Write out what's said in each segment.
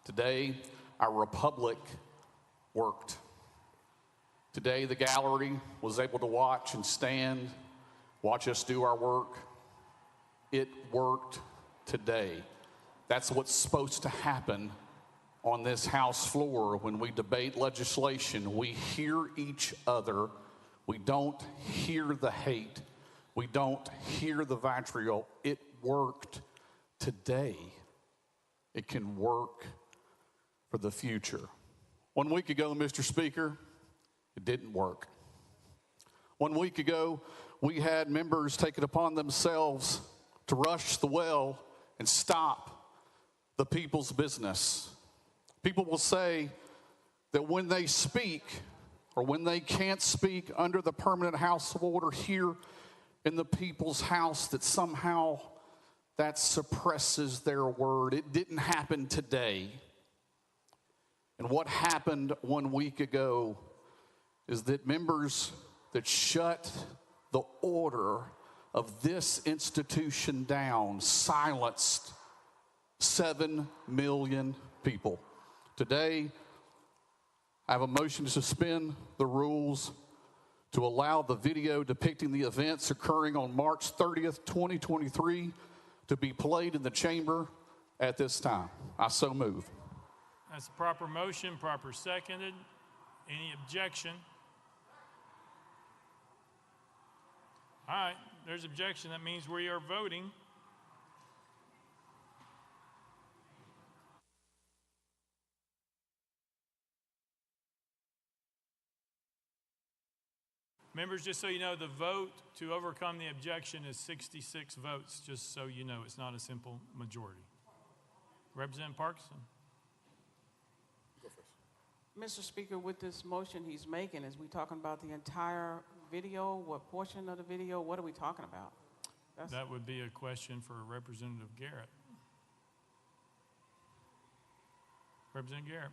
Today, our republic worked. Today, the gallery was able to watch and stand, watch us do our work. It worked today. That's what's supposed to happen on this House floor when we debate legislation. We hear each other. We don't hear the hate. We don't hear the vitriol. It worked today. It can work for the future. 1 week ago, Mr. Speaker, it didn't work. 1 week ago, we had members take it upon themselves to rush the well and stop the people's business. People will say that when they speak or when they can't speak under the permanent house of order here in the people's house, that somehow that suppresses their word. It didn't happen today. And what happened 1 week ago is that members that shut the order of this institution down silenced 7 million people. Today, I have a motion to suspend the rules to allow the video depicting the events occurring on March 30th, 2023 to be played in the chamber at this time. I so move. That's a proper motion, proper seconded. Any objection? All right, there's objection. That means we are voting. Members, just so you know, the vote to overcome the objection is 66 votes, just so you know. It's not a simple majority. Representative Parkinson. Mr. Speaker, with this motion he's making, is we talking about the entire video? What portion of the video? What are we talking about? That would be a question for Representative Garrett. Representative Garrett.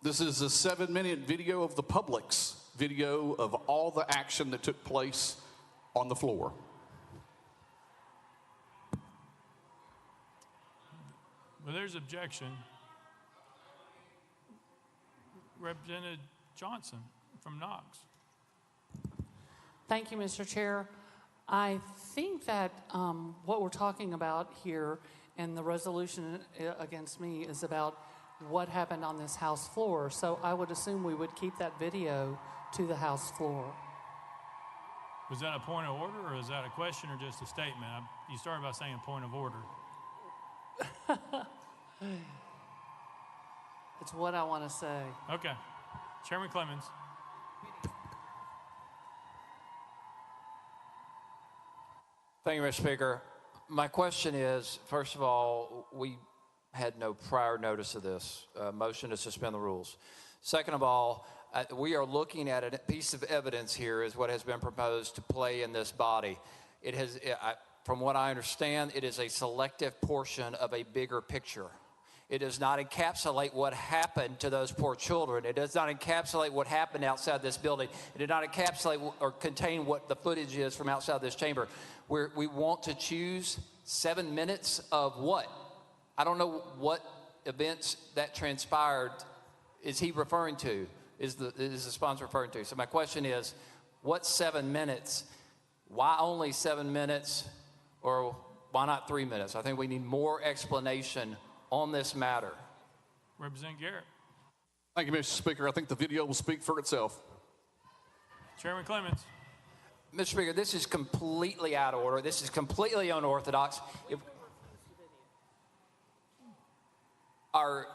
This is a 7-minute video of the public's video of all the action that took place on the floor. Well, there's objection. Representative Johnson from Knox. Thank you, Mr. Chair. I think that what we're talking about here and the resolution against me is about what happened on this House floor. So I would assume we would keep that video to the House floor. Was that a point of order, or is that a question, or just a statement? You started by saying a point of order. It's what I want to say. Okay. Chairman Clemens. Thank you, Mr. Speaker. My question is, first of all, we had no prior notice of this motion to suspend the rules. Second of all, we are looking at a piece of evidence here is what has been proposed to play in this body. It has, from what I understand, it is a selective portion of a bigger picture. It does not encapsulate what happened to those poor children. It does not encapsulate what happened outside this building. It did not encapsulate or contain what the footage is from outside this chamber. We want to choose 7 minutes of what? I don't know what events that transpired is he referring to, is the sponsor referring to. So my question is, what 7 minutes? Why only 7 minutes, or why not 3 minutes? I think we need more explanation on this matter. Representative Garrett. Thank you, Mr. Speaker. I think the video will speak for itself. Chairman Clemens. Mr. Speaker, this is completely out of order. This is completely unorthodox.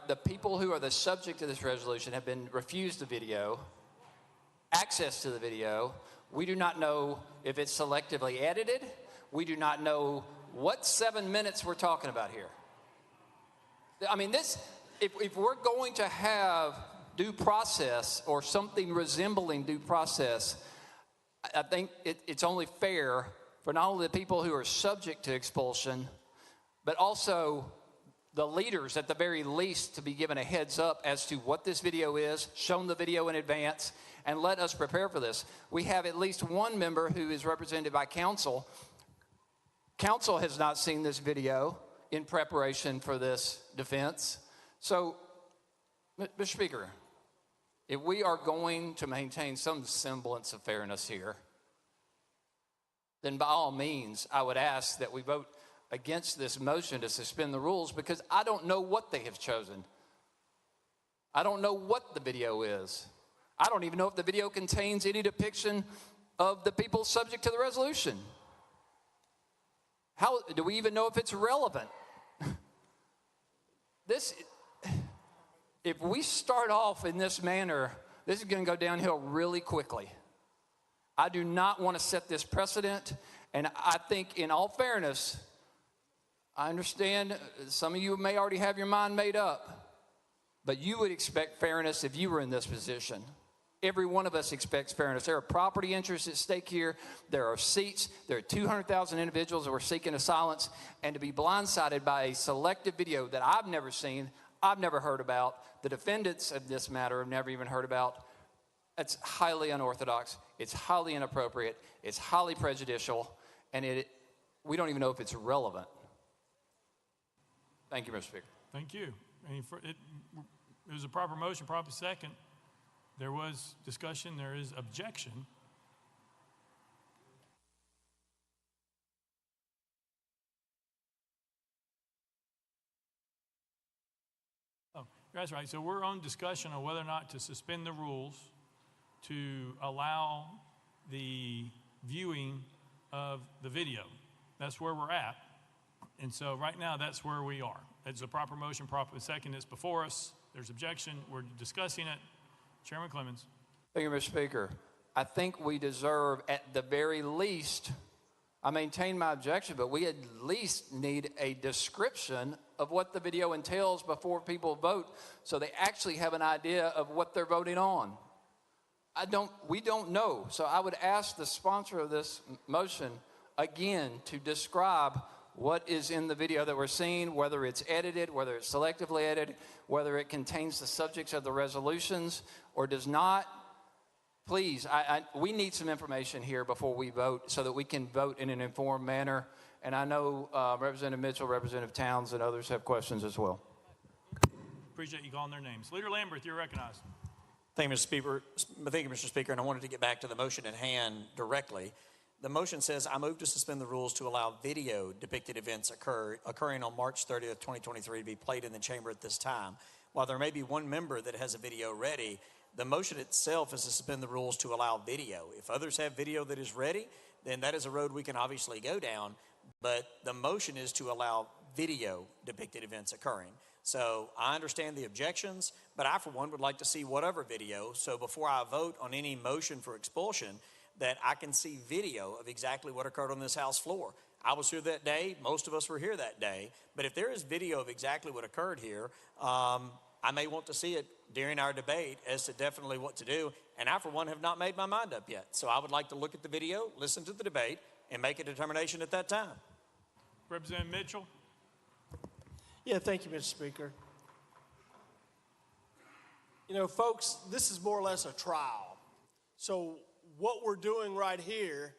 The people who are the subject of this resolution have been refused the video, access to the video. We do not know if it's selectively edited. We do not know what 7 minutes we're talking about here. I mean, if we're going to have due process or something resembling due process, I think it's only fair for not only the people who are subject to expulsion, but also the leaders at the very least to be given a heads up as to what this video is, shown the video in advance, and let us prepare for this. We have at least one member who is represented by counsel. Counsel has not seen this video in preparation for this defense. So, Mr. Speaker, if we are going to maintain some semblance of fairness here, then by all means, I would ask that we vote against this motion to suspend the rules, because I don't know what they have chosen. I don't know what the video is. I don't even know if the video contains any depiction of the people subject to the resolution. How do we even know if it's relevant? If we start off in this manner, this is going to go downhill really quickly. I do not want to set this precedent, and I think, in all fairness, I understand some of you may already have your mind made up, but you would expect fairness if you were in this position. Every one of us expects fairness. There are property interests at stake here. There are seats. There are 200,000 individuals who are seeking asylum, and to be blindsided by a selective video that I've never seen, I've never heard about, the defendants of this matter have never even heard about, it's highly unorthodox, it's highly inappropriate, it's highly prejudicial, and we don't even know if it's relevant. Thank you, Mr. Speaker. Thank you. It was a proper motion, proper second. There was discussion, there is objection. Oh, that's right. So we're on discussion on whether or not to suspend the rules to allow the viewing of the video. That's where we're at. And so right now, that's where we are. It's a proper motion, proper second. It's before us. There's objection. We're discussing it. Chairman Clemens. Thank you, Mr. Speaker. I think we deserve, at the very least, I maintain my objection, but we at least need a description of what the video entails before people vote, so they actually have an idea of what they're voting on. We don't know. So I would ask the sponsor of this motion, again, to describe what is in the video that we're seeing, whether it's edited, whether it's selectively edited, whether it contains the subjects of the resolutions or does not. Please, we need some information here before we vote so that we can vote in an informed manner. And I know Representative Mitchell, Representative Towns, and others have questions as well. Appreciate you calling their names. Leader Lamberth, you're recognized. Thank you, Mr. Speaker. And I wanted to get back to the motion at hand directly. The motion says, I move to suspend the rules to allow video depicted events occurring on March 30th, 2023 to be played in the chamber at this time. While there may be one member that has a video ready, the motion itself is to suspend the rules to allow video. If others have video that is ready, then that is a road we can obviously go down. But the motion is to allow video depicted events occurring. So I understand the objections, but I, for one, would like to see whatever video. So before I vote on any motion for expulsion, that I can see video of exactly what occurred on this House floor. I was here that day. Most of us were here that day. But if there is video of exactly what occurred here, I may want to see it during our debate as to definitely what to do. And I, for one, have not made my mind up yet. So I would like to look at the video, listen to the debate, and make a determination at that time. Representative Mitchell. Yeah, thank you, Mr. Speaker. You know, folks, this is more or less a trial. So what we're doing right here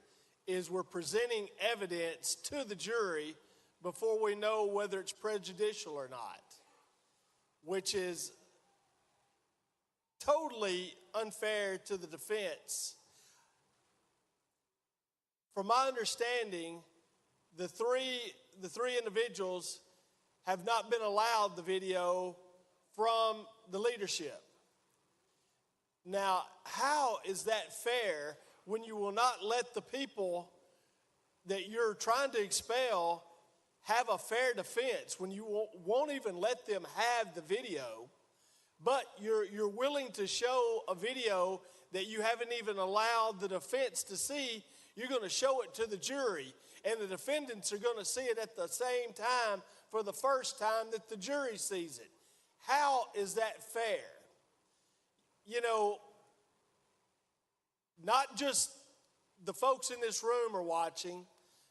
is we're presenting evidence to the jury before we know whether it's prejudicial or not, which is totally unfair to the defense. From my understanding, the three individuals have not been allowed the video from the leadership. Now, how is that fair when you will not let the people that you're trying to expel have a fair defense, when you won't even let them have the video, but you're willing to show a video that you haven't even allowed the defense to see? You're going to show it to the jury, and the defendants are going to see it at the same time for the first time that the jury sees it. How is that fair? You know, not just the folks in this room are watching,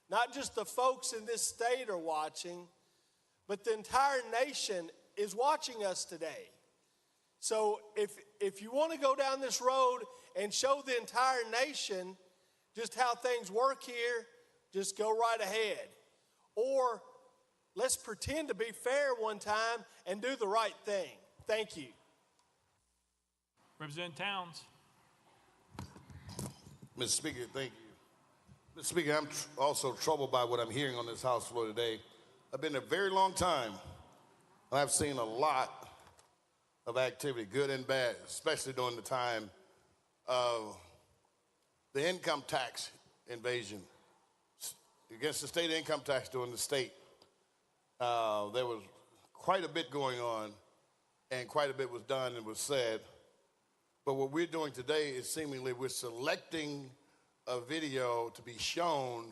not just the folks in this state are watching, but the entire nation is watching us today. So if you want to go down this road and show the entire nation just how things work here, just go right ahead. Or Let's pretend to be fair one time and do the right thing. Thank you. Representative Towns. Mr. Speaker, thank you. Mr. Speaker, I'm also troubled by what I'm hearing on this House floor today. I've been a very long time, and I've seen a lot of activity, good and bad, especially during the time of the income tax invasion against the state income tax during the state. There was quite a bit going on, and quite a bit was done and was said. But what we're doing today is seemingly we're selecting a video to be shown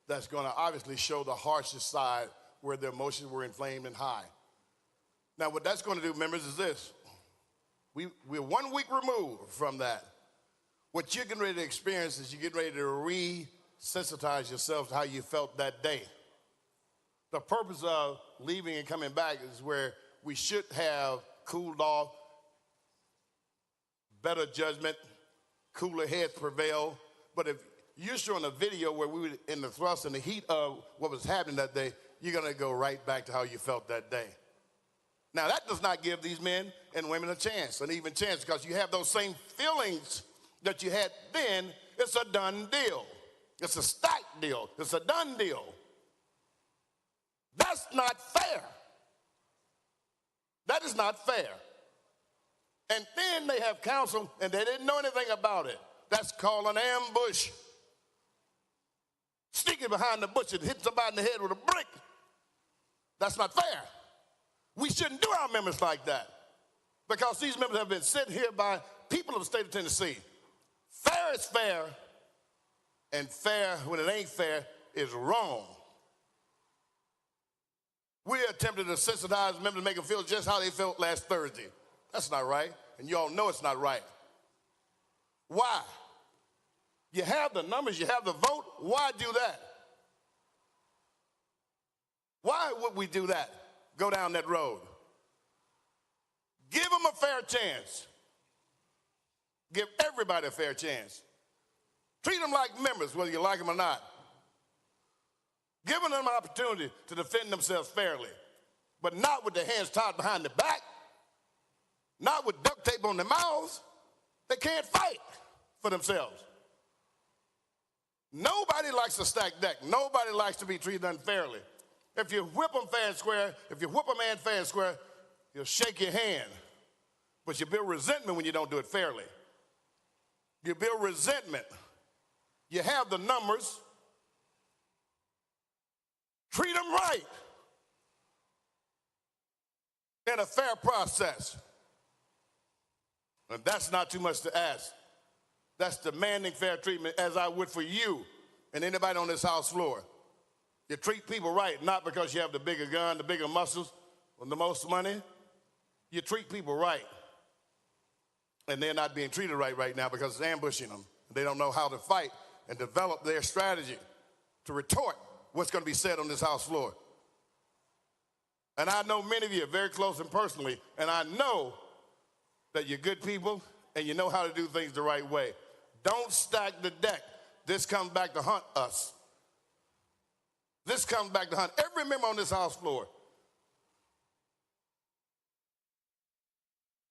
that's going to obviously show the harshest side where the emotions were inflamed and high. Now, what that's going to do, members, is this. We're 1 week removed from that. What you're getting ready to experience is you're getting ready to re-sensitize yourself to how you felt that day. The purpose of leaving and coming back is where we should have cooled off, better judgment, cooler heads prevail. But if you're showing a video where we were in the thrust and the heat of what was happening that day, you're going to go right back to how you felt that day. Now, that does not give these men and women a chance, an even chance, because you have those same feelings that you had then. It's a done deal. It's a stacked deal. It's a done deal. That's not fair. That is not fair. And then they have counsel, and they didn't know anything about it. That's called an ambush. Sneaking behind the bush and hitting somebody in the head with a brick. That's not fair. We shouldn't do our members like that, because these members have been sent here by people of the state of Tennessee. Fair is fair, and fair when it ain't fair is wrong. We attempted to sensitize members to make them feel just how they felt last Thursday. That's not right, and you all know it's not right. Why? You have the numbers, you have the vote. Why do that? Why would we do that? Go down that road. Give them a fair chance. Give everybody a fair chance. Treat them like members, whether you like them or not. Giving them an opportunity to defend themselves fairly, but not with their hands tied behind their back, not with duct tape on their mouths. They can't fight for themselves. Nobody likes a stacked deck. Nobody likes to be treated unfairly. If you whip them fair and square, if you whip a man fair and square, he'll shake your hand. But you build resentment when you don't do it fairly. You build resentment. You have the numbers. Treat them right in a fair process. And that's not too much to ask. That's demanding fair treatment, as I would for you and anybody on this House floor. You treat people right, not because you have the bigger gun, the bigger muscles, or the most money. You treat people right. And they're not being treated right now because it's ambushing them. They don't know how to fight and develop their strategy to retort what's going to be said on this House floor. And I know many of you are very close and personally, and I know that you're good people and you know how to do things the right way. Don't stack the deck. This comes back to haunt us. This comes back to hunt every member on this House floor.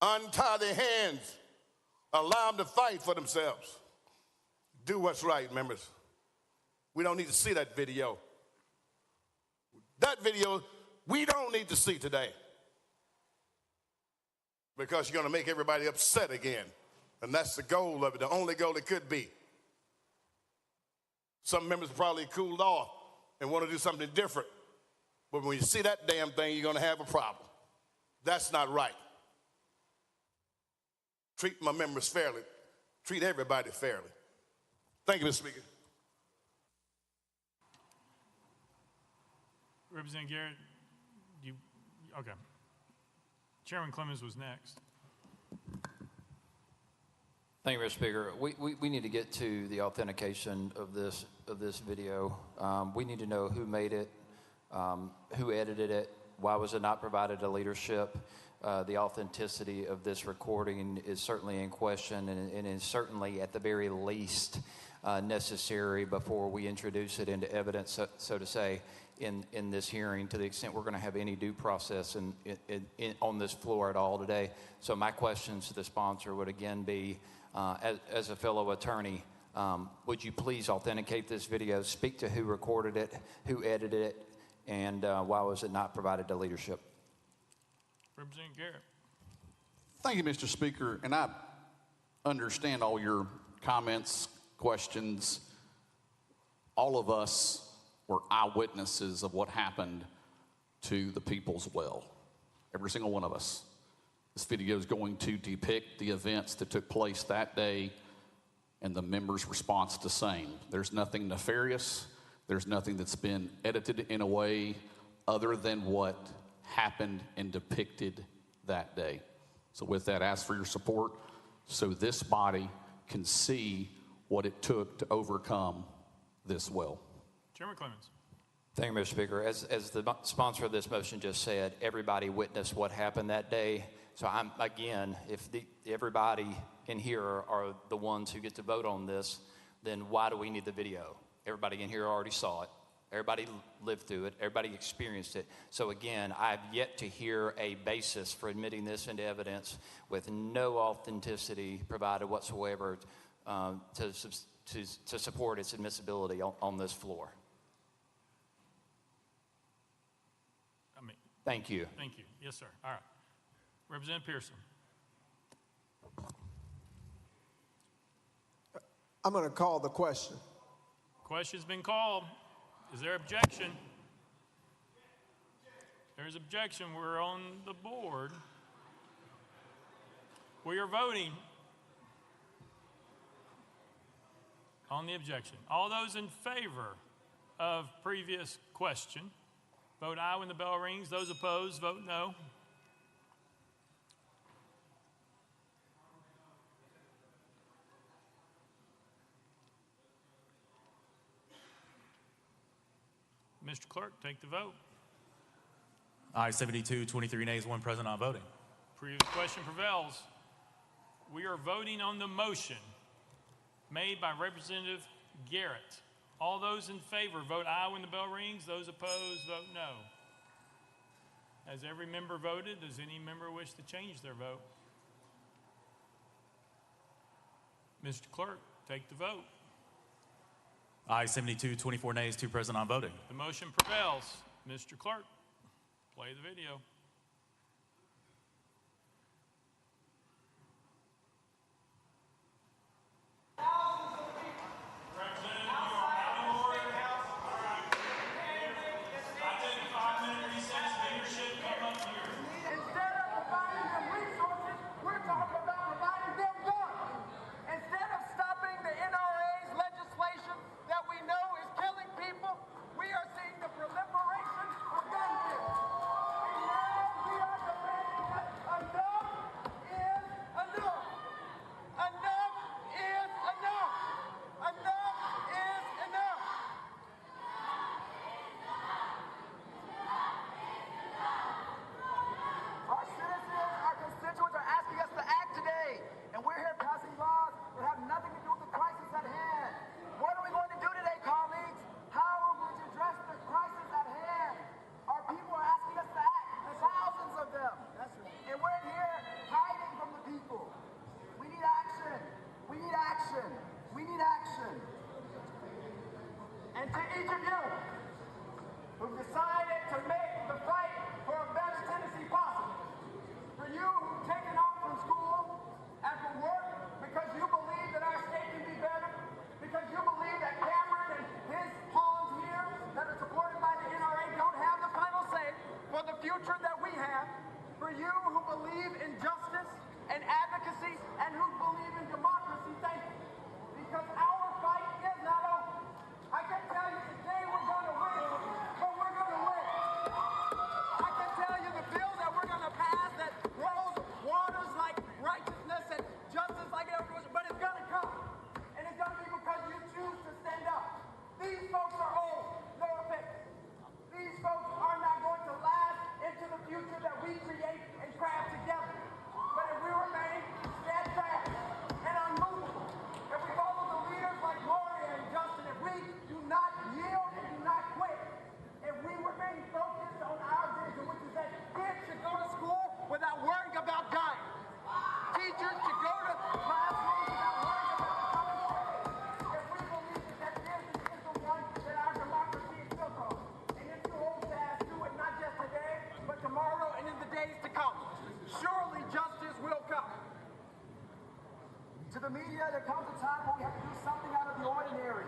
Untie their hands. Allow them to fight for themselves. Do what's right, members. We don't need to see that video. That video, we don't need to see today, because you're going to make everybody upset again. And that's the goal of it, the only goal it could be. Some members probably cooled off and want to do something different. But when you see that damn thing, you're going to have a problem. That's not right. Treat my members fairly. Treat everybody fairly. Thank you, Mr. Speaker. Representative Garrett, okay. Chairman Clemens was next. Thank you, Mr. Speaker. We need to get to the authentication of this video. We need to know who made it, who edited it, why was it not provided to leadership. The authenticity of this recording is certainly in question, and is certainly, at the very least, necessary before we introduce it into evidence, so to say, in this hearing, to the extent we're going to have any due process on this floor at all today. So my questions to the sponsor would again be, as a fellow attorney, would you please authenticate this video, speak to who recorded it, who edited it, and why was it not provided to leadership? Representative Garrett. Thank you, Mr. Speaker, and I understand all your comments, questions. All of us were eyewitnesses of what happened to the People's Well. Every single one of us. This video is going to depict the events that took place that day and the members' response to same. There's nothing nefarious. There's nothing that's been edited in a way other than what happened and depicted that day. So with that, ask for your support so this body can see what it took to overcome this well. Chairman Clemens. Thank you, Mr. Speaker. As the sponsor of this motion just said, everybody witnessed what happened that day. So if everybody in here are the ones who get to vote on this, then why do we need the video? Everybody in here already saw it. Everybody lived through it. Everybody experienced it. So again, I've yet to hear a basis for admitting this into evidence with no authenticity provided whatsoever to support its admissibility on this floor. Thank you. Thank you. Yes, sir. All right. Representative Pearson. I'm going to call the question. Question's been called. Is there objection? There's objection. We're on the board. We are voting on the objection. All those in favor of previous question, vote aye when the bell rings. Those opposed, vote no. Mr. Clerk, take the vote. Aye, 72, 23 nays, 1 present, not voting. Previous question prevails. We are voting on the motion made by Representative Garrett. All those in favor, vote aye when the bell rings. Those opposed, vote no. Has every member voted? Does any member wish to change their vote? Mr. Clerk, take the vote. Aye, 72, 24 nays, 2 present, not voting. The motion prevails. Mr. Clerk, play the video. Future that we create and craft together. But if we remain steadfast there comes a time when we have to do something out of the ordinary.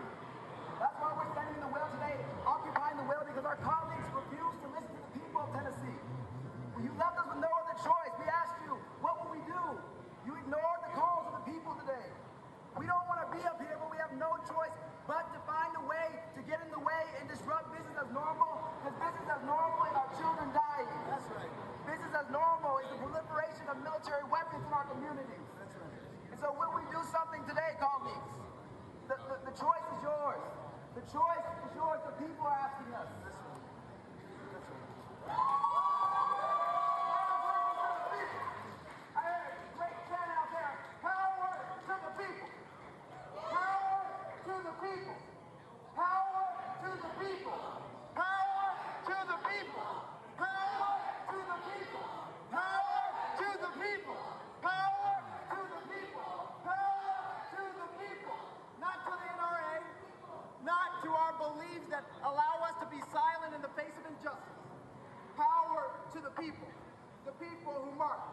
That's why we're standing in the well today, occupying the well, because our colleagues refuse to listen to the people of Tennessee. You left us with no other choice. We asked you, what will we do? You ignored the calls of the people today. We don't want to be up here, but we have no choice but to find a way to get in the way and disrupt business as normal, because business as normal is our children dying. That's right. Business as normal is the proliferation of military weapons in our communities. That's right. And so will we do something today, colleagues? The choice is yours. The choice is yours. The people are asking us. That's right. That's right. I heard a great chant out there. Power to the people. Power to the people. Power to the people. Power to the people. Power to the people. Power to the people. Power to the people. Power to the people. Not to the NRA. Not to our beliefs that allow us to be silent in the face of injustice. Power to the people. The people who march.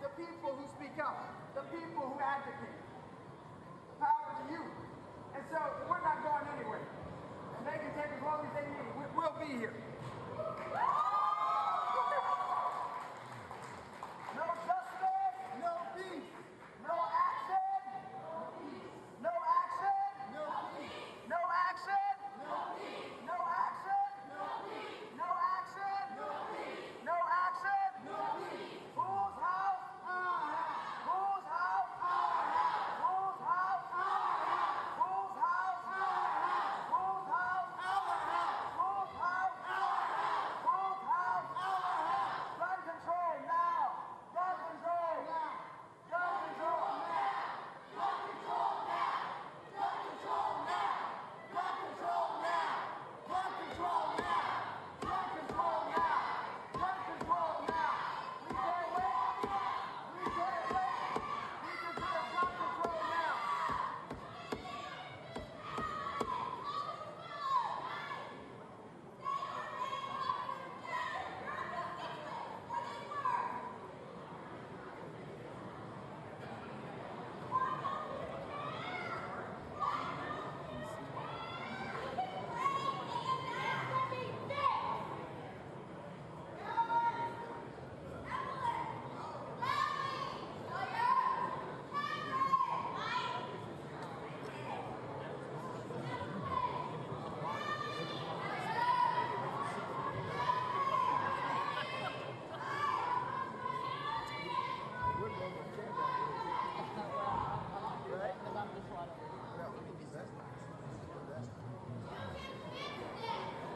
The people who speak out. The people who advocate. Power to you. And so we're not going anywhere. And they can take as long as they need. We'll be here. No justice. No peace. No action. No peace. No action. No peace. No action. No peace. No action. No peace. No action. No peace. No action. No peace. Whose house? Our house. Whose house? Our house. Whose house? Our house. Whose house? Our house. Whose house? Our house. Whose house? Our house. Whose house? Our house. Gun control now. Gun control now. Gun control now. Gun control now. Gun control now. Gun control now. Gun control now. Gun control now. Gun control now. We can't wait. We can't wait. We can do a gun control now.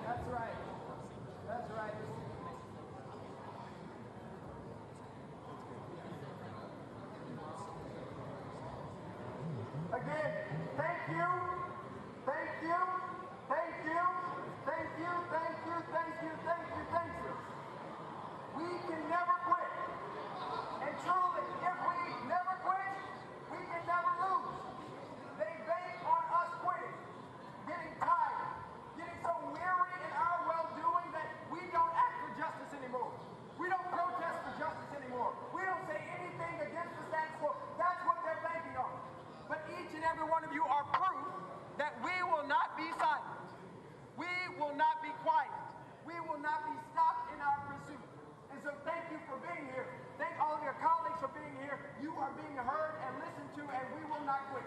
That's right. That's right. Again, thank you. Thank you. Thank you. Thank you. Thank you. Thank you. Thank you. Thank you. We can never quit. And truly, if we never quit, we can never lose. They bank on us quitting, getting tired, getting so weary in our well-doing that we don't act for justice anymore. We don't protest for justice anymore. We don't say anything against the status quo. That's what they're banking on. But each and every one of you are proof that we will not be silent. We will not be quiet. We will not be stopped in our pursuit. And so thank you for being here. Thank all of your colleagues for being here. You are being heard and listened to, and we will not quit.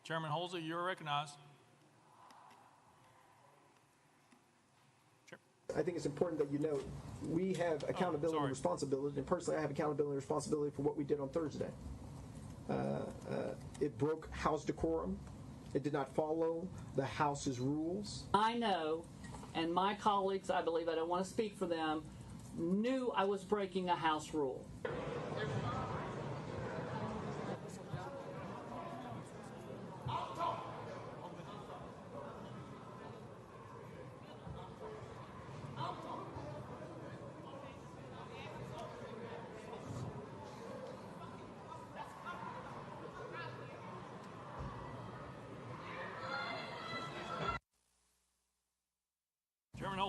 Chairman Holsey, you're recognized. I think it's important that you note we have accountability and responsibility, and personally I have accountability and responsibility for what we did on Thursday. It broke House decorum. It did not follow the House's rules. I know, and my colleagues, I believe, I don't want to speak for them, knew I was breaking a House rule.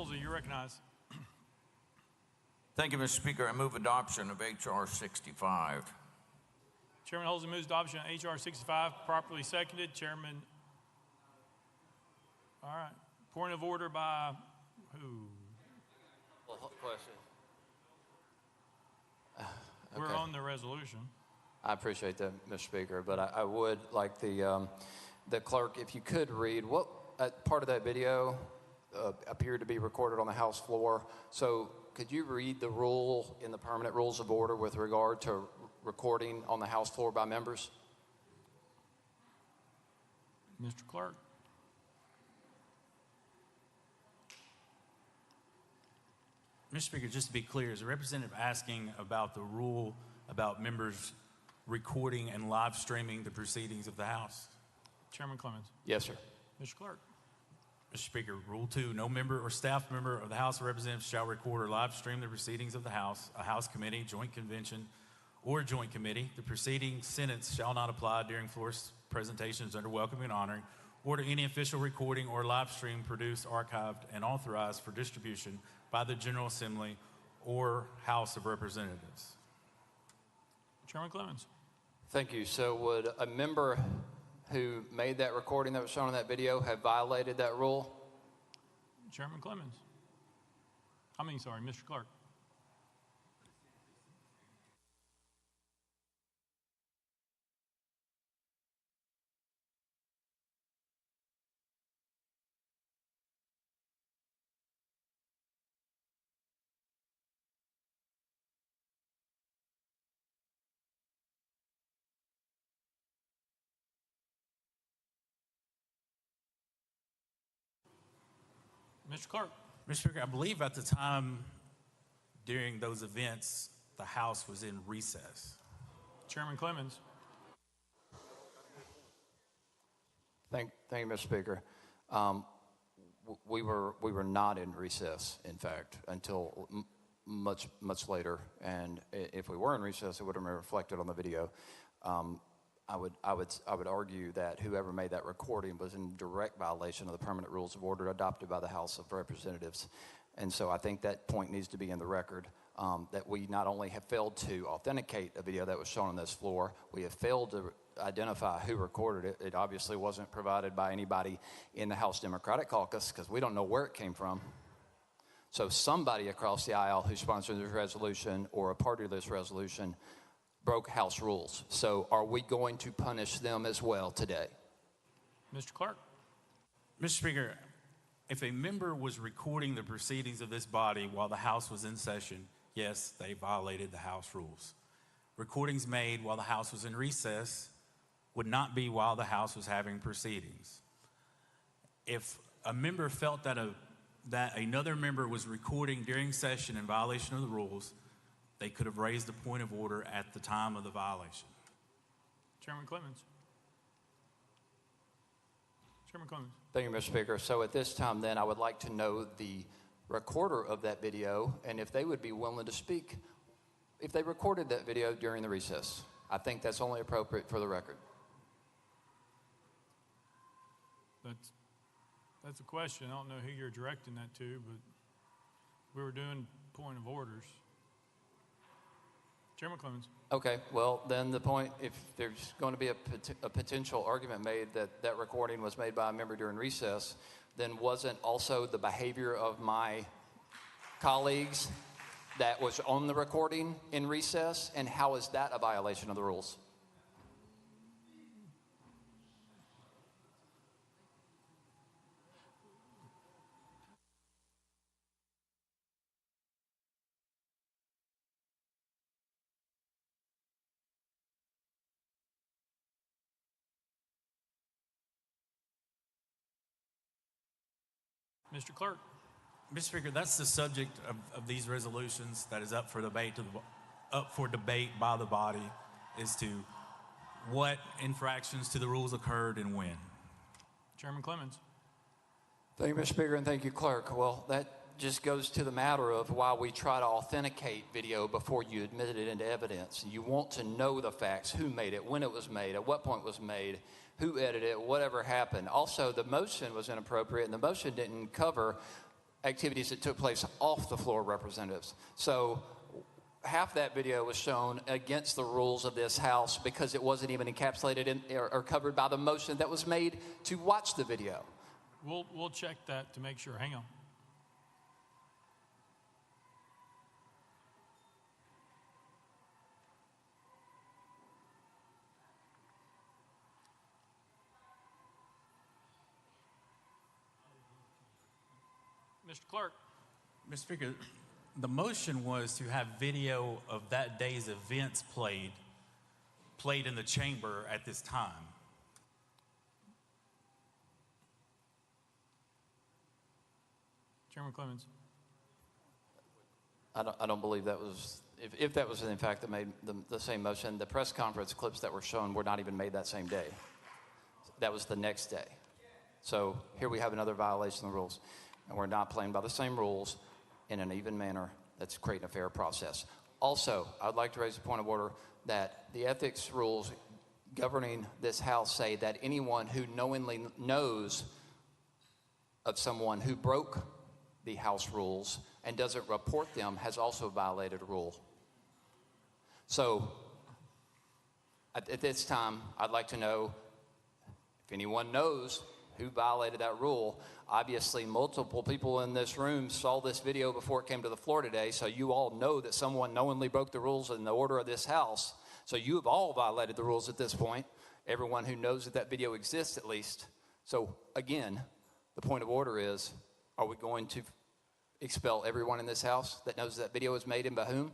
Halsey, you recognize. Thank you, Mr. Speaker. I move adoption of H.R. 65. Chairman Halsey moves adoption of H.R. 65, properly seconded. Chairman, all right. Point of order by who? Well, question. We're on the resolution. I appreciate that, Mr. Speaker, but I would like the clerk, if you could read what part of that video appeared to be recorded on the House floor. So could you read the rule in the permanent rules of order with regard to recording on the House floor by members? Mr. Clerk. Mr. Speaker, just to be clear, is the representative asking about the rule about members recording and live streaming the proceedings of the House? Chairman Clemens. Yes, sir. Mr. Clerk. Mr. Speaker, Rule 2, no member or staff member of the House of Representatives shall record or live stream the proceedings of the House, a House committee, joint convention, or joint committee. The preceding sentence shall not apply during floor presentations under welcoming and honoring, or to any official recording or live stream produced, archived, and authorized for distribution by the General Assembly or House of Representatives. Chairman Clemens. Thank you. So would a member who made that recording that was shown in that video have violated that rule? Chairman Clemens. Sorry, Mr. Clerk. Mr. Clerk. Mr. Speaker, I believe at the time during those events, the House was in recess. Chairman Clemens. Thank you, Mr. Speaker. We were not in recess, in fact, until much later. And if we were in recess, it would have been reflected on the video. I would argue that whoever made that recording was in direct violation of the permanent rules of order adopted by the House of Representatives. And so I think that point needs to be in the record, that we not only have failed to authenticate a video that was shown on this floor, we have failed to identify who recorded it. It obviously wasn't provided by anybody in the House Democratic Caucus because we don't know where it came from. So somebody across the aisle who sponsored this resolution or a party of this resolution broke House rules. So are we going to punish them as well today? Mr. Clerk. Mr. Speaker, if a member was recording the proceedings of this body while the House was in session, yes, they violated the House rules. Recordings made while the House was in recess would not be while the House was having proceedings. If a member felt that another member was recording during session in violation of the rules, they could have raised a point of order at the time of the violation. Chairman Clemens. Chairman Clemens. Thank you, Mr. Speaker. So at this time, then, I would like to know the recorder of that video and if they would be willing to speak if they recorded that video during the recess. I think that's only appropriate for the record. That's a question. I don't know who you're directing that to, but we were doing point of orders. Chairman Clemens. Okay, well, then the point, if there's going to be a potential argument made that that recording was made by a member during recess, then wasn't also the behavior of my colleagues that was on the recording in recess? And how is that a violation of the rules? Mr. Clerk. Mr. Speaker, that's the subject of these resolutions that is up for debate by the body as to what infractions to the rules occurred and when. Chairman Clemens. Thank you, Mr. Speaker, and thank you, Clerk. Well, that just goes to the matter of why we try to authenticate video before you admit it into evidence. You want to know the facts, who made it, when it was made, at what point it was made, who edited it, whatever happened. Also, the motion was inappropriate, and the motion didn't cover activities that took place off the floor of representatives. So half that video was shown against the rules of this House because it wasn't even encapsulated in, or covered by the motion that was made to watch the video. We'll check that to make sure. Hang on. Mr. Clerk. Mr. Speaker, the motion was to have video of that day's events played in the chamber at this time. Chairman Clemens. I don't believe that was, if that was in fact the same motion, the press conference clips that were shown were not even made that same day. That was the next day. So here we have another violation of the rules, and we're not playing by the same rules in an even manner that's creating a fair process. Also, I'd like to raise a point of order that the ethics rules governing this House say that anyone who knowingly knows of someone who broke the House rules and doesn't report them has also violated a rule. So at this time, I'd like to know if anyone knows who violated that rule. Obviously, multiple people in this room saw this video before it came to the floor today, so you all know that someone knowingly broke the rules in the order of this House. So you have all violated the rules at this point, everyone who knows that that video exists at least. So again, the point of order is, are we going to expel everyone in this House that knows that video was made and by whom?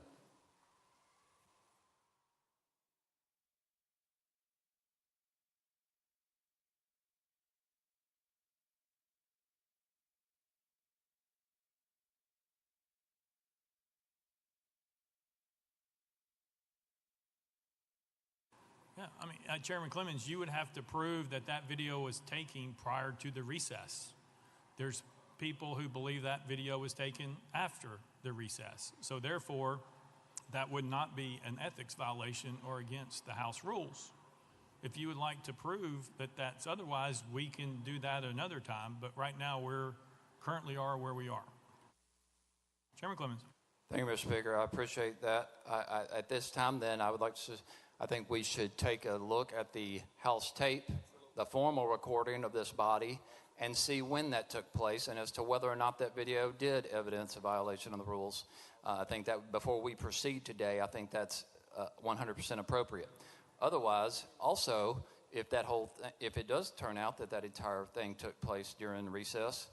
Yeah, I mean, Chairman Clemens, you would have to prove that that video was taken prior to the recess. There's people who believe that video was taken after the recess. So therefore, that would not be an ethics violation or against the House rules. If you would like to prove that that's otherwise, we can do that another time. But right now, we're currently are where we are. Chairman Clemens. Thank you, Mr. Speaker. I appreciate that. At this time, then, I think we should take a look at the House tape, the formal recording of this body, and see when that took place and as to whether or not that video did evidence a violation of the rules. I think that before we proceed today, I think that's 100% appropriate. Otherwise, also, if it does turn out that that entire thing took place during recess,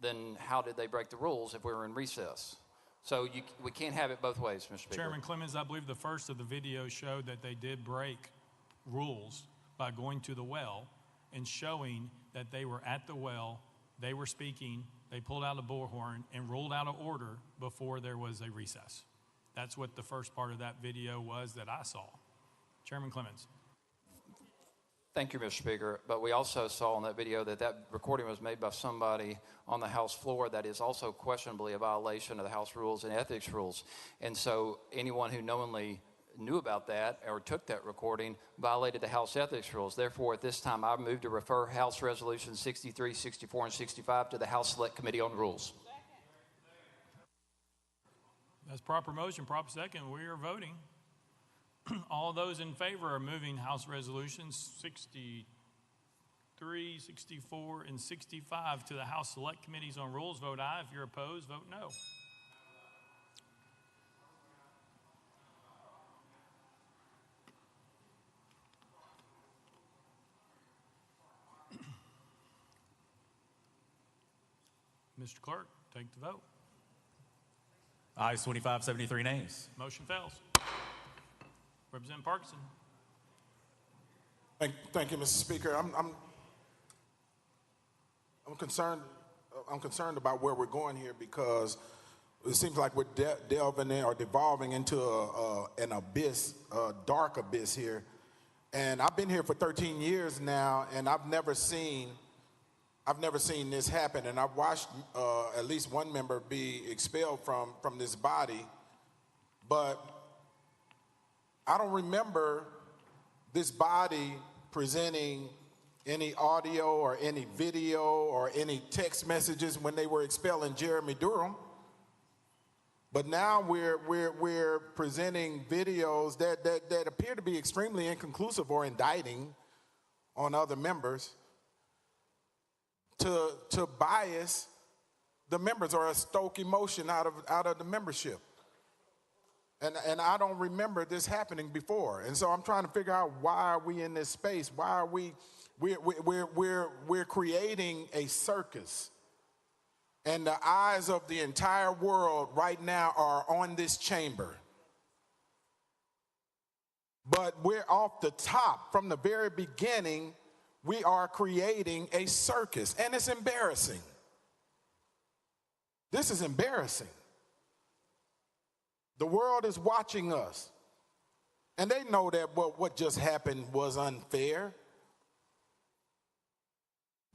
then how did they break the rules if we were in recess? So we can't have it both ways, Mr. Speaker. Chairman Clemens, I believe the first of the videos showed that they did break rules by going to the well and showing that they were at the well, they were speaking, they pulled out a bullhorn and ruled out an order before there was a recess. That's what the first part of that video was that I saw. Chairman Clemens. Thank you, Mr. Speaker. But we also saw in that video that that recording was made by somebody on the House floor that is also questionably a violation of the House rules and ethics rules. And so anyone who knowingly knew about that or took that recording violated the House ethics rules. Therefore, at this time, I move to refer House Resolution 63, 64, and 65 to the House Select Committee on Rules. That's proper motion, proper second. We are voting. All those in favor of moving House Resolutions 63, 64, and 65 to the House Select Committees on Rules, vote aye. If you're opposed, vote no. Mr. Clerk, take the vote. Ayes 25, 73 nays. Motion fails. Representative Parkinson. Thank you, Mr. Speaker. I'm concerned. I'm concerned about where we're going here because it seems like we're delving in or devolving into an abyss, a dark abyss here. And I've been here for 13 years now, and I've never seen this happen. And I've watched at least one member be expelled from this body, but I don't remember this body presenting any audio or any video or any text messages when they were expelling Jeremy Durham. But now we're presenting videos that appear to be extremely inconclusive or indicting on other members to bias the members or stoke emotion out of the membership. And I don't remember this happening before. And so I'm trying to figure out, why are we in this space? Why are we're creating a circus? And the eyes of the entire world right now are on this chamber. But we're off the top. From the very beginning, we are creating a circus, and it's embarrassing. This is embarrassing. The world is watching us, and they know that what just happened was unfair.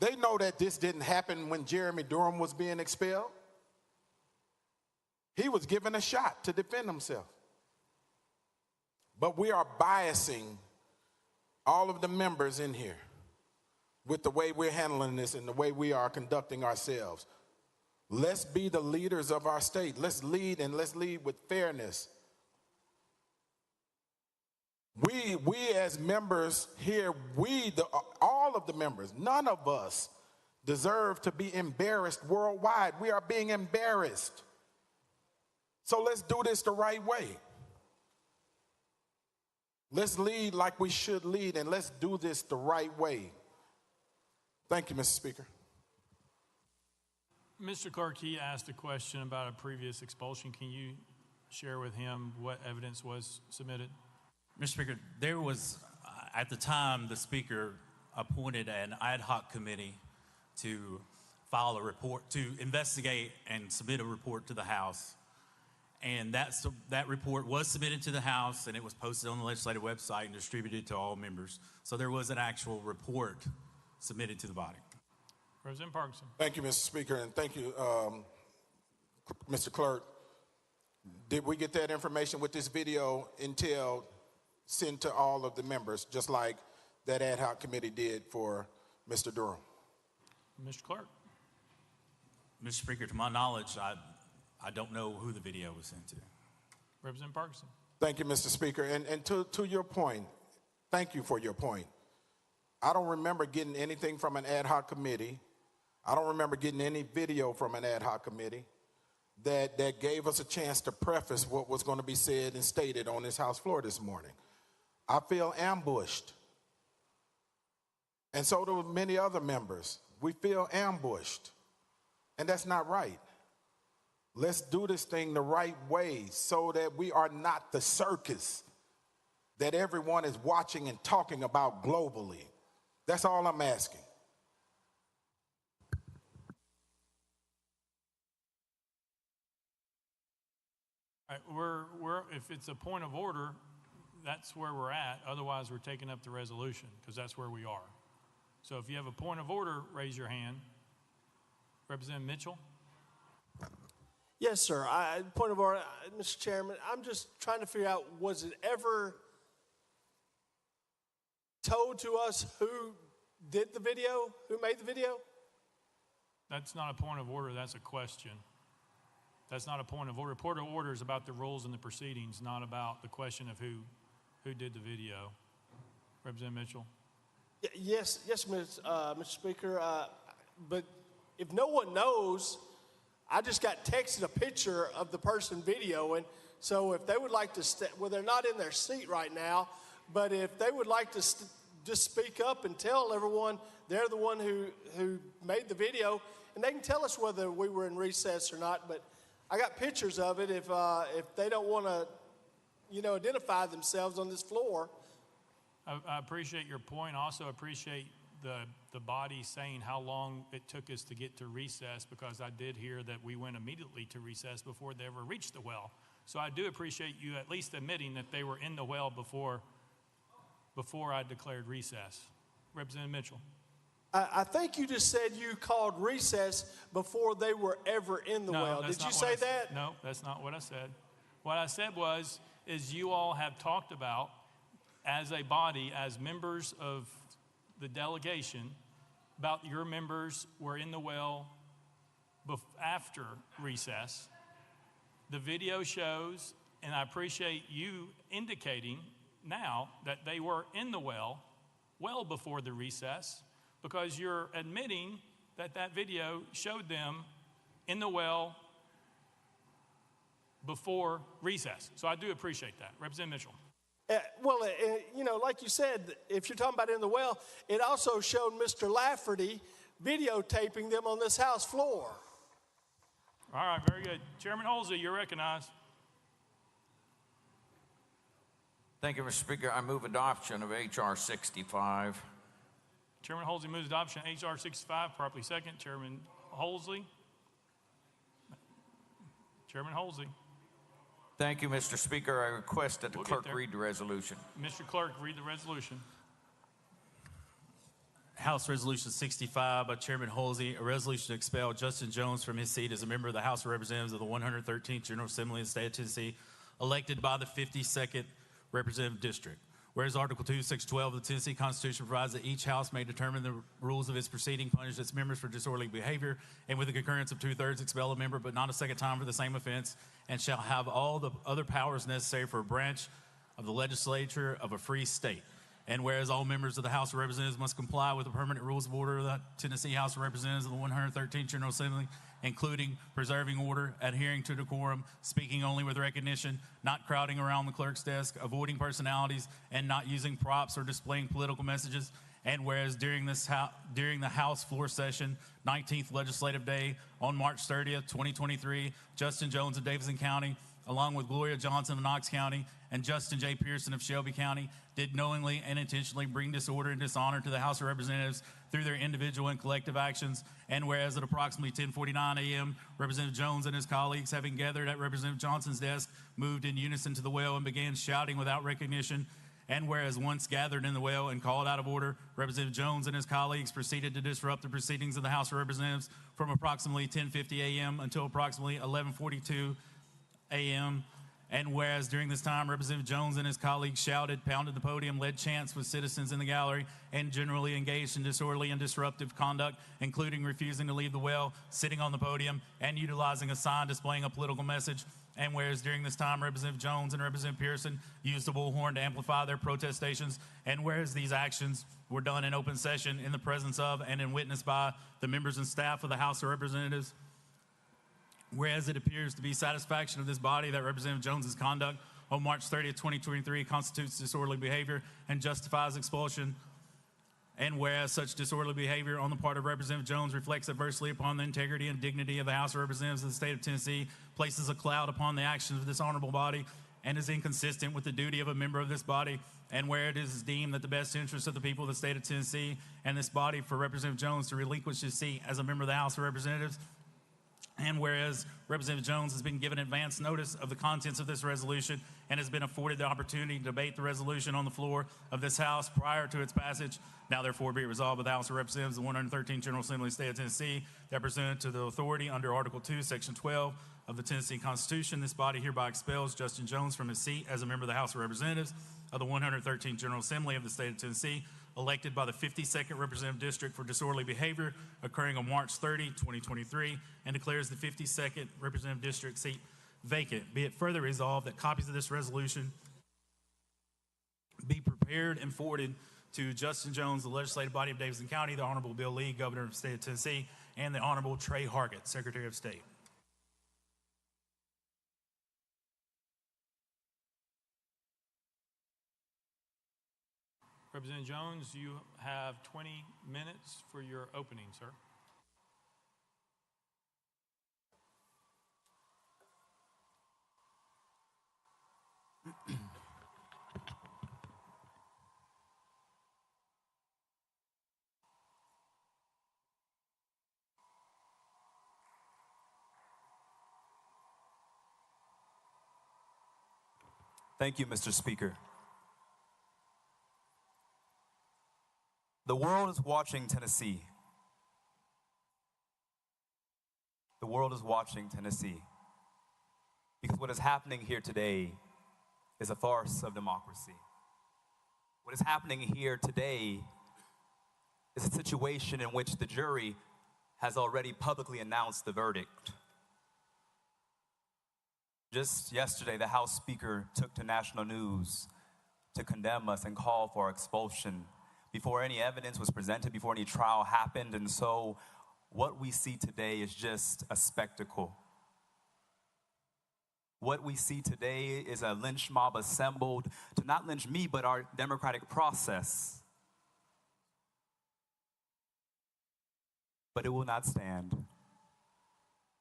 They know that this didn't happen when Jeremy Durham was being expelled. He was given a shot to defend himself. But we are biasing all of the members in here with the way we're handling this and the way we are conducting ourselves. Let's be the leaders of our state. Let's lead, and let's lead with fairness. We as members here, all of the members, none of us deserve to be embarrassed worldwide. We are being embarrassed. So let's do this the right way. Let's lead like we should lead, and let's do this the right way. Thank you, Mr. Speaker. Mr. Clark, he asked a question about a previous expulsion. Can you share with him what evidence was submitted? Mr. Speaker, there was, at the time, the Speaker appointed an ad hoc committee to file a report, to investigate and submit a report to the House. And that report was submitted to the House, and it was posted on the legislative website and distributed to all members. So there was an actual report submitted to the body. Representative Parkinson. Thank you, Mr. Speaker, and thank you, Mr. Clerk. Did we get that information with this video sent to all of the members, just like that ad hoc committee did for Mr. Durham? Mr. Clark. Mr. Speaker, to my knowledge, I don't know who the video was sent to. Representative Parkinson. Thank you, Mr. Speaker. And to your point, thank you for your point. I don't remember getting anything from an ad hoc committee. I don't remember getting any video from an ad hoc committee that gave us a chance to preface what was going to be said and stated on this House floor this morning. I feel ambushed. And so do many other members. We feel ambushed. And that's not right. Let's do this thing the right way so that we are not the circus that everyone is watching and talking about globally. That's all I'm asking. All right, if it's a point of order, that's where we're at. Otherwise, we're taking up the resolution because that's where we are. So if you have a point of order, raise your hand. Representative Mitchell. Yes, sir. Point of order, Mr. Chairman. I'm just trying to figure out, was it ever told to us who did the video, who made the video? That's not a point of order. That's a question. That's not a point of order. Point of order is about the rules and the proceedings, not about the question of who did the video. Representative Mitchell. Yes, Mr. Speaker. But if no one knows, I just got texted a picture of the person videoing. So if they would like to, well, they're not in their seat right now, but if they would like to just speak up and tell everyone they're the one who made the video, and they can tell us whether we were in recess or not. But I got pictures of it. If they don't want to, identify themselves on this floor. I appreciate your point. I also appreciate the body saying how long it took us to get to recess, because I did hear that we went immediately to recess before they ever reached the well. So I do appreciate you at least admitting that they were in the well before I declared recess. Representative Mitchell. I think you just said you called recess before they were ever in the well. Did you say that? No, that's not what I said. What I said is you all have talked about, as a body, as members of the delegation about your members were in the well after recess. The video shows, and I appreciate you indicating now that they were in the well before the recess, because you're admitting that that video showed them in the well before recess. So I do appreciate that. Representative Mitchell. Like you said, if you're talking about in the well, it also showed Mr. Lafferty videotaping them on this House floor. All right, very good. Chairman Holsey, you're recognized. Thank you, Mr. Speaker. I move adoption of H.R. 65. Chairman Holsey moves adoption of H.R. 65, properly second. Chairman Holsey. Chairman Holsey. Thank you, Mr. Speaker. I request that the clerk read the resolution. Mr. Clerk, read the resolution. House Resolution 65 by Chairman Holsey, a resolution to expel Justin Jones from his seat as a member of the House of Representatives of the 113th General Assembly of the State of Tennessee, elected by the 52nd Representative District. Whereas Article 2, Section 12 of the Tennessee Constitution provides that each House may determine the rules of its proceeding, punish its members for disorderly behavior, and with the concurrence of 2/3 expel a member, but not a second time for the same offense, and shall have all the other powers necessary for a branch of the legislature of a free state. And whereas all members of the House of Representatives must comply with the permanent rules of order of the Tennessee House of Representatives of the 113th General Assembly, including preserving order, adhering to decorum, speaking only with recognition, not crowding around the clerk's desk, avoiding personalities, and not using props or displaying political messages. And whereas during the House floor session, 19th legislative day on March 30th, 2023, Justin Jones of Davidson County, along with Gloria Johnson of Knox County and Justin J. Pearson of Shelby County, did knowingly and intentionally bring disorder and dishonor to the House of Representatives through their individual and collective actions. And whereas at approximately 10:49 a.m., Representative Jones and his colleagues, having gathered at Representative Johnson's desk, moved in unison to the well and began shouting without recognition. And whereas once gathered in the well and called out of order, Representative Jones and his colleagues proceeded to disrupt the proceedings of the House of Representatives from approximately 10:50 a.m. until approximately 11:42 a.m. And whereas during this time, Representative Jones and his colleagues shouted, pounded the podium, led chants with citizens in the gallery, and generally engaged in disorderly and disruptive conduct, including refusing to leave the well, sitting on the podium, and utilizing a sign displaying a political message. And whereas during this time, Representative Jones and Representative Pearson used the bullhorn to amplify their protestations, and whereas these actions were done in open session in the presence of and in witness by the members and staff of the House of Representatives, whereas it appears to be satisfaction of this body that Representative Jones's conduct on March 30th, 2023 constitutes disorderly behavior and justifies expulsion, and whereas such disorderly behavior on the part of Representative Jones reflects adversely upon the integrity and dignity of the House of Representatives of the state of Tennessee, places a cloud upon the actions of this honorable body, and is inconsistent with the duty of a member of this body, and where it is deemed that the best interest of the people of the state of Tennessee and this body for Representative Jones to relinquish his seat as a member of the House of Representatives. And whereas Representative Jones has been given advance notice of the contents of this resolution and has been afforded the opportunity to debate the resolution on the floor of this House prior to its passage, now therefore be it resolved by the House of Representatives of the 113th General Assembly of the State of Tennessee that pursuant to the authority under Article 2, Section 12 of the Tennessee Constitution, this body hereby expels Justin Jones from his seat as a member of the House of Representatives of the 113th General Assembly of the State of Tennessee, elected by the 52nd Representative District for disorderly behavior occurring on March 30, 2023, and declares the 52nd Representative District seat vacant. Be it further resolved that copies of this resolution be prepared and forwarded to Justin Jones, the legislative body of Davidson County, the Honorable Bill Lee, Governor of the State of Tennessee, and the Honorable Trey Hargett, Secretary of State. Representative Jones, you have 20 minutes for your opening, sir. Thank you, Mr. Speaker. The world is watching Tennessee. The world is watching Tennessee. Because what is happening here today is a farce of democracy. What is happening here today is a situation in which the jury has already publicly announced the verdict. Just yesterday, the House Speaker took to national news to condemn us and call for our expulsion before any evidence was presented, before any trial happened. And so what we see today is just a spectacle. What we see today is a lynch mob assembled to not lynch me, but our democratic process. But it will not stand,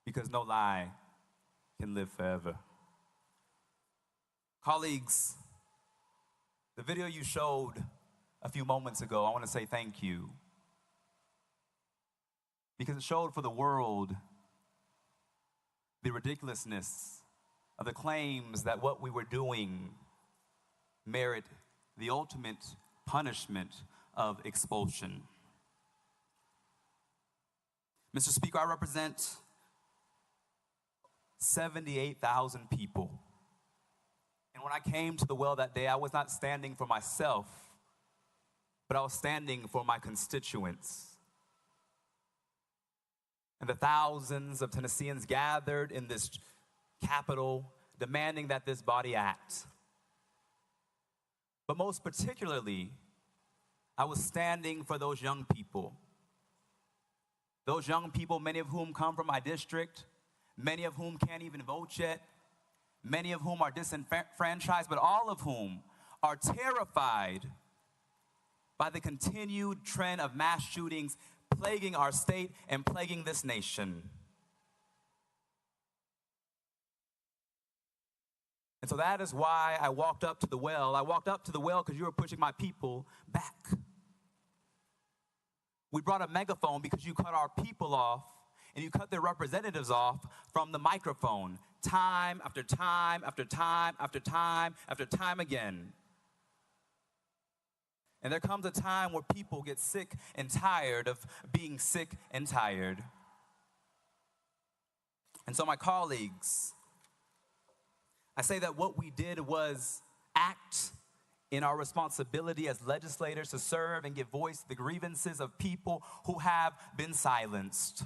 because no lie can live forever. Colleagues, the video you showed a few moments ago, I want to say thank you, because it showed for the world the ridiculousness of the claims that what we were doing merit the ultimate punishment of expulsion. Mr. Speaker, I represent 78,000 people. And when I came to the well that day, I was not standing for myself, but I was standing for my constituents. And the thousands of Tennesseans gathered in this Capitol demanding that this body act. But most particularly, I was standing for those young people. Those young people, many of whom come from my district, many of whom can't even vote yet, many of whom are disenfranchised, but all of whom are terrified by the continued trend of mass shootings plaguing our state and plaguing this nation. And so that is why I walked up to the well. I walked up to the well because you were pushing my people back. We brought a megaphone because you cut our people off and you cut their representatives off from the microphone time after time after time after time after time again. And there comes a time where people get sick and tired of being sick and tired. And so my colleagues, I say that what we did was act in our responsibility as legislators to serve and give voice to the grievances of people who have been silenced.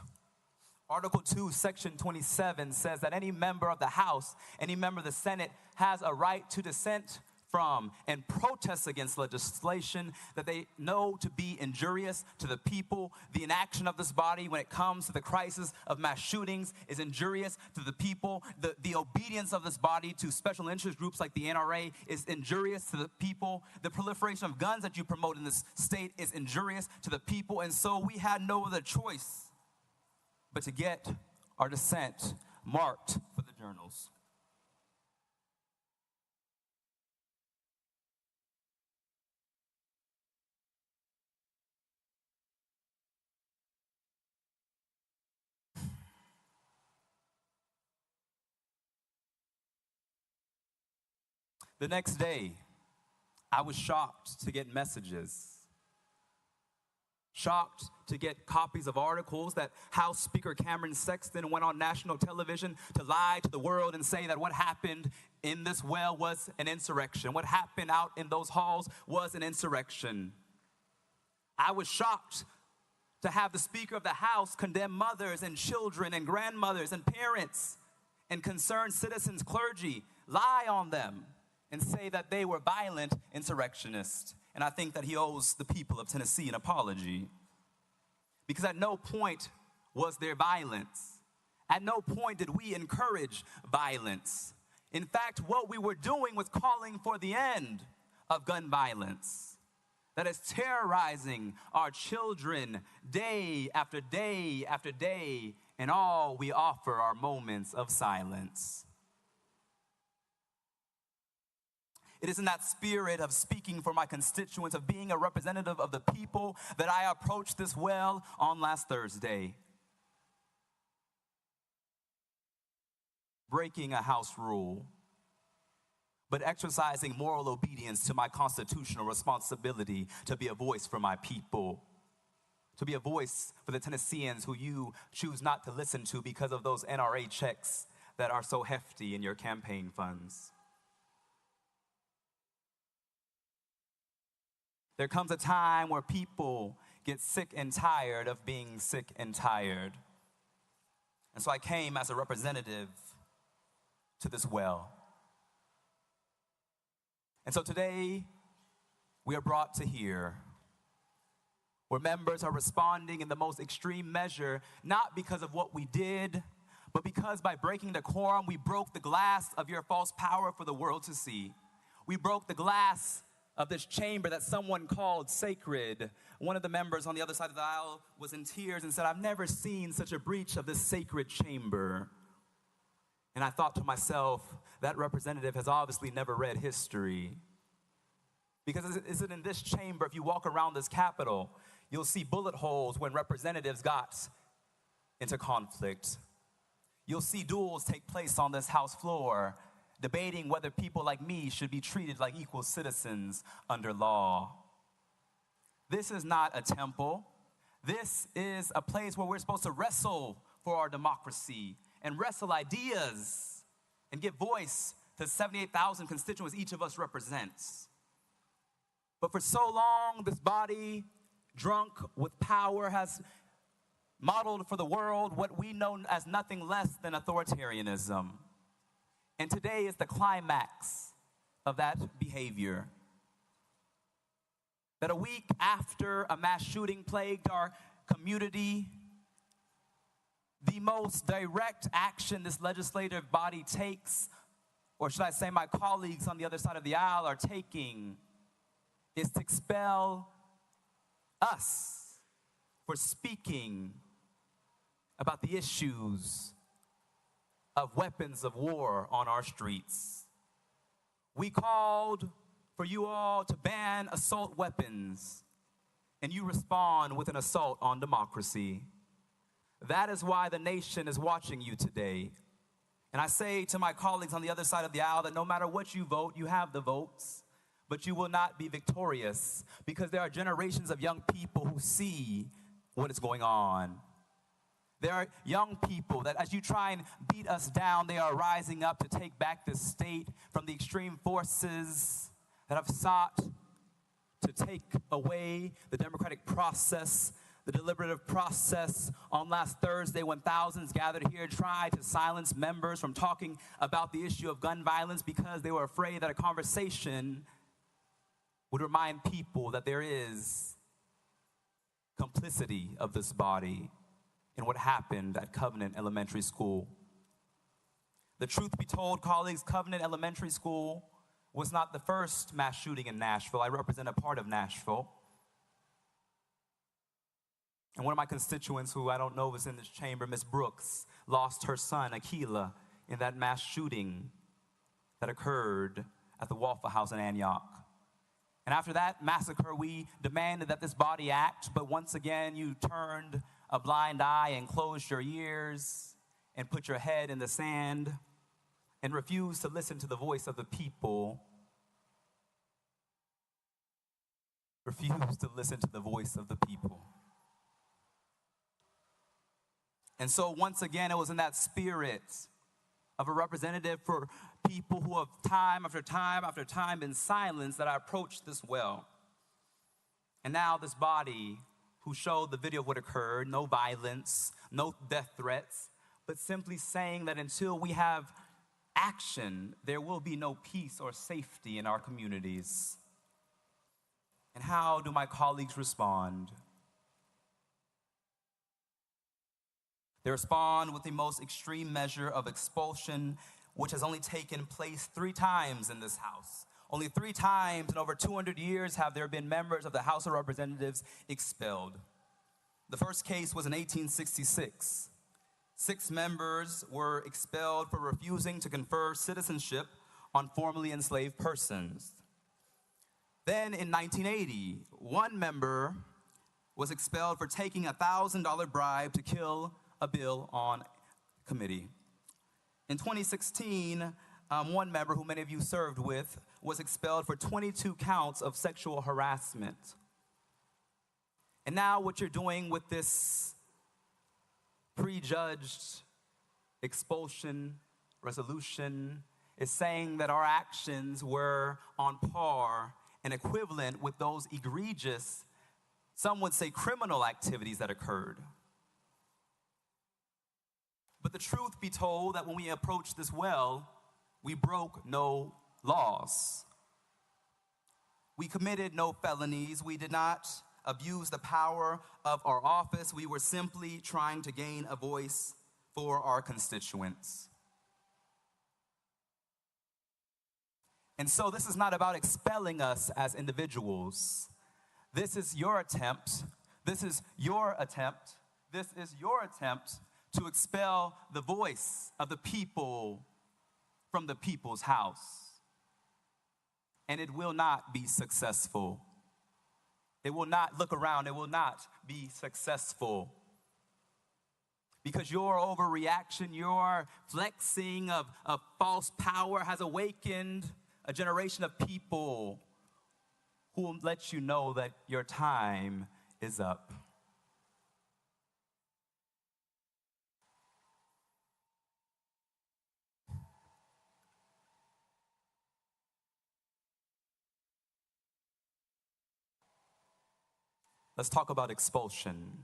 Article 2, Section 27 says that any member of the House, any member of the Senate has a right to dissent from and protest against legislation that they know to be injurious to the people. The inaction of this body when it comes to the crisis of mass shootings is injurious to the people. The obedience of this body to special interest groups like the NRA is injurious to the people. The proliferation of guns that you promote in this state is injurious to the people. And so we had no other choice but to get our dissent marked for the journals. The next day, I was shocked to get messages, shocked to get copies of articles that House Speaker Cameron Sexton went on national television to lie to the world and say that what happened in this well was an insurrection. What happened out in those halls was an insurrection. I was shocked to have the Speaker of the House condemn mothers and children and grandmothers and parents and concerned citizens, clergy, lie on them and say that they were violent insurrectionists. And I think that he owes the people of Tennessee an apology. Because at no point was there violence. At no point did we encourage violence. In fact, what we were doing was calling for the end of gun violence that is terrorizing our children day after day after day, and all we offer are moments of silence. It is in that spirit of speaking for my constituents, of being a representative of the people, that I approached this well on last Thursday. Breaking a House rule, but exercising moral obedience to my constitutional responsibility to be a voice for my people, to be a voice for the Tennesseans who you choose not to listen to because of those NRA checks that are so hefty in your campaign funds. There comes a time where people get sick and tired of being sick and tired. And so I came as a representative to this well. And so today, we are brought to here, where members are responding in the most extreme measure, not because of what we did, but because by breaking the quorum, we broke the glass of your false power for the world to see. We broke the glass of this chamber that someone called sacred. One of the members on the other side of the aisle was in tears and said, "I've never seen such a breach of this sacred chamber." And I thought to myself, that representative has obviously never read history. Because is it in this chamber, if you walk around this Capitol, you'll see bullet holes when representatives got into conflict. You'll see duels take place on this House floor, debating whether people like me should be treated like equal citizens under law. This is not a temple. This is a place where we're supposed to wrestle for our democracy and wrestle ideas and give voice to 78,000 constituents each of us represents. But for so long, this body, drunk with power, has modeled for the world what we know as nothing less than authoritarianism. And today is the climax of that behavior. That a week after a mass shooting plagued our community, the most direct action this legislative body takes, or should I say my colleagues on the other side of the aisle are taking, is to expel us for speaking about the issues of weapons of war on our streets. We called for you all to ban assault weapons, and you respond with an assault on democracy. That is why the nation is watching you today. And I say to my colleagues on the other side of the aisle that no matter what you vote, you have the votes, but you will not be victorious, because there are generations of young people who see what is going on. There are young people that as you try and beat us down, they are rising up to take back this state from the extreme forces that have sought to take away the democratic process, the deliberative process. On last Thursday, when thousands gathered here, tried to silence members from talking about the issue of gun violence because they were afraid that a conversation would remind people that there is complicity of this body in what happened at Covenant Elementary School. The truth be told, colleagues, Covenant Elementary School was not the first mass shooting in Nashville. I represent a part of Nashville. And one of my constituents, who I don't know is in this chamber, Miss Brooks, lost her son, Akila, in that mass shooting that occurred at the Waffle House in Antioch. And after that massacre, we demanded that this body act, but once again, you turned a blind eye and closed your ears and put your head in the sand and refused to listen to the voice of the people. Refused to listen to the voice of the people. And so once again, it was in that spirit of a representative for people who have time after time after time been silenced that I approached this well. And now this body who showed the video of what occurred, no violence, no death threats, but simply saying that until we have action, there will be no peace or safety in our communities. And how do my colleagues respond? They respond with the most extreme measure of expulsion, which has only taken place 3 times in this House. Only 3 times in over 200 years have there been members of the House of Representatives expelled. The first case was in 1866. 6 members were expelled for refusing to confer citizenship on formerly enslaved persons. Then in 1980, 1 member was expelled for taking a $1,000 bribe to kill a bill on committee. In 2016, 1 member who many of you served with was expelled for 22 counts of sexual harassment. And now what you're doing with this prejudged expulsion resolution is saying that our actions were on par and equivalent with those egregious Some would say criminal activities that occurred. But the truth be told, that when we approached this well, we broke no laws. We committed no felonies. We did not abuse the power of our office. We were simply trying to gain a voice for our constituents. And so this is not about expelling us as individuals. This is your attempt. This is your attempt. This is your attempt to expel the voice of the people from the people's house. And it will not be successful. It will not, look around, it will not be successful. Because your overreaction, your flexing of false power has awakened a generation of people who will let you know that your time is up. Let's talk about expulsion.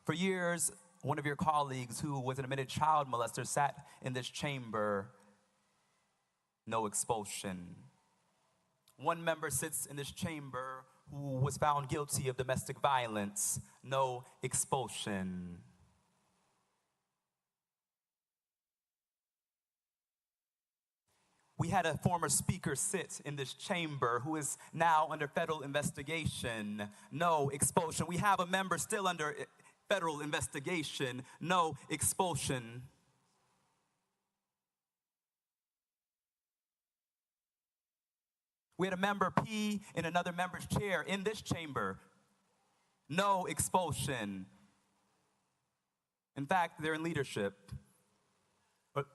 For years, one of your colleagues who was an admitted child molester sat in this chamber. No expulsion. One member sits in this chamber who was found guilty of domestic violence. No expulsion. We had a former speaker sit in this chamber who is now under federal investigation. No expulsion. We have a member still under federal investigation. No expulsion. We had a member pee in another member's chair in this chamber. No expulsion. In fact, they're in leadership. But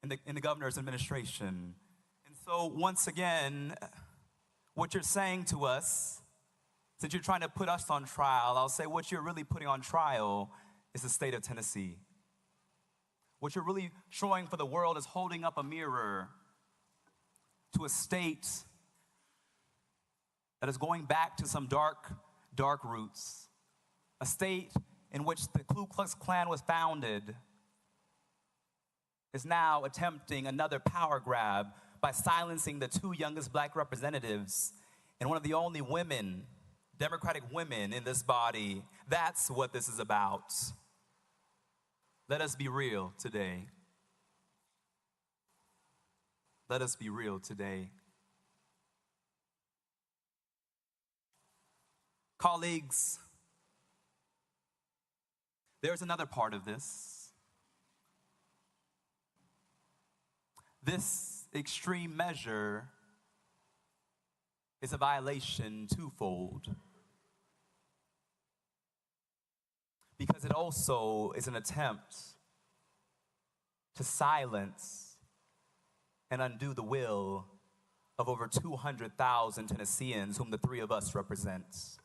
in the governor's administration. And so once again, what you're saying to us, since you're trying to put us on trial, I'll say what you're really putting on trial is the state of Tennessee. What you're really showing for the world is holding up a mirror to a state that is going back to some dark roots. A state in which the Ku Klux Klan was founded is now attempting another power grab by silencing the two youngest black representatives and one of the only women, Democratic women in this body. That's what this is about. Let us be real today. Let us be real today. Colleagues, there's another part of this. This extreme measure is a violation twofold. Because it also is an attempt to silence and undo the will of over 200,000 Tennesseans whom the three of us represent.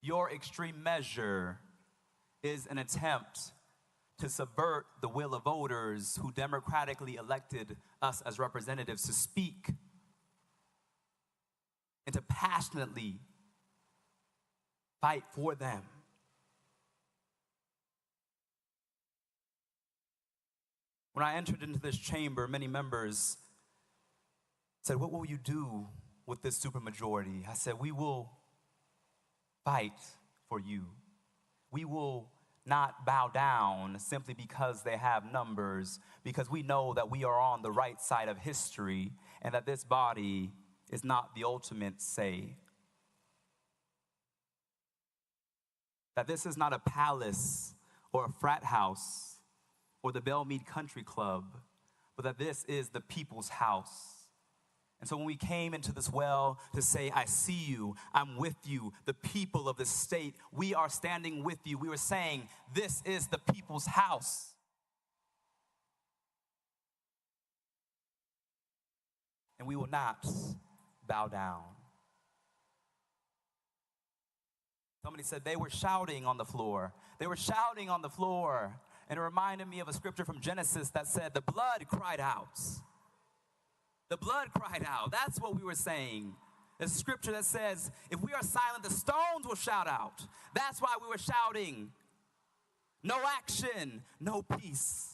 Your extreme measure is an attempt to subvert the will of voters who democratically elected us as representatives to speak and to passionately fight for them. When I entered into this chamber, many members said, "What will you do with this supermajority?" I said, "We will fight for you. We will not bow down simply because they have numbers, because we know that we are on the right side of history and that this body is not the ultimate say. That this is not a palace or a frat house or the Belmead Country Club, but that this is the people's house." And so when we came into this well to say, "I see you, I'm with you, the people of this state, we are standing with you," we were saying, this is the people's house. And we will not bow down. Somebody said they were shouting on the floor. They were shouting on the floor. And it reminded me of a scripture from Genesis that said, the blood cried out. The blood cried out. That's what we were saying. There's scripture that says, if we are silent, the stones will shout out. That's why we were shouting. No action, no peace.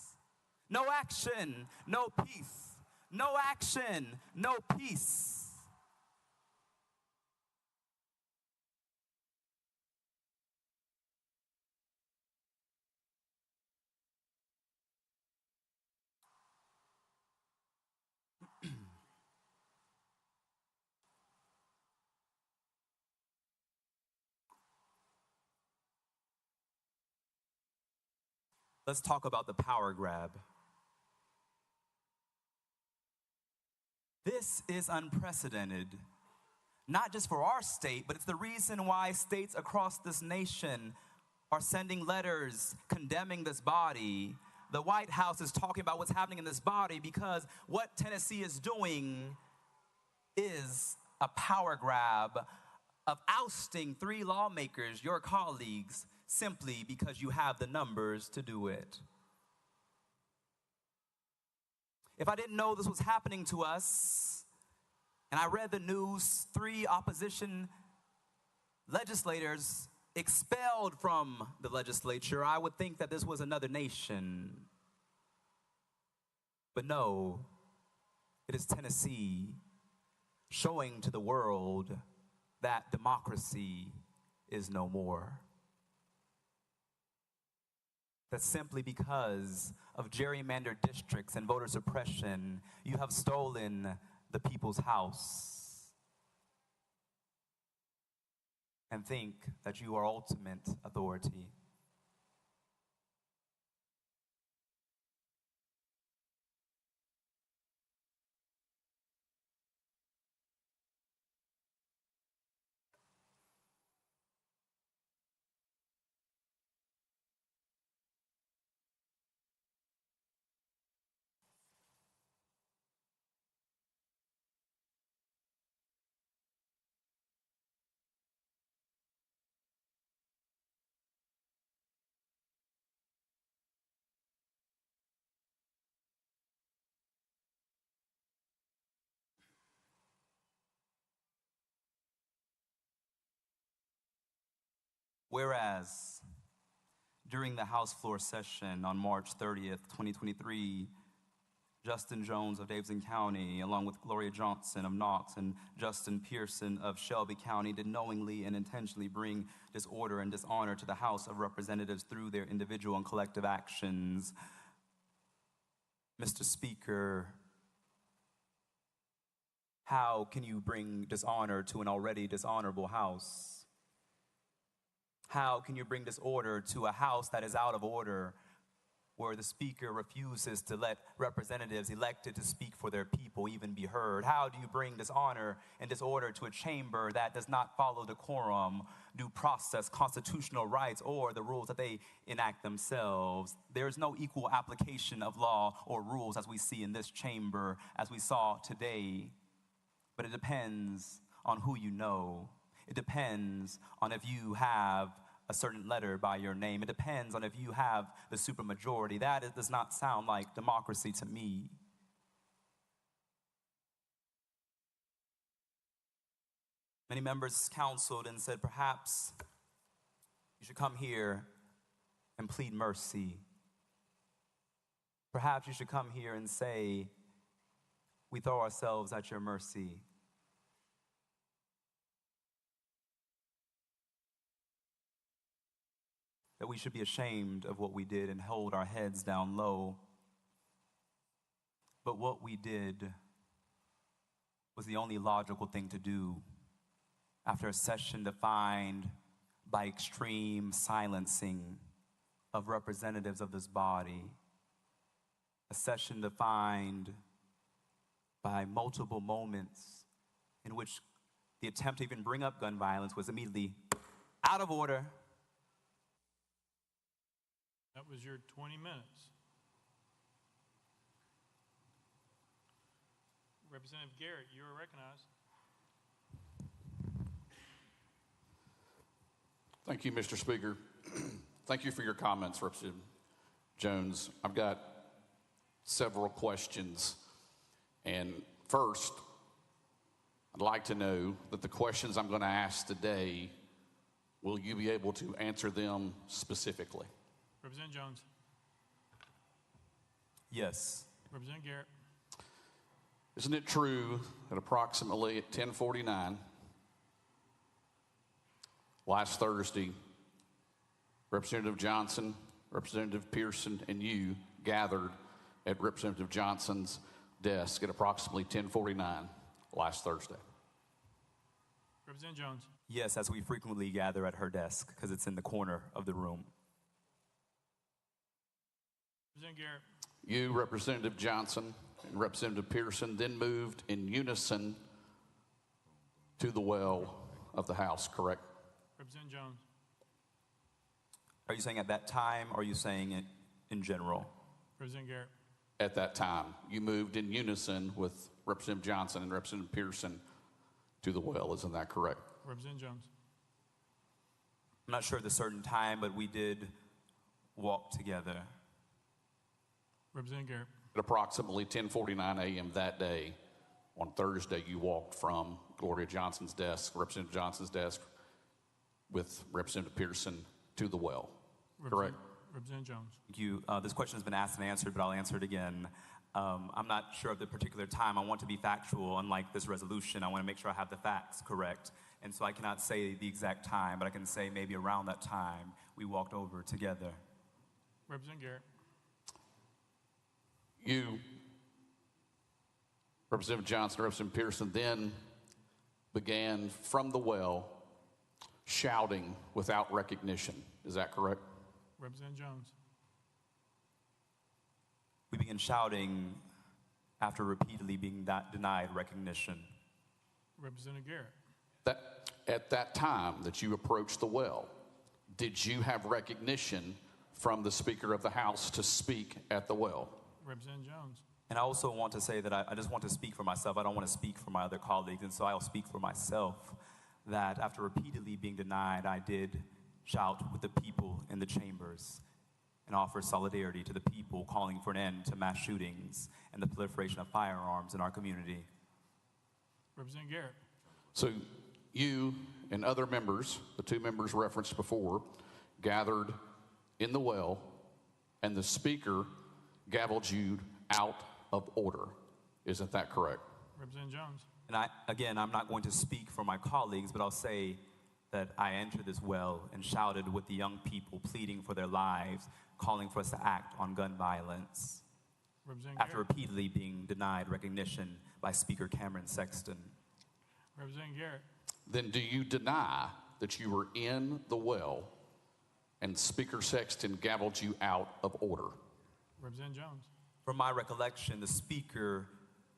No action, no peace. No action, no peace. Let's talk about the power grab. This is unprecedented, not just for our state, but it's the reason why states across this nation are sending letters condemning this body. The White House is talking about what's happening in this body because what Tennessee is doing is a power grab of ousting 3 lawmakers, your colleagues, simply because you have the numbers to do it. If I didn't know this was happening to us, and I read the news, 3 opposition legislators expelled from the legislature, I would think that this was another nation. But no, it is Tennessee showing to the world that democracy is no more. That simply because of gerrymandered districts and voter suppression, you have stolen the people's house and think that you are ultimate authority. Whereas, during the House floor session on March 30th, 2023, Justin Jones of Davidson County, along with Gloria Johnson of Knox and Justin Pearson of Shelby County, did knowingly and intentionally bring disorder and dishonor to the House of Representatives through their individual and collective actions. Mr. Speaker, how can you bring dishonor to an already dishonorable House? How can you bring disorder to a House that is out of order, where the Speaker refuses to let representatives elected to speak for their people even be heard? How do you bring dishonor and disorder to a chamber that does not follow decorum, due process, constitutional rights, or the rules that they enact themselves? There is no equal application of law or rules as we see in this chamber, as we saw today. But it depends on who you know. It depends on if you have a certain letter by your name. It depends on if you have the supermajority. That does not sound like democracy to me. Many members counseled and said, perhaps you should come here and plead mercy. Perhaps you should come here and say, we throw ourselves at your mercy. That we should be ashamed of what we did and hold our heads down low. But what we did was the only logical thing to do after a session defined by extreme silencing of representatives of this body. A session defined by multiple moments in which the attempt to even bring up gun violence was immediately out of order. That was your 20 minutes. Representative Garrett, you are recognized. Thank you, Mr. Speaker. Thank you for your comments, Representative Jones. I've got several questions. And first, I'd like to know that the questions I'm going to ask today, will you be able to answer them specifically? Representative Jones. Yes. Representative Garrett. Isn't it true that approximately at 10:49 last Thursday, Representative Johnson, Representative Pearson, and you gathered at Representative Johnson's desk at approximately 10:49 last Thursday? Representative Jones. Yes, as we frequently gather at her desk because it's in the corner of the room. Representative Garrett. You, Representative Johnson, and Representative Pearson then moved in unison to the well of the House, correct? Representative Jones. Are you saying at that time, or are you saying it in general? Representative Garrett. At that time, you moved in unison with Representative Johnson and Representative Pearson to the well, isn't that correct? Representative Jones. I'm not sure the certain time, but we did walk together. Representative Garrett. At approximately 10:49 a.m. that day, on Thursday, you walked from Gloria Johnson's desk, Representative Johnson's desk, with Representative Pearson to the well, correct? Representative Jones. Thank you. This question has been asked and answered, but I'll answer it again. I'm not sure of the particular time. I want to be factual. Unlike this resolution, I want to make sure I have the facts correct. And so I cannot say the exact time, but I can say maybe around that time we walked over together. Representative Garrett. You, Representative Johnson, Representative Pearson, then began from the well shouting without recognition. Is that correct? Representative Jones. We began shouting after repeatedly being denied recognition. Representative Garrett. At that time that you approached the well, did you have recognition from the Speaker of the House to speak at the well? Representative Jones. And I also want to say that I just want to speak for myself. I don't want to speak for my other colleagues, and so I'll speak for myself that after repeatedly being denied, I did shout with the people in the chambers and offer solidarity to the people calling for an end to mass shootings and the proliferation of firearms in our community. Representative Garrett. So you and other members, the two members referenced before, gathered in the well, and the Speaker gavelled you out of order. Isn't that correct? Representative Jones. And I'm not going to speak for my colleagues, but I'll say that I entered this well and shouted with the young people, pleading for their lives, calling for us to act on gun violence. After repeatedly being denied recognition by Speaker Cameron Sexton. Representative Garrett. Then do you deny that you were in the well and Speaker Sexton gavelled you out of order? Representative Jones. From my recollection, the Speaker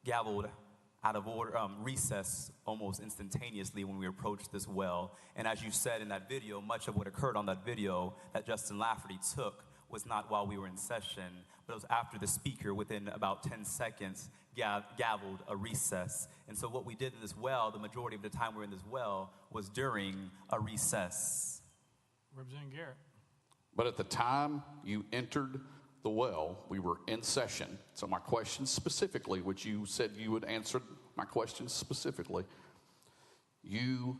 gavelled out of order, recess almost instantaneously when we approached this well. And as you said in that video, much of what occurred on that video that Justin Lafferty took was not while we were in session, but it was after the Speaker, within about 10 seconds, gavelled a recess. And so what we did in this well, the majority of the time we were in this well, was during a recess. Representative Garrett. But at the time you entered the well, we were in session. So my question specifically, which you said you would answer my question specifically, you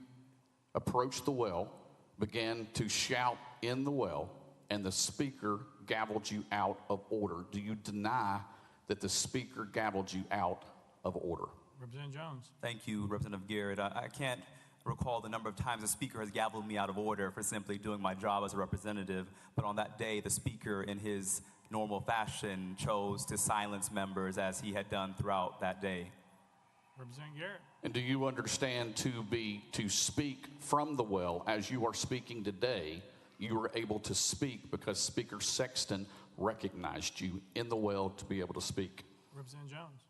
approached the well, began to shout in the well, and the Speaker gavelled you out of order. Do you deny that the Speaker gavelled you out of order? Representative Jones. Thank you, Representative Garrett. I can't recall the number of times the Speaker has gavelled me out of order for simply doing my job as a representative, but on that day, the Speaker, in his normal fashion, chose to silence members as he had done throughout that day. Representative Garrett. And do you understand to speak from the well as you are speaking today, you were able to speak because Speaker Sexton recognized you in the well to be able to speak? Representative Jones.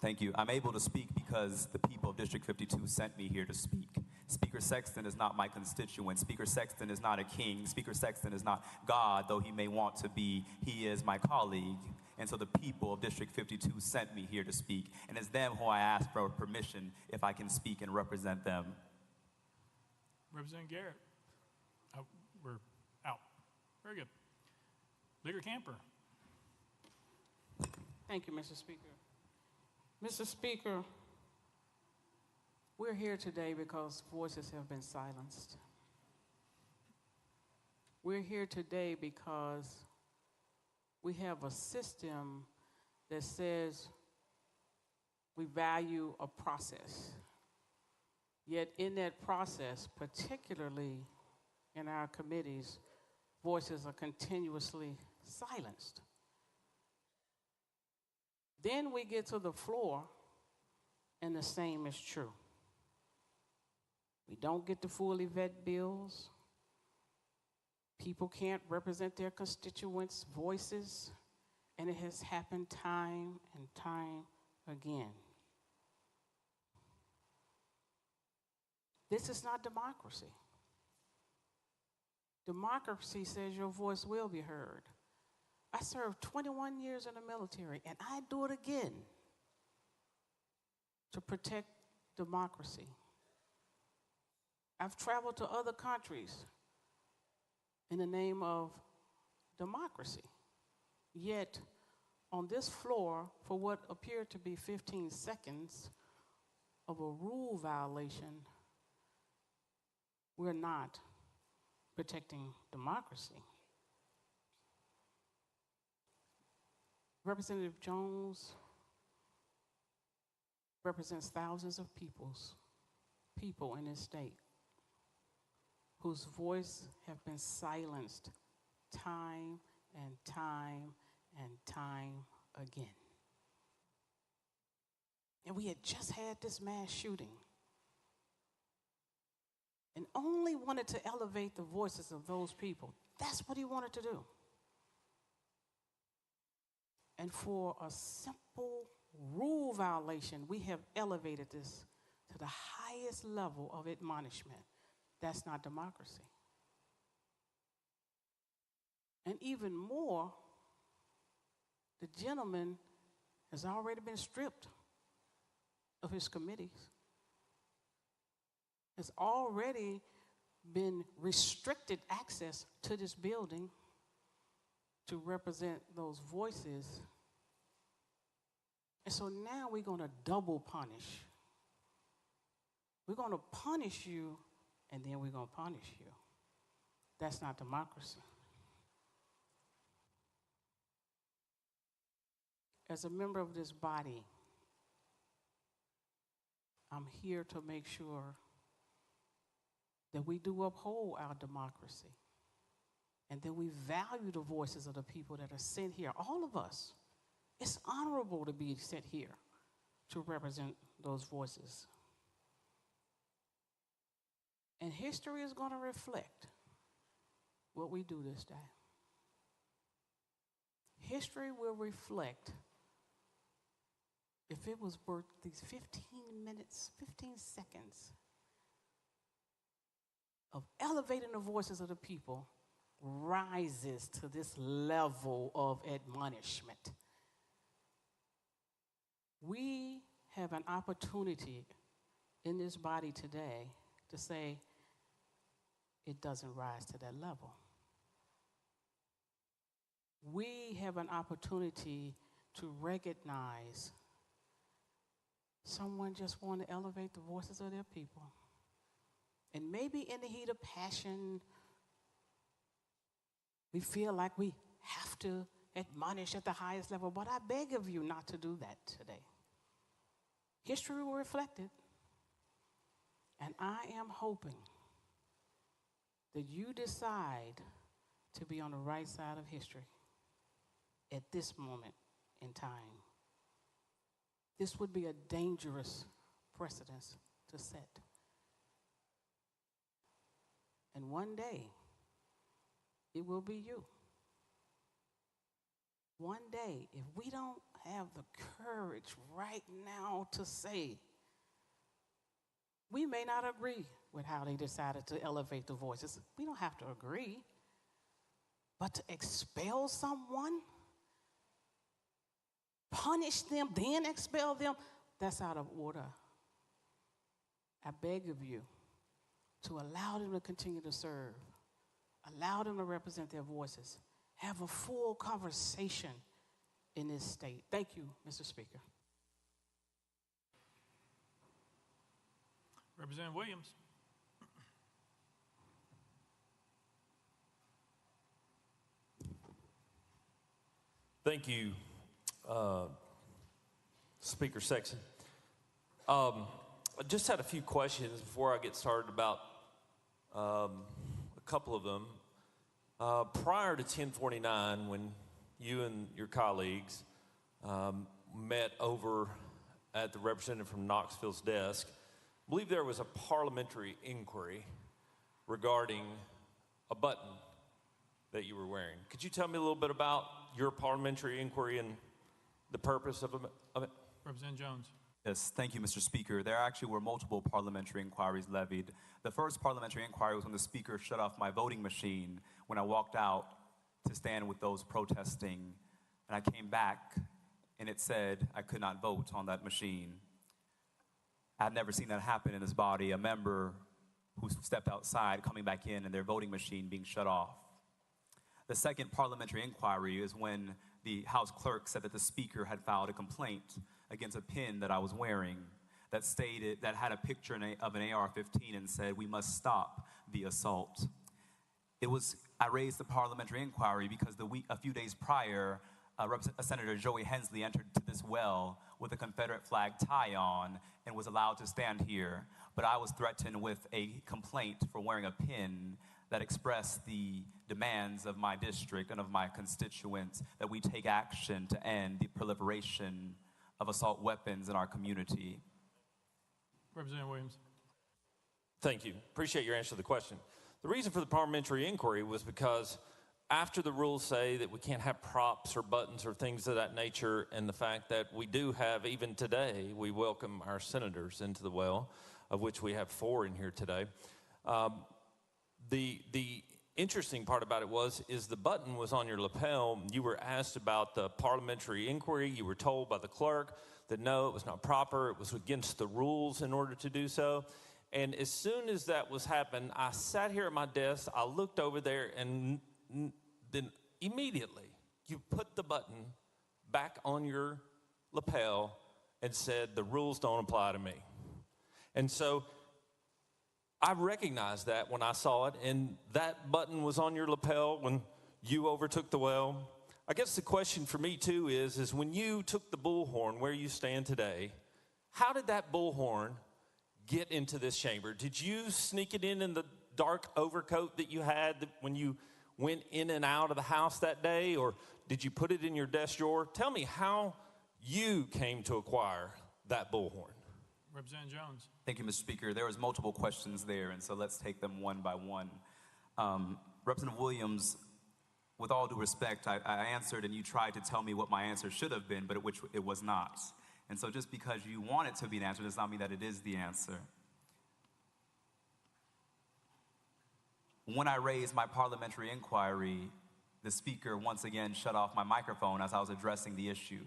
Thank you. I'm able to speak because the people of District 52 sent me here to speak. Speaker Sexton is not my constituent. Speaker Sexton is not a king. Speaker Sexton is not God, though he may want to be. He is my colleague. And so the people of District 52 sent me here to speak. And it's them who I ask for permission if I can speak and represent them. Representative Garrett. Oh, we're out. Very good. Leader Camper. Thank you, Mr. Speaker. Mr. Speaker, We're here today because voices have been silenced. We're here today because we have a system that says we value a process. Yet in that process, particularly in our committees, voices are continuously silenced. Then we get to the floor, and the same is true. We don't get to fully vet bills. People can't represent their constituents' voices, and it has happened time and time again. This is not democracy. Democracy says your voice will be heard. I served 21 years in the military, and I do it again to protect democracy. I've traveled to other countries in the name of democracy. Yet, on this floor, for what appeared to be 15 seconds of a rule violation, we're not protecting democracy. Representative Jones represents thousands of people in this state whose voice have been silenced time and time and time again. And we had just had this mass shooting and only wanted to elevate the voices of those people. That's what he wanted to do. And for a simple rule violation, we have elevated this to the highest level of admonishment. That's not democracy. And even more, the gentleman has already been stripped of his committees, has already been restricted access to this building to represent those voices. And so now we're going to double punish. We're going to punish you, and then we're going to punish you. That's not democracy. As a member of this body, I'm here to make sure that we do uphold our democracy and that we value the voices of the people that are sent here, all of us. It's honorable to be sent here to represent those voices. And history is going to reflect what we do this day. History will reflect if it was worth these 15 minutes, 15 seconds of elevating the voices of the people rises to this level of admonishment. We have an opportunity in this body today to say it doesn't rise to that level. We have an opportunity to recognize someone just want to elevate the voices of their people. And maybe in the heat of passion, we feel like we have to admonish at the highest level, but I beg of you not to do that today. History will reflect it. And I am hoping that you decide to be on the right side of history at this moment in time. This would be a dangerous precedent to set. And one day, it will be you. One day, if we don't have the courage right now to say, we may not agree with how they decided to elevate the voices. We don't have to agree. But to expel someone, punish them, then expel them, that's out of order. I beg of you to allow them to continue to serve, allow them to represent their voices, have a full conversation in this state. Thank you, Mr. Speaker. Representative Williams. Thank you, Speaker Sexton. I just had a few questions before I get started about a couple of them. Prior to 1049, when you and your colleagues met over at the representative from Knoxville's desk, I believe there was a parliamentary inquiry regarding a button that you were wearing. Could you tell me a little bit about your parliamentary inquiry and the purpose of it? Representative Jones. Yes, thank you, Mr. Speaker. There actually were multiple parliamentary inquiries levied. The first parliamentary inquiry was when the Speaker shut off my voting machine when I walked out to stand with those protesting. And I came back, and it said I could not vote on that machine. I'd never seen that happen in this body, a member who stepped outside coming back in and their voting machine being shut off. The second parliamentary inquiry is when the House clerk said that the Speaker had filed a complaint against a pin that I was wearing that stated, that had a picture of an AR-15 and said, "We must stop the assault." I raised the parliamentary inquiry because a few days prior, Senator Joey Hensley entered to this well with a Confederate flag tie on and was allowed to stand here. But I was threatened with a complaint for wearing a pin that expressed the demands of my district and of my constituents that we take action to end the proliferation of assault weapons in our community. Representative Williams. Thank you. Appreciate your answer to the question. The reason for the parliamentary inquiry was because after the rules say that we can't have props or buttons or things of that nature, and the fact that we do have, even today, we welcome our senators into the well, of which we have 4 in here today. The interesting part about it is the button was on your lapel. You were asked about the parliamentary inquiry. You were told by the clerk that no, it was not proper. It was against the rules in order to do so. And as soon as that was happening, I sat here at my desk, I looked over there, and then immediately you put the button back on your lapel and said, "The rules don't apply to me." And so I recognized that when I saw it, and that button was on your lapel when you overtook the well. I guess the question for me too is when you took the bullhorn where you stand today, how did that bullhorn get into this chamber? Did you sneak it in the dark overcoat that you had when you went in and out of the house that day, or did you put it in your desk drawer? Tell me how you came to acquire that bullhorn. Representative Jones. Thank you, Mr. Speaker. There was multiple questions there, and so let's take them one by one. Representative Williams, with all due respect, I answered, and you tried to tell me what my answer should have been, but which it was not. And so just because you want it to be an answer does not mean that it is the answer. When I raised my parliamentary inquiry, the Speaker once again shut off my microphone as I was addressing the issue.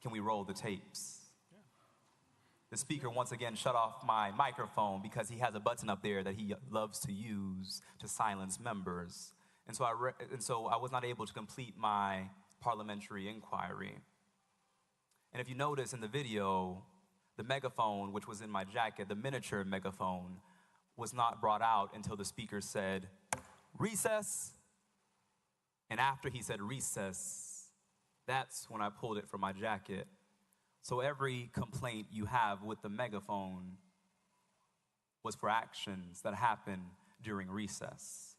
Can we roll the tapes? The Speaker once again shut off my microphone because he has a button up there that he loves to use to silence members. And so I was not able to complete my parliamentary inquiry. And if you notice in the video, the megaphone, which was in my jacket, the miniature megaphone, was not brought out until the Speaker said, "Recess." And after he said recess, that's when I pulled it from my jacket. So every complaint you have with the megaphone was for actions that happened during recess.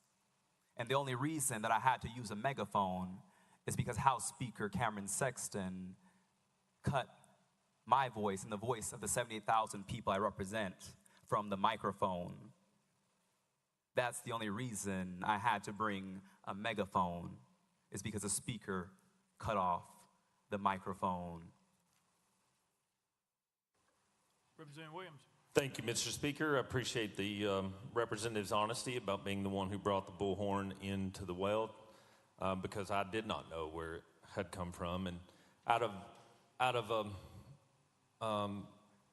And the only reason that I had to use a megaphone is because House Speaker Cameron Sexton cut my voice and the voice of the 78,000 people I represent from the microphone. That's the only reason I had to bring a megaphone, is because the Speaker cut off the microphone. Representative Williams. Thank you, Mr. Speaker. I appreciate the representative's honesty about being the one who brought the bullhorn into the well, because I did not know where it had come from. And out of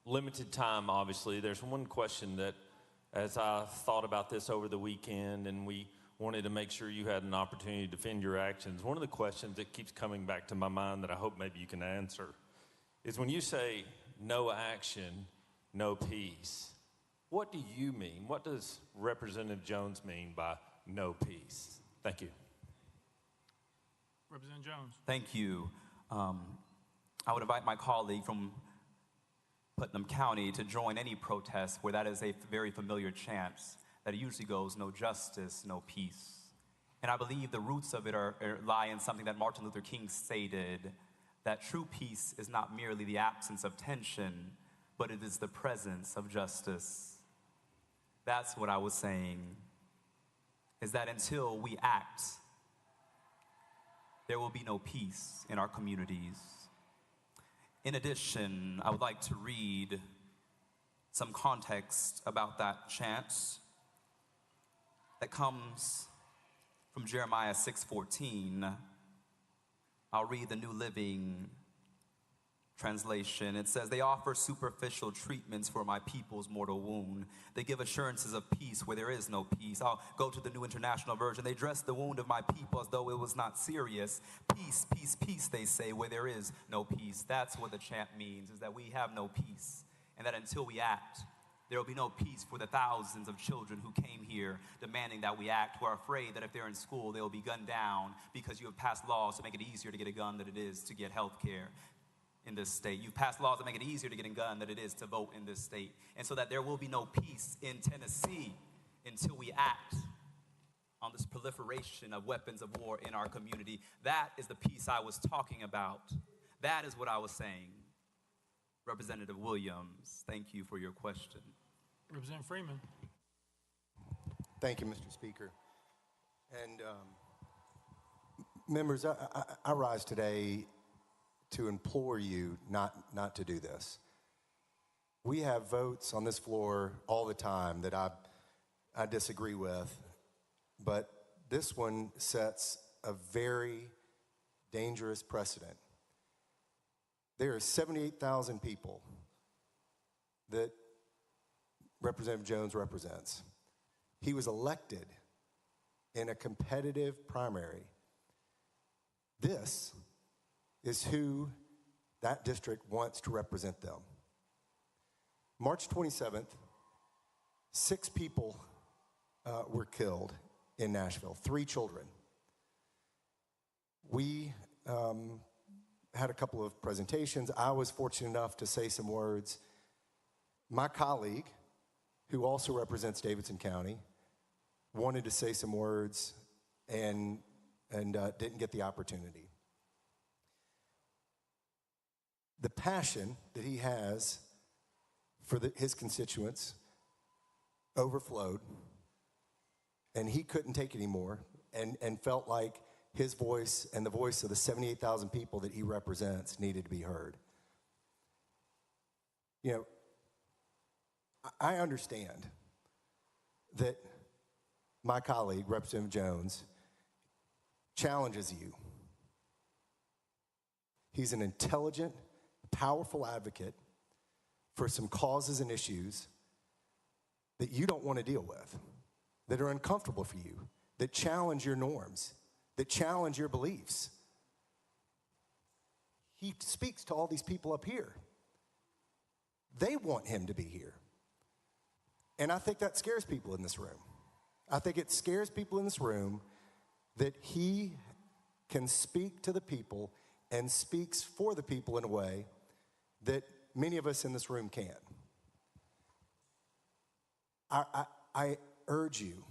limited time, obviously, there's one question that, as I thought about this over the weekend, and we wanted to make sure you had an opportunity to defend your actions, one of the questions that keeps coming back to my mind that I hope maybe you can answer is when you say no action, no peace. What do you mean? What does Representative Jones mean by no peace? Thank you. Representative Jones. Thank you. I would invite my colleague from Putnam County to join any protest where that is a very familiar chant that usually goes, no justice, no peace. And I believe the roots of it lie in something that Martin Luther King stated, that true peace is not merely the absence of tension, but it is the presence of justice. That's what I was saying, is that until we act, there will be no peace in our communities. In addition, I would like to read some context about that chant that comes from Jeremiah 6:14. I'll read the New Living Translation. It says, they offer superficial treatments for my people's mortal wound. They give assurances of peace where there is no peace. I'll go to the New International Version. They dress the wound of my people as though it was not serious. Peace, peace, peace, they say, where there is no peace. That's what the chant means, is that we have no peace. And that until we act, there will be no peace for the thousands of children who came here demanding that we act, who are afraid that if they're in school, they will be gunned down because you have passed laws to make it easier to get a gun than it is to get health care in this state. You've passed laws that make it easier to get a gun than it is to vote in this state. And so that there will be no peace in Tennessee until we act on this proliferation of weapons of war in our community. That is the peace I was talking about. That is what I was saying. Representative Williams, thank you for your question. Representative Freeman. Thank you, Mr. Speaker. And members, I rise today to implore you not to do this. We have votes on this floor all the time that I disagree with, but this one sets a very dangerous precedent. There are 78,000 people that Representative Jones represents. He was elected in a competitive primary. This is who that district wants to represent them. March 27th, 6 people were killed in Nashville, 3 children. We had a couple of presentations. I was fortunate enough to say some words. My colleague, who also represents Davidson County, wanted to say some words and didn't get the opportunity. The passion that he has for his constituents overflowed, and he couldn't take it anymore and felt like his voice and the voice of the 78,000 people that he represents needed to be heard. You know, I understand that my colleague, Representative Jones, challenges you. He's an intelligent, powerful advocate for some causes and issues that you don't want to deal with, that are uncomfortable for you, that challenge your norms, that challenge your beliefs. He speaks to all these people up here. They want him to be here. And I think that scares people in this room. I think it scares people in this room that he can speak to the people and speaks for the people in a way that many of us in this room can't. I urge you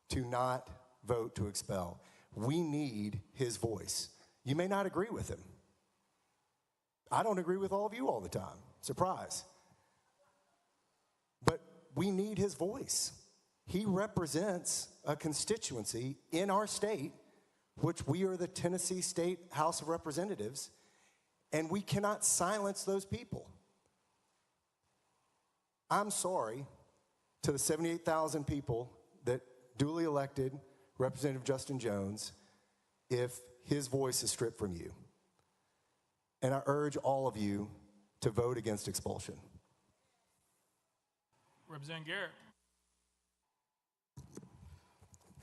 to not vote to expel. We need his voice. You may not agree with him. I don't agree with all of you all the time. Surprise. But we need his voice. He represents a constituency in our state, which we are the Tennessee State House of Representatives, and we cannot silence those people. I'm sorry to the 78,000 people that duly elected Representative Justin Jones if his voice is stripped from you. And I urge all of you to vote against expulsion. Representative Garrett.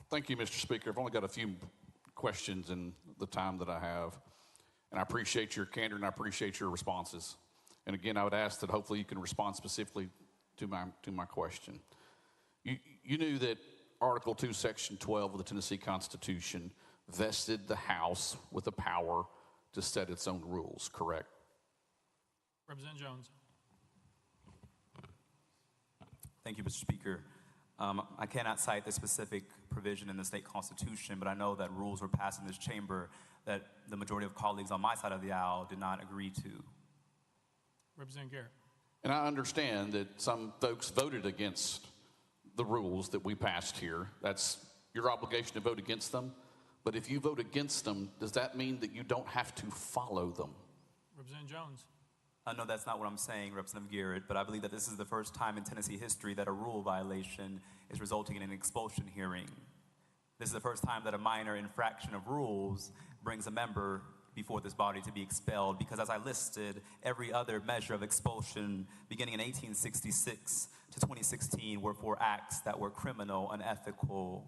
Thank you, Mr. Speaker. I've only got a few questions in the time that I have, and I appreciate your candor and I appreciate your responses. And again, I would ask that hopefully you can respond specifically to my question. You knew that Article 2, Section 12 of the Tennessee Constitution vested the House with the power to set its own rules, correct? Representative Jones. Thank you, Mr. Speaker. I cannot cite the specific provision in the state constitution, but I know that rules were passed in this chamber that the majority of colleagues on my side of the aisle did not agree to. Representative Garrett. And I understand that some folks voted against the rules that we passed here. That's your obligation to vote against them. But if you vote against them, does that mean that you don't have to follow them? Representative Jones. No, that's not what I'm saying, Representative Garrett, but I believe that this is the first time in Tennessee history that a rule violation is resulting in an expulsion hearing. This is the first time that a minor infraction of rules brings a member before this body to be expelled, because as I listed, every other measure of expulsion beginning in 1866 to 2016 were for acts that were criminal, unethical,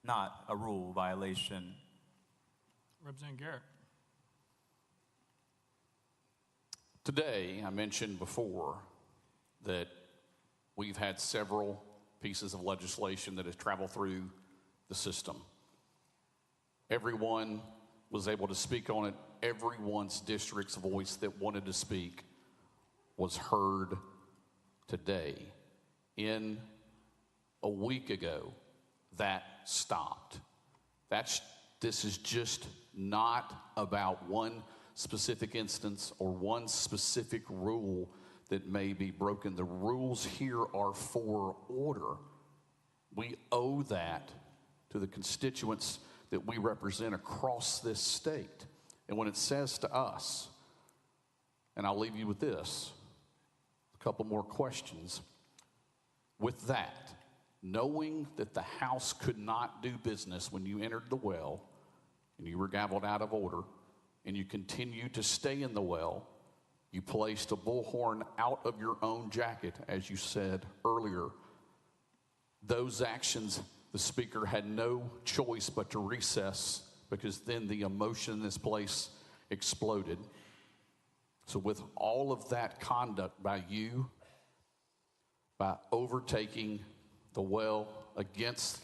not a rule violation. Representative Garrett. Today, I mentioned before that we've had several pieces of legislation that has traveled through the system. Everyone was able to speak on it. Everyone's district's voice that wanted to speak was heard today. In a week ago, that stopped. This is just not about one specific instance or one specific rule that may be broken. The rules here are for order. We owe that to the constituents that we represent across this state. And when it says to us, and I'll leave you with this, a couple more questions. With that, knowing that the House could not do business when you entered the well and you were gavelled out of order, and you continue to stay in the well, you placed a bullhorn out of your own jacket, as you said earlier. Those actions, the Speaker had no choice but to recess, because then the emotion in this place exploded. So with all of that conduct by you, by overtaking the well against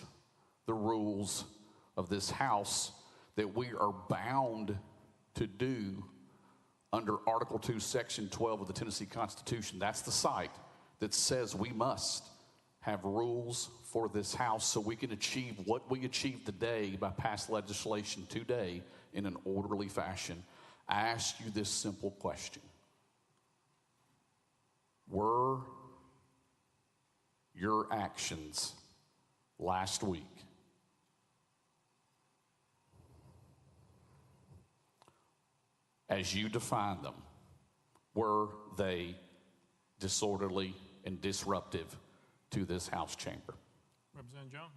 the rules of this House that we are bound to do under Article 2, Section 12 of the Tennessee Constitution. That's the site that says we must have rules for this House so we can achieve what we achieved today by passed legislation today in an orderly fashion. I ask you this simple question. Were your actions last week as you define them, were they disorderly and disruptive to this House chamber? Representative Jones.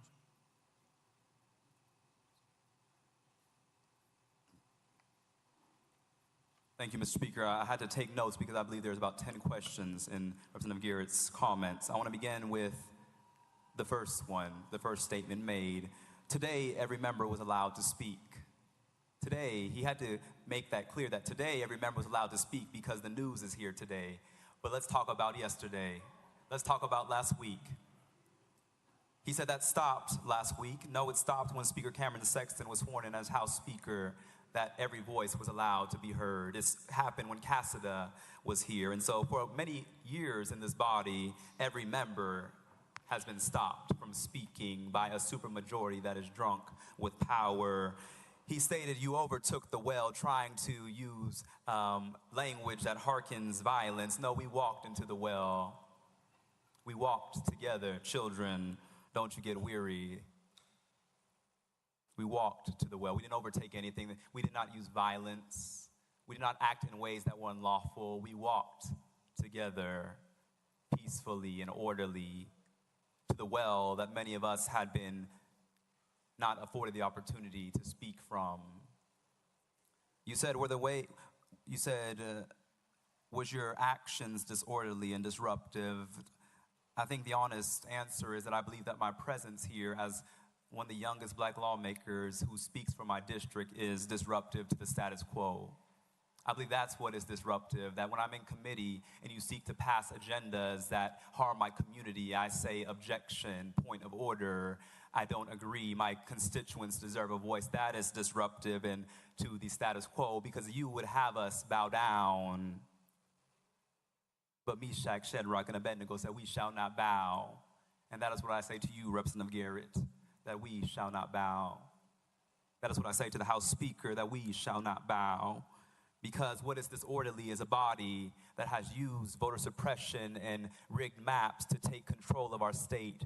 Thank you, Mr. Speaker. I had to take notes because I believe there's about 10 questions in Representative Garrett's comments. I want to begin with the first one, the first statement made. Today, every member was allowed to speak. Today, he had to make that clear that today every member was allowed to speak because the news is here today. But let's talk about yesterday. Let's talk about last week. He said that stopped last week. No, it stopped when Speaker Cameron Sexton was sworn in as House Speaker, that every voice was allowed to be heard. This happened when Cassida was here. And so for many years in this body, every member has been stopped from speaking by a supermajority that is drunk with power. He stated you overtook the well trying to use language that harkens violence. No, we walked into the well. We walked together. Children, don't you get weary. We walked to the well. We didn't overtake anything. We did not use violence. We did not act in ways that were unlawful. We walked together peacefully and orderly to the well that many of us had been not afforded the opportunity to speak from. You said, was your actions disorderly and disruptive? I think the honest answer is that I believe that my presence here as one of the youngest black lawmakers who speaks for my district is disruptive to the status quo. I believe that's what is disruptive, that when I'm in committee and you seek to pass agendas that harm my community, I say objection, point of order, I don't agree, my constituents deserve a voice. That is disruptive and to the status quo, because you would have us bow down. But Meshach, Shadrach, and Abednego said, we shall not bow. And that is what I say to you, Representative Garrett, that we shall not bow. That is what I say to the House Speaker, that we shall not bow. Because what is disorderly is a body that has used voter suppression and rigged maps to take control of our state.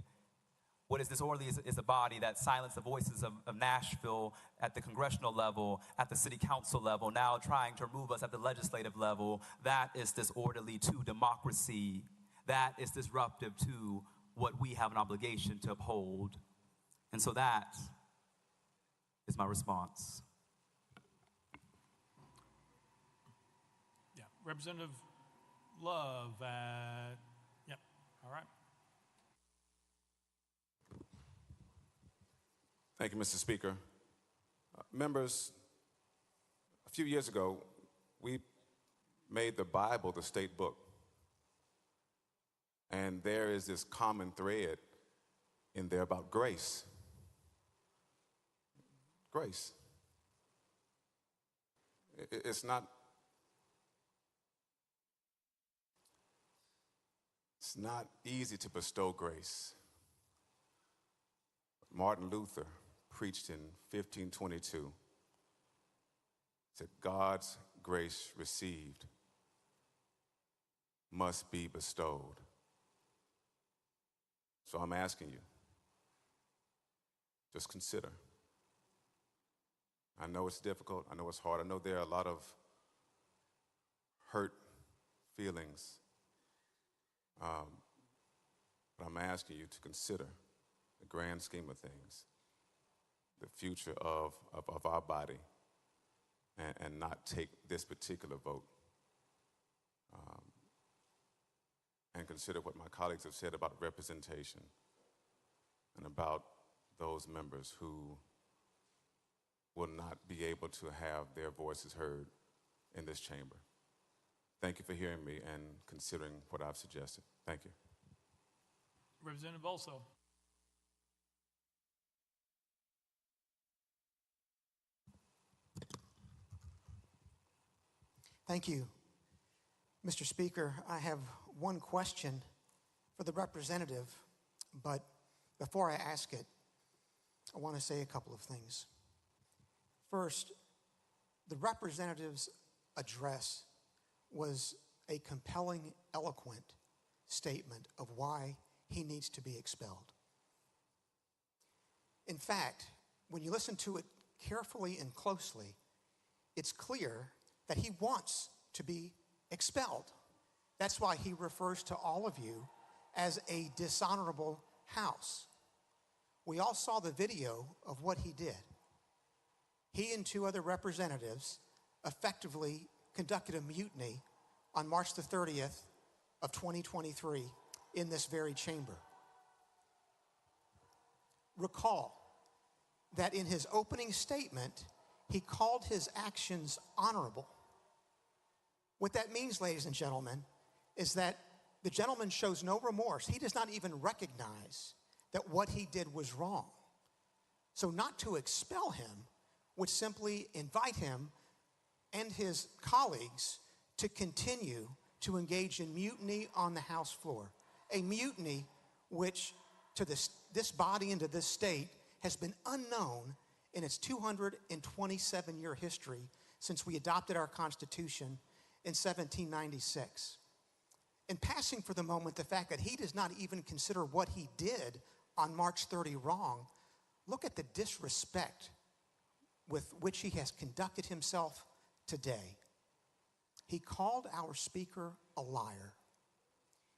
What is disorderly is a body that silenced the voices of Nashville at the congressional level, at the city council level, now trying to remove us at the legislative level. That is disorderly to democracy. That is disruptive to what we have an obligation to uphold. And so that is my response. Yeah, Representative Love yep, all right. Thank you, Mr. Speaker. Members, a few years ago, we made the Bible the state book. And there is this common thread in there about grace. Grace. It's not easy to bestow grace. Martin Luther preached in 1522, said, God's grace received must be bestowed. So I'm asking you, just consider. I know it's difficult. I know it's hard. I know there are a lot of hurt feelings. But I'm asking you to consider the grand scheme of things, the future of our body, and not take this particular vote. And consider what my colleagues have said about representation and about those members who will not be able to have their voices heard in this chamber. Thank you for hearing me and considering what I've suggested. Thank you. Representative also. Thank you. Mr. Speaker, I have one question for the representative, but before I ask it, I want to say a couple of things. First, the representative's address was a compelling, eloquent statement of why he needs to be expelled. In fact, when you listen to it carefully and closely, it's clear that he wants to be expelled. That's why he refers to all of you as a dishonorable house. We all saw the video of what he did. He and two other representatives effectively conducted a mutiny on March the 30th of 2023 in this very chamber. Recall that in his opening statement, he called his actions honorable. What that means, ladies and gentlemen, is that the gentleman shows no remorse. He does not even recognize that what he did was wrong. So not to expel him would simply invite him and his colleagues to continue to engage in mutiny on the House floor. A mutiny which to this body and to this state has been unknown in its 227-year history since we adopted our Constitution in 1796. In passing for the moment the fact that he does not even consider what he did on March 30 wrong, look at the disrespect with which he has conducted himself today. He called our speaker a liar.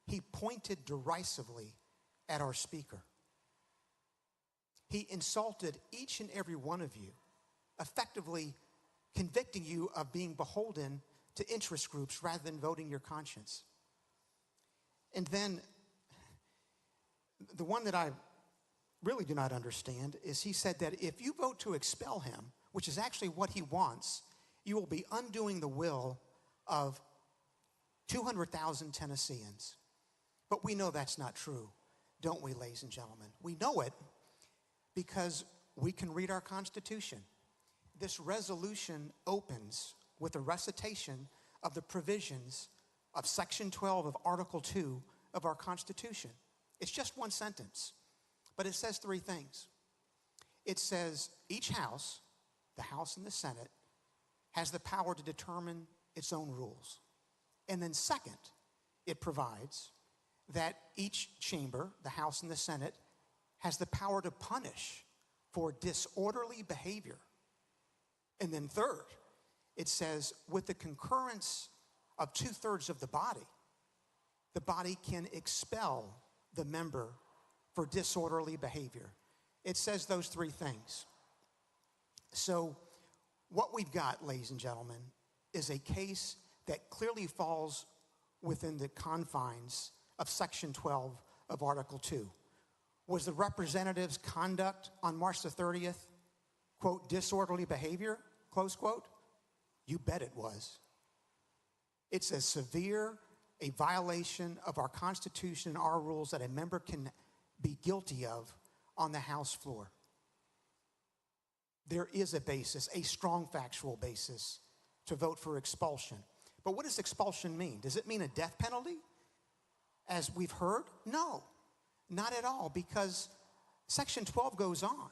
He pointed derisively at our speaker. He insulted each and every one of you, effectively convicting you of being beholden to interest groups rather than voting your conscience. And then the one that I really do not understand is he said that if you vote to expel him, which is actually what he wants, you will be undoing the will of 200,000 Tennesseans. But we know that's not true, don't we, ladies and gentlemen? We know it because we can read our Constitution. This resolution opens with a recitation of the provisions of Section 12 of Article 2 of our Constitution. It's just one sentence, but it says three things. It says each house, the House and the Senate, has the power to determine its own rules. And then second, it provides that each chamber, the House and the Senate, has the power to punish for disorderly behavior. And then third, it says with the concurrence of 2/3 of the body can expel the member for disorderly behavior. It says those three things. So what we've got, ladies and gentlemen, is a case that clearly falls within the confines of Section 12 of Article 2. Was the representative's conduct on March the 30th, quote, disorderly behavior, close quote? You bet it was. It's as severe a violation of our Constitution and our rules that a member can be guilty of on the House floor. There is a basis, a strong factual basis, to vote for expulsion. But what does expulsion mean? Does it mean a death penalty, as we've heard? No, not at all, because Section 12 goes on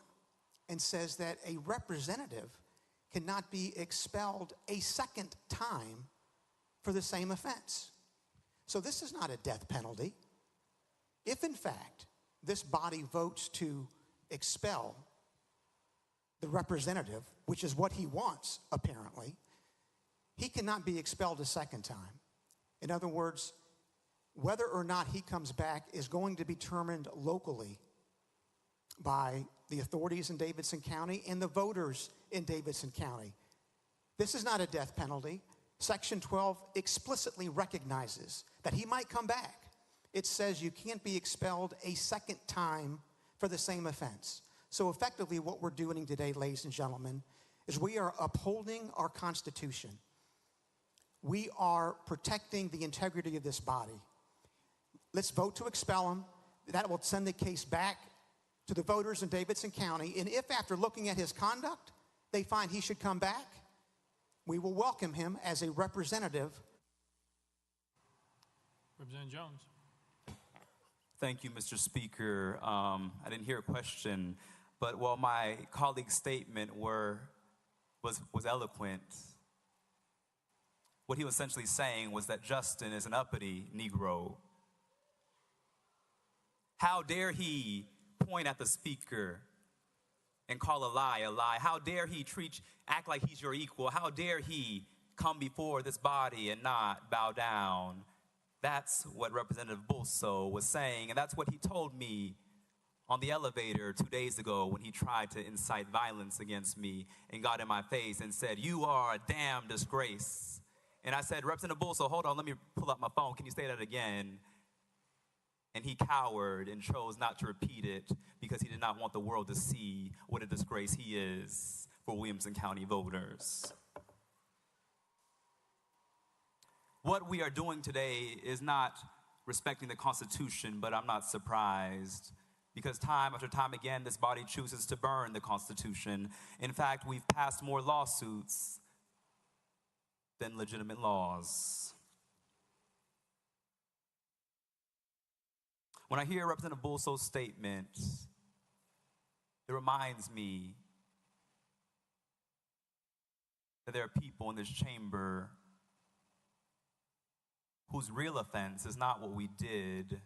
and says that a representative cannot be expelled a second time for the same offense. So this is not a death penalty. If, in fact, this body votes to expel the representative, which is what he wants, apparently, he cannot be expelled a second time. In other words, whether or not he comes back is going to be determined locally by the authorities in Davidson County and the voters in Davidson County. This is not a death penalty. Section 12 explicitly recognizes that he might come back. It says you can't be expelled a second time for the same offense. So effectively what we're doing today, ladies and gentlemen, is we are upholding our Constitution. We are protecting the integrity of this body. Let's vote to expel him. That will send the case back to the voters in Davidson County. And if after looking at his conduct, they find he should come back, we will welcome him as a representative. Representative Jones. Thank you, Mr. Speaker. I didn't hear a question, but while my colleague's statement was eloquent, what he was essentially saying was that Justin is an uppity Negro. How dare he point at the speaker and call a lie a lie? How dare he act like he's your equal? How dare he come before this body and not bow down? That's what Representative Bulso was saying, and that's what he told me on the elevator 2 days ago when he tried to incite violence against me and got in my face and said, "You are a damn disgrace." And I said, "Representative Bulso, hold on, let me pull up my phone. Can you say that again?" And he cowered and chose not to repeat it because he did not want the world to see what a disgrace he is for Williamson County voters. What we are doing today is not respecting the Constitution, but I'm not surprised because time after time again, this body chooses to burn the Constitution. In fact, we've passed more lawsuits than legitimate laws. When I hear Representative Bulso's statement, it reminds me that there are people in this chamber whose real offense is not what we did,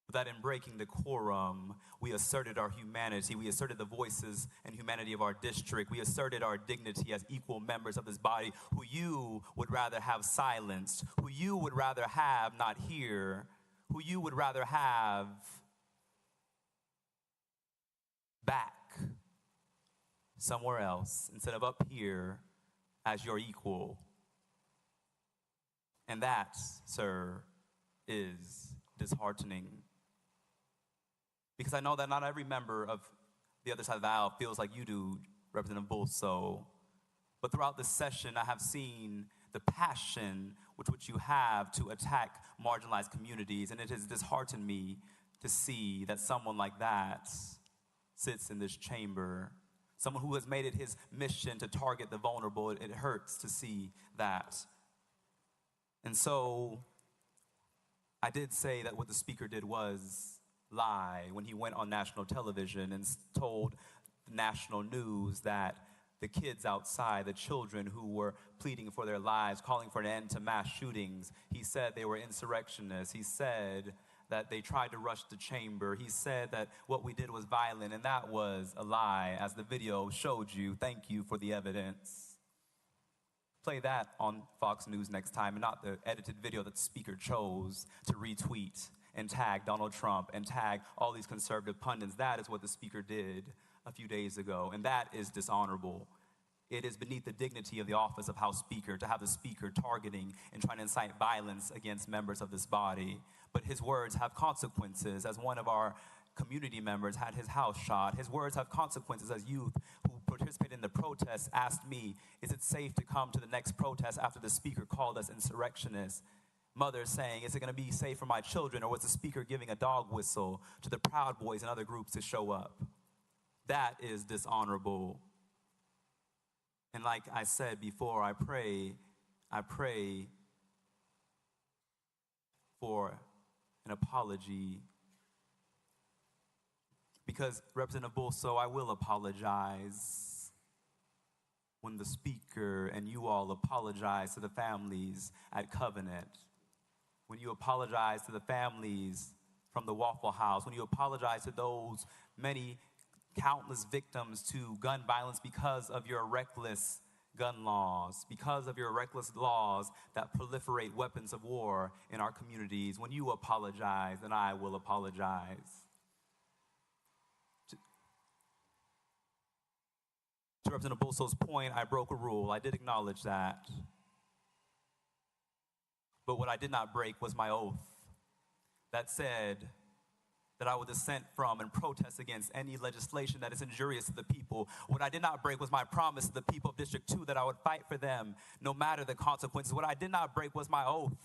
but that in breaking the quorum, we asserted our humanity, we asserted the voices and humanity of our district, we asserted our dignity as equal members of this body, who you would rather have silenced, who you would rather have not hear, who you would rather have back somewhere else instead of up here as your equal. And that, sir, is disheartening. Because I know that not every member of the other side of the aisle feels like you do, Representative Bulso. But throughout this session, I have seen the passion with which you have to attack marginalized communities, and it has disheartened me to see that someone like that sits in this chamber. Someone who has made it his mission to target the vulnerable. It hurts to see that. And so I did say that what the speaker did was lie when he went on national television and told national news that the kids outside, the children who were pleading for their lives, calling for an end to mass shootings, he said they were insurrectionists. He said that they tried to rush the chamber. He said that what we did was violent, and that was a lie, as the video showed you. Thank you for the evidence. Play that on Fox News next time, and not the edited video that the speaker chose to retweet and tag Donald Trump and tag all these conservative pundits. That is what the speaker did a few days ago, and that is dishonorable. It is beneath the dignity of the office of House Speaker to have the speaker targeting and trying to incite violence against members of this body. But his words have consequences. As one of our community members had his house shot, his words have consequences. As youth who participated in the protests asked me, is it safe to come to the next protest after the speaker called us insurrectionists? Mothers saying, is it going to be safe for my children? Or was the speaker giving a dog whistle to the Proud Boys and other groups to show up? That is dishonorable. And like I said before, I pray for an apology. Because, Representative Bulso, I will apologize when the speaker and you all apologize to the families at Covenant, when you apologize to the families from the Waffle House, when you apologize to those many countless victims to gun violence because of your reckless gun laws, because of your reckless laws that proliferate weapons of war in our communities. When you apologize, then I will apologize. To Representative Bulso's point, I broke a rule. I did acknowledge that. But what I did not break was my oath that said that I would dissent from and protest against any legislation that is injurious to the people. What I did not break was my promise to the people of District 2 that I would fight for them no matter the consequences. What I did not break was my oath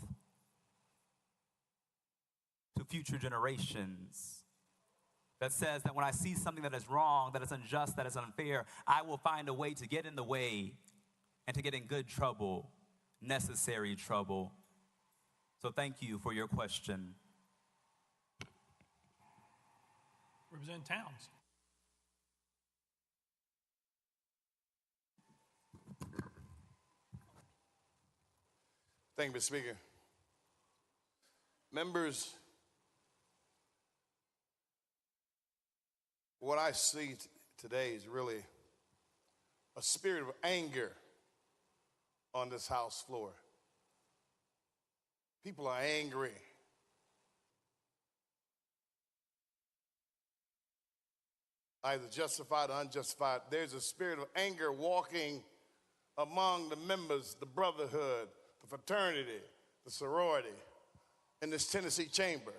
to future generations that says that when I see something that is wrong, that is unjust, that is unfair, I will find a way to get in the way and to get in good trouble, necessary trouble. So thank you for your question. Representative Towns. Thank you, Mr. Speaker. Members, what I see today is really a spirit of anger on this House floor. People are angry. Either justified or unjustified. There's a spirit of anger walking among the members, the brotherhood, the fraternity, the sorority in this Tennessee chamber.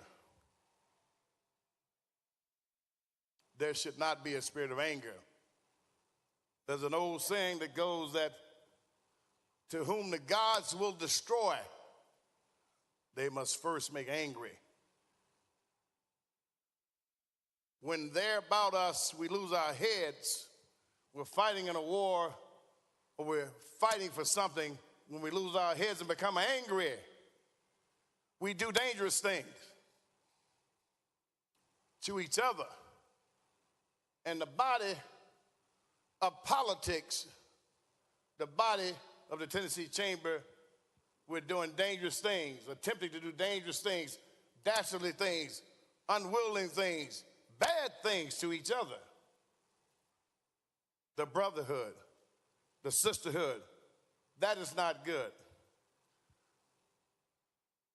There should not be a spirit of anger. There's an old saying that goes that to whom the gods will destroy, they must first make angry. When they're about us, we lose our heads. We're fighting in a war, or we're fighting for something. When we lose our heads and become angry, we do dangerous things to each other. And the body of politics, the body of the Tennessee Chamber, we're doing dangerous things, attempting to do dangerous things, dastardly things, unwilling things, bad things to each other. The brotherhood, the sisterhood, that is not good.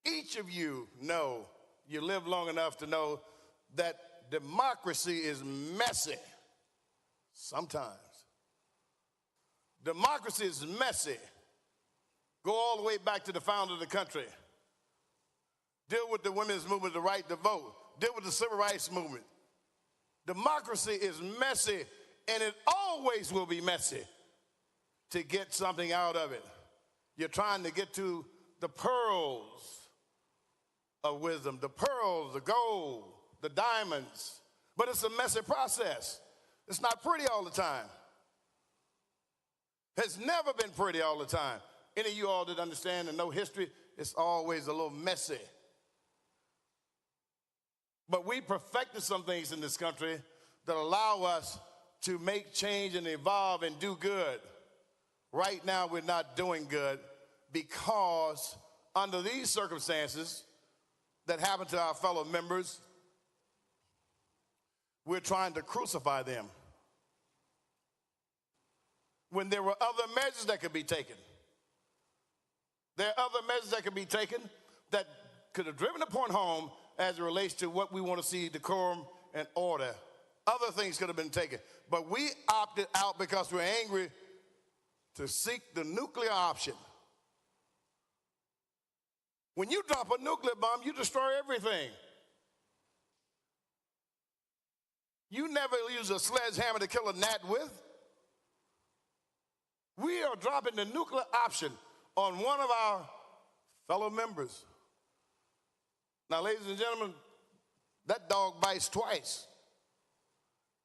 Each of you know, you live long enough to know that democracy is messy sometimes. Democracy is messy. Go all the way back to the founder of the country. Deal with the women's movement, the right to vote. Deal with the civil rights movement. Democracy is messy, and it always will be messy. to get something out of it. You're trying to get to the pearls of wisdom, the pearls, the gold, the diamonds. But it's a messy process. It's not pretty all the time. It's never been pretty all the time. Any of you all that understand and know history, it's always a little messy. But we perfected some things in this country that allow us to make change and evolve and do good. Right now, we're not doing good because under these circumstances that happen to our fellow members, we're trying to crucify them when there were other measures that could be taken. There are other measures that could be taken that could have driven the point home as it relates to what we want to see, decorum and order. Other things could have been taken. But we opted out because we're angry to seek the nuclear option. When you drop a nuclear bomb, you destroy everything. You never use a sledgehammer to kill a gnat with. We are dropping the nuclear option on one of our fellow members. Now, ladies and gentlemen, that dog bites twice.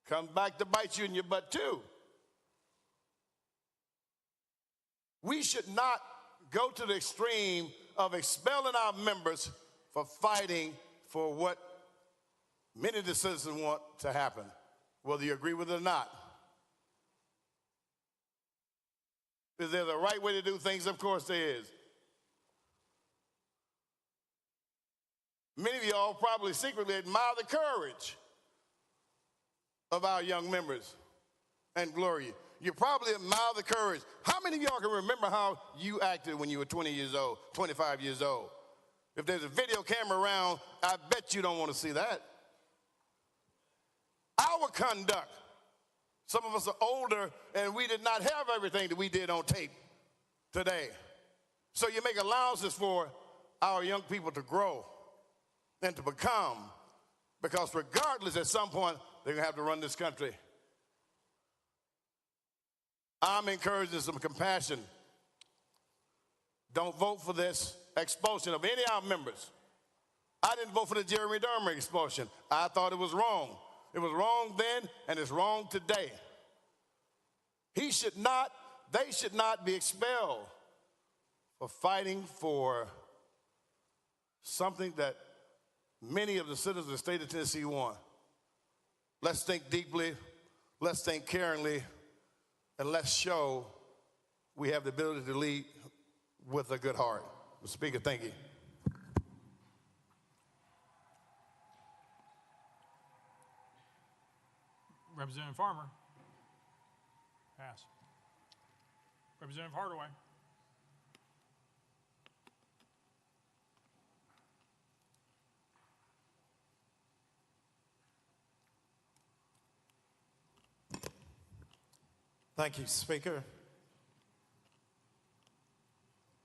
Comes back to bite you in your butt too. We should not go to the extreme of expelling our members for fighting for what many of the citizens want to happen, whether you agree with it or not. Is there the right way to do things? Of course there is. Many of y'all probably secretly admire the courage of our young members and glory. You probably admire the courage. How many of y'all can remember how you acted when you were 20 years old, 25 years old? If there's a video camera around, I bet you don't want to see that. Our conduct. Some of us are older and we did not have everything that we did on tape today. So you make allowances for our young people to grow and to become, because regardless, at some point, they're going to have to run this country. I'm encouraging some compassion. Don't vote for this expulsion of any of our members. I didn't vote for the Jeremy Dermer expulsion. I thought it was wrong. It was wrong then, and it's wrong today. They should not be expelled for fighting for something that many of the citizens of the state of Tennessee want. Let's think deeply, let's think caringly, and let's show we have the ability to lead with a good heart. Mr. Speaker, thank you. Representative Farmer. Pass. Representative Hardaway. Thank you, Speaker.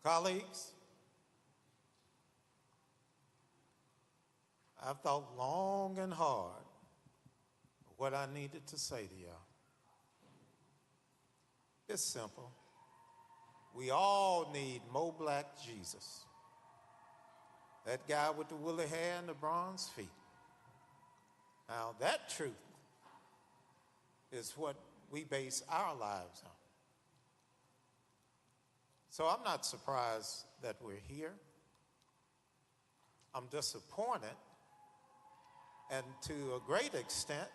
Colleagues, I've thought long and hard what I needed to say to y'all. It's simple. We all need Mo Black Jesus. That guy with the woolly hair and the bronze feet. Now that truth is what we base our lives on. So I'm not surprised that we're here. I'm disappointed and to a great extent,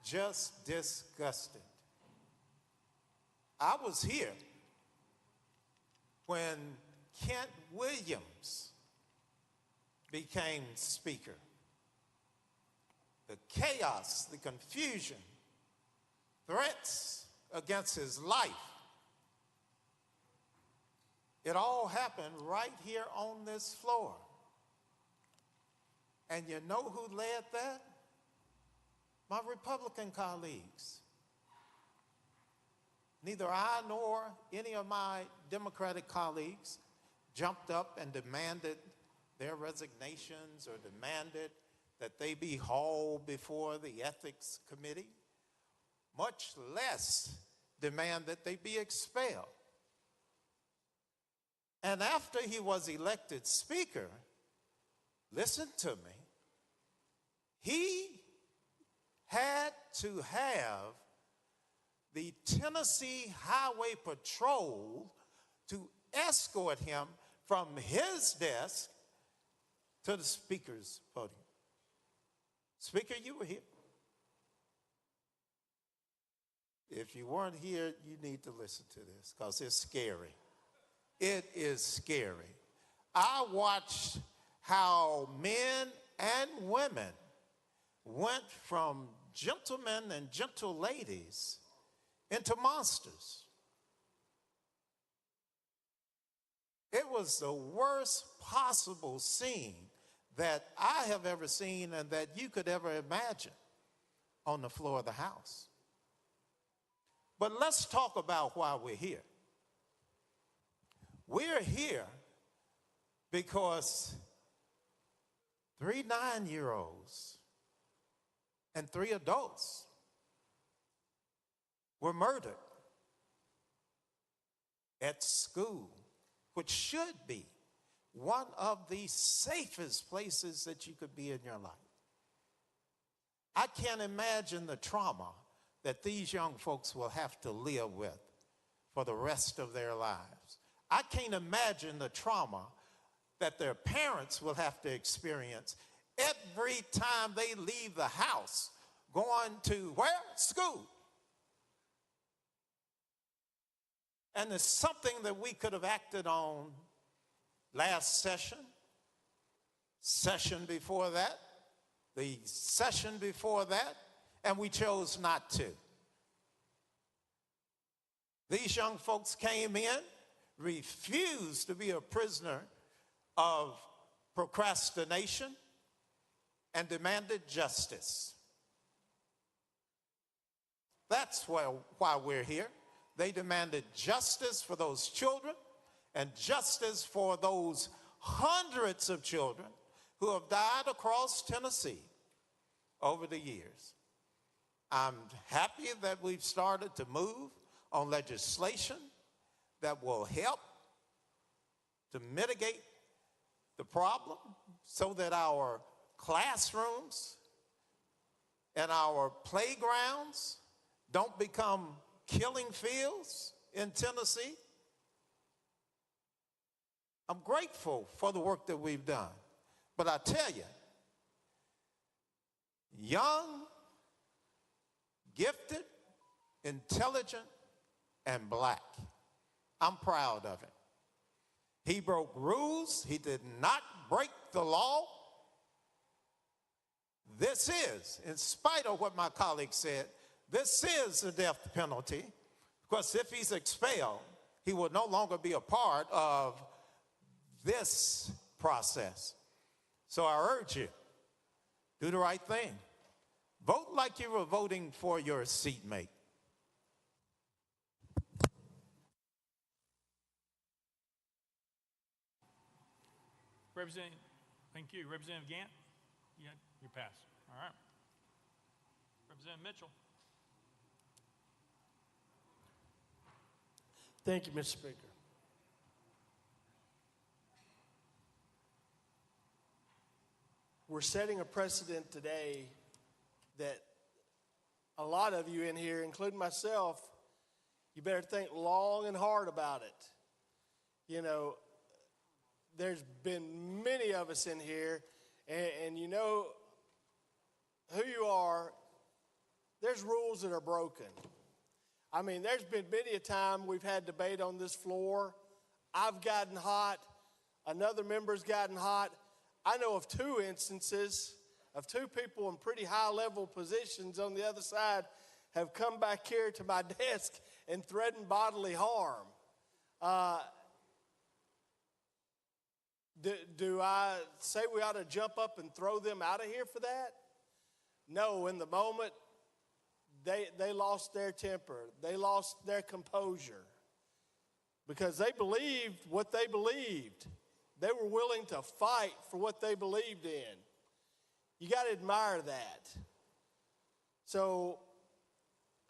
just disgusted. I was here when Kent Williams became Speaker. The chaos, the confusion, threats against his life. It all happened right here on this floor. And you know who led that? My Republican colleagues. Neither I nor any of my Democratic colleagues jumped up and demanded their resignations or demanded that they be hauled before the Ethics Committee, much less demand that they be expelled. And after he was elected speaker, listen to me, he had to have the Tennessee Highway Patrol to escort him from his desk to the speaker's podium. Speaker, you were here. If you weren't here, you need to listen to this because it's scary. It is scary. I watched how men and women went from gentlemen and gentle ladies into monsters. It was the worst possible scene that I have ever seen and that you could ever imagine on the floor of the House. But let's talk about why we're here. We're here because 3 9-year-olds and 3 adults were murdered at school, which should be one of the safest places that you could be in your life. I can't imagine the trauma that these young folks will have to live with for the rest of their lives. I can't imagine the trauma that their parents will have to experience every time they leave the house going to where? School. And it's something that we could have acted on last session, session before that, the session before that, and we chose not to. These young folks came in, refused to be a prisoner of procrastination, and demanded justice. That's why we're here. They demanded justice for those children and justice for those hundreds of children who have died across Tennessee over the years. I'm happy that we've started to move on legislation that will help to mitigate the problem so that our classrooms and our playgrounds don't become killing fields in Tennessee. I'm grateful for the work that we've done. But I tell you, young, gifted, intelligent, and black, I'm proud of him. He broke rules. He did not break the law. This is, in spite of what my colleague said, this is the death penalty, because if he's expelled, he will no longer be a part of this process. So I urge you, do the right thing. Vote like you were voting for your seatmate. Thank you. Representative Gant, you pass. All right. Representative Mitchell. Thank you, Mr. Speaker. We're setting a precedent today that a lot of you in here, including myself, you better think long and hard about it. You know, there's been many of us in here, and you know who you are, there's rules that are broken. I mean, there's been many a time we've had debate on this floor. I've gotten hot. Another member's gotten hot. I know of 2 instances of 2 people in pretty high-level positions on the other side have come back here to my desk and threatened bodily harm. Do I say we ought to jump up and throw them out of here for that? No, in the moment, they lost their temper. They lost their composure because they believed what they believed. They were willing to fight for what they believed in. You got to admire that. So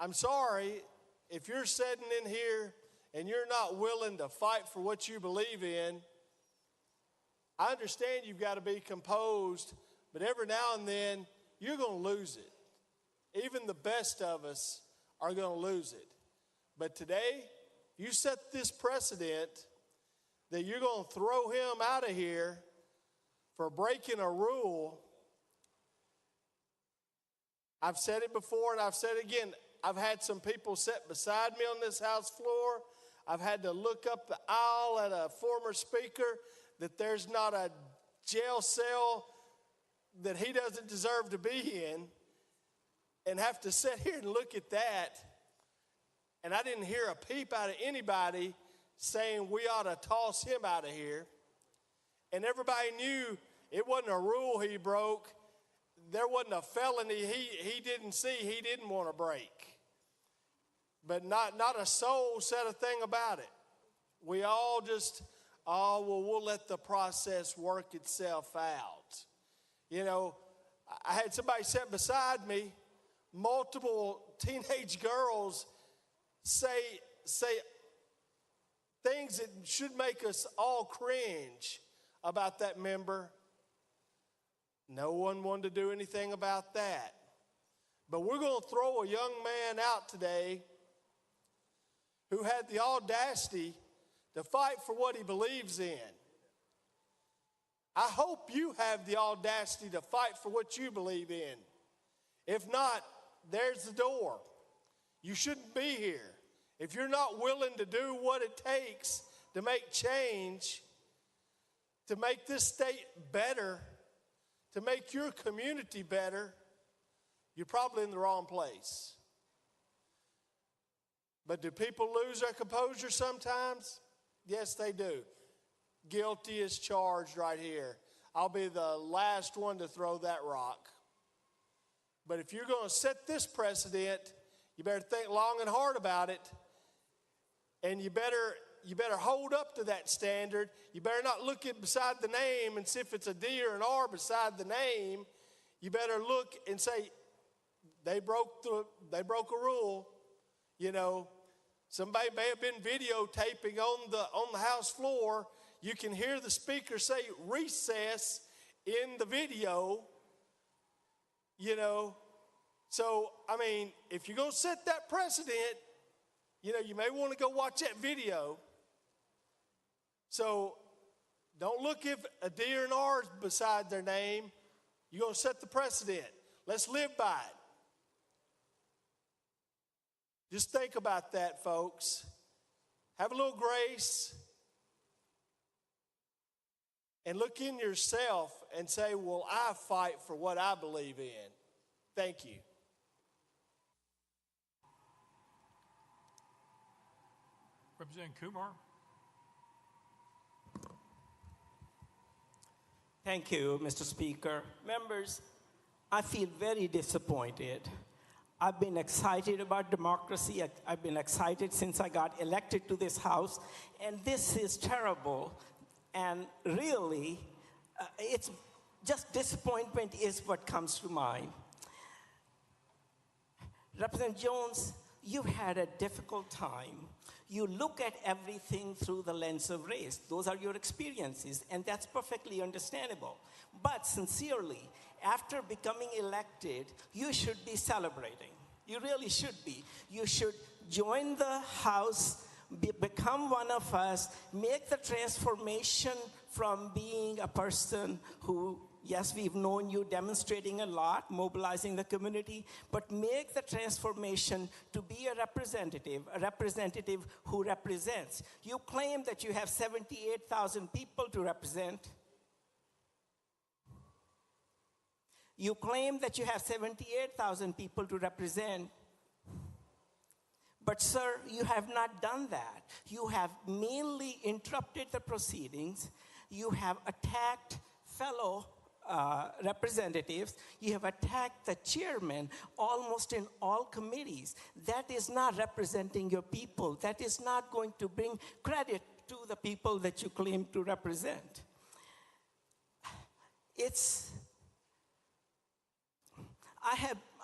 I'm sorry if you're sitting in here and you're not willing to fight for what you believe in, I understand you've got to be composed, but every now and then you're going to lose it. Even the best of us are going to lose it. But today, you set this precedent that you're going to throw him out of here for breaking a rule. I've said it before and I've said it again. I've had some people sit beside me on this House floor. I've had to look up the aisle at a former speaker that there's not a jail cell that he doesn't deserve to be in, and have to sit here and look at that. And I didn't hear a peep out of anybody saying we ought to toss him out of here. And everybody knew it wasn't a rule he broke. There wasn't a felony he didn't see he didn't want to break. But not a soul said a thing about it. We all just, we'll let the process work itself out. You know, I had somebody sit beside me, multiple teenage girls say things that should make us all cringe about that member. No one wanted to do anything about that. But we're going to throw a young man out today who had the audacity to fight for what he believes in. I hope you have the audacity to fight for what you believe in. If not, there's the door. You shouldn't be here. If you're not willing to do what it takes to make change, to make this state better, to make your community better, you're probably in the wrong place. But do people lose their composure sometimes? Yes, they do. Guilty as charged right here. I'll be the last one to throw that rock. But if you're going to set this precedent, you better think long and hard about it. And you better hold up to that standard. You better not look at beside the name and see if it's a D or an R beside the name. You better look and say, they broke a rule. You know, somebody may have been videotaping on the House floor. You can hear the speaker say recess in the video. You know, so I mean, if you're going to set that precedent, you know, you may want to go watch that video. So don't look if a D or an R is beside their name. You're going to set the precedent. Let's live by it. Just think about that, folks. Have a little grace. And look in yourself and say, will I fight for what I believe in? Thank you. Representative Kumar. Thank you, Mr. Speaker. Members, I feel very disappointed. I've been excited about democracy. I've been excited since I got elected to this House, and this is terrible. And really, it's just disappointment is what comes to mind. Representative Jones, you had a difficult time. You look at everything through the lens of race. Those are your experiences, and that's perfectly understandable. But sincerely, after becoming elected, you should be celebrating. You really should be. You should join the House, become one of us, make the transformation from being a person who, yes, we've known you demonstrating a lot, mobilizing the community, but make the transformation to be a representative who represents. You claim that you have 78,000 people to represent. You claim that you have 78,000 people to represent. But, sir, you have not done that. You have mainly interrupted the proceedings. You have attacked fellow representatives. You have attacked the chairman almost in all committees. That is not representing your people. That is not going to bring credit to the people that you claim to represent.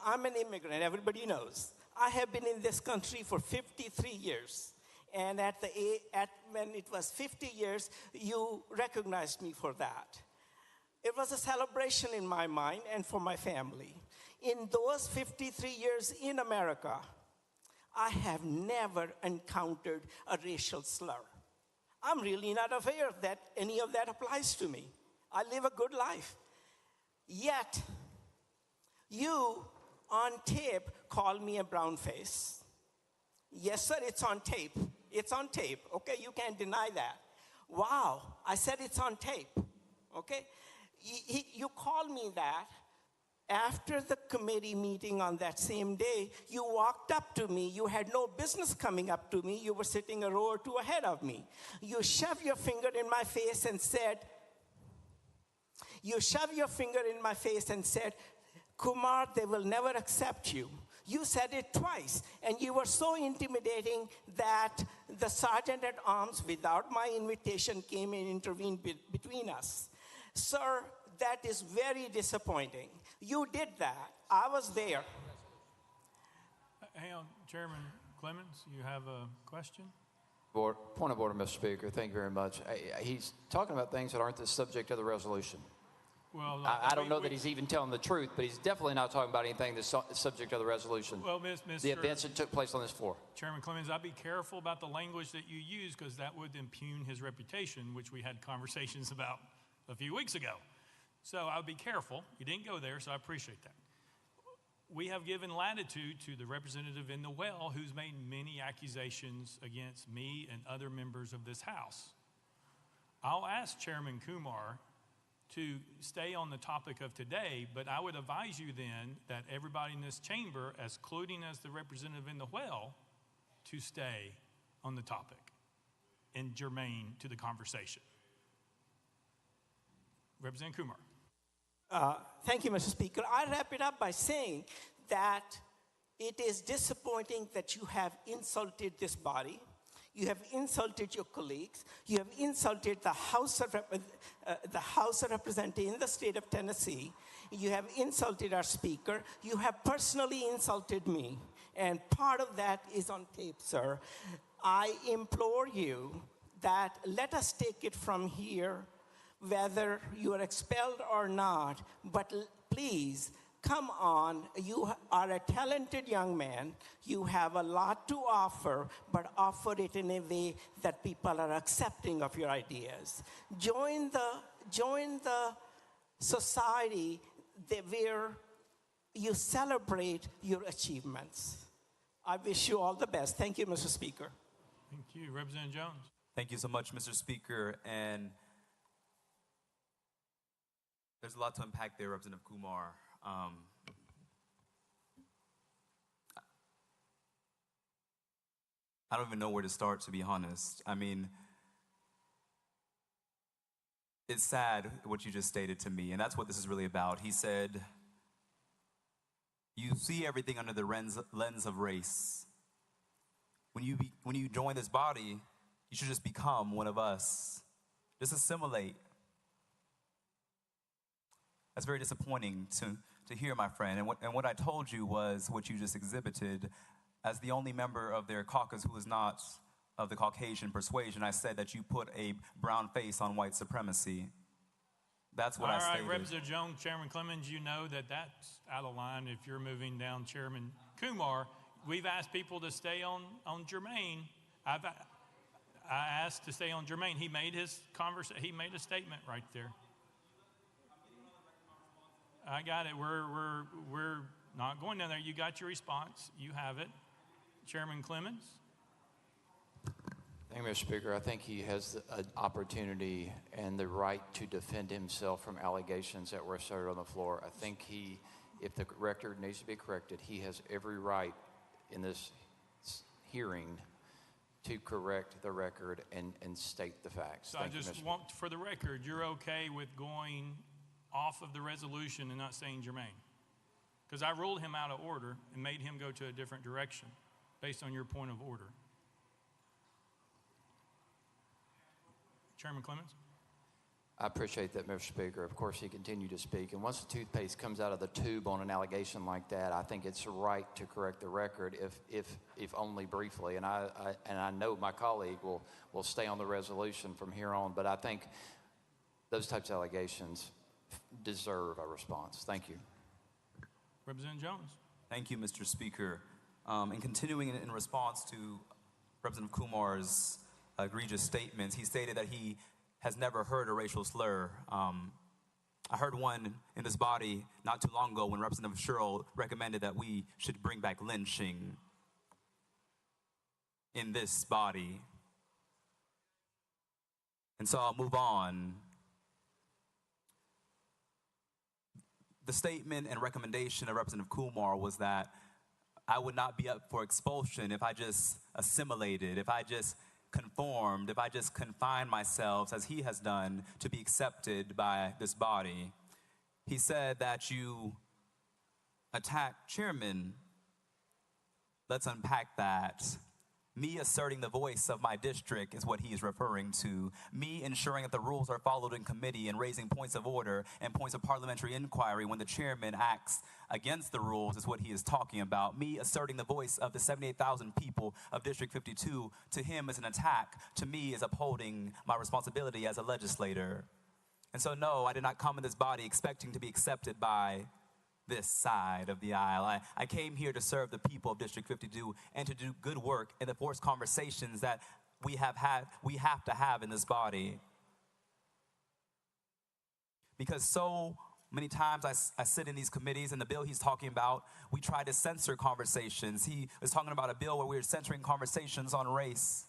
I'm an immigrant, everybody knows. I have been in this country for 53 years. And when it was 50 years, you recognized me for that. It was a celebration in my mind and for my family. In those 53 years in America, I have never encountered a racial slur. I'm really not aware that any of that applies to me. I live a good life. Yet, you on tape call me a brown face. Yes, sir, it's on tape. It's on tape, okay? You can't deny that. Wow, I said it's on tape, okay? You called me that. After the committee meeting on that same day, you walked up to me. You had no business coming up to me. You were sitting a row or two ahead of me. You shoved your finger in my face and said, Kumar, they will never accept you. You said it twice, and you were so intimidating that the sergeant at arms, without my invitation, came and intervened between us. Sir, that is very disappointing. You did that. I was there. Hang on, Chairman Clemens, you have a question? Point of order, Mr. Speaker. Thank you very much. He's talking about things that aren't the subject of the resolution. Well, I don't know that he's even telling the truth, but he's definitely not talking about anything that's subject of the resolution. Well, the events that took place on this floor. Chairman Clemens, I'd be careful about the language that you use because that would impugn his reputation, which we had conversations about a few weeks ago. So I would be careful. You didn't go there, so I appreciate that. We have given latitude to the representative in the well who's made many accusations against me and other members of this House. I'll ask Chairman Kumar to stay on the topic of today, but I would advise you then that everybody in this chamber, including as the representative in the well, to stay on the topic and germane to the conversation. Representative Kumar. Thank you, Mr. Speaker. I wrap it up by saying that it is disappointing that you have insulted this body. You have insulted your colleagues. You have insulted the House of Representatives in the state of Tennessee. You have insulted our Speaker. You have personally insulted me. And part of that is on tape, sir. I implore you that let us take it from here, whether you are expelled or not, but please, come on. You are a talented young man. You have a lot to offer, but offer it in a way that people are accepting of your ideas. Join the society where you celebrate your achievements. I wish you all the best. Thank you, Mr. Speaker. Thank you. Representative Jones. Thank you so much, Mr. Speaker. And there's a lot to unpack there, Representative Kumar. I don't even know where to start, to be honest. I mean, it's sad what you just stated to me, and that's what this is really about. He said, you see everything under the lens of race. When you join this body, you should just become one of us. Just assimilate. That's very disappointing to hear, my friend. And what I told you was what you just exhibited. As the only member of their caucus who is not of the Caucasian persuasion, I said that you put a brown face on white supremacy. That's what I stated. All right, Representative Jones, Chairman Clemens, you know that that's out of line if you're moving down Chairman Kumar. We've asked people to stay on germane. I asked to stay on germane. He made his he made a statement right there. I got it. We're not going down there. You got your response. You have it. Chairman Clemens. Thank you, Mr. Speaker. I think he has an opportunity and the right to defend himself from allegations that were asserted on the floor. I think if the record needs to be corrected, he has every right in this hearing to correct the record and state the facts. So I just want, for the record, you're okay with going off of the resolution and not saying germane? Because I ruled him out of order and made him go to a different direction based on your point of order. Chairman Clemens? I appreciate that, Mr. Speaker. Of course, he continued to speak. And once the toothpaste comes out of the tube on an allegation like that, I think it's right to correct the record, if only briefly. And I know my colleague will stay on the resolution from here on. But I think those types of allegations deserve a response. Thank you. Representative Jones. Thank you, Mr. Speaker. And continuing in response to Representative Kumar's egregious statements, he stated that he has never heard a racial slur. I heard one in this body not too long ago when Representative Sherrill recommended that we should bring back lynching in this body. And so I'll move on. The statement and recommendation of Representative Kumar was that I would not be up for expulsion if I just assimilated, if I just conformed, if I just confined myself, as he has done, to be accepted by this body. He said that you attack chairman. Let's unpack that. Me asserting the voice of my district is what he is referring to. Me ensuring that the rules are followed in committee and raising points of order and points of parliamentary inquiry when the chairman acts against the rules is what he is talking about. Me asserting the voice of the 78,000 people of District 52 to him is an attack. To me is upholding my responsibility as a legislator. And so no, I did not come in this body expecting to be accepted by this side of the aisle. I came here to serve the people of District 52 and to do good work and to force conversations that we have to have in this body. Because so many times I sit in these committees, and the bill he's talking about, we try to censor conversations. He was talking about a bill where we were censoring conversations on race,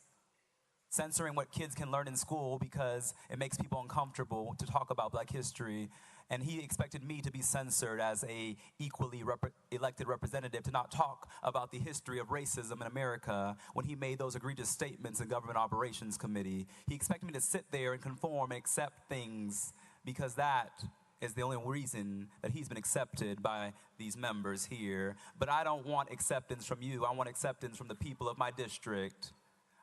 censoring what kids can learn in school because it makes people uncomfortable to talk about Black history. And he expected me to be censored as a equally elected representative to not talk about the history of racism in America when he made those egregious statements in Government Operations Committee. He expected me to sit there and conform and accept things because that is the only reason that he's been accepted by these members here. But I don't want acceptance from you. I want acceptance from the people of my district.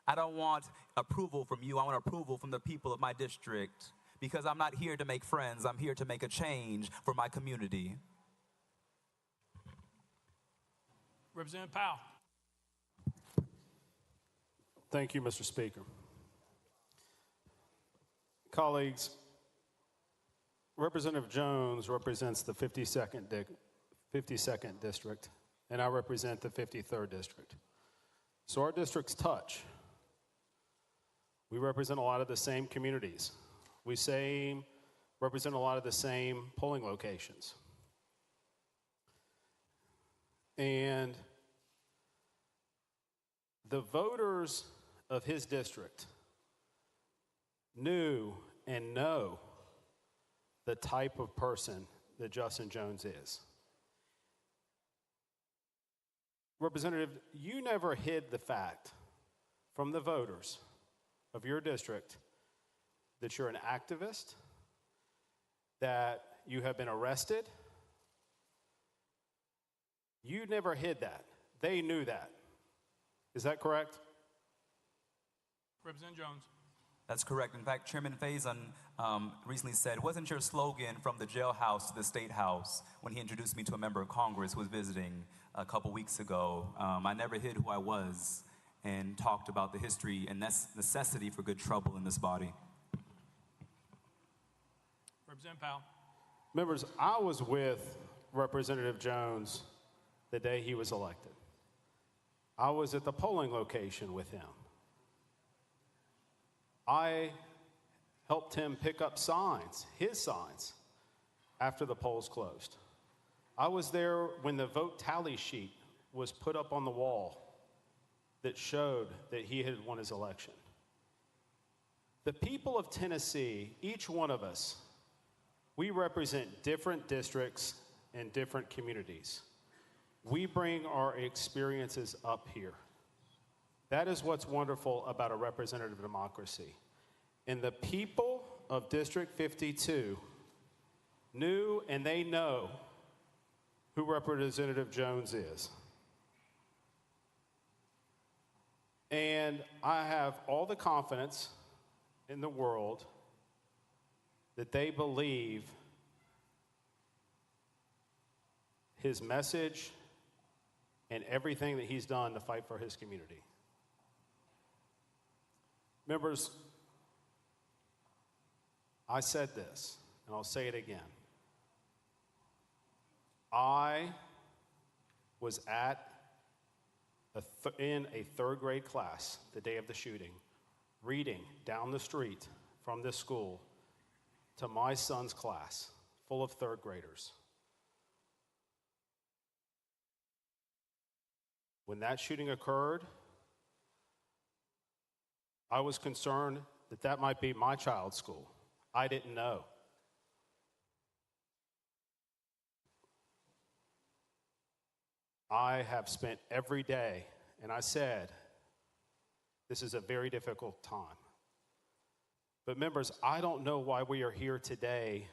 I don't want approval from you. I want approval from the people of my district. Because I'm not here to make friends, I'm here to make a change for my community. Representative Powell. Thank you, Mr. Speaker. Colleagues, Representative Jones represents the 52nd district, and I represent the 53rd district. So our districts touch. We represent a lot of the same communities. We represent a lot of the same polling locations. And the voters of his district knew and know the type of person that Justin Jones is. Representative, you never hid the fact from the voters of your district that you're an activist, that you have been arrested. You never hid that. They knew that. Is that correct? Representative Jones. That's correct. In fact, Chairman Faison recently said, wasn't your slogan from the jailhouse to the State House when he introduced me to a member of Congress who was visiting a couple weeks ago? I never hid who I was and talked about the history and necessity for good trouble in this body. Representative Powell. Members, I was with Representative Jones the day he was elected. I was at the polling location with him. I helped him pick up signs, his signs, after the polls closed. I was there when the vote tally sheet was put up on the wall that showed that he had won his election. The people of Tennessee, each one of us, we represent different districts and different communities. We bring our experiences up here. That is what's wonderful about a representative democracy. And the people of District 52 knew and they know who Representative Jones is. And I have all the confidence in the world that they believe his message and everything that he's done to fight for his community. Members, I said this, and I'll say it again. I was in a third grade class the day of the shooting, reading down the street from this school to my son's class, full of third graders. When that shooting occurred, I was concerned that that might be my child's school. I didn't know. I have spent every day, and I said, this is a very difficult time. But members, I don't know why we are here today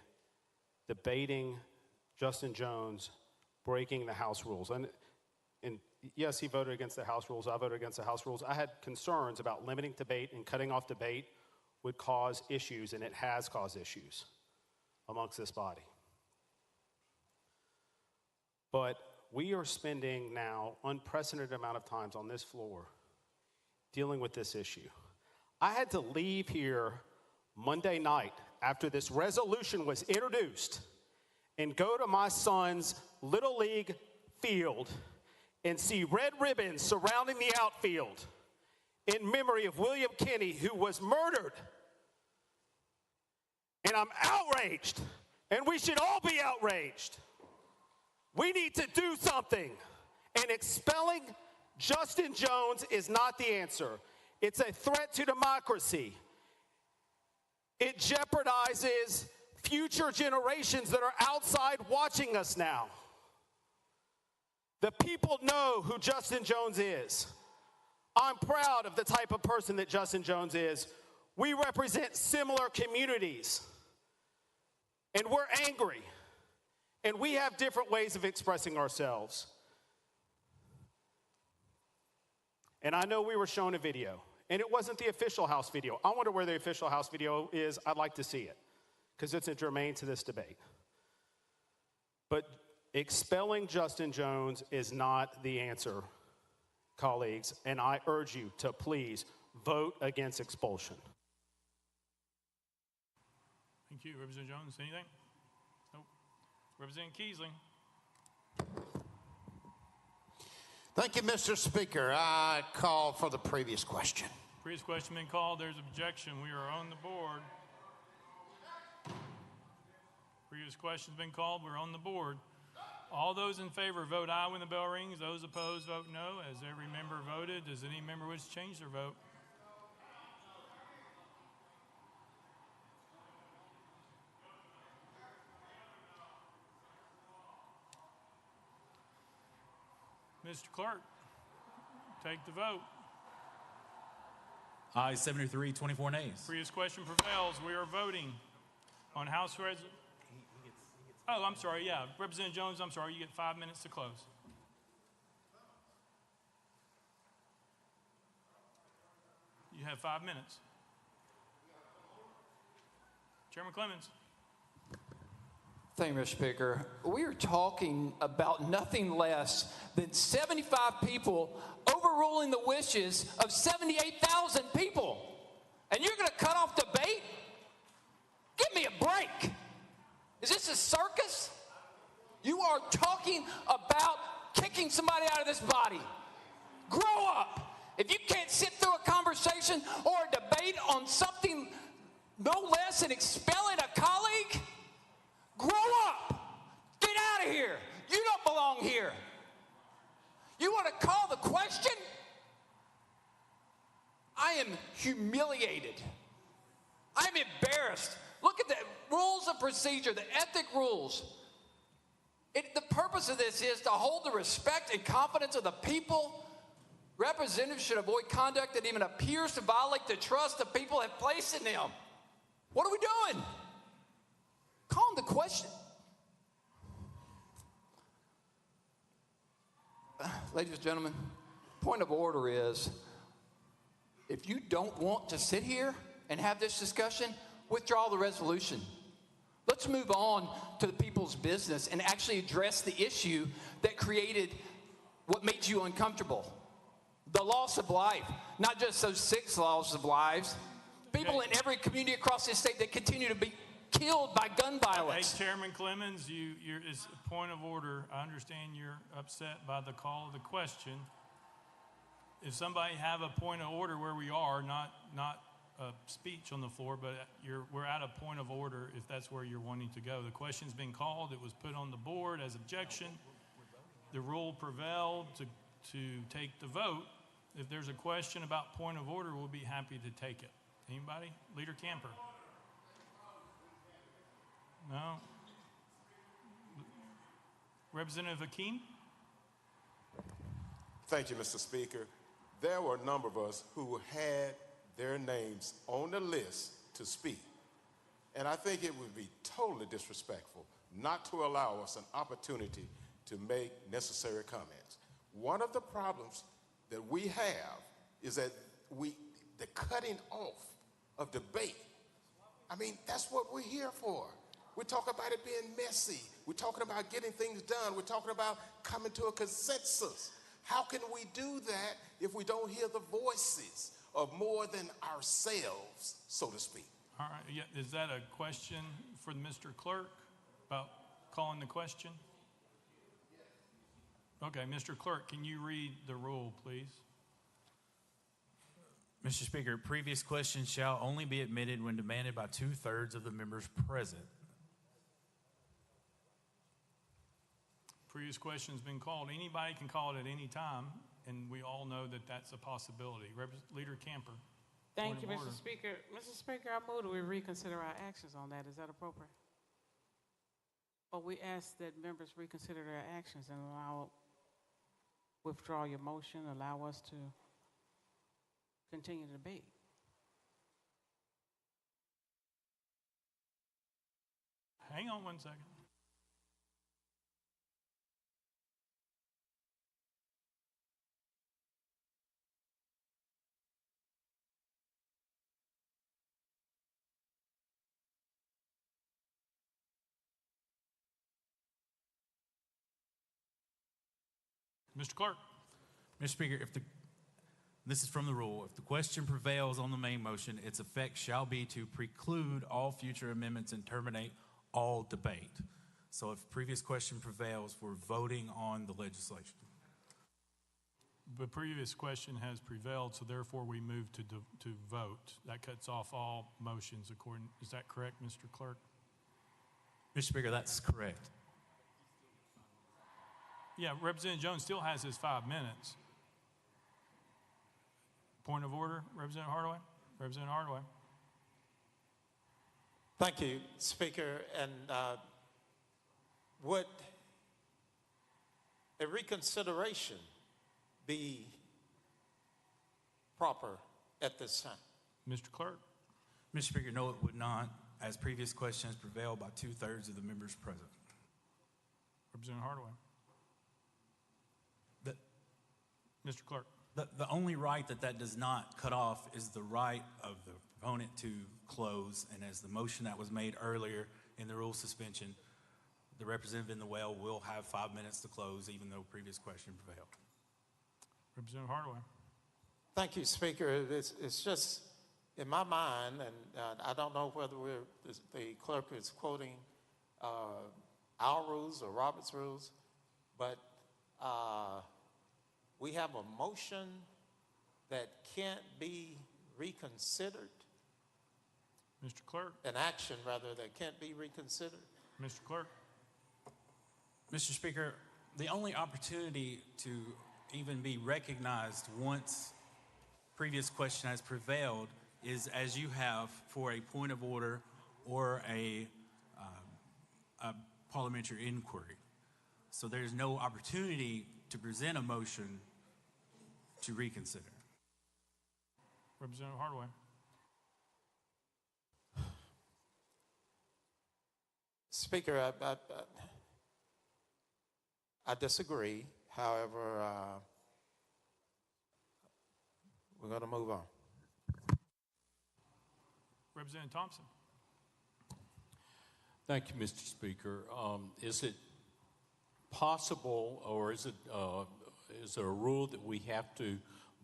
debating Justin Jones breaking the House rules. And yes, he voted against the House rules. I voted against the House rules. I had concerns about limiting debate and cutting off debate would cause issues, and it has caused issues amongst this body. But we are spending now unprecedented amount of times on this floor dealing with this issue. I had to leave here Monday night after this resolution was introduced and go to my son's Little League field and see red ribbons surrounding the outfield in memory of William Kinney, who was murdered. And I'm outraged, and we should all be outraged. We need to do something, and expelling Justin Jones is not the answer. It's a threat to democracy. It jeopardizes future generations that are outside watching us now. The people know who Justin Jones is. I'm proud of the type of person that Justin Jones is. We represent similar communities, and we're angry, and we have different ways of expressing ourselves. And I know we were shown a video, and it wasn't the official House video. I wonder where the official House video is. I'd like to see it, because it's germane to this debate. But expelling Justin Jones is not the answer, colleagues, and I urge you to please vote against expulsion. Thank you. Representative Jones, anything? Nope. Representative Keisling. Thank you, Mr. Speaker. I call for the previous question. Previous question been called. There's objection. We are on the board. Previous question's been called. We're on the board. All those in favor vote aye when the bell rings. Those opposed vote no. As every member voted, does any member wish to change their vote? Mr. Clerk, take the vote. Aye, 73, 24 nays. Previous question prevails. We are voting on House Resolution. Oh, I'm sorry, yeah. Representative Jones, I'm sorry, you get 5 minutes to close. You have 5 minutes. Chairman Clemens. Thank you, Mr. Speaker. We are talking about nothing less than 75 people overruling the wishes of 78,000 people. And you're going to cut off debate? Give me a break. Is this a circus? You are talking about kicking somebody out of this body. Grow up. If you can't sit through a conversation or a debate on something no less than expelling a colleague, grow up. Get out of here. You don't belong here. You want to call the question? I am humiliated. I'm embarrassed. Look at the rules of procedure, the ethic rules. The purpose of this is to hold the respect and confidence of the people. Representatives should avoid conduct that even appears to violate the trust the people have placed in them. What are we doing? Calling the question. Ladies and gentlemen, point of order is, if you don't want to sit here and have this discussion, withdraw the resolution. Let's move on to the people's business and actually address the issue that created what made you uncomfortable. The loss of life, not just those 6 loss of lives, people in every community across this state that continue to be killed by gun violence. Hey, Chairman Clemens, it's a point of order. I understand you're upset by the call of the question. If somebody have a point of order where we are, not a speech on the floor, but we're at a point of order if that's where you're wanting to go. The question's been called. It was put on the board as objection. The rule prevailed to take the vote. If there's a question about point of order, we'll be happy to take it. Anybody? Leader Camper? No? Representative Hakeem? Thank you, Mr. Speaker. There were a number of us who had their names on the list to speak. And I think it would be totally disrespectful not to allow us an opportunity to make necessary comments. One of the problems that we have is that the cutting off of debate. I mean, that's what we're here for. We talk about it being messy. We're talking about getting things done. We're talking about coming to a consensus. How can we do that if we don't hear the voices of more than ourselves, so to speak? All right. Yeah, is that a question for Mr. Clerk about calling the question? Okay, Mr. Clerk, can you read the rule, please? Mr. Speaker, previous questions shall only be admitted when demanded by 2/3 of the members present. Previous question's been called. Anybody can call it at any time, and we all know that that's a possibility. Leader Camper. Thank you, Point of Mr. order. Speaker. Mr. Speaker, I move that we reconsider our actions on that. Is that appropriate? Or we ask that members reconsider their actions and withdraw your motion, allow us to continue the debate. Hang on one second. Mr. Clerk. Mr. Speaker, this is from the rule. If the question prevails on the main motion, its effect shall be to preclude all future amendments and terminate all debate. So if previous question prevails, we're voting on the legislation. The previous question has prevailed, so therefore we move to vote. That cuts off all motions is that correct, Mr. Clerk? Mr. Speaker, that's correct. Yeah, Representative Jones still has his 5 minutes. Point of order, Representative Hardaway? Representative Hardaway. Thank you, Speaker. And would a reconsideration be proper at this time? Mr. Clerk. Mr. Speaker, no, it would not, as previous questions prevailed by 2/3 of the members present. Representative Hardaway. Mr. Clerk. The only right that does not cut off is the right of the proponent to close. And as the motion that was made earlier in the rule suspension, the representative in the well will have 5 minutes to close, even though previous question prevailed. Representative Hardaway. Thank you, Speaker. It's just in my mind, and I don't know whether the clerk is quoting our rules or Robert's rules, but we have a motion that can't be reconsidered. Mr. Clerk. An action, rather, that can't be reconsidered. Mr. Clerk. Mr. Speaker, the only opportunity to even be recognized once previous question has prevailed is as you have for a point of order or a parliamentary inquiry. So there's no opportunity to present a motion to reconsider. Representative Hardaway. Speaker, I disagree. However, we're going to move on. Representative Thompson. Thank you, Mr. Speaker. Is it possible, or is there a rule that we have to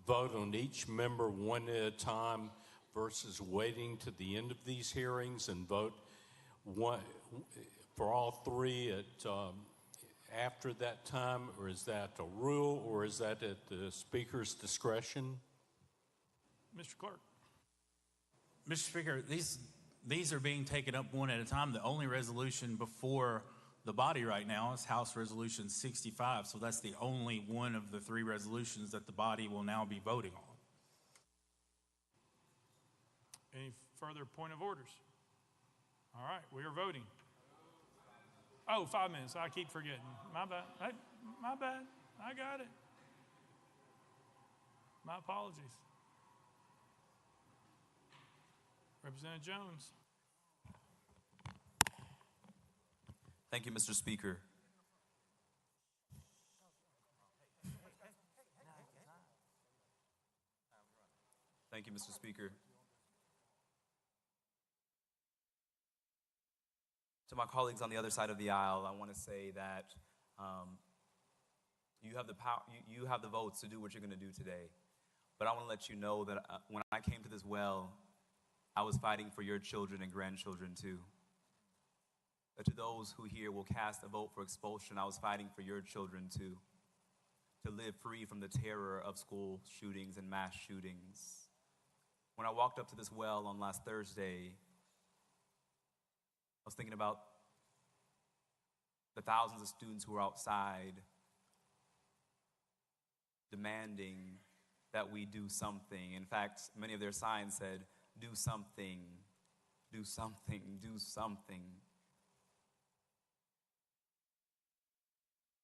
vote on each member one at a time versus waiting to the end of these hearings and vote one for all three at after that time, or is that a rule, or is that at the Speaker's discretion? Mr. Clerk. Mr. Speaker, these are being taken up one at a time. The only resolution before the body right now is House Resolution 65, so that's the only one of the three resolutions that the body will now be voting on. Any further point of orders? All right, we are voting. Oh, 5 minutes. I keep forgetting. My bad. Hey, my bad. I got it. My apologies. Representative Jones. Thank you, Mr. Speaker. Thank you, Mr. Speaker. To my colleagues on the other side of the aisle, I want to say that you have the power, you have the votes to do what you're going to do today. But I want to let you know that when I came to this well, I was fighting for your children and grandchildren too. To those who here will cast a vote for expulsion, I was fighting for your children too, to live free from the terror of school shootings and mass shootings. When I walked up to this well on last Thursday, I was thinking about the thousands of students who were outside demanding that we do something. In fact, many of their signs said, do something, do something, do something.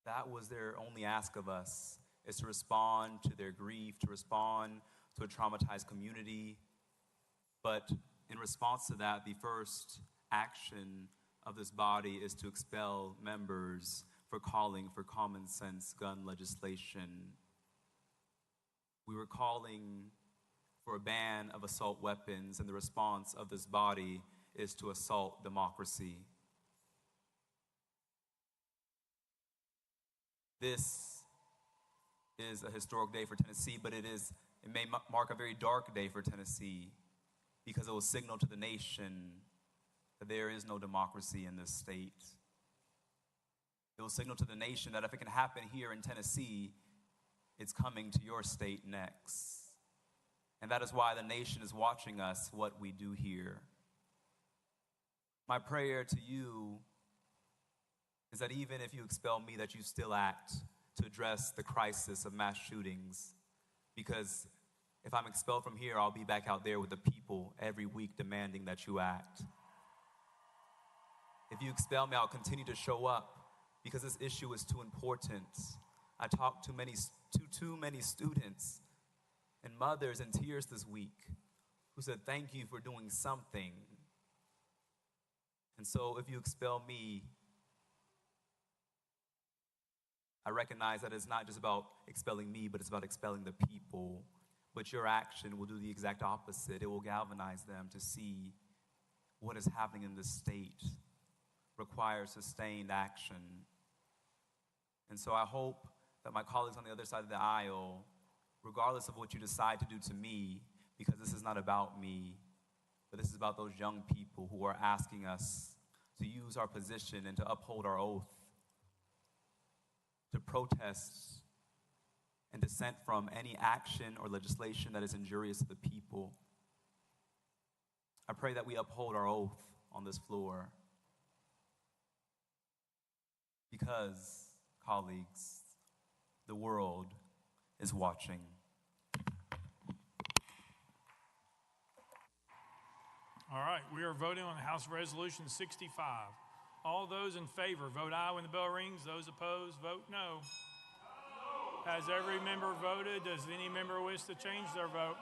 That was their only ask of us, is to respond to their grief, to respond to a traumatized community. But in response to that, the first action of this body is to expel members for calling for common sense gun legislation. We were calling for a ban of assault weapons, and the response of this body is to assault democracy. This is a historic day for Tennessee, but it may mark a very dark day for Tennessee, because it will signal to the nation that there is no democracy in this state. It will signal to the nation that if it can happen here in Tennessee, it's coming to your state next. And that is why the nation is watching us, what we do here. My prayer to you is that even if you expel me, that you still act to address the crisis of mass shootings. Because if I'm expelled from here, I'll be back out there with the people every week demanding that you act. If you expel me, I'll continue to show up because this issue is too important. I talked to too many students and mothers in tears this week who said, thank you for doing something. And so if you expel me, I recognize that it's not just about expelling me, but it's about expelling the people. But your action will do the exact opposite. It will galvanize them to see what is happening in this state requires sustained action. And so I hope that my colleagues on the other side of the aisle, regardless of what you decide to do to me, because this is not about me, but this is about those young people who are asking us to use our position and to uphold our oath, to protest and dissent from any action or legislation that is injurious to the people. I pray that we uphold our oath on this floor because, colleagues, the world is watching. All right, we are voting on House Resolution 65. All those in favor, vote aye when the bell rings. Those opposed, vote no. Has every member voted? Does any member wish to change their vote?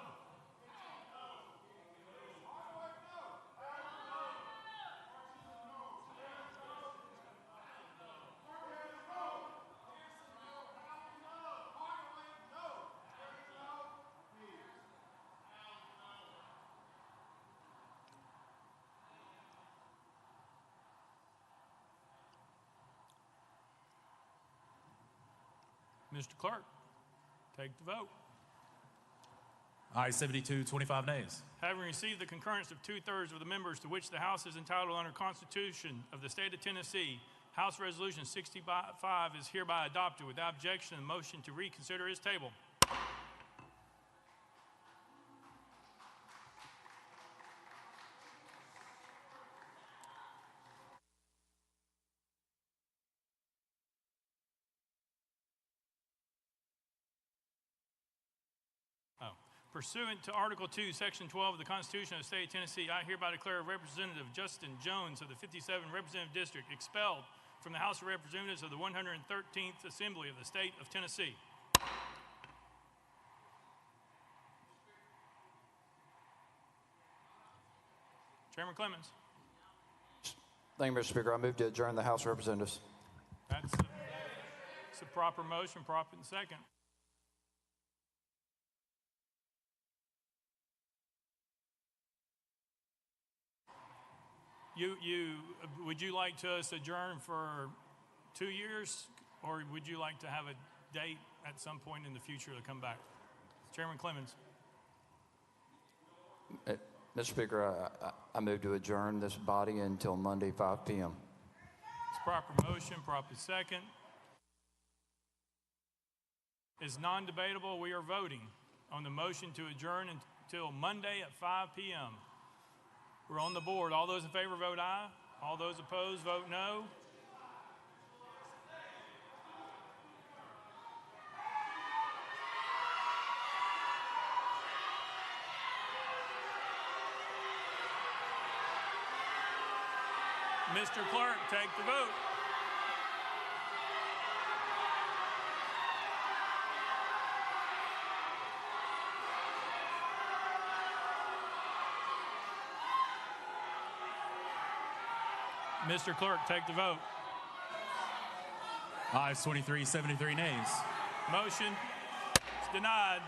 Mr. Clerk, take the vote. Ayes 72, 25 nays. Having received the concurrence of 2/3 of the members to which the House is entitled under Constitution of the State of Tennessee, House Resolution 65 is hereby adopted without objection and motion to reconsider is tabled. Pursuant to Article 2, Section 12 of the Constitution of the State of Tennessee, I hereby declare Representative Justin Jones of the 57th Representative District expelled from the House of Representatives of the 113th Assembly of the State of Tennessee. Chairman Clemens. Thank you, Mr. Speaker. I move to adjourn the House of Representatives. That's a proper motion, proper and second. Would you like to adjourn for 2 years, or would you like to have a date at some point in the future to come back? Chairman Clemens. Mr. Speaker, I move to adjourn this body until Monday, 5 p.m. It's proper motion, proper second. Is non-debatable. We are voting on the motion to adjourn until Monday at 5 p.m. We're on the board. All those in favor vote aye. All those opposed vote no. Mr. Clerk, take the vote. Mr. Clerk, take the vote. Ayes 23, 73 nays. Motion is denied.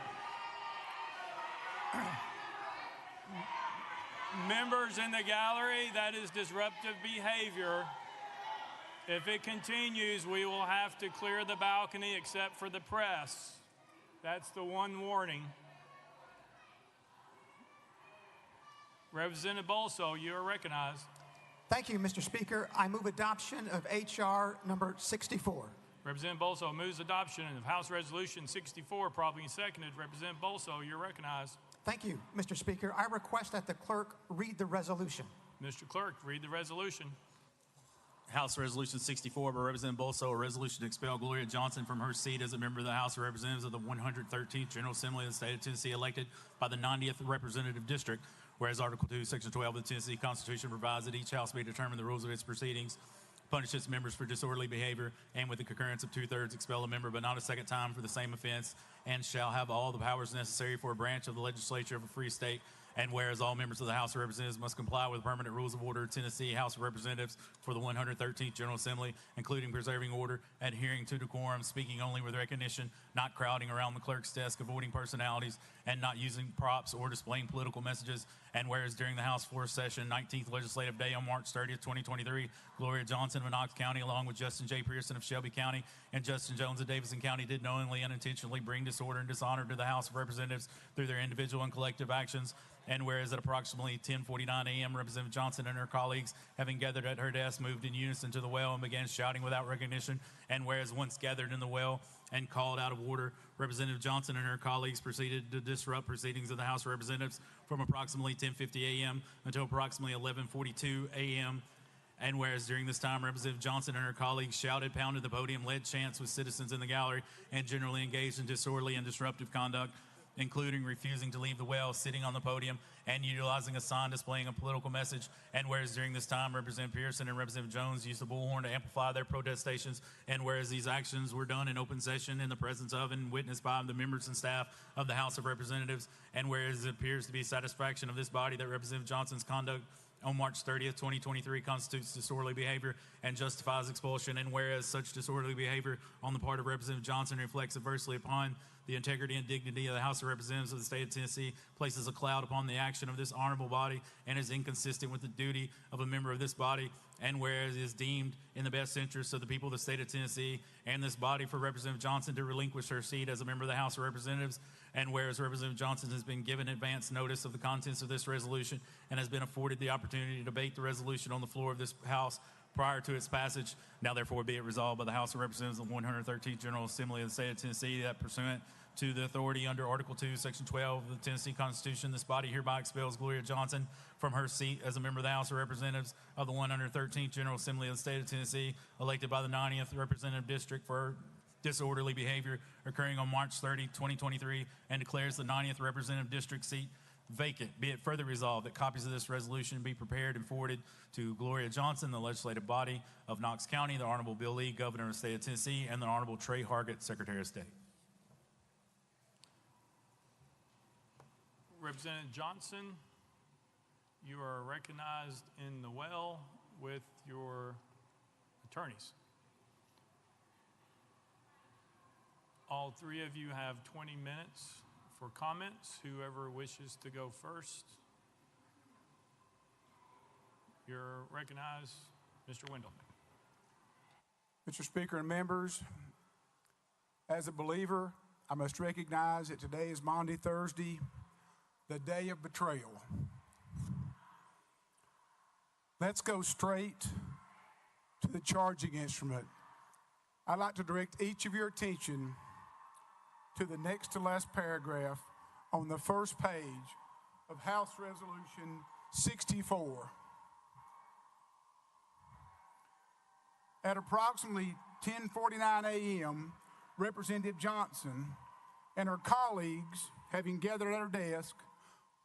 Members in the gallery, that is disruptive behavior. If it continues, we will have to clear the balcony except for the press. That's the one warning. Representative Bolso, you are recognized. Thank you, Mr. Speaker. I move adoption of H.R. number 64. Representative Bolso moves adoption of House Resolution 64, properly seconded. Representative Bolso, you're recognized. Thank you, Mr. Speaker. I request that the clerk read the resolution. Mr. Clerk, read the resolution. House Resolution 64 by Representative Bolso, a resolution to expel Gloria Johnson from her seat as a member of the House of Representatives of the 113th General Assembly of the State of Tennessee, elected by the 90th Representative District. Whereas Article 2, Section 12 of the Tennessee Constitution provides that each House may determine the rules of its proceedings, punish its members for disorderly behavior, and with the concurrence of 2/3 expel a member, but not a second time for the same offense, and shall have all the powers necessary for a branch of the legislature of a free state. And whereas all members of the House of Representatives must comply with permanent rules of order of Tennessee House of Representatives for the 113th General Assembly, including preserving order, adhering to decorum, speaking only with recognition, not crowding around the clerk's desk, avoiding personalities, and not using props or displaying political messages. And whereas during the House floor session, 19th Legislative Day on March 30th, 2023, Gloria Johnson of Knox County, along with Justin J. Pearson of Shelby County and Justin Jones of Davidson County, did knowingly and intentionally bring disorder and dishonor to the House of Representatives through their individual and collective actions. And whereas at approximately 10:49 a.m., Representative Johnson and her colleagues, having gathered at her desk, moved in unison to the well and began shouting without recognition. And whereas once gathered in the well and called out of order, Representative Johnson and her colleagues proceeded to disrupt proceedings of the House of Representatives from approximately 10:50 a.m. until approximately 11:42 a.m. And whereas during this time, Representative Johnson and her colleagues shouted, pounded the podium, led chants with citizens in the gallery, and generally engaged in disorderly and disruptive conduct, including refusing to leave the well, sitting on the podium, and utilizing a sign displaying a political message. And whereas during this time, Representative Pearson and Representative Jones used the bullhorn to amplify their protestations, and whereas these actions were done in open session in the presence of and witnessed by the members and staff of the House of Representatives, and whereas it appears to be satisfaction of this body that Representative Johnson's conduct on March 30th, 2023 constitutes disorderly behavior and justifies expulsion, and whereas such disorderly behavior on the part of Representative Johnson reflects adversely upon the integrity and dignity of the House of Representatives of the state of Tennessee places a cloud upon the action of this honorable body and is inconsistent with the duty of a member of this body, and whereas it is deemed in the best interest of the people of the state of Tennessee and this body for Representative Johnson to relinquish her seat as a member of the House of Representatives, and whereas Representative Johnson has been given advance notice of the contents of this resolution and has been afforded the opportunity to debate the resolution on the floor of this House prior to its passage, now therefore be it resolved by the House of Representatives of the 113th General Assembly of the state of Tennessee that pursuant to the authority under Article 2, Section 12 of the Tennessee Constitution, this body hereby expels Gloria Johnson from her seat as a member of the House of Representatives of the 113th General Assembly of the state of Tennessee, elected by the 90th Representative District for disorderly behavior occurring on March 30, 2023, and declares the 90th Representative District seat vacant. Be it further resolved that copies of this resolution be prepared and forwarded to Gloria Johnson, the legislative body of Knox County, the Honorable Bill Lee, Governor of the state of Tennessee, and the Honorable Trey Hargett, Secretary of State. Representative Johnson, you are recognized in the well with your attorneys. All three of you have 20 minutes for comments. Whoever wishes to go first, you're recognized. Mr. Wendell. Mr. Speaker and members, as a believer, I must recognize that today is Maundy Thursday, the day of betrayal. Let's go straight to the charging instrument. I'd like to direct each of your attention to the next to last paragraph on the first page of House Resolution 64. At approximately 10:49 a.m., Representative Johnson and her colleagues, having gathered at her desk,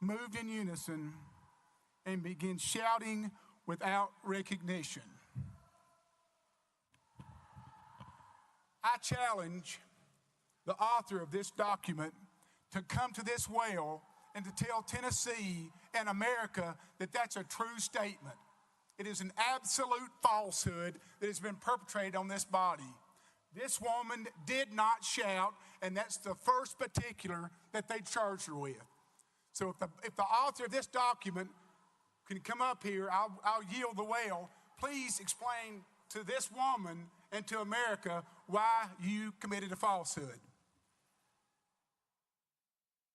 moved in unison and began shouting without recognition. I challenge the author of this document to come to this well and to tell Tennessee and America that that's a true statement. It is an absolute falsehood that has been perpetrated on this body. This woman did not shout, and that's the first particular that they charged her with. So if the author of this document can come up here, I'll yield the well. Please explain to this woman and to America why you committed a falsehood.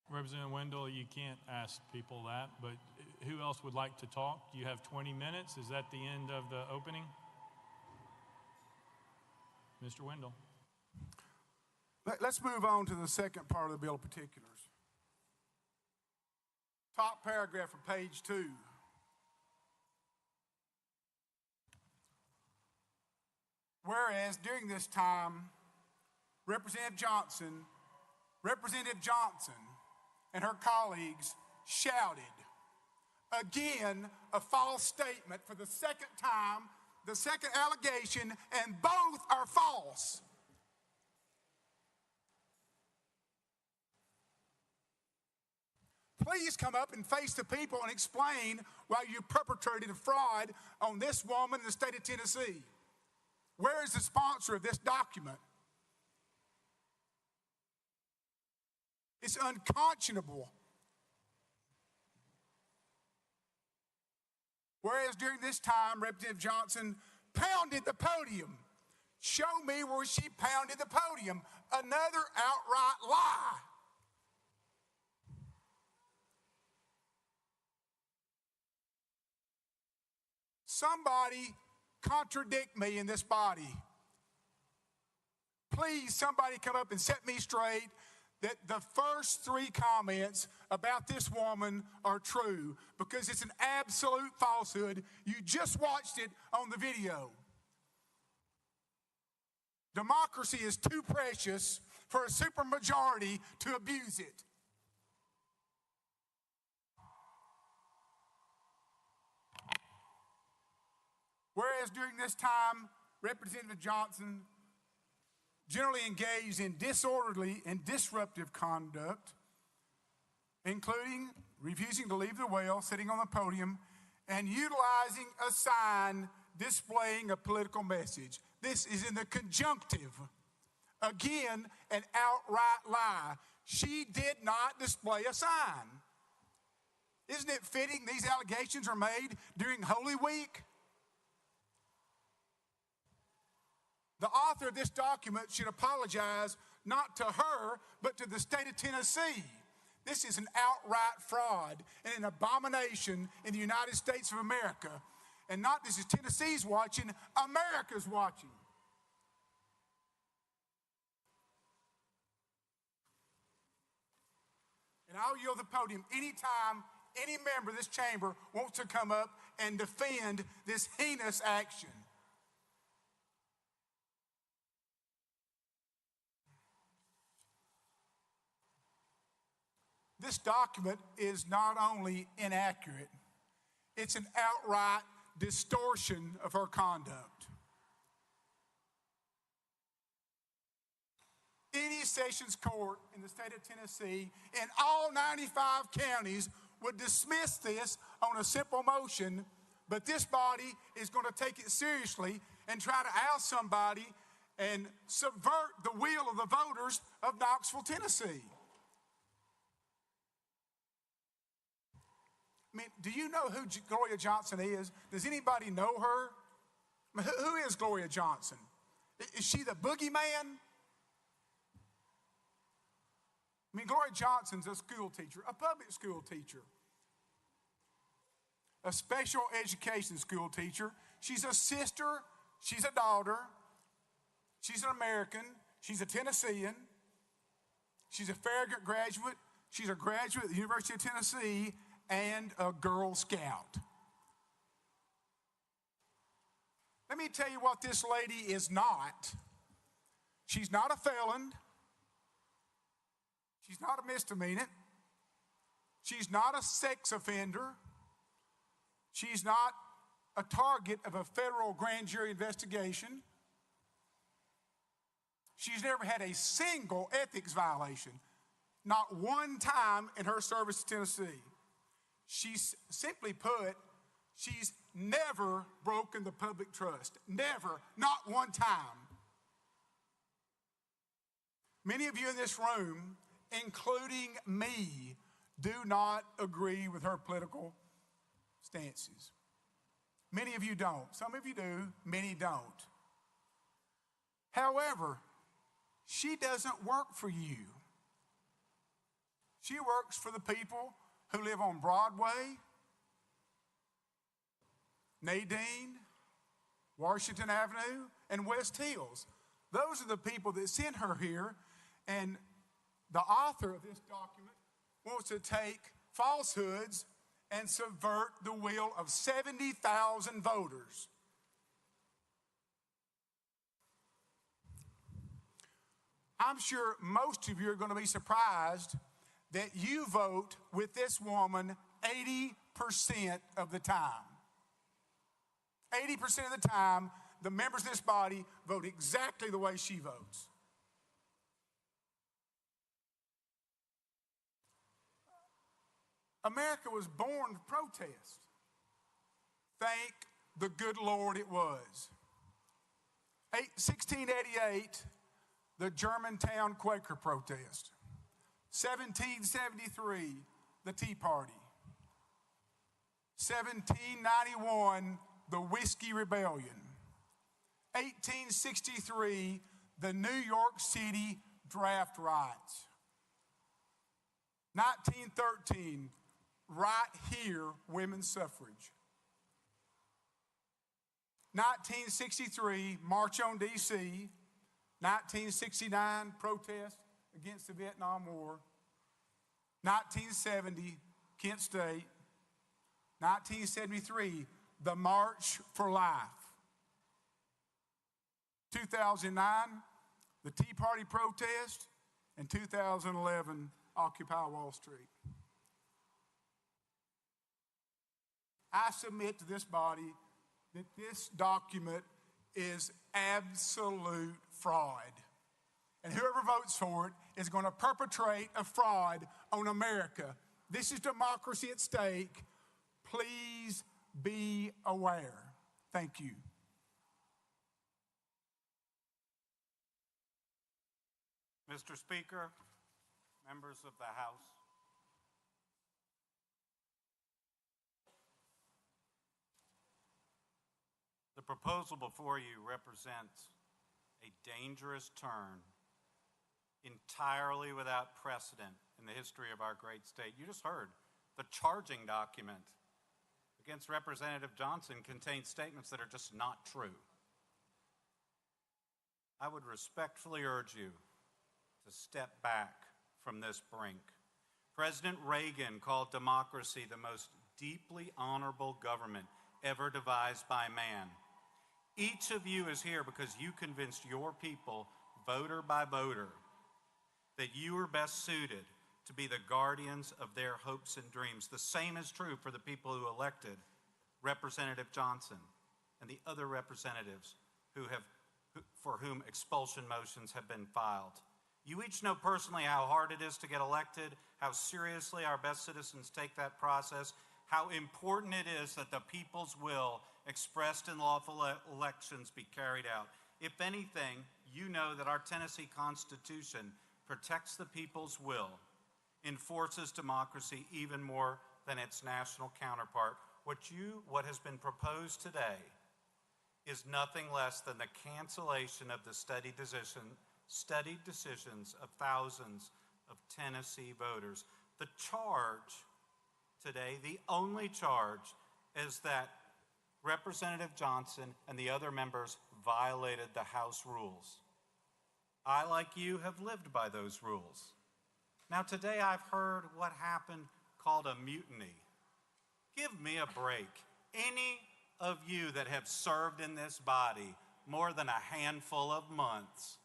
Representative Wendell, you can't ask people that, but who else would like to talk? You have 20 minutes. Is that the end of the opening? Mr. Wendell. Let's move on to the second part of the bill of particulars. Top paragraph of page 2. Whereas during this time, Representative Johnson and her colleagues shouted. Again, a false statement for the second time, the second allegation, and both are false. Please come up and face the people and explain why you perpetrated a fraud on this woman in the state of Tennessee. Where is the sponsor of this document? It's unconscionable. Whereas during this time, Representative Johnson pounded the podium. Show me where she pounded the podium. Another outright lie. Somebody contradict me in this body. Please, somebody come up and set me straight that the first 3 comments about this woman are true, because it's an absolute falsehood. You just watched it on the video. Democracy is too precious for a supermajority to abuse it. Whereas during this time, Representative Johnson generally engaged in disorderly and disruptive conduct, including refusing to leave the well, sitting on the podium, and utilizing a sign displaying a political message. This is in the conjunctive Again, an outright lie. She did not display a sign. Isn't it fitting these allegations are made during Holy Week? The author of this document should apologize not to her, but to the state of Tennessee. This is an outright fraud and an abomination in the United States of America. And not this is Tennessee's watching, America's watching. And I'll yield the podium anytime any member of this chamber wants to come up and defend this heinous action. This document is not only inaccurate, it's an outright distortion of her conduct. Any sessions court in the state of Tennessee in all 95 counties would dismiss this on a simple motion, but this body is going to take it seriously and try to oust somebody and subvert the will of the voters of Knoxville, Tennessee. I mean, do you know who Gloria Johnson is? Does anybody know her? I mean, who is Gloria Johnson? Is she the boogeyman? I mean, Gloria Johnson's a school teacher, a public school teacher, a special education school teacher. She's a sister, she's a daughter, she's an American, she's a Tennessean, she's a Farragut graduate, she's a graduate of the University of Tennessee, and a Girl Scout. Let me tell you what this lady is not. She's not a felon. She's not a misdemeanor. She's not a sex offender. She's not a target of a federal grand jury investigation. She's never had a single ethics violation, not one time in her service to Tennessee. She's simply put, she's never broken the public trust. Never, not one time. Many of you in this room, including me, do not agree with her political stances. Many of you don't. Some of you do, many don't. However, she doesn't work for you. She works for the people who live on Broadway, Nadine, Washington Avenue, and West Hills. Those are the people that sent her here, and the author of this document wants to take falsehoods and subvert the will of 70,000 voters. I'm sure most of you are going to be surprised that you vote with this woman 80% of the time. 80% of the time, the members of this body vote exactly the way she votes. America was born to protest. Thank the good Lord it was. 1688, the Germantown Quaker protest. 1773, the Tea Party. 1791, the Whiskey Rebellion. 1863, the New York City draft riots. 1913, right here, women's suffrage. 1963, March on D.C. 1969, protest against the Vietnam War. 1970, Kent State. 1973, the March for Life. 2009, the Tea Party protest. And 2011, Occupy Wall Street. I submit to this body that this document is absolute fraud. And whoever votes for it is going to perpetrate a fraud on America. This is democracy at stake. Please be aware. Thank you. Mr. Speaker, members of the House, the proposal before you represents a dangerous turn entirely without precedent in the history of our great state. You just heard the charging document against Representative Johnson contains statements that are just not true. I would respectfully urge you to step back from this brink. President Reagan called democracy the most deeply honorable government ever devised by man. Each of you is here because you convinced your people, voter by voter, that you are best suited to be the guardians of their hopes and dreams. The same is true for the people who elected Representative Johnson and the other representatives for whom expulsion motions have been filed. You each know personally how hard it is to get elected, how seriously our best citizens take that process, how important it is that the people's will expressed in lawful elections be carried out. If anything, you know that our Tennessee Constitution protects the people's will, enforces democracy even more than its national counterpart. What has been proposed today is nothing less than the cancellation of the studied decisions of thousands of Tennessee voters. The charge today, the only charge, is that Representative Johnson and the other members violated the House rules. I, like you, have lived by those rules. Now, today I've heard what happened called a mutiny. Give me a break. Any of you that have served in this body more than a handful of months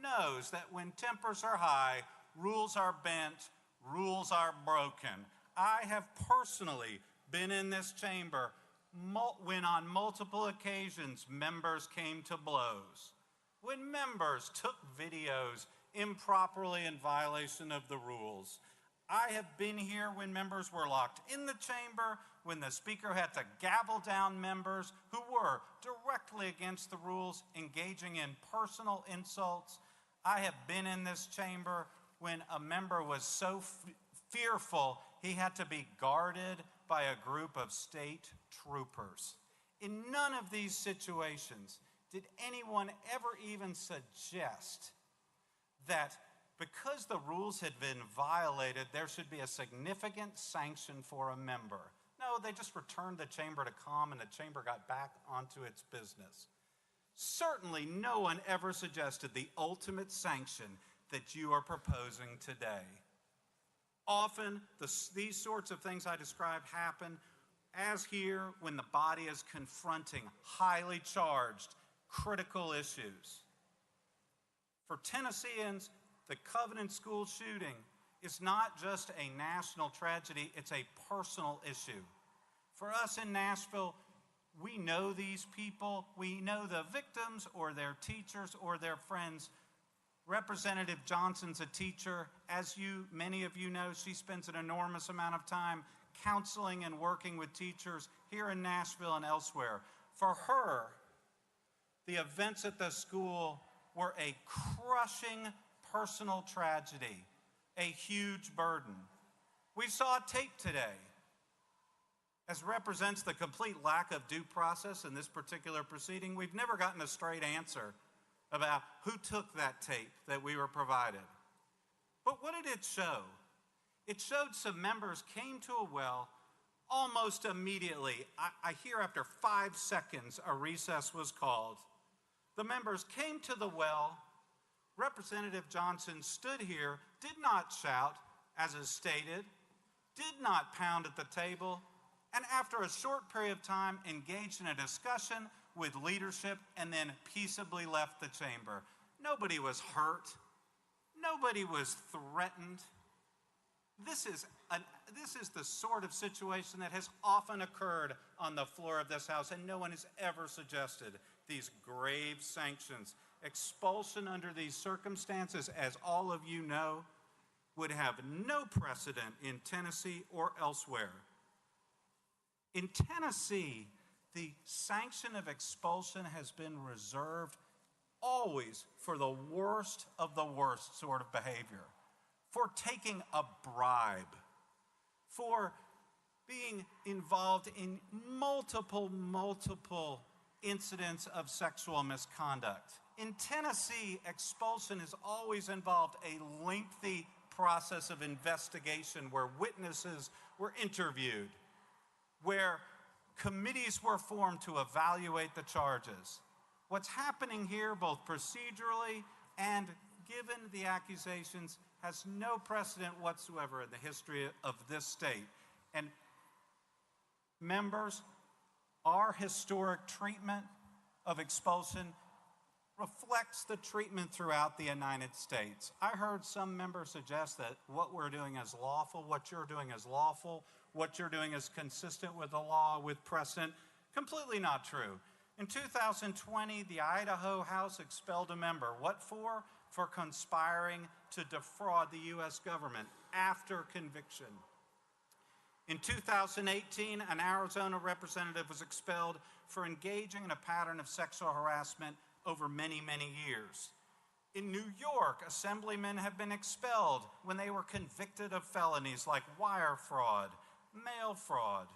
knows that when tempers are high, rules are bent, rules are broken. I have personally been in this chamber when on multiple occasions members came to blows, when members took videos improperly in violation of the rules. I have been here when members were locked in the chamber, when the speaker had to gavel down members who were directly against the rules, engaging in personal insults. I have been in this chamber when a member was so fearful he had to be guarded by a group of state troopers. In none of these situations did anyone ever even suggest that because the rules had been violated, there should be a significant sanction for a member. No, they just returned the chamber to calm and the chamber got back onto its business. Certainly no one ever suggested the ultimate sanction that you are proposing today. Often, these sorts of things I described happen, as here, when the body is confronting highly charged, critical issues. For Tennesseans, the Covenant School shooting is not just a national tragedy, it's a personal issue. For us in Nashville, we know these people, we know the victims or their teachers or their friends. Representative Johnson's a teacher. As many of you know, she spends an enormous amount of time counseling and working with teachers here in Nashville and elsewhere. For her, the events at the school were a crushing personal tragedy, a huge burden. We saw a tape today as represents the complete lack of due process in this particular proceeding. We've never gotten a straight answer about who took that tape that we were provided. But what did it show? It showed some members came to a well almost immediately. I hear after 5 seconds a recess was called. The members came to the well. Representative Johnson stood here, did not shout, as is stated, did not pound at the table, and after a short period of time engaged in a discussion with leadership and then peaceably left the chamber. Nobody was hurt. Nobody was threatened. This is the sort of situation that has often occurred on the floor of this House, and no one has ever suggested these grave sanctions. Expulsion under these circumstances, as all of you know, would have no precedent in Tennessee or elsewhere. In Tennessee, the sanction of expulsion has been reserved always for the worst of the worst sort of behavior, for taking a bribe, for being involved in multiple incidents of sexual misconduct. In Tennessee, expulsion has always involved a lengthy process of investigation where witnesses were interviewed, where committees were formed to evaluate the charges. What's happening here, both procedurally and given the accusations, has no precedent whatsoever in the history of this state. And members, our historic treatment of expulsion reflects the treatment throughout the United States. I heard some members suggest that what we're doing is lawful, what you're doing is lawful, what you're doing is consistent with the law, with precedent. Completely not true. In 2020, the Idaho House expelled a member. What for? For conspiring to defraud the U.S. government after conviction. In 2018, an Arizona representative was expelled for engaging in a pattern of sexual harassment over many years. In New York, assemblymen have been expelled when they were convicted of felonies like wire fraud, mail fraud.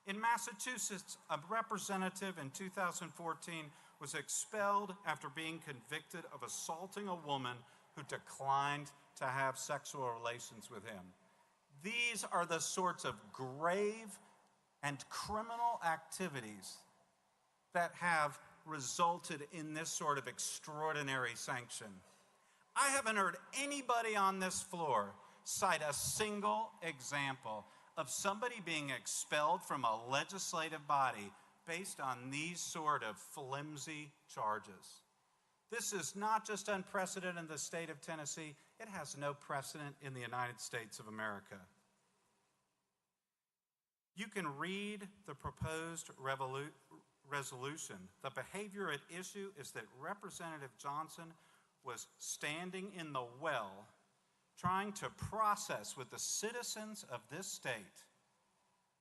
In Massachusetts, a representative in 2014 was expelled after being convicted of assaulting a woman who declined to have sexual relations with him. These are the sorts of grave and criminal activities that have resulted in this sort of extraordinary sanction. I haven't heard anybody on this floor cite a single example of somebody being expelled from a legislative body based on these sort of flimsy charges. This is not just unprecedented in the state of Tennessee, it has no precedent in the United States of America. You can read the proposed resolution. The behavior at issue is that Representative Johnson was standing in the well trying to process with the citizens of this state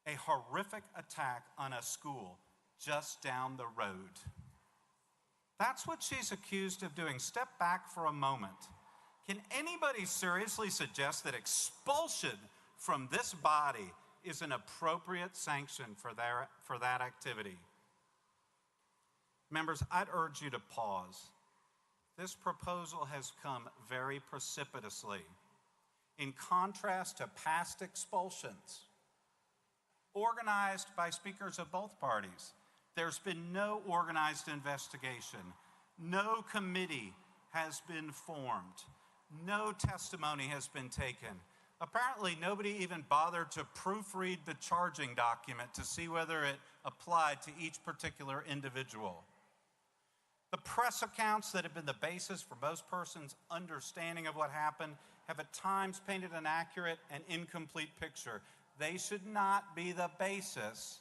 a horrific attack on a school just down the road. That's what she's accused of doing. Step back for a moment. Can anybody seriously suggest that expulsion from this body is an appropriate sanction for that activity? Members, I'd urge you to pause. This proposal has come very precipitously. In contrast to past expulsions, organized by speakers of both parties, there's been no organized investigation. No committee has been formed. No testimony has been taken. Apparently, nobody even bothered to proofread the charging document to see whether it applied to each particular individual. The press accounts that have been the basis for most persons' understanding of what happened have at times painted an accurate and incomplete picture. They should not be the basis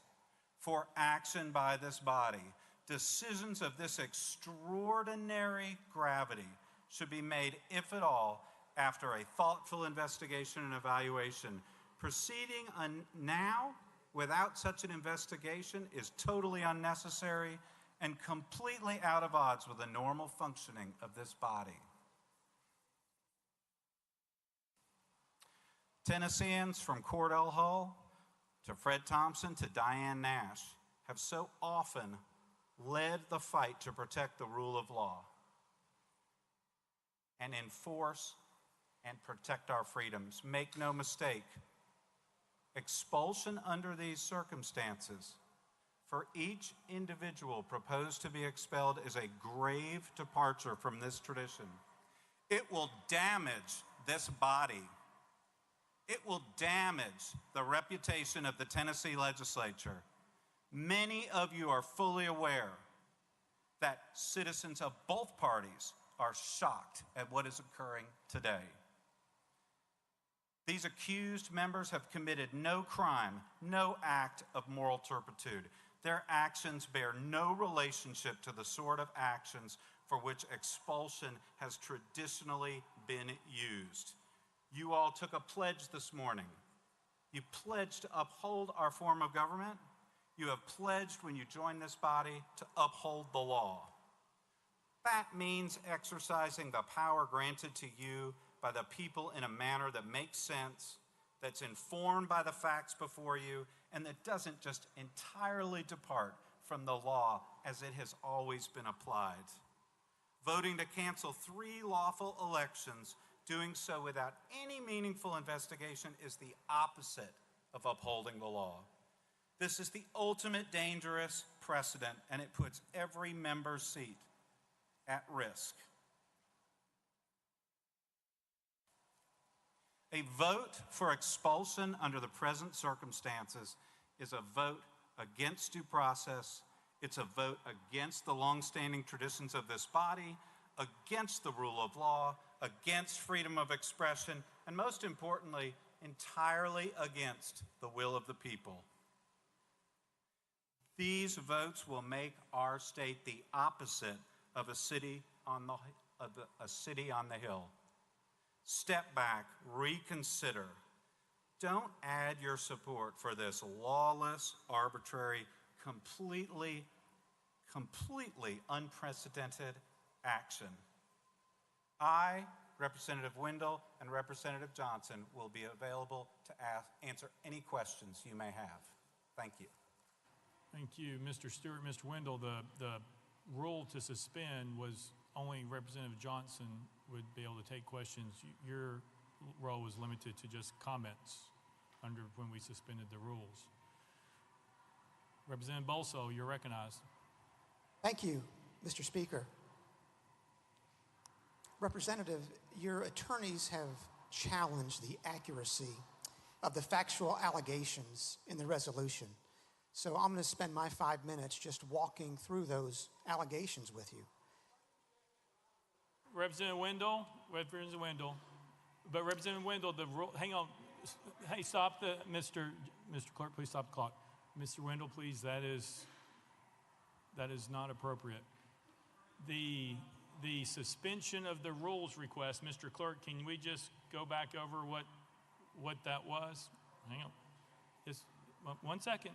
for action by this body. Decisions of this extraordinary gravity should be made, if at all, after a thoughtful investigation and evaluation. Proceeding now without such an investigation is totally unnecessary and completely out of odds with the normal functioning of this body. Tennesseans from Cordell Hull to Fred Thompson to Diane Nash have so often led the fight to protect the rule of law and enforce and protect our freedoms. Make no mistake, expulsion under these circumstances for each individual proposed to be expelled is a grave departure from this tradition. It will damage this body. It will damage the reputation of the Tennessee legislature. Many of you are fully aware that citizens of both parties are shocked at what is occurring today. These accused members have committed no crime, no act of moral turpitude. Their actions bear no relationship to the sort of actions for which expulsion has traditionally been used. You all took a pledge this morning. You pledged to uphold our form of government. You have pledged when you joined this body to uphold the law. That means exercising the power granted to you by the people in a manner that makes sense, that's informed by the facts before you, and that doesn't just entirely depart from the law as it has always been applied. Voting to cancel 3 lawful elections, doing so without any meaningful investigation, is the opposite of upholding the law. This is the ultimate dangerous precedent, and it puts every member's seat at risk. A vote for expulsion under the present circumstances is a vote against due process. It's a vote against the longstanding traditions of this body, against the rule of law, against freedom of expression, and most importantly, entirely against the will of the people. These votes will make our state the opposite of a city on the hill. Step back, reconsider. Don't add your support for this lawless, arbitrary, completely unprecedented action. I, Representative Wendell, and Representative Johnson will be available to answer any questions you may have. Thank you. Thank you, Mr. Stewart. Mr. Wendell, the rule to suspend was only Representative Johnson would be able to take questions. Your role was limited to just comments under when we suspended the rules. Representative Bolso, you're recognized. Thank you, Mr. Speaker. Representative, your attorneys have challenged the accuracy of the factual allegations in the resolution. So I'm going to spend my 5 minutes just walking through those allegations with you. Representative Wendell, but Representative Wendell, the rule, hang on, hey, stop Mr. Clerk, please stop the clock. Mr. Wendell, please, that is not appropriate. The suspension of the rules request, Mr. Clerk, can we just go back over what that was? Hang on, just 1 second.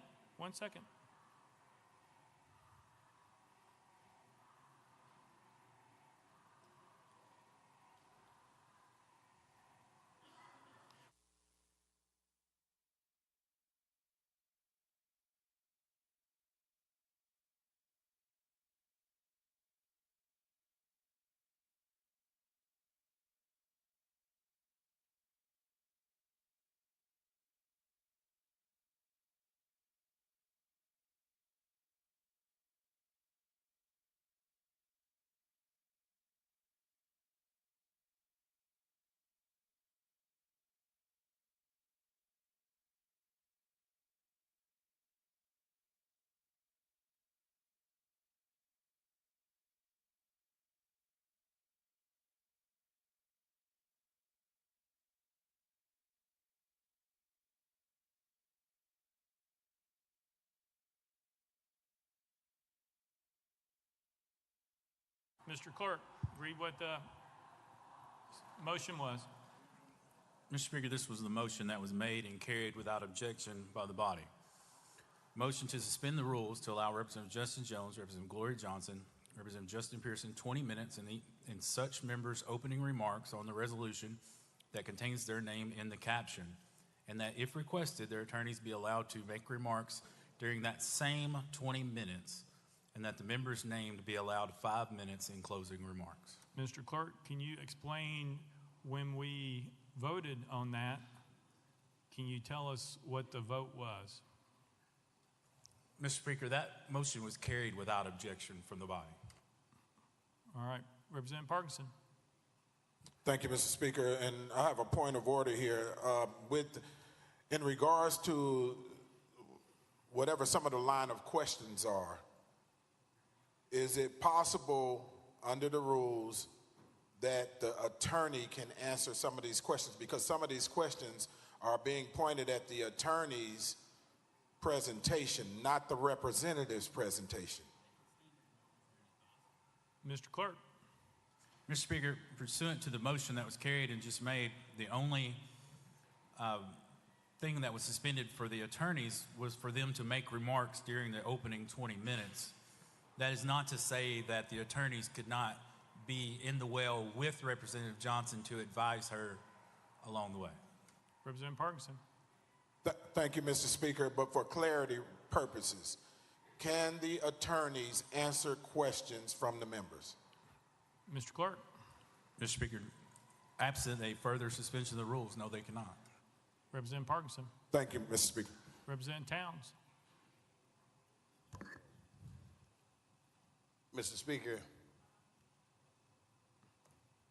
Mr. Clerk, read what the motion was. Mr. Speaker, this was the motion that was made and carried without objection by the body. Motion to suspend the rules to allow Representative Justin Jones, Representative Gloria Johnson, Representative Justin Pearson 20 minutes in such members' opening remarks on the resolution that contains their name in the caption, and that if requested, their attorneys be allowed to make remarks during that same 20 minutes, and that the members named be allowed 5 minutes in closing remarks. Mr. Clerk, can you explain when we voted on that? Can you tell us what the vote was? Mr. Speaker, that motion was carried without objection from the body. All right, Representative Parkinson. Thank you, Mr. Speaker, and I have a point of order here. In regards to whatever some of the line of questions are, is it possible under the rules that the attorney can answer some of these questions? Because some of these questions are being pointed at the attorney's presentation, not the representative's presentation. Mr. Clerk. Mr. Speaker, pursuant to the motion that was carried and just made, the only thing that was suspended for the attorneys was for them to make remarks during the opening 20 minutes. That is not to say that the attorneys could not be in the well with Representative Johnson to advise her along the way. Representative Parkinson. Thank you, Mr. Speaker, but for clarity purposes, can the attorneys answer questions from the members? Mr. Clerk. Mr. Speaker, absent a further suspension of the rules, no, they cannot. Representative Parkinson. Thank you, Mr. Speaker. Representative Towns. Mr. Speaker,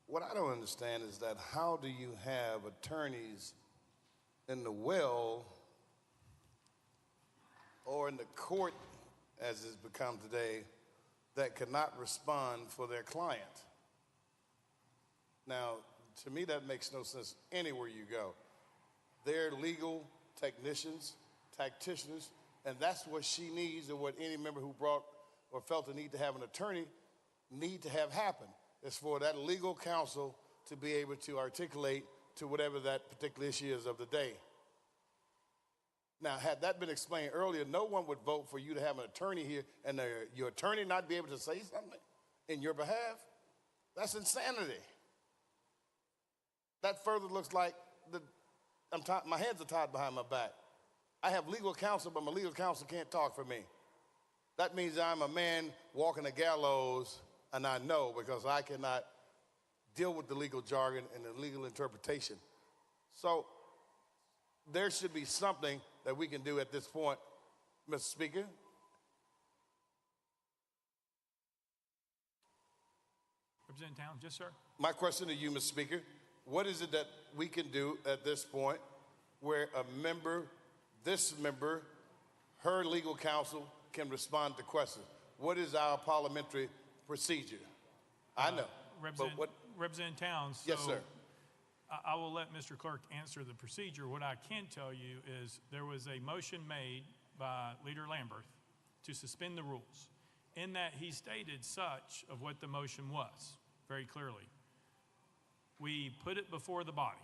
what I don't understand is that how do you have attorneys in the well or in the court, as it's become today, that cannot respond for their client? Now, to me, that makes no sense anywhere you go. They're legal technicians, tacticians, and that's what she needs, or what any member who brought or felt the need to have an attorney need to have happen, is for that legal counsel to be able to articulate to whatever that particular issue is of the day. Now, had that been explained earlier, no one would vote for you to have an attorney here and your attorney not be able to say something in your behalf. That's insanity. That further looks like my hands are tied behind my back. I have legal counsel, but my legal counsel can't talk for me. That means I'm a man walking the gallows, and I know, because I cannot deal with the legal jargon and the legal interpretation. So there should be something that we can do at this point, Mr. Speaker. Representative Towns. Yes, sir. My question to you, Mr. Speaker, what is it that we can do at this point where this member, her legal counsel, can respond to questions? What is our parliamentary procedure? I know. Representative Towns. Yes, sir. I will let Mr. Clerk answer the procedure. What I can tell you is there was a motion made by Leader Lambert to suspend the rules. In that, he stated such of what the motion was very clearly. We put it before the body.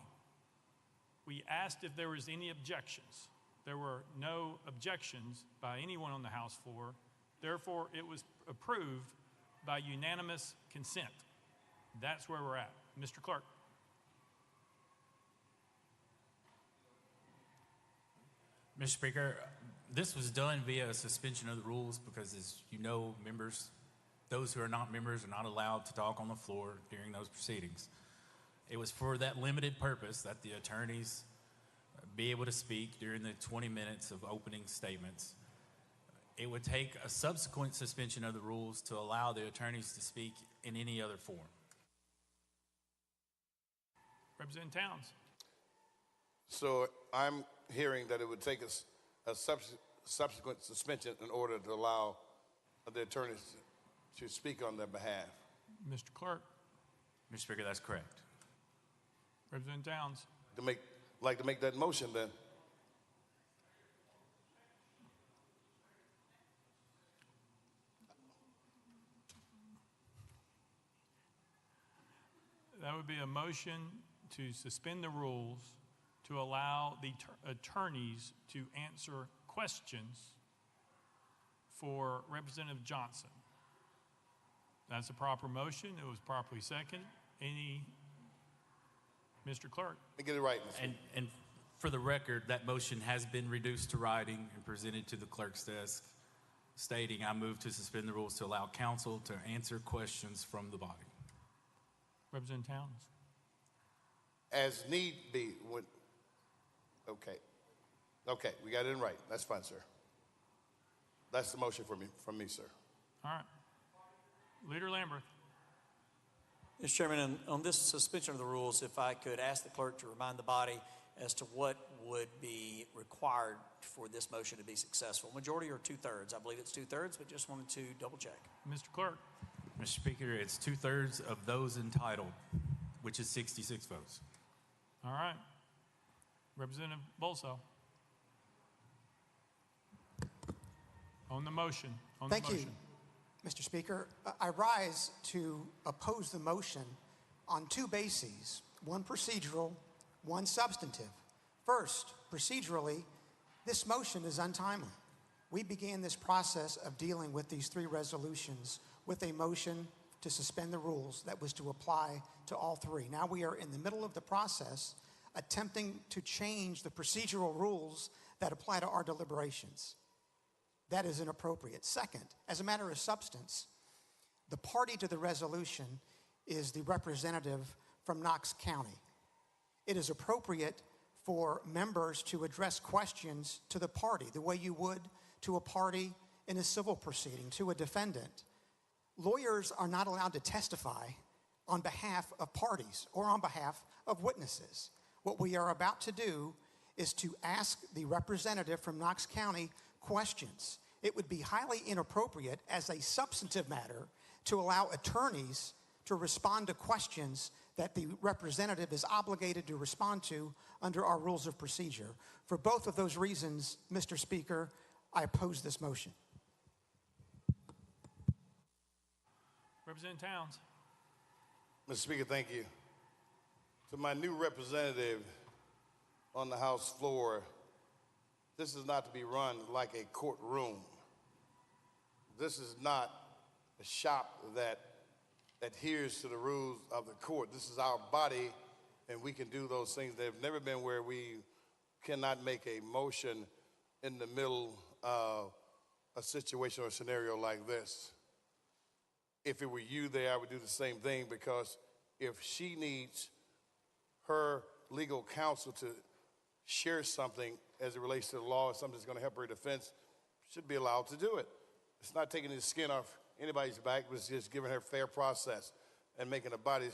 We asked if there was any objections. There were no objections by anyone on the House floor. Therefore, it was approved by unanimous consent. That's where we're at. Mr. Clerk. Mr. Speaker, this was done via a suspension of the rules because, as you know, members, those who are not members, are not allowed to talk on the floor during those proceedings. It was for that limited purpose that the attorneys be able to speak during the 20 minutes of opening statements. It would take a subsequent suspension of the rules to allow the attorneys to speak in any other form. Representative Towns. So I'm hearing that it would take a subsequent suspension in order to allow the attorneys to speak on their behalf. Mr. Clerk. Mr. Speaker, that's correct. Representative Towns. Like to make that motion then. That would be a motion to suspend the rules to allow the attorneys to answer questions for Representative Johnson. That's a proper motion. It was properly seconded. Mr. Clerk. Let me get it right, Mr. And for the record, that motion has been reduced to writing and presented to the clerk's desk, stating, I move to suspend the rules to allow counsel to answer questions from the body. Representative Towns. As need be. Okay, we got it in right. That's fine, sir. That's the motion from me, sir. All right. Leader Lambert. Mr. Chairman, on this suspension of the rules, if I could ask the clerk to remind the body as to what would be required for this motion to be successful. Majority or 2/3? I believe it's 2/3, but just wanted to double check. Mr. Clerk. Mr. Speaker, it's 2/3 of those entitled, which is 66 votes. All right. Representative Bolso. On the motion. Thank you, Mr. Speaker. I rise to oppose the motion on two bases, one procedural, one substantive. First, procedurally, this motion is untimely. We began this process of dealing with these 3 resolutions with a motion to suspend the rules that was to apply to all 3. Now we are in the middle of the process attempting to change the procedural rules that apply to our deliberations. That is inappropriate. Second, as a matter of substance, the party to the resolution is the representative from Knox County. It is appropriate for members to address questions to the party the way you would to a party in a civil proceeding, to a defendant. Lawyers are not allowed to testify on behalf of parties or on behalf of witnesses. What we are about to do is to ask the representative from Knox County questions. It would be highly inappropriate as a substantive matter to allow attorneys to respond to questions that the representative is obligated to respond to under our rules of procedure. For both of those reasons, Mr. Speaker, I oppose this motion. Representative Towns. Mr. Speaker, thank you. To my new representative on the House floor, this is not to be run like a courtroom. This is not a shop that adheres to the rules of the court. This is our body, and we can do those things. They've never been where we cannot make a motion in the middle of a situation or a scenario like this. If it were you there, I would do the same thing, because if she needs her legal counsel to share something as it relates to the law, or something that's going to help her defense, should be allowed to do it. It's not taking the skin off anybody's back, but it's just giving her fair process and making the body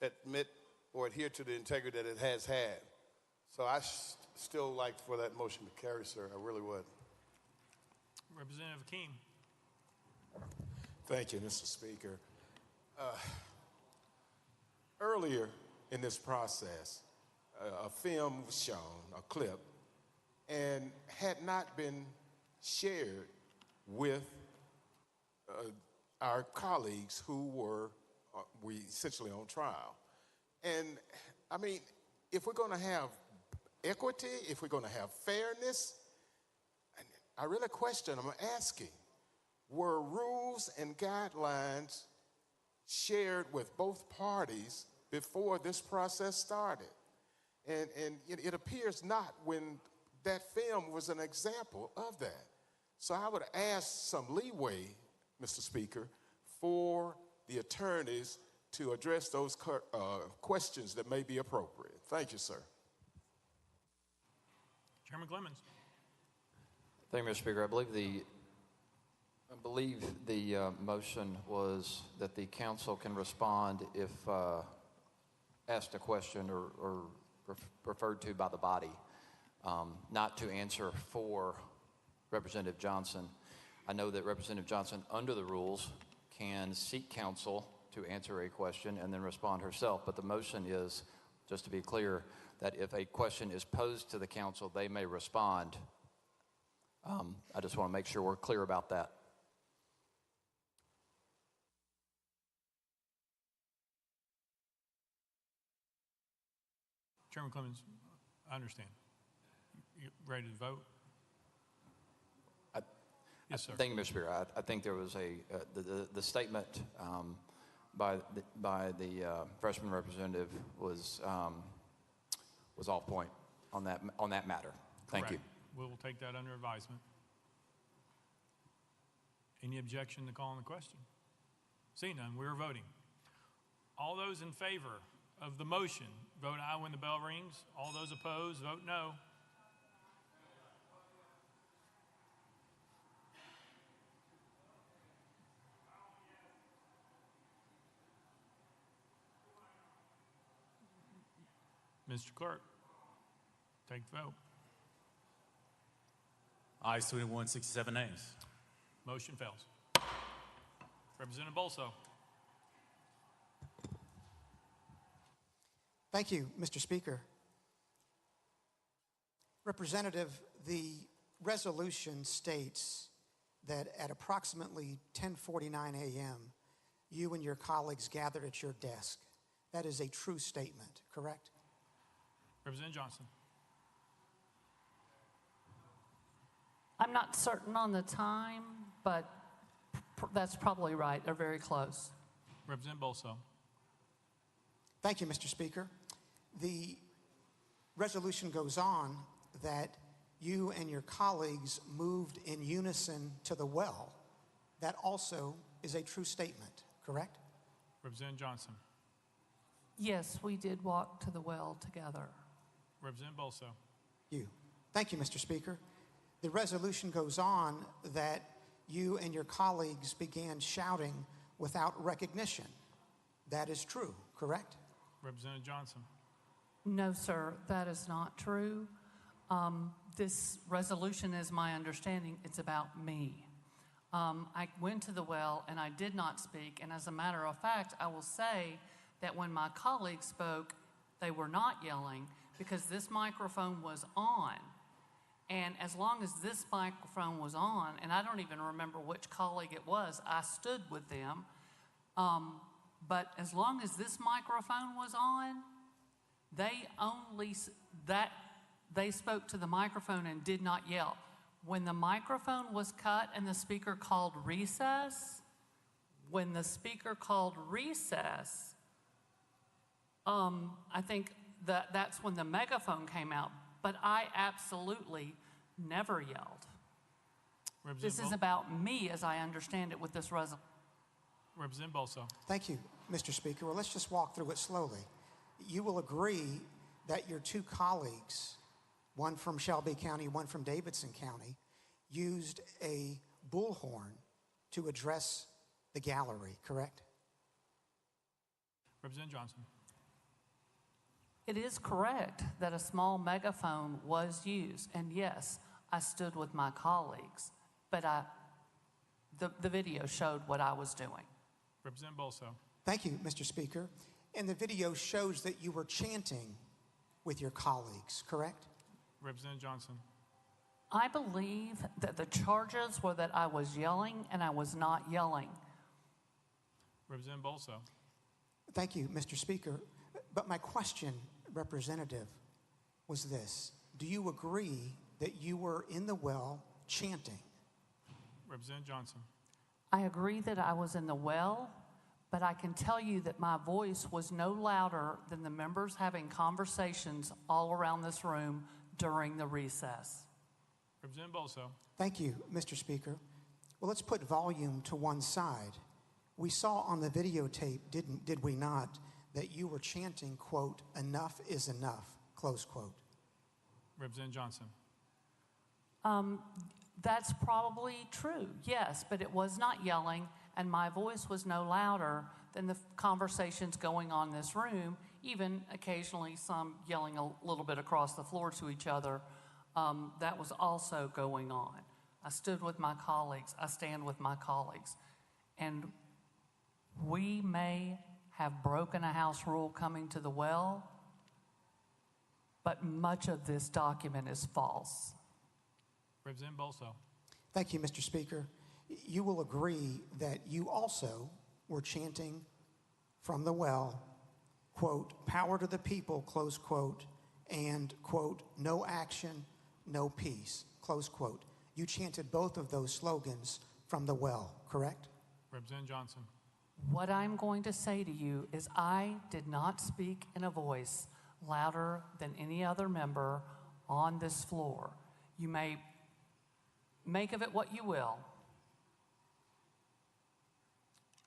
admit or adhere to the integrity that it has had. So I still like for that motion to carry, sir. I really would. Representative Akeem. Thank you, Mr. Speaker. Earlier in this process, a film was shown, a clip, and had not been shared with our colleagues who were essentially on trial. And I mean, if we're going to have equity, if we're going to have fairness, I really question, I'm asking, were rules and guidelines shared with both parties before this process started? And it appears not, when that film was an example of that. So I would ask some leeway, Mr. Speaker, for the attorneys to address those questions that may be appropriate. Thank you, sir. Chairman Clemens. Thank you, Mr. Speaker. I believe the motion was that the council can respond if asked a question or referred to by the body, not to answer for Representative Johnson. I know that Representative Johnson, under the rules, can seek counsel to answer a question and then respond herself. But the motion is, just to be clear, that if a question is posed to the council, they may respond. I just want to make sure we're clear about that. Chairman Clemens, I understand. You ready to vote? Yes, sir. Thank you, Mr. Speaker. I think there was the statement by the freshman representative was off point on that matter. Thank Correct. you. We'll take that under advisement. Any objection to calling the question? Seeing none, we're voting. All those in favor of the motion, vote aye when the bell rings. All those opposed, vote no. Mr. Clerk, take the vote. Ayes 21, 67 nays. Motion fails. Representative Bolso. Thank you, Mr. Speaker. Representative, the resolution states that at approximately 10:49 a.m., you and your colleagues gathered at your desk. That is a true statement, correct? Representative Johnson. I'm not certain on the time, but that's probably right. They're very close. Representative Bolso. Thank you, Mr. Speaker. The resolution goes on that you and your colleagues moved in unison to the well. That also is a true statement, correct? Representative Johnson. Yes, we did walk to the well together. Representative Bolso. You. Thank you, Mr. Speaker. The resolution goes on that you and your colleagues began shouting without recognition. That is true, correct? Representative Johnson. No, sir, that is not true. This resolution is my understanding. It's about me. I went to the well and I did not speak. And as a matter of fact, I will say that when my colleagues spoke, they were not yelling because this microphone was on. And as long as this microphone was on, and I don't even remember which colleague it was, I stood with them. But as long as this microphone was on, they spoke to the microphone and did not yell. When the microphone was cut and the speaker called recess, I think that's when the megaphone came out. But I absolutely never yelled. This is about me as I understand it with this resolution. Representative Bolso. Thank you, Mr. Speaker. Well, let's just walk through it slowly. You will agree that your two colleagues, one from Shelby County, one from Davidson County, used a bullhorn to address the gallery, correct? Representative Johnson. It is correct that a small megaphone was used, and yes, I stood with my colleagues, but the video showed what I was doing. Representative Bolso. Thank you, Mr. Speaker. And the video shows that you were chanting with your colleagues, correct? Representative Johnson. I believe that the charges were that I was yelling and I was not yelling. Representative Bolso. Thank you, Mr. Speaker. But my question, Representative, was this. Do you agree that you were in the well chanting? Representative Johnson. I agree that I was in the well, but I can tell you that my voice was no louder than the members having conversations all around this room during the recess. Representative Bolso. Thank you, Mr. Speaker. Well, let's put volume to one side. We saw on the videotape, did we not, that you were chanting, quote, "Enough is enough," close quote. Representative Johnson. That's probably true, yes, but it was not yelling, and my voice was no louder than the conversations going on in this room, even occasionally some yelling a little bit across the floor to each other. That was also going on. I stood with my colleagues. I stand with my colleagues. And we may have broken a House rule coming to the well, but much of this document is false. Representative Bolso. Thank you, Mr. Speaker. You will agree that you also were chanting from the well, quote, "Power to the people," close quote, and, quote, "No action, no peace," close quote. You chanted both of those slogans from the well, correct? Representative Johnson. What I'm going to say to you is I did not speak in a voice louder than any other member on this floor. You may make of it what you will.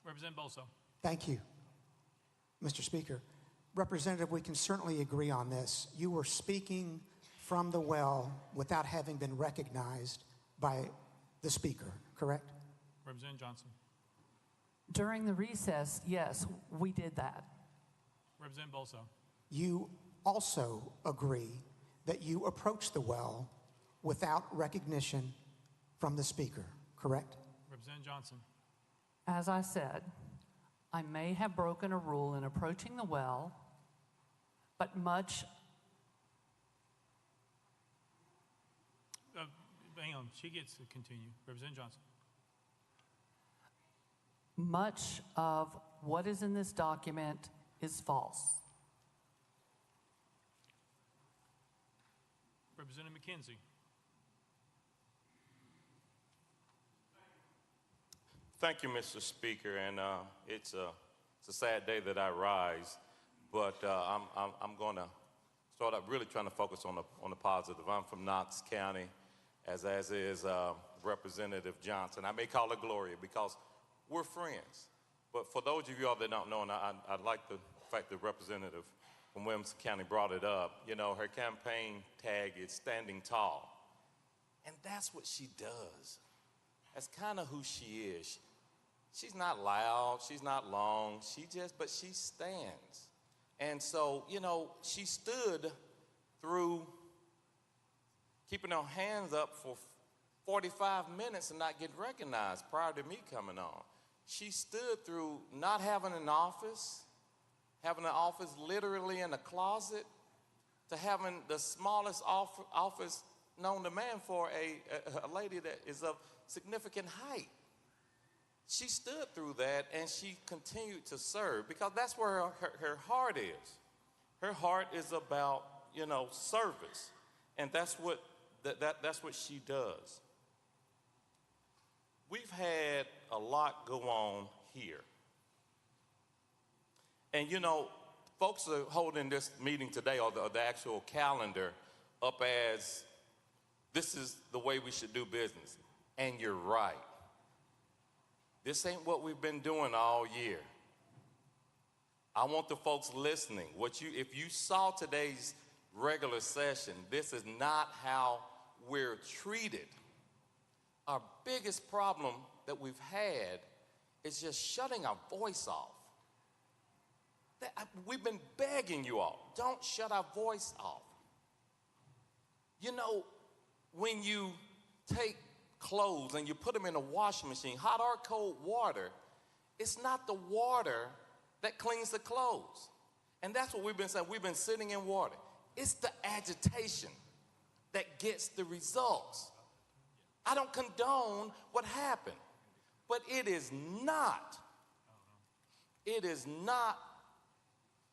Representative Bolso. Thank you, Mr. Speaker. Representative, we can certainly agree on this. You were speaking from the well without having been recognized by the speaker, correct? Representative Johnson. During the recess, yes, we did that. Representative Bolso. You also agree that you approached the well without recognition from the speaker, correct? Representative Johnson. As I said, I may have broken a rule in approaching the well, but much... Hang on, she gets to continue. Representative Johnson. Much of what is in this document is false. Representative McKenzie. Thank you, Mr. Speaker, and it's a sad day that I rise, but I'm going to start out really trying to focus on the positive. I'm from Knox County, as is Representative Johnson. I may call her Gloria because we're friends. But for those of you all that don't know, and I like the fact that Representative from Williamson County brought it up, you know, her campaign tag is standing tall. And that's what she does. That's kind of who she is. She's not loud, she's not long, but she stands. And so, you know, she stood through keeping her hands up for 45 minutes and not getting recognized prior to me coming on. She stood through not having an office, having an office literally in a closet, to having the smallest office known to man for a lady that is of significant height. She stood through that and she continued to serve because that's where her heart is. Her heart is about, you know, service. And that's what she does. We've had a lot go on here. And you know, folks are holding this meeting today, or the actual calendar, up as this is the way we should do business. And you're right. This ain't what we've been doing all year. I want the folks listening, if you saw today's regular session, this is not how we're treated. Our biggest problem that we've had is just shutting our voice off. We've been begging you all, don't shut our voice off. You know, when you take clothes and you put them in a washing machine, hot or cold water, it's not the water that cleans the clothes. And that's what we've been saying. We've been sitting in water. It's the agitation that gets the results. I don't condone what happened, but it is not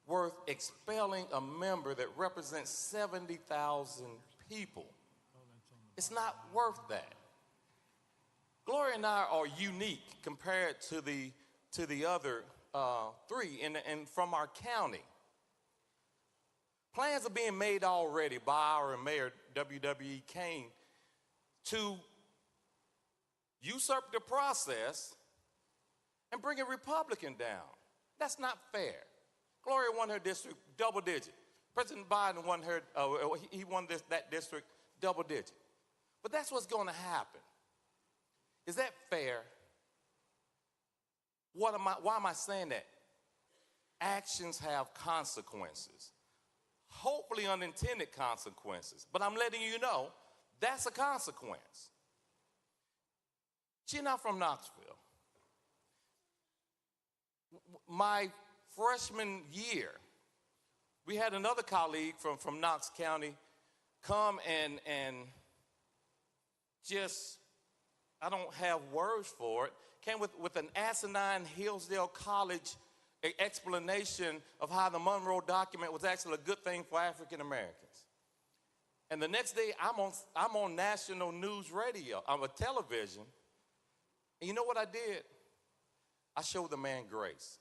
worth expelling a member that represents 70,000 people. It's not worth that. Gloria and I are unique compared to the other three and from our county. Plans are being made already by our mayor, W.W.E. Kane, to usurp the process and bring a Republican down. That's not fair. Gloria won her district double digit. President Biden won he won that district double digit. But that's what's going to happen. Is that fair? Why am I saying that? Actions have consequences. Hopefully unintended consequences. But I'm letting you know that's a consequence. She's not from Knoxville. My freshman year, we had another colleague from Knox County come and just, I don't have words for it, came with an asinine Hillsdale College explanation of how the Monroe document was actually a good thing for African Americans. And the next day, I'm on national news radio, on television, and you know what I did? I showed the man grace.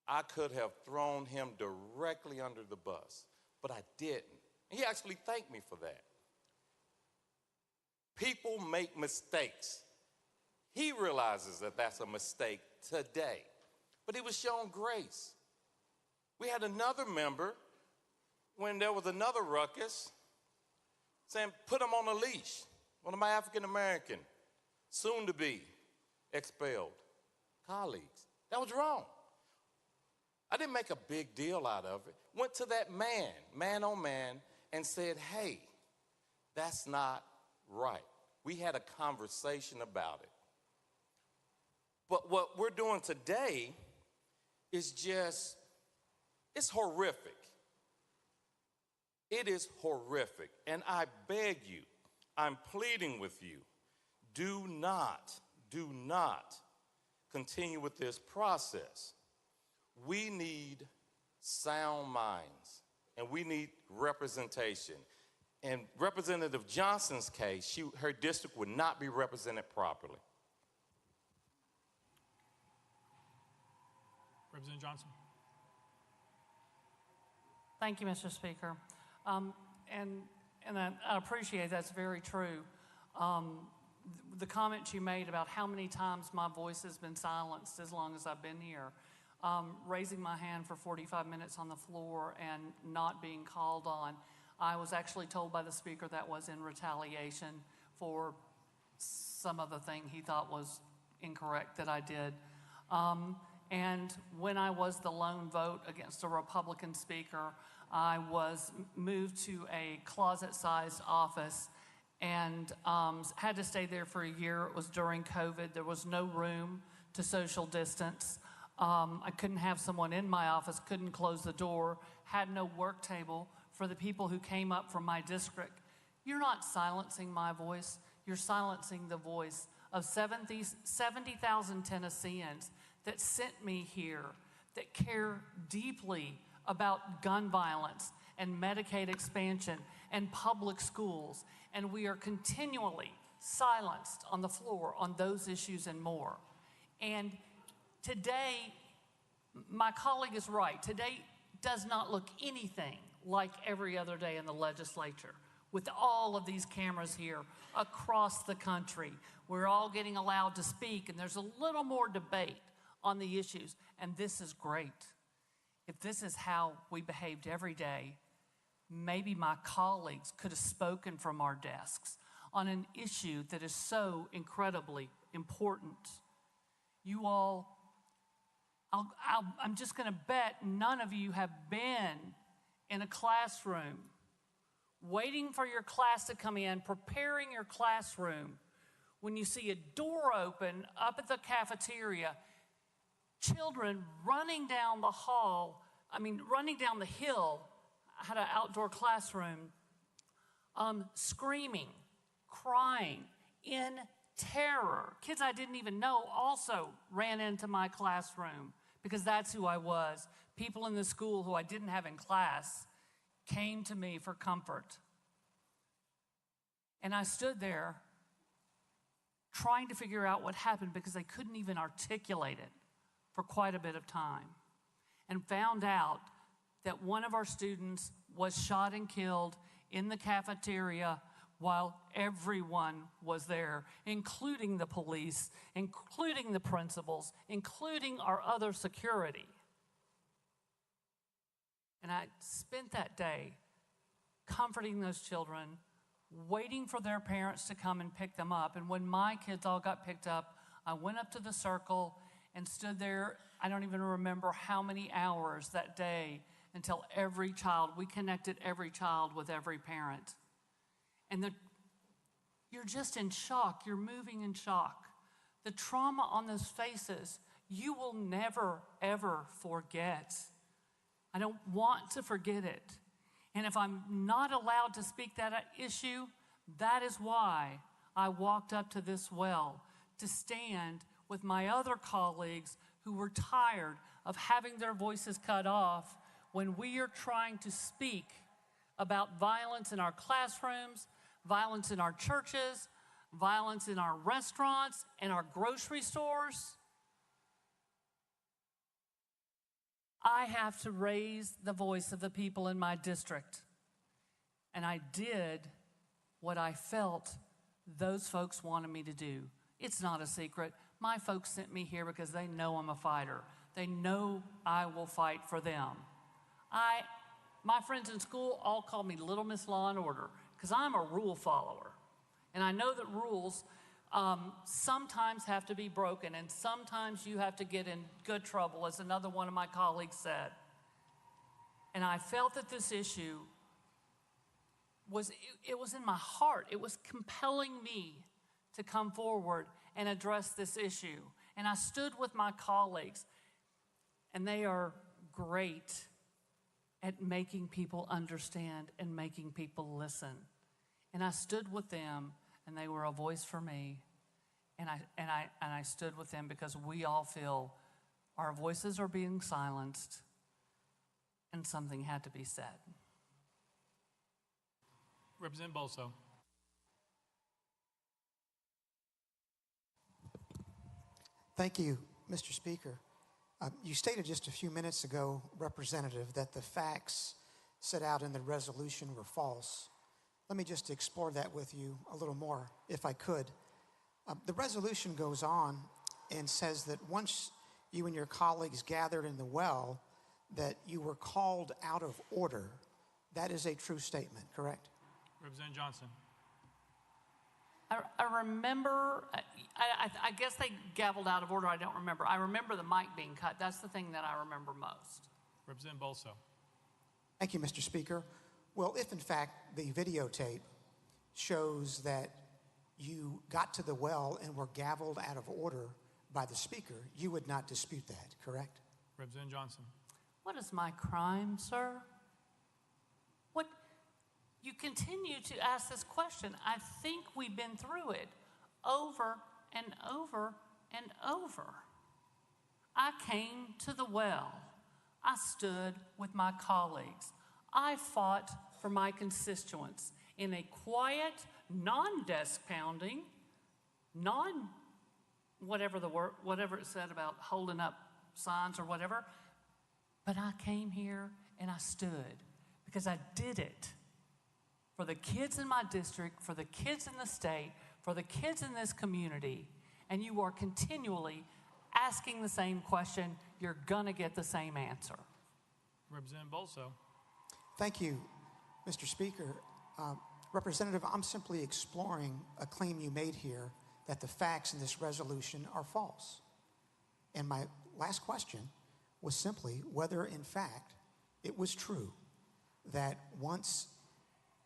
I could have thrown him directly under the bus, but I didn't. And he actually thanked me for that. People make mistakes. He realizes that that's a mistake today, but he was shown grace. We had another member, when there was another ruckus, saying, put him on a leash. One of my African-American, soon-to-be expelled colleagues. That was wrong. I didn't make a big deal out of it. Went to that man on man, and said, hey, that's not right. We had a conversation about it. But what we're doing today is just, it's horrific. It is horrific. And I beg you, I'm pleading with you, do not continue with this process. We need sound minds, and we need representation. In Representative Johnson's case, her district would not be represented properly. Representative Johnson. Thank you, Mr. Speaker. And I appreciate that's very true. The comment you made about how many times my voice has been silenced as long as I've been here, raising my hand for 45 minutes on the floor and not being called on. I was actually told by the speaker that was in retaliation for some other thing he thought was incorrect that I did. And when I was the lone vote against a Republican speaker, I was moved to a closet-sized office and had to stay there for a year. It was during COVID. There was no room to social distance. I couldn't have someone in my office, couldn't close the door, had no work table for the people who came up from my district. You're not silencing my voice. You're silencing the voice of 70,000 Tennesseans that sent me here, that care deeply about gun violence and Medicaid expansion and public schools. And we are continually silenced on the floor on those issues and more. And today, my colleague is right. Today does not look anything like every other day in the legislature. With all of these cameras here across the country, we're all getting allowed to speak, and there's a little more debate on the issues, and this is great. If this is how we behaved every day, maybe my colleagues could have spoken from our desks on an issue that is so incredibly important. You all, I'm just going to bet none of you have been in a classroom waiting for your class to come in, preparing your classroom, when you see a door open up at the cafeteria, children running down the hall, running down the hill. I had an outdoor classroom, screaming, crying, in terror. Kids I didn't even know also ran into my classroom because that's who I was. People in the school who I didn't have in class came to me for comfort. And I stood there trying to figure out what happened because they couldn't even articulate it for quite a bit of time, and found out that one of our students was shot and killed in the cafeteria while everyone was there, including the police, including the principals, including our other security. And I spent that day comforting those children, waiting for their parents to come and pick them up. And when my kids all got picked up, I went up to the circle and stood there, I don't even remember how many hours that day, until every child, we connected every child with every parent. And you're just in shock, you're moving in shock. The trauma on those faces, you will never, ever forget. I don't want to forget it. And if I'm not allowed to speak that issue, that is why I walked up to this well, to stand with my other colleagues who were tired of having their voices cut off when we are trying to speak about violence in our classrooms, violence in our churches, violence in our restaurants and our grocery stores. I have to raise the voice of the people in my district. And I did what I felt those folks wanted me to do. It's not a secret. My folks sent me here because they know I'm a fighter. They know I will fight for them. My friends in school all call me Little Miss Law and Order because I'm a rule follower. And I know that rules sometimes have to be broken, and sometimes you have to get in good trouble, as another one of my colleagues said. And I felt that this issue was in my heart. It was compelling me to come forward and address this issue. And I stood with my colleagues, and they are great at making people understand and making people listen. And I stood with them, and they were a voice for me. And I stood with them because we all feel our voices are being silenced, and something had to be said. Representative Bolso. Thank you, Mr. Speaker. You stated just a few minutes ago, Representative, that the facts set out in the resolution were false. Let me just explore that with you a little more, if I could. The resolution goes on and says that once you and your colleagues gathered in the well, that you were called out of order. That is a true statement, correct? Representative Johnson. I remember, I guess they gavelled out of order. I don't remember. I remember the mic being cut. That's the thing that I remember most. Representative Bolso. Thank you, Mr. Speaker. Well, if in fact the videotape shows that you got to the well and were gavelled out of order by the Speaker, you would not dispute that, correct? Representative Johnson. What is my crime, sir? What? You continue to ask this question. I think we've been through it over and over and over. I came to the well. I stood with my colleagues. I fought for my constituents in a quiet, non-desk pounding, whatever it said about holding up signs or whatever. But I came here and I stood because I did it for the kids in my district, for the kids in the state, for the kids in this community. And you are continually asking the same question. You're going to get the same answer. Representative Bolso. Thank you, Mr. Speaker. Representative, I'm simply exploring a claim you made here that the facts in this resolution are false. And my last question was simply whether, in fact, it was true that once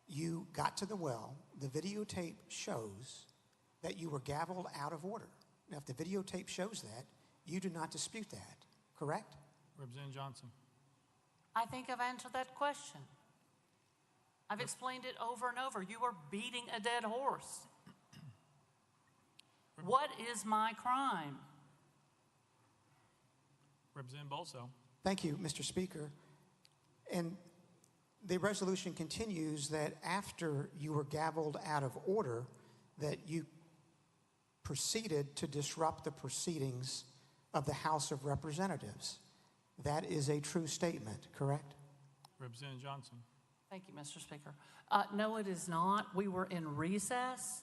you got to the well, the videotape shows that you were gavelled out of order. Now, if the videotape shows that, you do not dispute that, correct? Representative Johnson. I think I've answered that question. I've explained it over and over. You are beating a dead horse. What is my crime? Representative Bolso. Thank you, Mr. Speaker. And the resolution continues that after you were gavelled out of order, that you proceeded to disrupt the proceedings of the House of Representatives. That is a true statement, correct? Representative Johnson. Thank you, Mr. Speaker. No, it is not. We were in recess,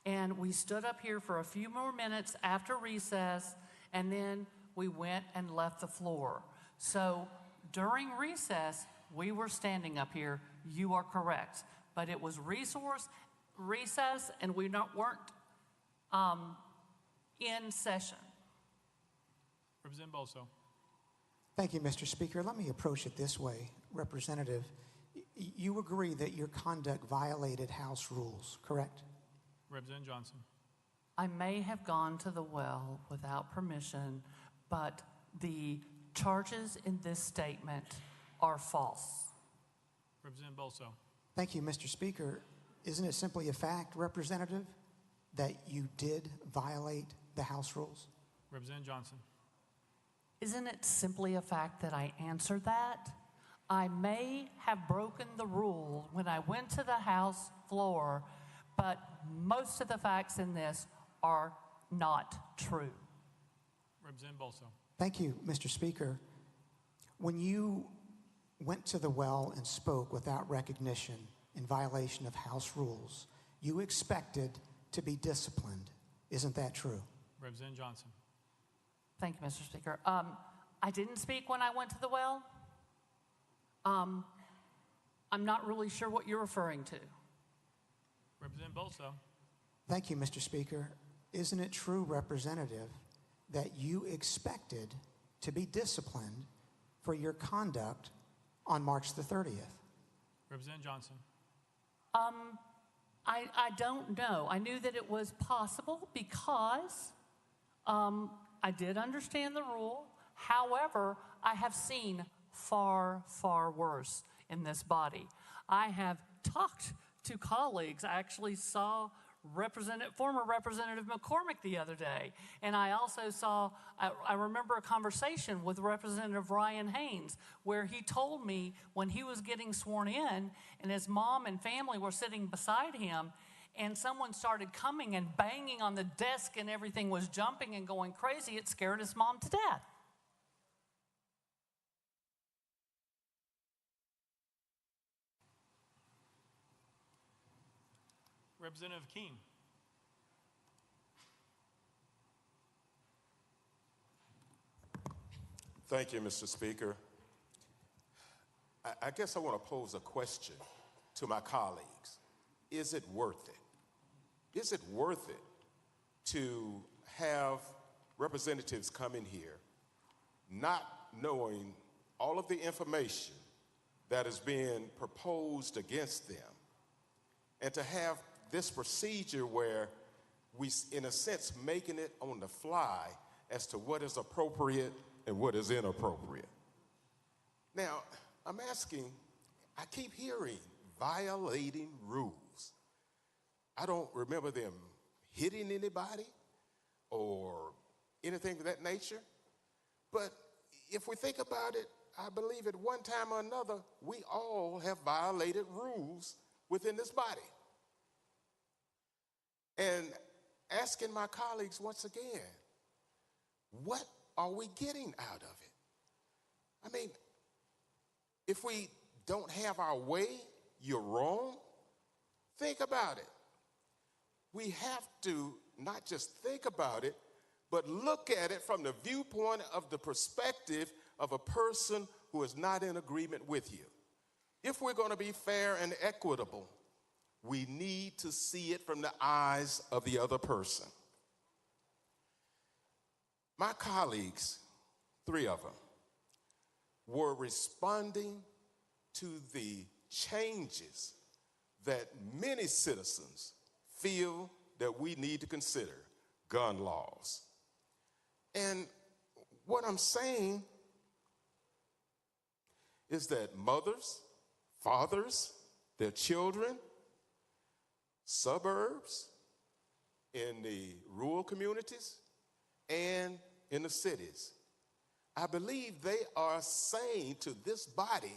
and we stood up here for a few more minutes after recess, and then we went and left the floor. So during recess, we were standing up here. You are correct. But it was recess, and we weren't in session. Representative Bolso. Thank you, Mr. Speaker. Let me approach it this way, Representative. You agree that your conduct violated House rules, correct? Representative Johnson. I may have gone to the well without permission, but the charges in this statement are false. Representative Bolso. Thank you, Mr. Speaker. Isn't it simply a fact, Representative, that you did violate the House rules? Representative Johnson. Isn't it simply a fact that I answered that? I may have broken the rule when I went to the House floor, but most of the facts in this are not true. Representative Bolso. Thank you, Mr. Speaker. When you went to the well and spoke without recognition in violation of House rules, you expected to be disciplined. Isn't that true? Representative Johnson. Thank you, Mr. Speaker. I didn't speak when I went to the well. I'm not really sure what you're referring to. Representative Bolso. Thank you, Mr. Speaker. Isn't it true, Representative, that you expected to be disciplined for your conduct on March the 30th? Representative Johnson. I don't know. I knew that it was possible because I did understand the rule. However, I have seen far, far worse in this body. I have talked to colleagues. I actually saw former Representative McCormick the other day. And I also saw, I remember a conversation with Representative Ryan Haynes where he told me when he was getting sworn in and his mom and family were sitting beside him and someone started coming and banging on the desk and everything was jumping and going crazy, it scared his mom to death. Representative King. Thank you, Mr. Speaker. I guess I want to pose a question to my colleagues. Is it worth it? Is it worth it to have representatives come in here not knowing all of the information that is being proposed against them, and to have this procedure where we, in a sense, making it on the fly as to what is appropriate and what is inappropriate? Now, I'm asking, I keep hearing violating rules. I don't remember them hitting anybody or anything of that nature. But if we think about it, I believe at one time or another, we all have violated rules within this body. And asking my colleagues once again, what are we getting out of it? I mean, if we don't have our way, you're wrong. Think about it. We have to not just think about it, but look at it from the viewpoint of the perspective of a person who is not in agreement with you. If we're going to be fair and equitable, we need to see it from the eyes of the other person. My colleagues, 3 of them, were responding to the changes that many citizens feel that we need to consider, gun laws. And what I'm saying is that mothers, fathers, their children, suburbs, in the rural communities, and in the cities, I believe they are saying to this body,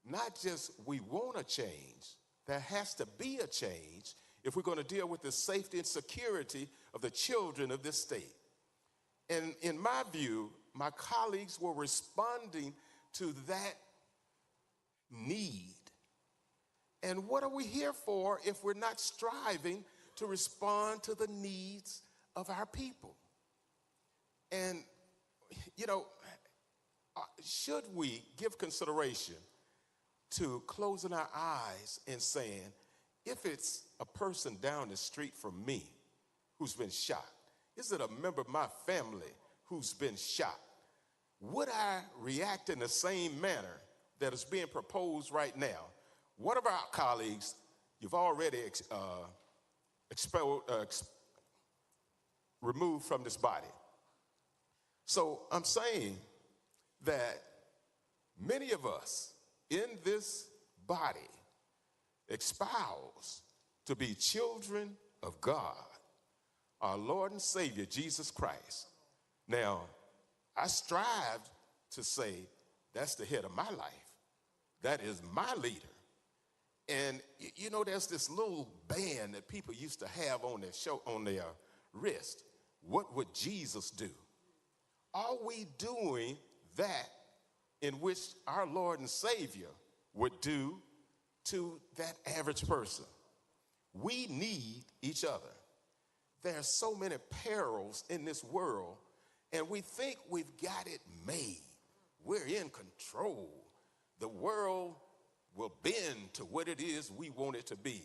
not just we want a change, there has to be a change if we're going to deal with the safety and security of the children of this state. And in my view, my colleagues were responding to that need. And what are we here for if we're not striving to respond to the needs of our people? And, you know, should we give consideration to closing our eyes and saying, if it's a person down the street from me who's been shot, is it a member of my family who's been shot? Would I react in the same manner that is being proposed right now? One of our colleagues, you've already removed from this body. So I'm saying that many of us in this body espouse to be children of God, our Lord and Savior, Jesus Christ. Now, I strive to say that's the head of my life. That is my leader. And you know, there's this little band that people used to have on their wrist. What would Jesus do? Are we doing that in which our Lord and Savior would do to that average person? We need each other. There are so many perils in this world, and we think we've got it made. We're in control. The world will bend to what it is we want it to be.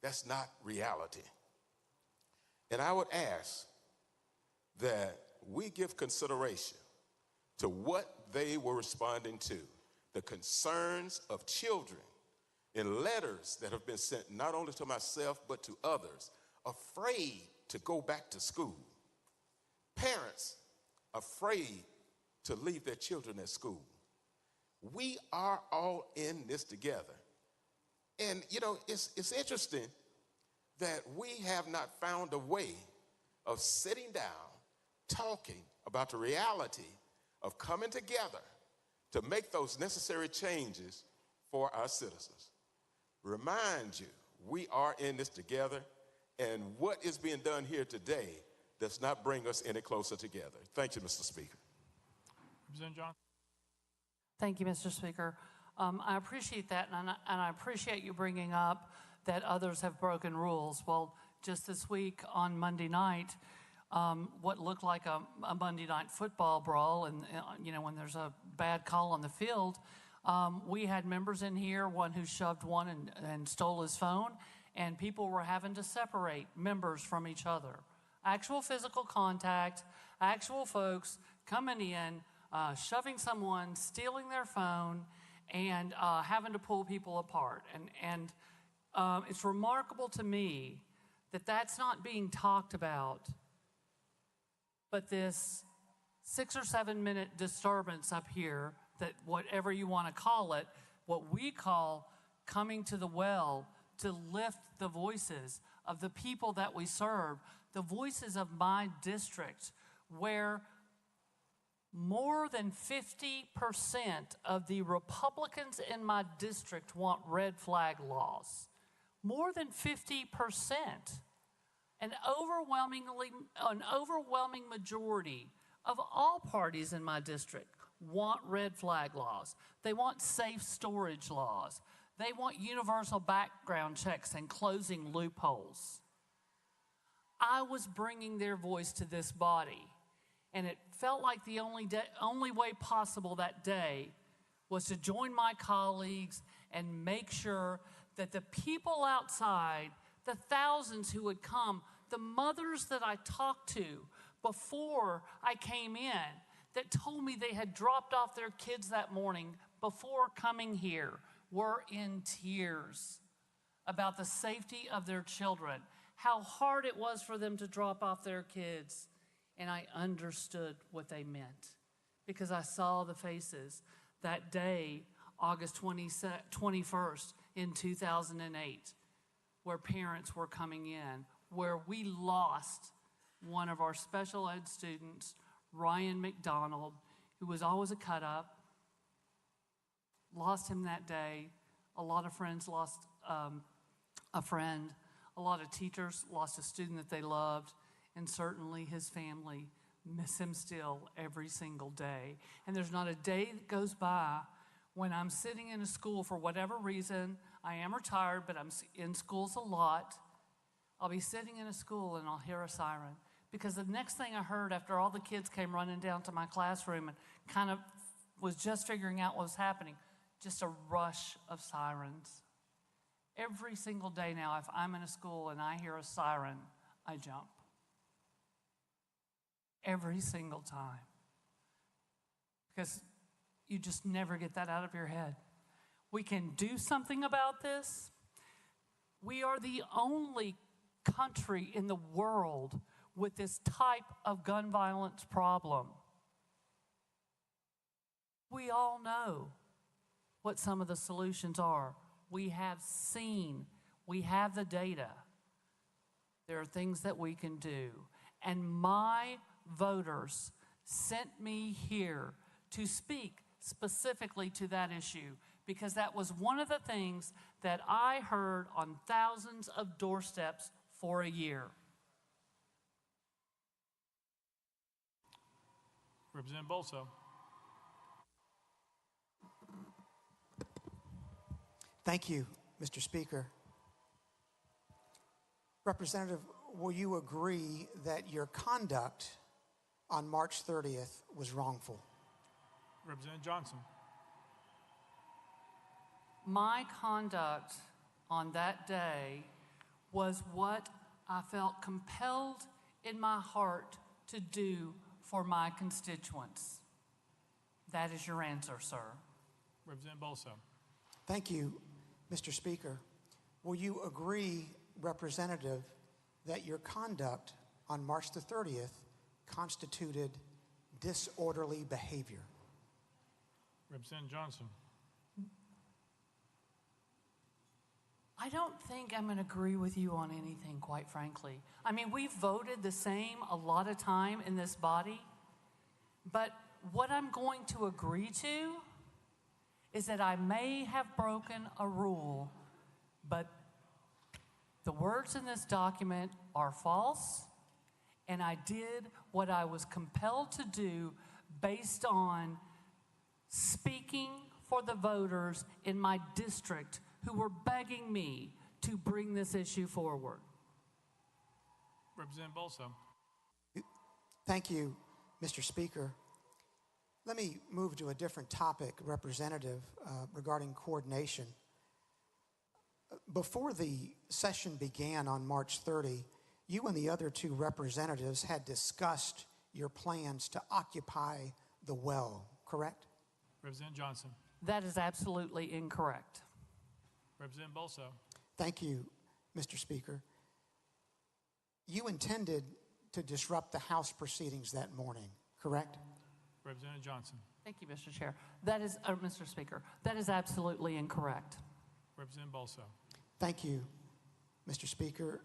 That's not reality. And I would ask that we give consideration to what they were responding to, the concerns of children in letters that have been sent not only to myself but to others, afraid to go back to school. Parents afraid to leave their children at school. We are all in this together. And, you know, it's interesting that we have not found a way of sitting down, talking about the reality of coming together to make those necessary changes for our citizens. Remind you, we are in this together, and what is being done here today does not bring us any closer together. Thank you, Mr. Speaker. Representative Johnson. Thank you, Mr. Speaker. I appreciate that, and I appreciate you bringing up that others have broken rules. Well, just this week on Monday night, what looked like a Monday night football brawl, and when there's a bad call on the field, we had members in here, one who shoved one and stole his phone, and people were having to separate members from each other. Actual physical contact, actual folks coming in, shoving someone, stealing their phone, and having to pull people apart. And it's remarkable to me that that's not being talked about, but this 6 or 7 minute disturbance up here, that whatever you want to call it, what we call coming to the well to lift the voices of the people that we serve, the voices of my district, where more than 50% of the Republicans in my district want red flag laws. More than 50%. An overwhelming majority of all parties in my district want red flag laws. They want safe storage laws. They want universal background checks and closing loopholes. I was bringing their voice to this body, and it felt like the only way possible that day was to join my colleagues and make sure that the people outside, the thousands who would come, the mothers that I talked to before I came in that told me they had dropped off their kids that morning before coming here, were in tears about the safety of their children, how hard it was for them to drop off their kids. And I understood what they meant because I saw the faces that day, August 21st in 2008, where parents were coming in, where we lost one of our special ed students, Ryan McDonald, who was always a cut-up. Lost him that day. A lot of friends lost a friend. A lot of teachers lost a student that they loved. And certainly his family miss him still every single day. And there's not a day that goes by when I'm sitting in a school for whatever reason. I am retired, but I'm in schools a lot. I'll be sitting in a school and I'll hear a siren. Because the next thing I heard after all the kids came running down to my classroom and kind of was just figuring out what was happening, just a rush of sirens. Every single day now, if I'm in a school and I hear a siren, I jump. Every single time. Because you just never get that out of your head. We can do something about this. We are the only country in the world with this type of gun violence problem. We all know what some of the solutions are. We have seen, we have the data. There are things that we can do. And my voters sent me here to speak specifically to that issue because that was one of the things that I heard on thousands of doorsteps for a year. Representative Bolso. Thank you, Mr. Speaker. Representative, will you agree that your conduct on March 30th was wrongful? Representative Johnson. My conduct on that day was what I felt compelled in my heart to do for my constituents. That is your answer, sir. Representative Bolso. Thank you, Mr. Speaker. Will you agree, Representative, that your conduct on March the 30th constituted disorderly behavior? Representative Johnson. I don't think I'm going to agree with you on anything, quite frankly. I mean, we've voted the same a lot of time in this body, but what I'm going to agree to is that I may have broken a rule, but the words in this document are false, and I did what I was compelled to do based on speaking for the voters in my district who were begging me to bring this issue forward. Representative Bolso. Thank you, Mr. Speaker. Let me move to a different topic, Representative, regarding coordination. Before the session began on March 30, you and the other two representatives had discussed your plans to occupy the well, correct? Representative Johnson. That is absolutely incorrect. Representative Bolso. Thank you, Mr. Speaker. You intended to disrupt the House proceedings that morning, correct? Representative Johnson. Thank you, Mr. Chair. That is, Mr. Speaker, that is absolutely incorrect. Representative Bolso. Thank you, Mr. Speaker.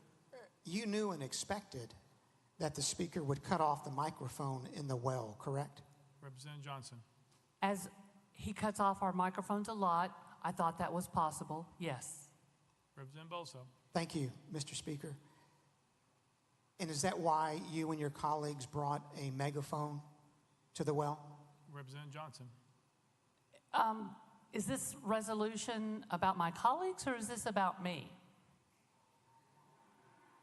You knew and expected that the Speaker would cut off the microphone in the well, correct? Representative Johnson. As he cuts off our microphones a lot, I thought that was possible, yes. Representative Bolso. Thank you, Mr. Speaker. And is that why you and your colleagues brought a megaphone to the well? Representative Johnson. Is this resolution about my colleagues or is this about me?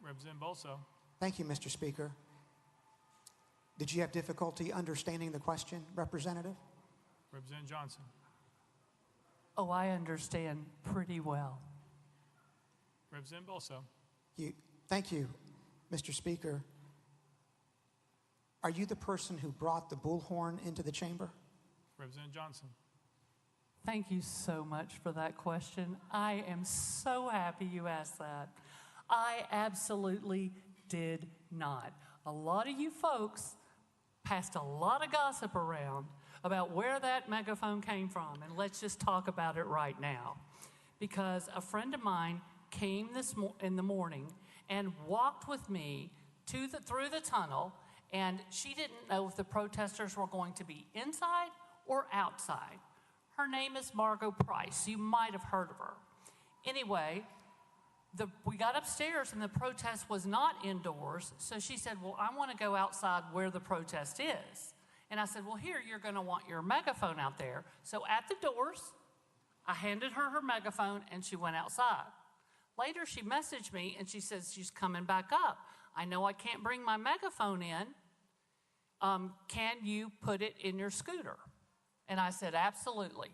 Representative Bolso. Thank you, Mr. Speaker. Did you have difficulty understanding the question, Representative? Representative Johnson. Oh, I understand pretty well. Representative Bolso. Thank you, Mr. Speaker. Are you the person who brought the bullhorn into the chamber? Representative Johnson. Thank you so much for that question. I am so happy you asked that. I absolutely did not. A lot of you folks passed a lot of gossip around about where that megaphone came from, and let's just talk about it right now. Because a friend of mine came in the morning and walked with me through the tunnel, and she didn't know if the protesters were going to be inside or outside. Her name is Margot Price. You might have heard of her. Anyway, we got upstairs and the protest was not indoors, so she said, well, I want to go outside where the protest is. And I said, well, here, you're going to want your megaphone out there. So at the doors, I handed her her megaphone and she went outside. Later, she messaged me and she says she's coming back up. I know I can't bring my megaphone in. Can you put it in your scooter? And I said, absolutely.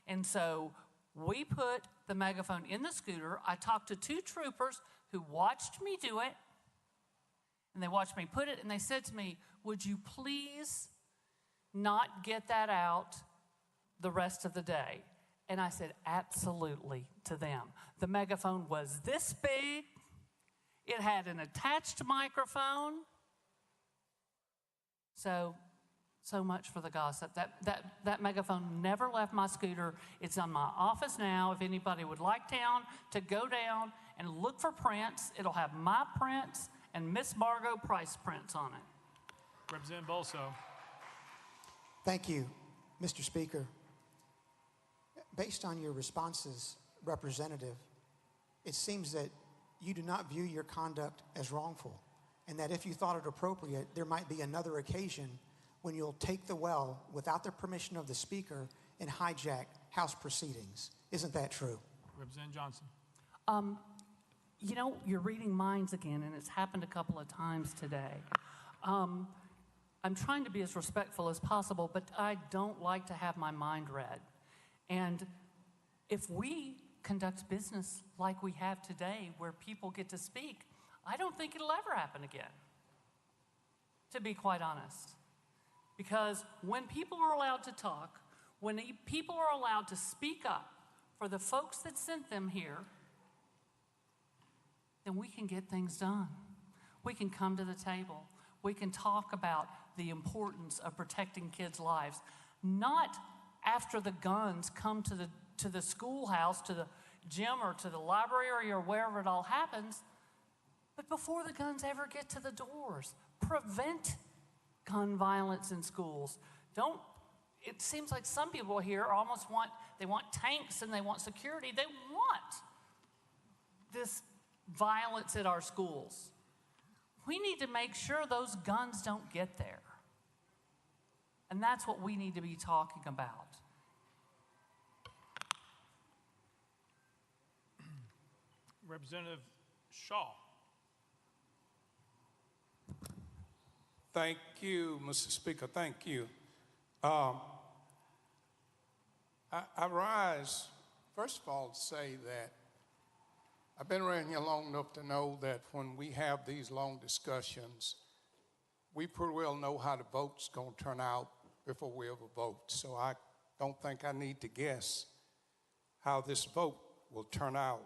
And so we put the megaphone in the scooter. I talked to two troopers who watched me do it, and they watched me put it, and they said to me, would you please not get that out the rest of the day? And I said, absolutely, to them. The megaphone was this big. It had an attached microphone. So much for the gossip. That megaphone never left my scooter. It's in my office now. If anybody would like town to go down and look for prints, it'll have my prints and Miss Margot Price prints on it. Representative Bolso. Thank you, Mr. Speaker. Based on your responses, Representative, it seems that you do not view your conduct as wrongful, and that if you thought it appropriate, there might be another occasion when you'll take the well without the permission of the Speaker and hijack House proceedings. Isn't that true? Representative Johnson. You know, you're reading minds again, and it's happened a couple of times today. I'm trying to be as respectful as possible, but I don't like to have my mind read. And if we conduct business like we have today, where people get to speak, I don't think it'll ever happen again, to be quite honest. Because when people are allowed to talk, when people are allowed to speak up for the folks that sent them here, then we can get things done. We can come to the table. We can talk about the importance of protecting kids' lives, not after the guns come to the schoolhouse, to the gym, or to the library, or wherever it all happens, but before the guns ever get to the doors. Prevent gun violence in schools. It seems like some people here they want tanks and they want security. They want this violence at our schools. We need to make sure those guns don't get there. And that's what we need to be talking about. Representative Shaw. Thank you, Mr. Speaker. Thank you. I rise, first of all, to say that I've been around here long enough to know that when we have these long discussions, we pretty well know how the vote's going to turn out before we ever vote. So I don't think I need to guess how this vote will turn out.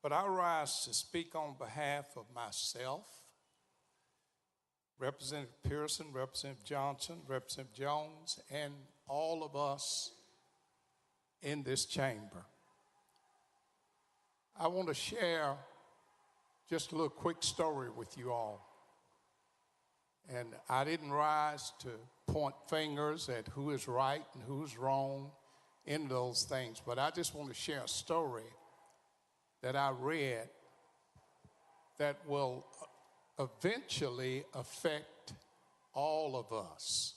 But I rise to speak on behalf of myself, Representative Pearson, Representative Johnson, Representative Jones, and all of us in this chamber. I want to share just a little quick story with you all. And I didn't rise to point fingers at who is right and who's wrong in those things, but I just want to share a story that I read that will eventually affect all of us.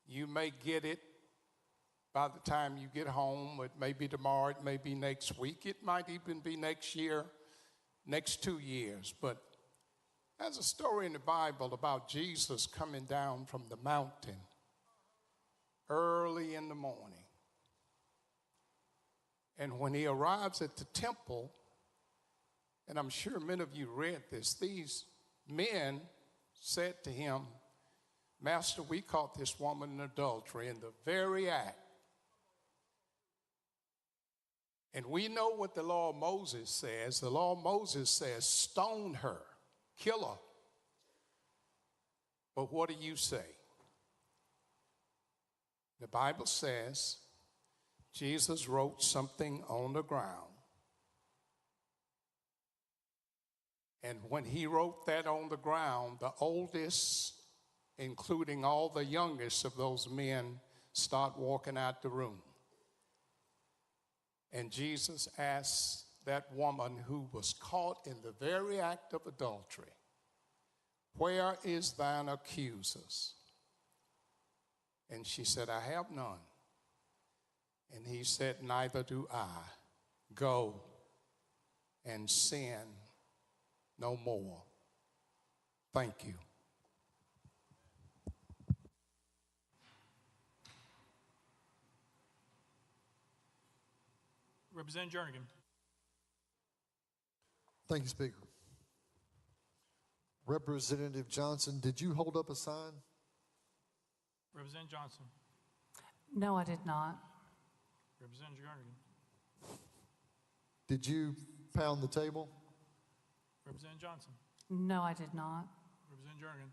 You may get it by the time you get home. It may be tomorrow, it may be next week, it might even be next year, next 2 years. But there's a story in the Bible about Jesus coming down from the mountain early in the morning. And when he arrives at the temple, and I'm sure many of you read this, these men said to him, "Master, we caught this woman in adultery in the very act. And we know what the law of Moses says. The law of Moses says, stone her, kill her. But what do you say?" The Bible says Jesus wrote something on the ground. And when he wrote that on the ground, the oldest, including all the youngest of those men, start walking out the room. And Jesus asked that woman who was caught in the very act of adultery, "Where is thine accusers?" And she said, "I have none." And he said, "Neither do I. Go and sin no more." Thank you. Representative Jernigan. Thank you, Speaker. Representative Johnson, did you hold up a sign? Representative Johnson. No, I did not. Representative Jernigan. Did you pound the table? Representative Johnson. No, I did not. Representative Jernigan.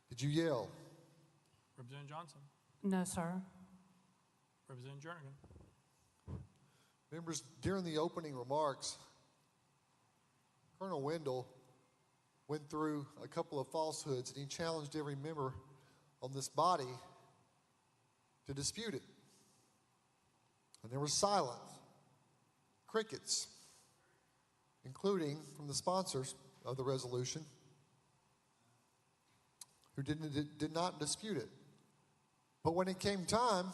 Did you yell? Representative Johnson. No, sir. Representative Jernigan. Members, during the opening remarks, Colonel Wendell went through a couple of falsehoods, and he challenged every member on this body to dispute it. And there was silence, crickets, including from the sponsors of the resolution, who did not dispute it. But when it came time,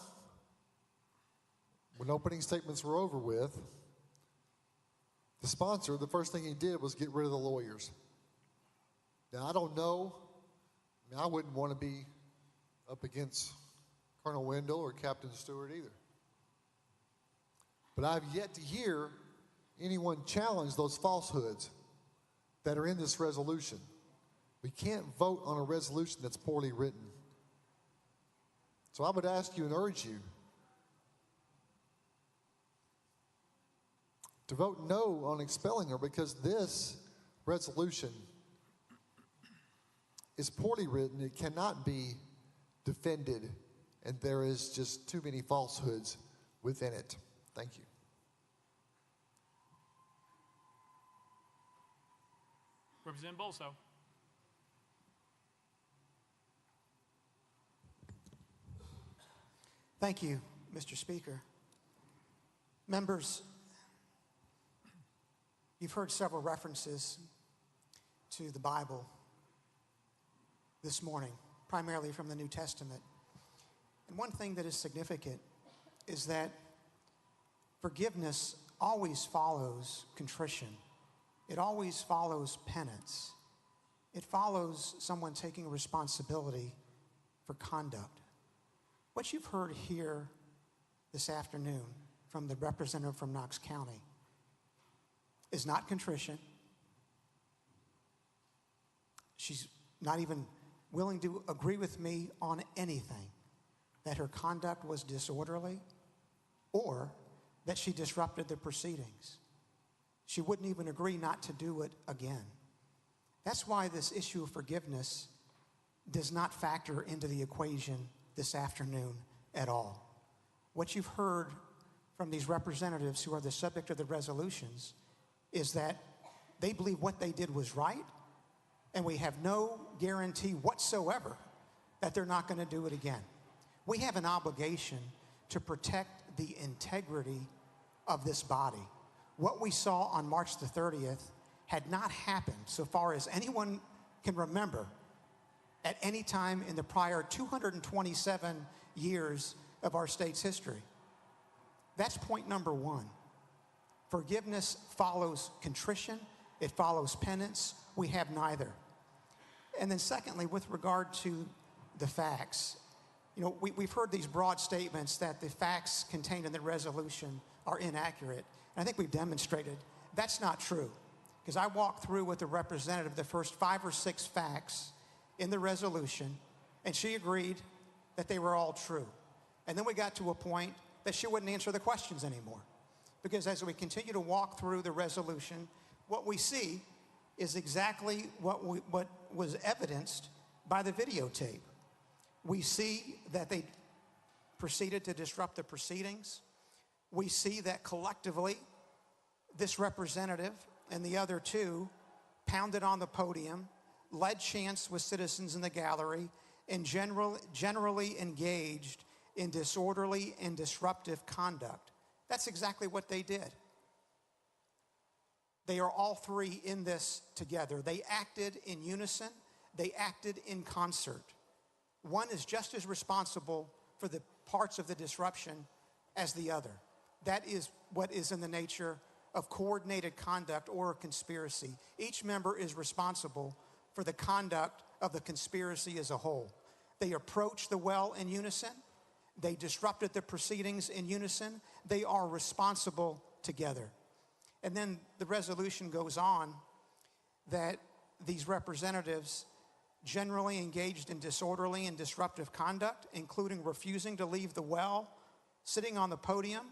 when opening statements were over with, the sponsor, the first thing he did was get rid of the lawyers. Now, I don't know. I wouldn't want to be up against Colonel Wendell or Captain Stewart either. But I've yet to hear anyone challenge those falsehoods that are in this resolution. We can't vote on a resolution that's poorly written. So I would ask you and urge you to vote no on expelling her, because this resolution is poorly written. It cannot be defended, and there is just too many falsehoods within it. Thank you. Representative Bolso. Thank you, Mr. Speaker. Members, you've heard several references to the Bible this morning, primarily from the New Testament. And one thing that is significant is that forgiveness always follows contrition. It always follows penance. It follows someone taking responsibility for conduct. What you've heard here this afternoon from the representative from Knox County is not contrition. She's not even willing to agree with me on anything, that her conduct was disorderly or that she disrupted the proceedings. She wouldn't even agree not to do it again. That's why this issue of forgiveness does not factor into the equation this afternoon at all. What you've heard from these representatives who are the subject of the resolutions is that they believe what they did was right, and we have no guarantee whatsoever that they're not going to do it again. We have an obligation to protect the integrity of this body. What we saw on March the 30th had not happened, so far as anyone can remember, at any time in the prior 227 years of our state's history. That's point number one. Forgiveness follows contrition. It follows penance. We have neither. And then secondly, with regard to the facts, we've heard these broad statements that the facts contained in the resolution are inaccurate. And I think we've demonstrated that's not true. Because I walked through with the representative the first 5 or 6 facts in the resolution, and she agreed that they were all true. And then we got to a point that she wouldn't answer the questions anymore. Because as we continue to walk through the resolution, what we see is exactly what was evidenced by the videotape. We see that they proceeded to disrupt the proceedings. We see that collectively, this representative and the other 2 pounded on the podium, led chants with citizens in the gallery, and generally engaged in disorderly and disruptive conduct. That's exactly what they did. They are all 3 in this together. They acted in unison. They acted in concert. One is just as responsible for the parts of the disruption as the other. That is what is in the nature of coordinated conduct or a conspiracy. Each member is responsible for the conduct of the conspiracy as a whole. They approached the well in unison. They disrupted the proceedings in unison. They are responsible together. And then the resolution goes on that these representatives generally engaged in disorderly and disruptive conduct, including refusing to leave the well, sitting on the podium,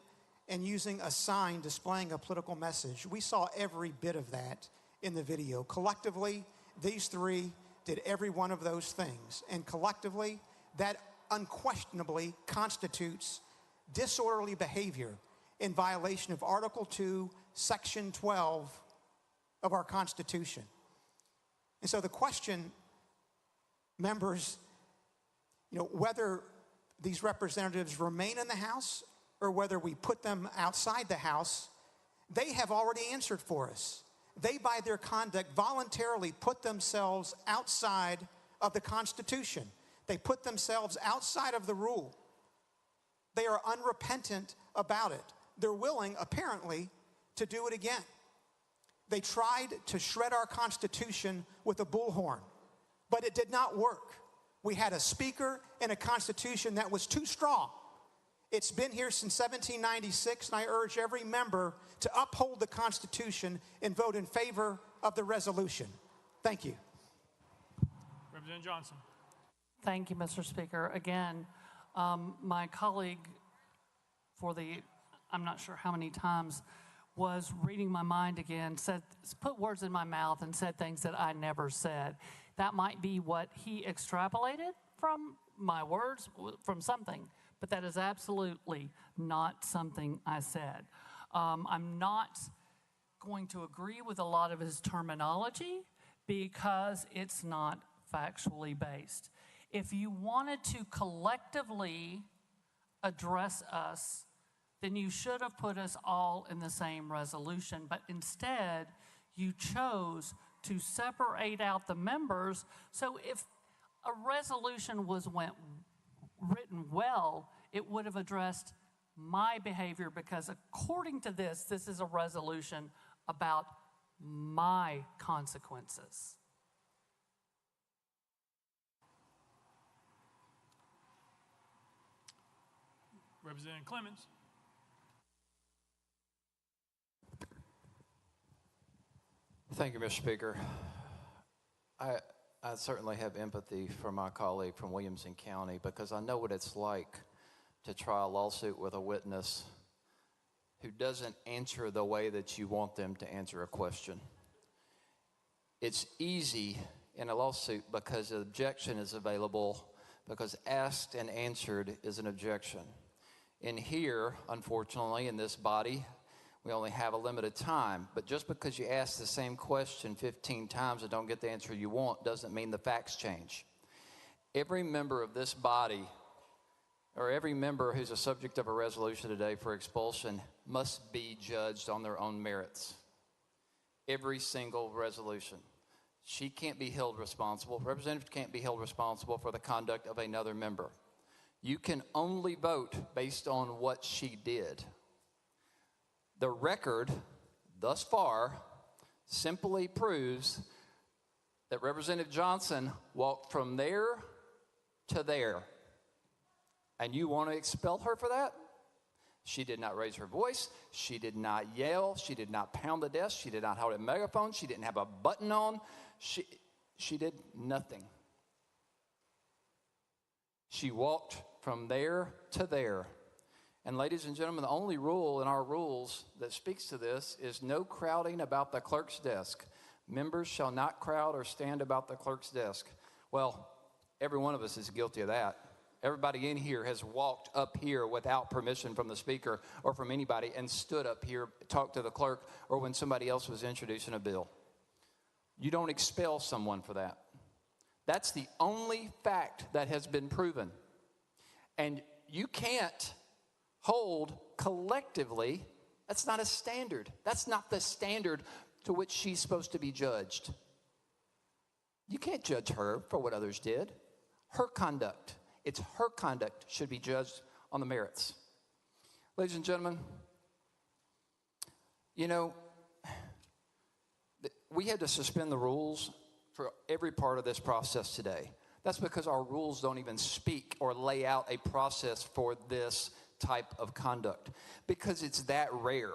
and using a sign displaying a political message. We saw every bit of that in the video. Collectively, these 3 did every one of those things. And collectively, that unquestionably constitutes disorderly behavior in violation of Article 2, Section 12 of our Constitution. And so the question, members, whether these representatives remain in the House or whether we put them outside the House, they have already answered for us. They, by their conduct, voluntarily put themselves outside of the Constitution. They put themselves outside of the rule. They are unrepentant about it. They're willing, apparently, to do it again. They tried to shred our Constitution with a bullhorn, but it did not work. We had a speaker and a Constitution that was too strong. It's been here since 1796, and I urge every member to uphold the Constitution and vote in favor of the resolution. Thank you. Representative Johnson. Thank you, Mr. Speaker. Again, my colleague I'm not sure how many times, was reading my mind again, put words in my mouth and said things that I never said. That might be what he extrapolated from my words, from something, but that is absolutely not something I said. I'm not going to agree with a lot of his terminology because it's not factually based. If you wanted to collectively address us, then you should have put us all in the same resolution. But instead, you chose to separate out the members. So if a resolution was written well, it would have addressed my behavior, because according to this is a resolution about my consequences. Representative Clemens. Thank you, Mr. Speaker. I certainly have empathy for my colleague from Williamson County because I know what it's like to try a lawsuit with a witness who doesn't answer the way that you want them to answer a question. It's easy in a lawsuit because the objection is available, because asked and answered is an objection. In here, unfortunately, in this body, we only have a limited time, but just because you ask the same question 15 times and don't get the answer you want doesn't mean the facts change. Every member of this body, or every member who's a subject of a resolution today for expulsion, must be judged on their own merits. Every single resolution. She can't be held responsible, representative can't be held responsible for the conduct of another member. You can only vote based on what she did. The record thus far simply proves that Representative Johnson walked from there to there. And you want to expel her for that? She did not raise her voice. She did not yell. She did not pound the desk. She did not hold a megaphone. She didn't have a button on. She did nothing. She walked from there to there. And ladies and gentlemen, the only rule in our rules that speaks to this is no crowding about the clerk's desk. Members shall not crowd or stand about the clerk's desk. Well, every one of us is guilty of that. Everybody in here has walked up here without permission from the speaker or from anybody and stood up here, talked to the clerk, or when somebody else was introducing a bill. You don't expel someone for that. That's the only fact that has been proven. And you can't hold collectively. That's not a standard. That's not the standard to which she's supposed to be judged. You can't judge her for what others did. Her conduct, it's her conduct should be judged on the merits. Ladies and gentlemen, you know, we had to suspend the rules for every part of this process today. That's because our rules don't even speak or lay out a process for this type of conduct, because it's that rare.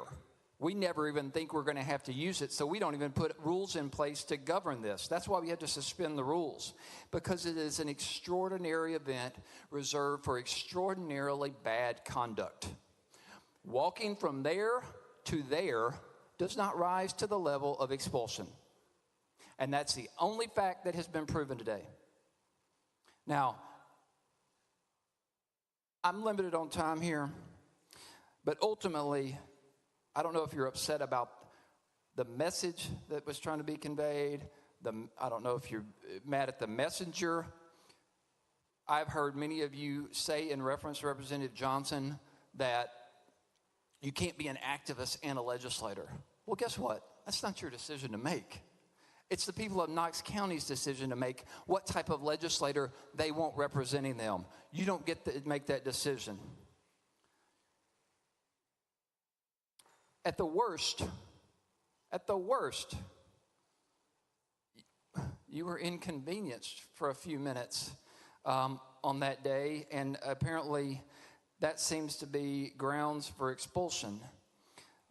We never even think we're going to have to use it, so we don't even put rules in place to govern this. That's why we had to suspend the rules, because it is an extraordinary event reserved for extraordinarily bad conduct. Walking from there to there does not rise to the level of expulsion. And that's the only fact that has been proven today. Now, I'm limited on time here, but ultimately, I don't know if you're upset about the message that was trying to be conveyed. I don't know if you're mad at the messenger. I've heard many of you say in reference to Representative Johnson that you can't be an activist and a legislator. Well, guess what? That's not your decision to make. It's the people of Knox County's decision to make what type of legislator they want representing them. You don't get to make that decision. At the worst, you were inconvenienced for a few minutes on that day, and apparently that seems to be grounds for expulsion.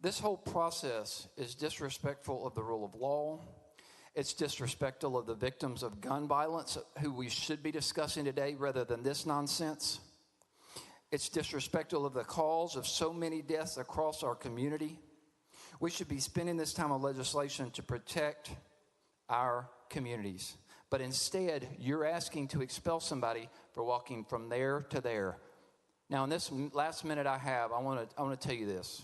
This whole process is disrespectful of the rule of law. It's disrespectful of the victims of gun violence, who we should be discussing today rather than this nonsense. It's disrespectful of the cause of so many deaths across our community. We should be spending this time of legislation to protect our communities. But instead, you're asking to expel somebody for walking from there to there. Now, in this last minute I have, I want to tell you this.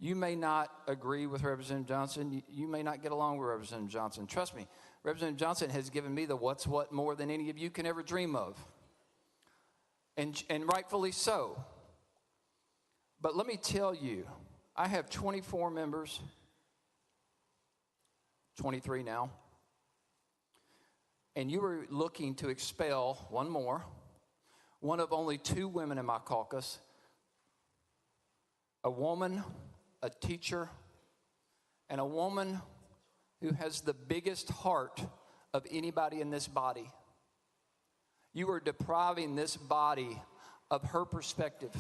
You may not agree with Representative Johnson. You may not get along with Representative Johnson. Trust me, Representative Johnson has given me the what's what more than any of you can ever dream of. And rightfully so. But let me tell you, I have 24 members, 23 now, and you were looking to expel one more, one of only 2 women in my caucus. a woman, a teacher, and a woman who has the biggest heart of anybody in this body. You are depriving this body of her perspective.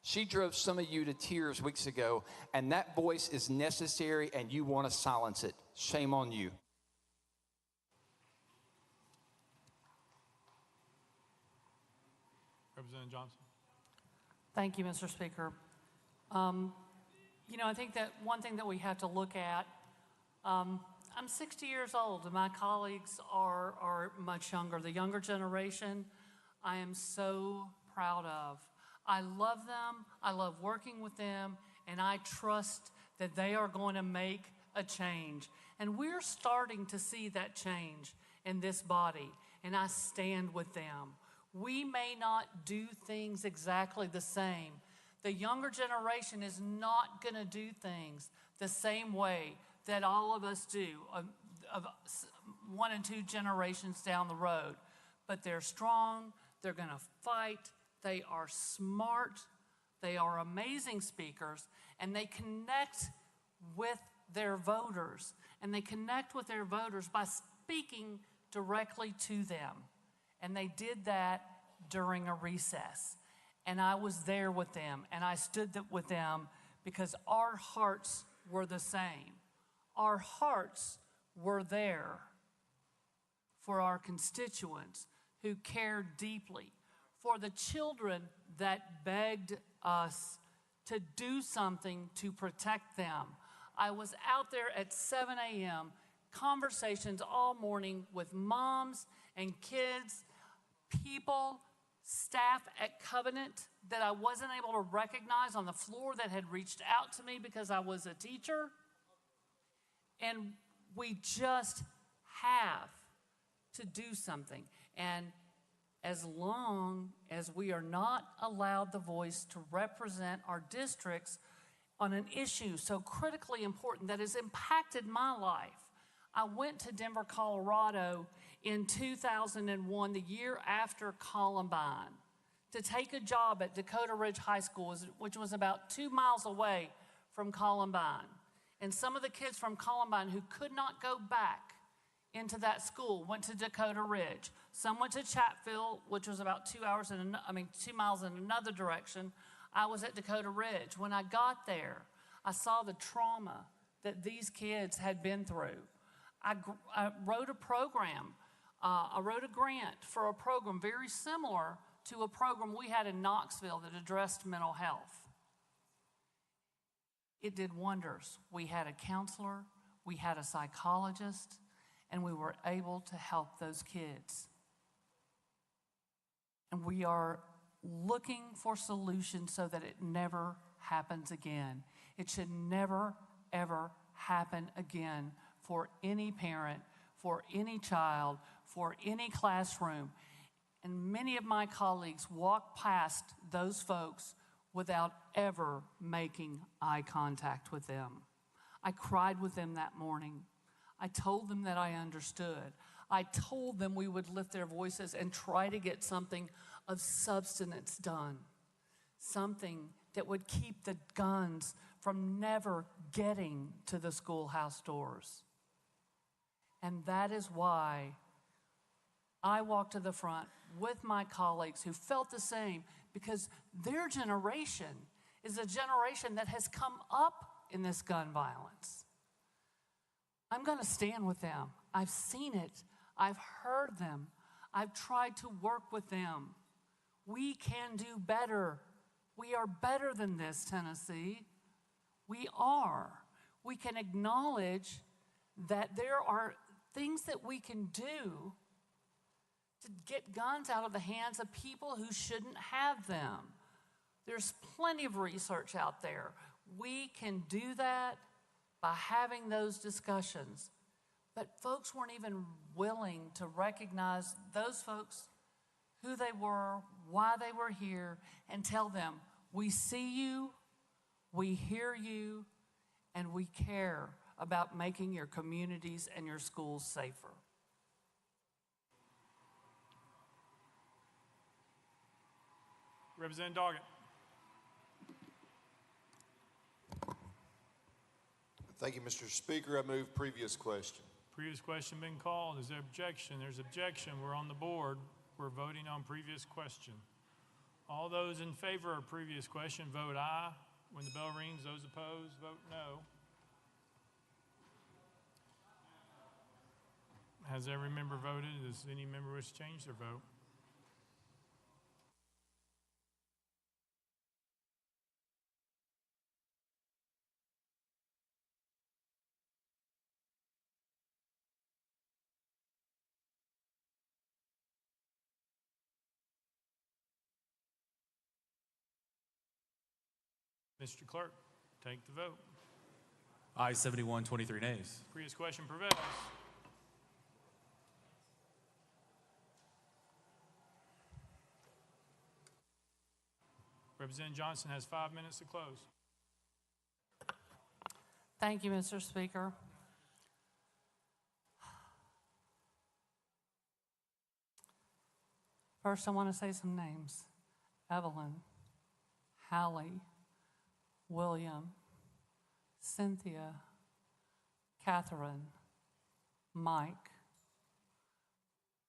She drove some of you to tears weeks ago, and that voice is necessary, and you want to silence it. Shame on you. Representative Johnson. Thank you, Mr. Speaker. You know, I think that one thing that we have to look at, I'm 60 years old, and my colleagues are much younger. The younger generation, I am so proud of. I love them, I love working with them, and I trust that they are going to make a change. And we're starting to see that change in this body, and I stand with them. We may not do things exactly the same. The younger generation is not going to do things the same way that all of us do, of 1 and 2 generations down the road. But they're strong, they're going to fight, they are smart, they are amazing speakers, and they connect with their voters. And they connect with their voters by speaking directly to them. And they did that during a recess. And I was there with them, and I stood with them because our hearts were the same. Our hearts were there for our constituents who cared deeply, for the children that begged us to do something to protect them. I was out there at 7 a.m., conversations all morning with moms and kids, people, staff at Covenant that I wasn't able to recognize on the floor that had reached out to me because I was a teacher. And we just have to do something. And as long as we are not allowed the voice to represent our districts on an issue so critically important that has impacted my life. I went to Denver, Colorado in 2001, the year after Columbine, to take a job at Dakota Ridge High School, which was about 2 miles away from Columbine. And some of the kids from Columbine who could not go back into that school went to Dakota Ridge. Some went to Chatfield, which was about 2 miles in another direction. I was at Dakota Ridge. When I got there, I saw the trauma that these kids had been through. I wrote a program. I wrote a grant for a program very similar to a program we had in Knoxville that addressed mental health. It did wonders. We had a counselor, we had a psychologist, and we were able to help those kids. And we are looking for solutions so that it never happens again. It should never, ever happen again for any parent, for any child, for any classroom. And many of my colleagues walk past those folks without ever making eye contact with them. I cried with them that morning. I told them that I understood. I told them we would lift their voices and try to get something of substance done, something that would keep the guns from never getting to the schoolhouse doors. And that is why I walked to the front with my colleagues who felt the same, because their generation is a generation that has come up in this gun violence. I'm going to stand with them. I've seen it. I've heard them. I've tried to work with them. We can do better. We are better than this, Tennessee. We are. We can acknowledge that there are things that we can do to get guns out of the hands of people who shouldn't have them. There's plenty of research out there. We can do that by having those discussions. But folks weren't even willing to recognize those folks, who they were, why they were here, and tell them, we see you, we hear you, and we care about making your communities and your schools safer. Representative Doggett. Thank you, Mr. Speaker. I move previous question. Previous question been called. Is there objection? There's objection. We're on the board. We're voting on previous question. All those in favor of previous question, vote aye. When the bell rings, those opposed, vote no. Has every member voted? Does any member wish to change their vote? Mr. Clerk, take the vote. Ayes 71, 23 nays. Previous question prevails. Representative Johnson has 5 minutes to close. Thank you, Mr. Speaker. First, I want to say some names. Evelyn, Hallie, William, Cynthia, Catherine, Mike,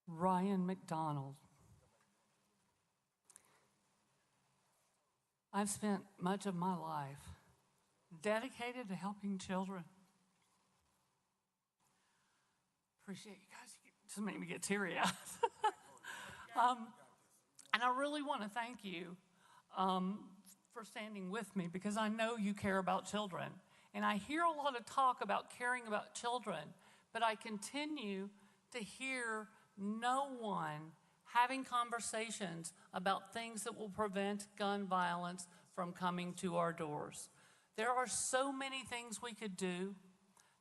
Ryan McDonald. I've spent much of my life dedicated to helping children. Appreciate you guys. You just make me get teary-eyed. And I really want to thank you for standing with me, because I know you care about children. And I hear a lot of talk about caring about children, but I continue to hear no one having conversations about things that will prevent gun violence from coming to our doors. There are so many things we could do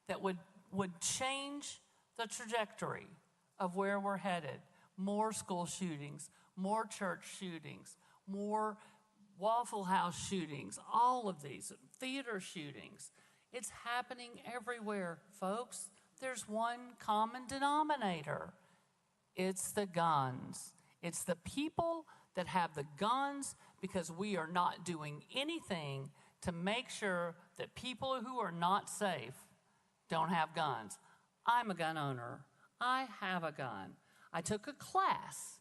that would change the trajectory of where we're headed. More school shootings, more church shootings, more Waffle House shootings, all of these, theater shootings. It's happening everywhere, folks. There's one common denominator. It's the guns. It's the people that have the guns, because we are not doing anything to make sure that people who are not safe don't have guns. I'm a gun owner. I have a gun. I took a class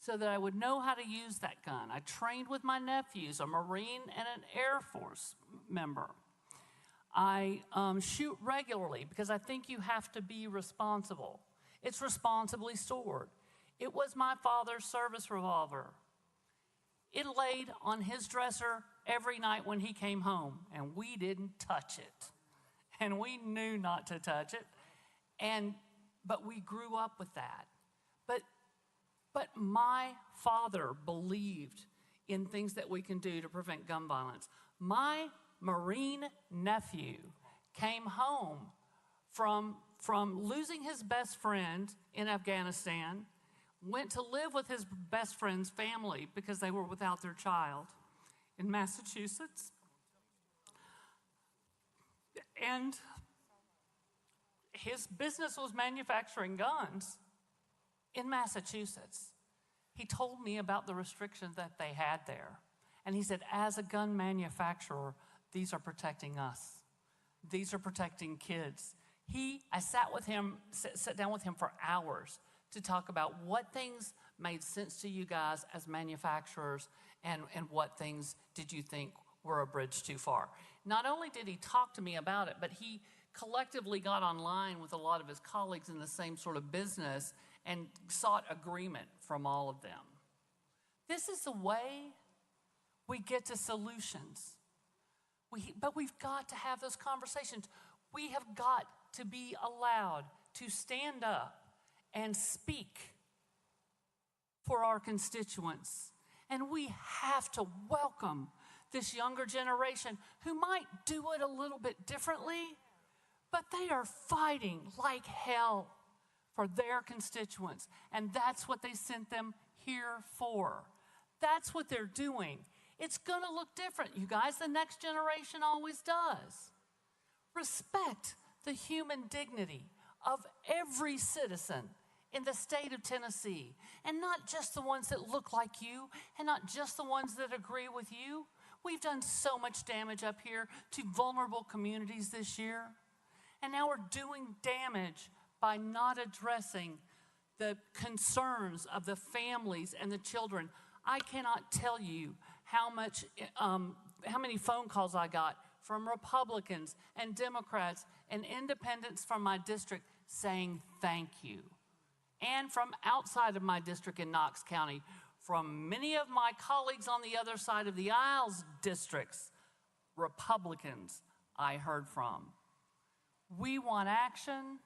so that I would know how to use that gun. I trained with my nephews, a Marine and an Air Force member. I shoot regularly because I think you have to be responsible. It's responsibly stored. It was my father's service revolver. It laid on his dresser every night when he came home, and we didn't touch it. And we knew not to touch it. But we grew up with that. But my father believed in things that we can do to prevent gun violence. My Marine nephew came home from losing his best friend in Afghanistan, went to live with his best friend's family because they were without their child in Massachusetts. And his business was manufacturing guns in Massachusetts. He told me about the restrictions that they had there. And he said, as a gun manufacturer, these are protecting us. These are protecting kids. I sat down with him for hours to talk about what things made sense to you guys as manufacturers, and what things did you think were a bridge too far. Not only did he talk to me about it, but he collectively got online with a lot of his colleagues in the same sort of business and sought agreement from all of them. This is the way we get to solutions. But we've got to have those conversations. We have got to be allowed to stand up and speak for our constituents. And we have to welcome this younger generation who might do it a little bit differently, but they are fighting like hell for their constituents. And that's what they sent them here for. That's what they're doing. It's going to look different, you guys. The next generation always does. Respect the human dignity of every citizen in the state of Tennessee, and not just the ones that look like you, and not just the ones that agree with you. We've done so much damage up here to vulnerable communities this year. And now we're doing damage by not addressing the concerns of the families and the children. I cannot tell you how many phone calls I got from Republicans and Democrats and independents from my district saying thank you. And from outside of my district in Knox County, from many of my colleagues on the other side of the aisles districts, Republicans I heard from. We want action.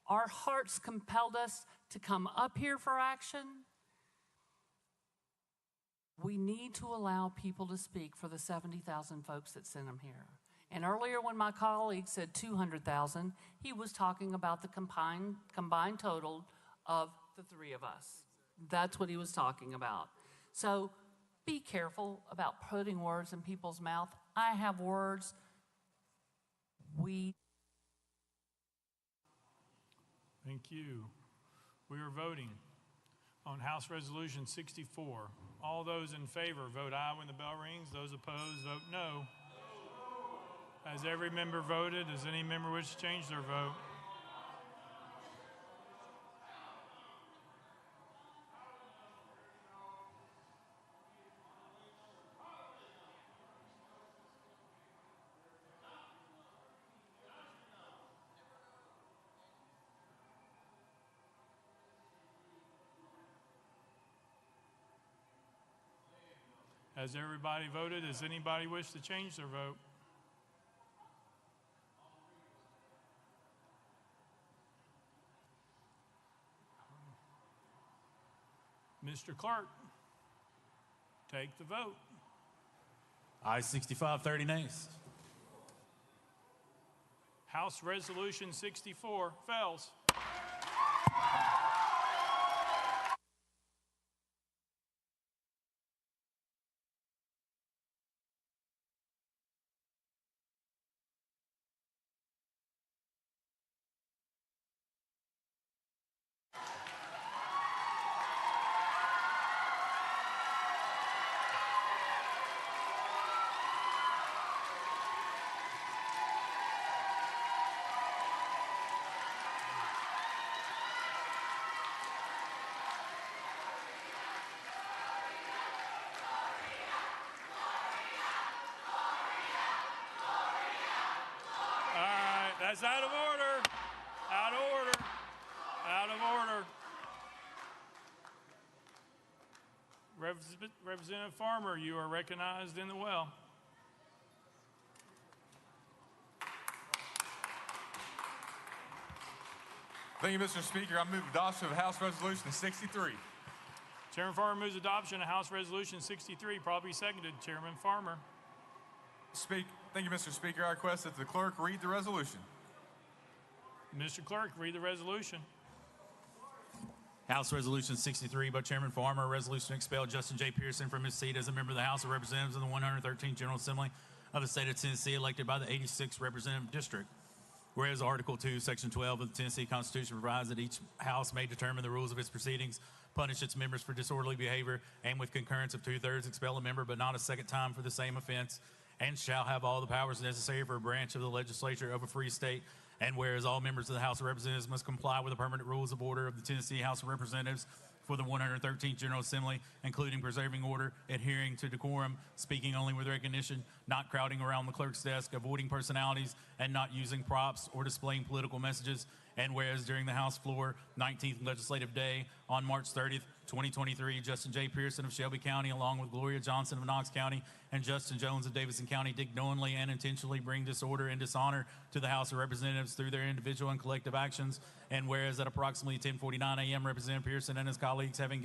Our hearts compelled us to come up here for action. We need to allow people to speak for the 70,000 folks that sent them here. And earlier when my colleague said 200,000, he was talking about the combined total of the three of us. That's what he was talking about. So be careful about putting words in people's mouth. I have words. Thank you. We are voting on House Resolution 64. All those in favor vote aye when the bell rings. Those opposed vote no. Has every member voted? Does any member wish to change their vote? Has everybody voted? Does anybody wish to change their vote? Mr. Clerk, take the vote. Aye 65, 30 nays. House Resolution 64 fails. That's out of order. Out of order. Out of order. Representative Farmer, you are recognized in the well. Thank you, Mr. Speaker. I move adoption of House Resolution 63. Chairman Farmer moves adoption of House Resolution 63, probably seconded. Chairman Farmer. Thank you, Mr. Speaker. I request that the clerk read the resolution. Mr. Clerk, read the resolution. House Resolution 63 by Chairman Farmer, a resolution to expel Justin J. Pearson from his seat as a member of the House of Representatives in the 113th General Assembly of the state of Tennessee, elected by the 86th Representative District. Whereas Article 2, Section 12 of the Tennessee Constitution provides that each House may determine the rules of its proceedings, punish its members for disorderly behavior, and with concurrence of 2/3 expel a member, but not a second time for the same offense, and shall have all the powers necessary for a branch of the legislature of a free state. And whereas all members of the House of Representatives must comply with the permanent rules of order of the Tennessee House of Representatives for the 113th General Assembly, including preserving order, adhering to decorum, speaking only with recognition, not crowding around the clerk's desk, avoiding personalities, and not using props or displaying political messages. And whereas during the House floor, 19th Legislative Day on March 30th, 2023, Justin J. Pearson of Shelby County, along with Gloria Johnson of Knox County and Justin Jones of Davidson County, did knowingly and intentionally bring disorder and dishonor to the House of Representatives through their individual and collective actions. And whereas at approximately 10:49 a.m., Representative Pearson and his colleagues, having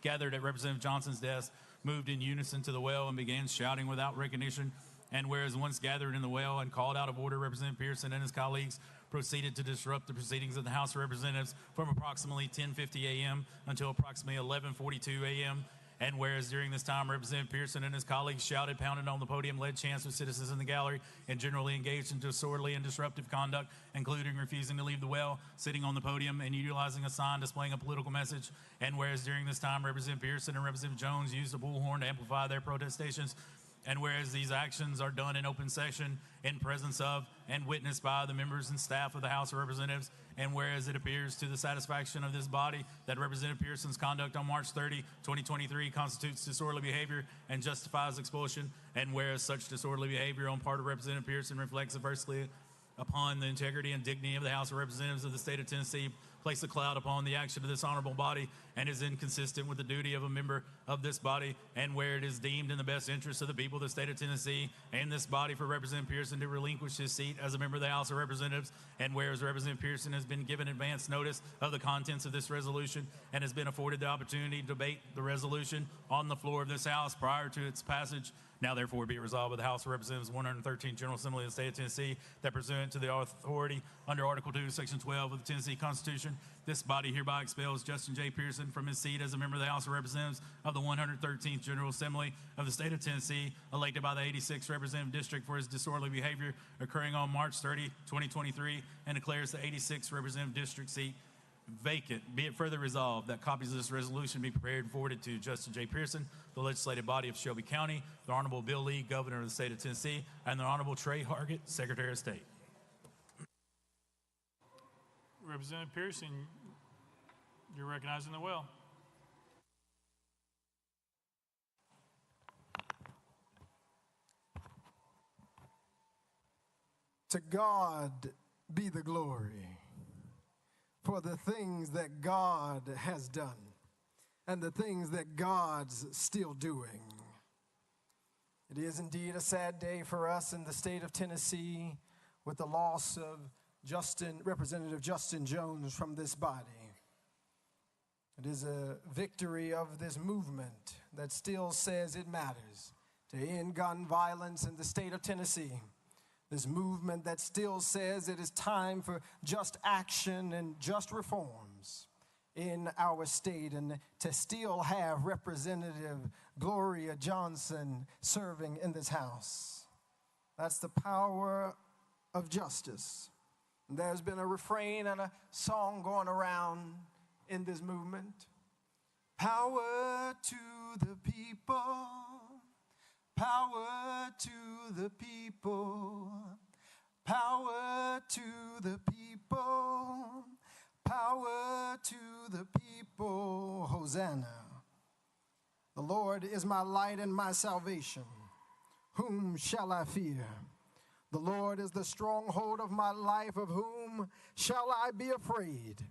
gathered at Representative Johnson's desk, moved in unison to the well and began shouting without recognition. And whereas once gathered in the well and called out of order, Representative Pearson and his colleagues proceeded to disrupt the proceedings of the House of Representatives from approximately 10:50 a.m. until approximately 11:42 a.m. And whereas during this time, Representative Pearson and his colleagues shouted, pounded on the podium, led chants with citizens in the gallery, and generally engaged in disorderly and disruptive conduct, including refusing to leave the well, sitting on the podium, and utilizing a sign displaying a political message. And whereas during this time, Representative Pearson and Representative Jones used a bullhorn to amplify their protestations, And whereas these actions are done in open session in presence of and witnessed by the members and staff of the House of Representatives, and whereas it appears to the satisfaction of this body that Representative Pearson's conduct on March 30, 2023 constitutes disorderly behavior and justifies expulsion, and whereas such disorderly behavior on part of Representative Pearson reflects adversely upon the integrity and dignity of the House of Representatives of the state of Tennessee, place a cloud upon the action of this honorable body, and is inconsistent with the duty of a member of this body, and where it is deemed in the best interest of the people of the state of Tennessee and this body for Representative Pearson to relinquish his seat as a member of the House of Representatives, and whereas Representative Pearson has been given advance notice of the contents of this resolution and has been afforded the opportunity to debate the resolution on the floor of this House prior to its passage, now therefore be it resolved by the House of Representatives 113th General Assembly of the State of Tennessee that pursuant to the authority under Article 2, Section 12 of the Tennessee Constitution, this body hereby expels Justin J. Pearson from his seat as a member of the House of Representatives of the 113th General Assembly of the State of Tennessee, elected by the 86th Representative District for his disorderly behavior occurring on March 30, 2023, and declares the 86th Representative District seat vacant. Be it further resolved that copies of this resolution be prepared and forwarded to Justin J. Pearson, the legislative body of Shelby County, the Honorable Bill Lee, Governor of the state of Tennessee, and the Honorable Trey Hargett, Secretary of State. Representative Pearson, you're recognized in the well. To God be the glory for the things that God has done and the things that God's still doing. It is indeed a sad day for us in the state of Tennessee with the loss of Representative Justin Jones from this body. It is a victory of this movement that still says it matters to end gun violence in the state of Tennessee. This movement that still says it is time for just action and just reforms in our state, and to still have Representative Gloria Johnson serving in this House. That's the power of justice. There's been a refrain and a song going around in this movement. Power to the people, power to the people, power to the people, power to the people, Hosanna. The Lord is my light and my salvation. Whom shall I fear? The Lord is the stronghold of my life. Of whom shall I be afraid?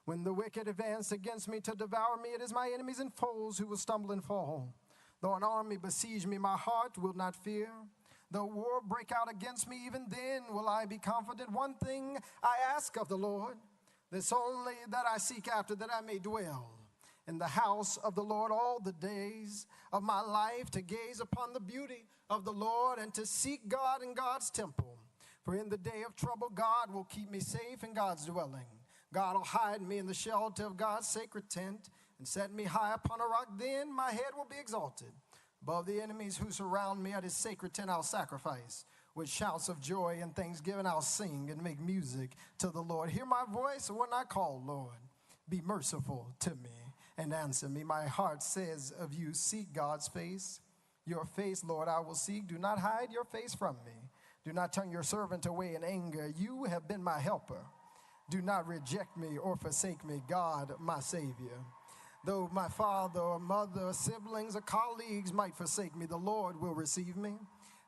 When the wicked advance against me to devour me, it is my enemies and foes who will stumble and fall. Though an army besiege me, my heart will not fear. Though war break out against me, even then will I be confident. One thing I ask of the Lord, this only that I seek after, that I may dwell in the house of the Lord all the days of my life, to gaze upon the beauty of the Lord and to seek God in God's temple. For in the day of trouble, God will keep me safe in God's dwelling. God will hide me in the shelter of God's sacred tent and set me high upon a rock. Then my head will be exalted. Above the enemies who surround me at his sacred tent I'll sacrifice. With shouts of joy and thanksgiving I'll sing and make music to the Lord. Hear my voice when I call, Lord. Be merciful to me and answer me. My heart says of you, seek God's face. Your face, Lord, I will seek. Do not hide your face from me. Do not turn your servant away in anger. You have been my helper. Do not reject me or forsake me, God, my Savior. Though my father or mother or siblings or colleagues might forsake me, the Lord will receive me.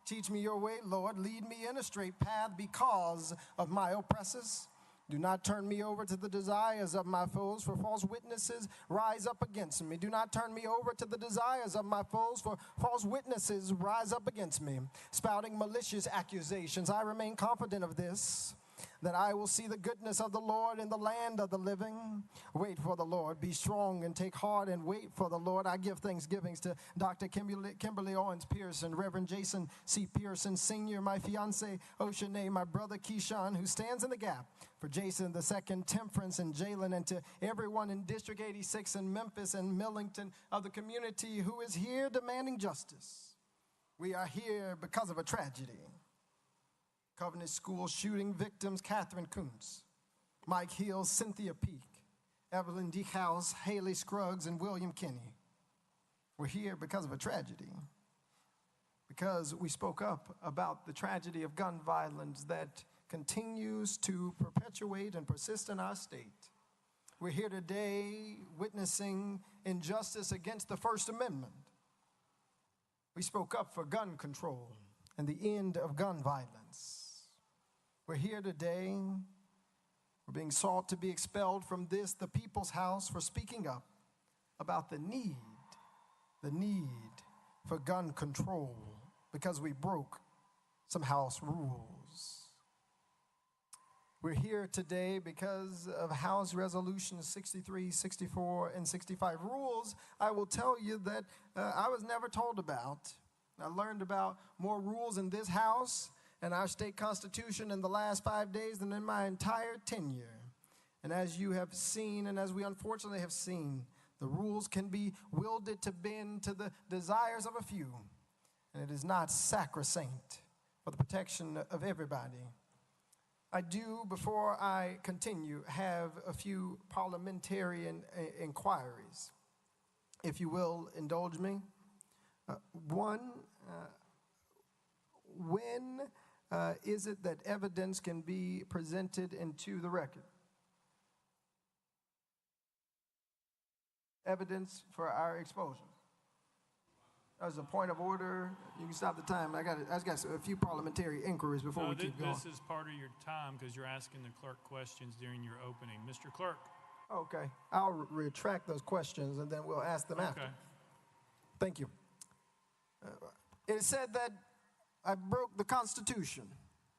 Teach me your way, Lord. Lead me in a straight path because of my oppressors. Do not turn me over to the desires of my foes, for false witnesses rise up against me. Do not turn me over to the desires of my foes, for false witnesses rise up against me, spouting malicious accusations. I remain confident of this, that I will see the goodness of the Lord in the land of the living. Wait for the Lord. Be strong and take heart and wait for the Lord. I give thanksgivings to Dr. Kimberly Owens Pearson, Reverend Jason C. Pearson Sr., my fiance Oceanae, my brother Keyshawn, who stands in the gap for Jason II, Temperance, and Jalen, and to everyone in District 86 in Memphis and Millington of the community who is here demanding justice. We are here because of a tragedy. Covenant School shooting victims Catherine Kuntz, Mike Hill, Cynthia Peak, Evelyn Deekhouse, Haley Scruggs, and William Kinney. We're here because of a tragedy. because we spoke up about the tragedy of gun violence that continues to perpetuate and persist in our state. We're here today witnessing injustice against the First Amendment. We spoke up for gun control and the end of gun violence. We're here today. We're being sought to be expelled from this, the People's House, for speaking up about the need for gun control because we broke some house rules. We're here today because of House Resolutions 63, 64, and 65. Rules, I will tell you that I was never told about. I learned about more rules in this House and our state constitution in the last 5 days than in my entire tenure. And as you have seen, and as we unfortunately have seen, the rules can be wielded to bend to the desires of a few, and it is not sacrosanct for the protection of everybody. I do, before I continue, have a few parliamentarian inquiries. If you will indulge me. One, when is it that evidence can be presented into the record? Evidence for our expulsion. As a point of order, you can stop the time. I just got a few parliamentary inquiries before we keep going. This is part of your time because you're asking the clerk questions during your opening. Mr. Clerk. Okay. I'll retract those questions and then we'll ask them after. Thank you. It is said that I broke the Constitution.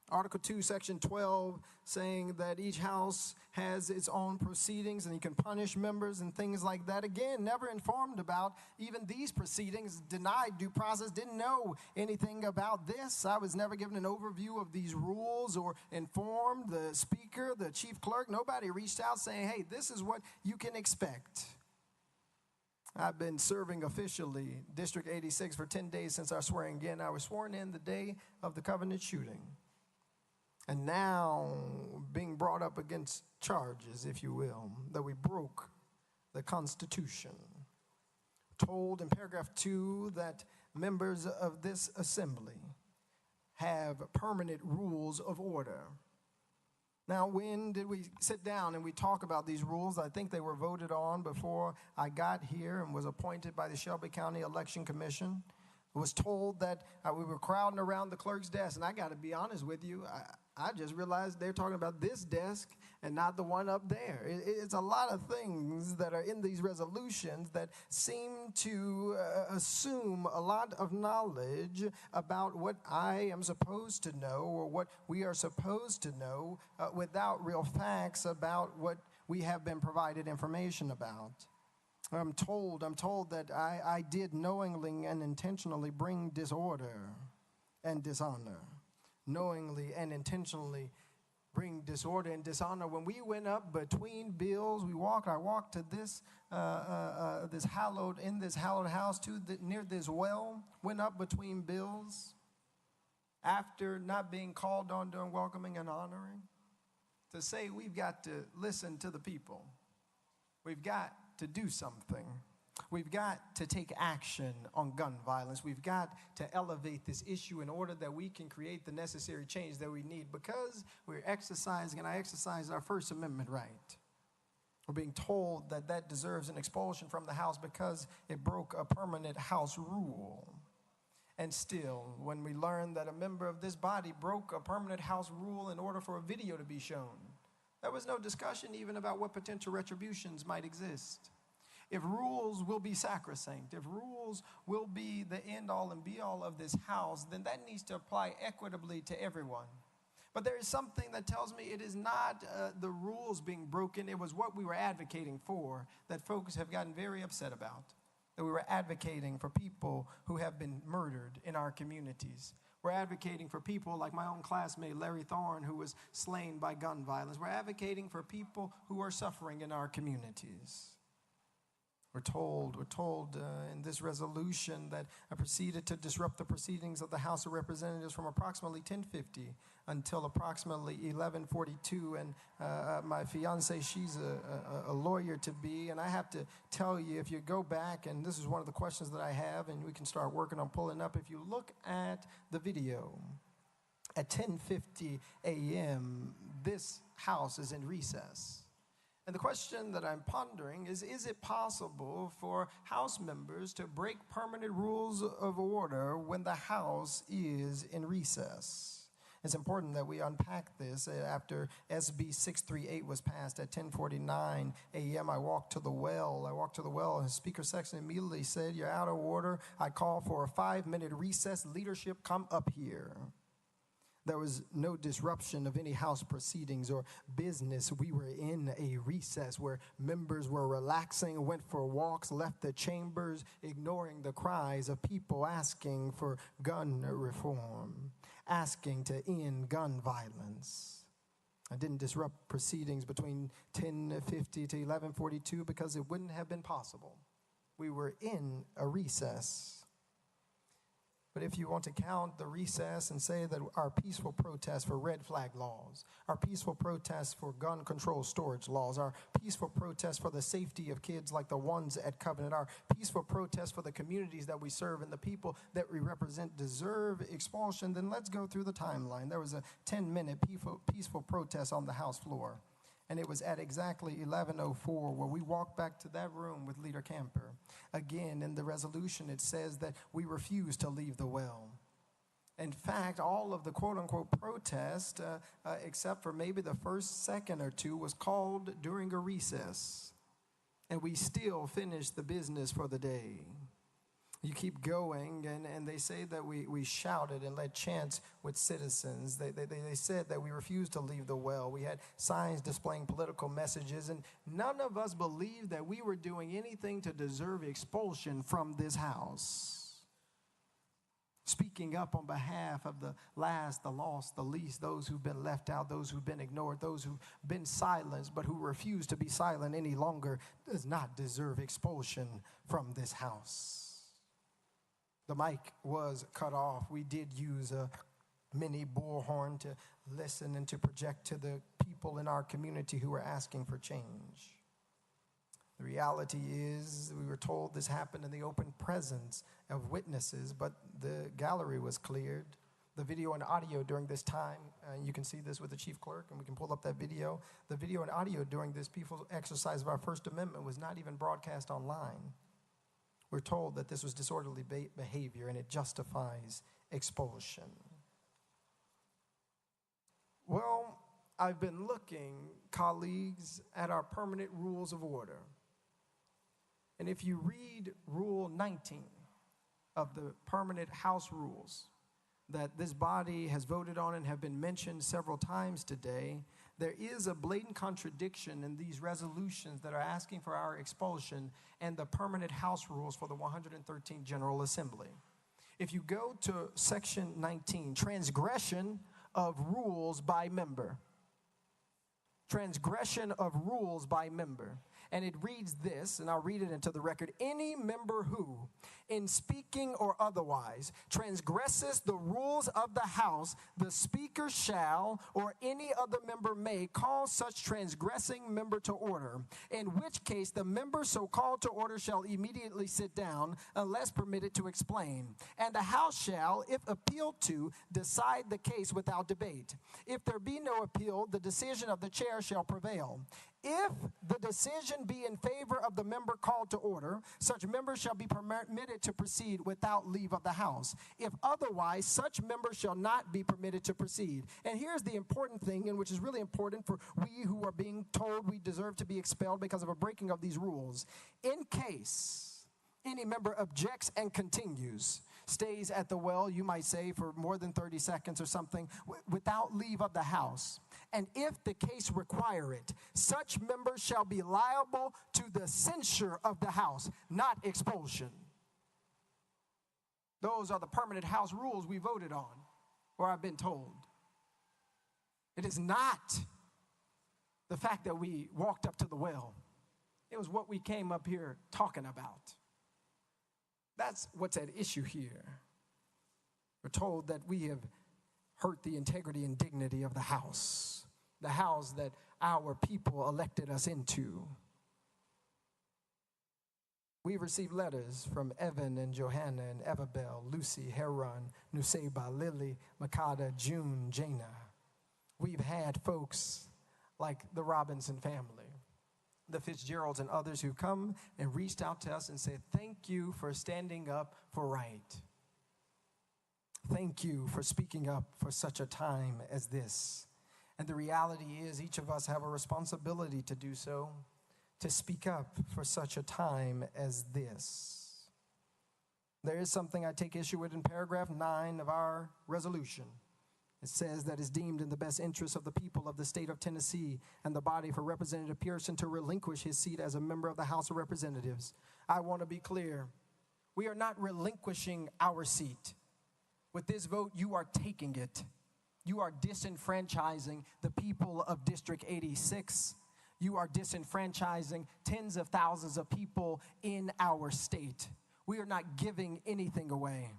Article 2, Section 12, saying that each house has its own proceedings and you can punish members and things like that. Again, never informed about even these proceedings, denied due process, didn't know anything about this. I was never given an overview of these rules or informed the speaker, the chief clerk. Nobody reached out saying, hey, this is what you can expect. I've been serving officially District 86 for 10 days since our swearing in. I was sworn in the day of the Covenant shooting. And now being brought up against charges, if you will, that we broke the Constitution. Told in paragraph 2 that members of this assembly have permanent rules of order. Now, when did we sit down and we talk about these rules? I think they were voted on before I got here and was appointed by the Shelby County Election Commission. I was told that we were crowding around the clerk's desk, and I got to be honest with you, I just realized they're talking about this desk and not the one up there. It's a lot of things that are in these resolutions that seem to assume a lot of knowledge about what I am supposed to know or what we are supposed to know without real facts about what we have been provided information about. I'm told that I did knowingly and intentionally bring disorder and dishonor. Knowingly and intentionally bring disorder and dishonor. When we went up between bills, I walked to this hallowed house near this well, went up between bills after not being called on during welcoming and honoring to say we've got to listen to the people. We've got to do something. We've got to take action on gun violence. We've got to elevate this issue in order that we can create the necessary change that we need because we're exercising, and I exercise our First Amendment right. We're being told that that deserves an expulsion from the House because it broke a permanent House rule. And still, when we learn that a member of this body broke a permanent House rule in order for a video to be shown, there was no discussion even about what potential retributions might exist. If rules will be sacrosanct, if rules will be the end-all and be-all of this House, then that needs to apply equitably to everyone. But there is something that tells me it is not the rules being broken, it was what we were advocating for that folks have gotten very upset about. That we were advocating for people who have been murdered in our communities. We're advocating for people like my own classmate, Larry Thorne, who was slain by gun violence. We're advocating for people who are suffering in our communities. We're told in this resolution that I proceeded to disrupt the proceedings of the House of Representatives from approximately 10:50 until approximately 11:42. And my fiance, she's a lawyer to be, and I have to tell you, if you go back, and this is one of the questions that I have, and we can start working on pulling up. If you look at the video, at 10:50 a.m., this House is in recess. And the question that I'm pondering is it possible for House members to break permanent rules of order when the House is in recess? It's important that we unpack this. After SB 638 was passed at 10:49 a.m., I walked to the well, and Speaker Sexton immediately said, "You're out of order. I call for a 5-minute recess. Leadership, come up here." There was no disruption of any House proceedings or business. We were in a recess where members were relaxing, went for walks, left the chambers, ignoring the cries of people asking for gun reform, asking to end gun violence. I didn't disrupt proceedings between 10:50 to 11:42 because it wouldn't have been possible. We were in a recess. But if you want to count the recess and say that our peaceful protests for red flag laws, our peaceful protests for gun control storage laws, our peaceful protests for the safety of kids like the ones at Covenant, our peaceful protests for the communities that we serve and the people that we represent deserve expulsion, then let's go through the timeline. There was a 10-minute peaceful protest on the House floor. And it was at exactly 11:04 where we walked back to that room with Leader Camper. Again, in the resolution, it says that we refuse to leave the well. In fact, all of the quote-unquote protest, except for maybe the first second or two, was called during a recess. And we still finished the business for the day. You keep going, and they say that we shouted and led chants with citizens. They said that we refused to leave the well. We had signs displaying political messages, and none of us believed that we were doing anything to deserve expulsion from this House. Speaking up on behalf of the last, the lost, the least, those who've been left out, those who've been ignored, those who've been silenced, but who refuse to be silent any longer, does not deserve expulsion from this House. The mic was cut off. We did use a mini bullhorn to listen and to project to the people in our community who were asking for change. The reality is, we were told this happened in the open presence of witnesses, but the gallery was cleared. The video and audio during this time, you can see this with the chief clerk, and we can pull up that video. The video and audio during this peaceful exercise of our First Amendment was not even broadcast online. We're told that this was disorderly behavior and it justifies expulsion. Well, I've been looking, colleagues, at our permanent rules of order. And if you read Rule 19 of the permanent House rules that this body has voted on and have been mentioned several times today, there is a blatant contradiction in these resolutions that are asking for our expulsion and the permanent House rules for the 113th General Assembly. If you go to section 19, transgression of rules by member. Transgression of rules by member. And it reads this, and I'll read it into the record. Any member who, in speaking or otherwise, transgresses the rules of the House, the Speaker shall, or any other member may, call such transgressing member to order, in which case the member so called to order shall immediately sit down, unless permitted to explain. And the House shall, if appealed to, decide the case without debate. If there be no appeal, the decision of the chair shall prevail. If the decision be in favor of the member called to order, such member shall be permitted to proceed without leave of the House. If otherwise, such member shall not be permitted to proceed. And here's the important thing, and which is really important for we who are being told we deserve to be expelled because of a breaking of these rules. In case any member objects and continues, stays at the well, you might say, for more than 30 seconds or something, without leave of the House. And if the case require it, such members shall be liable to the censure of the House, not expulsion. Those are the permanent House rules we voted on, or I've been told. It is not the fact that we walked up to the well. It was what we came up here talking about. That's what's at issue here. We're told that we have hurt the integrity and dignity of the house that our people elected us into. We've received letters from Evan and Johanna and Evabel, Lucy, Heron, Nuseba, Lily, Makada, June, Jana. We've had folks like the Robinson family, the Fitzgeralds and others who've come and reached out to us and said, thank you for standing up for right. Thank you for speaking up for such a time as this. And the reality is each of us have a responsibility to do so, to speak up for such a time as this. There is something I take issue with in paragraph 9 of our resolution. It says that it's deemed in the best interest of the people of the state of Tennessee and the body for Representative Pearson to relinquish his seat as a member of the House of Representatives. I want to be clear. We are not relinquishing our seat. With this vote, you are taking it. You are disenfranchising the people of District 86. You are disenfranchising tens of thousands of people in our state. We are not giving anything away.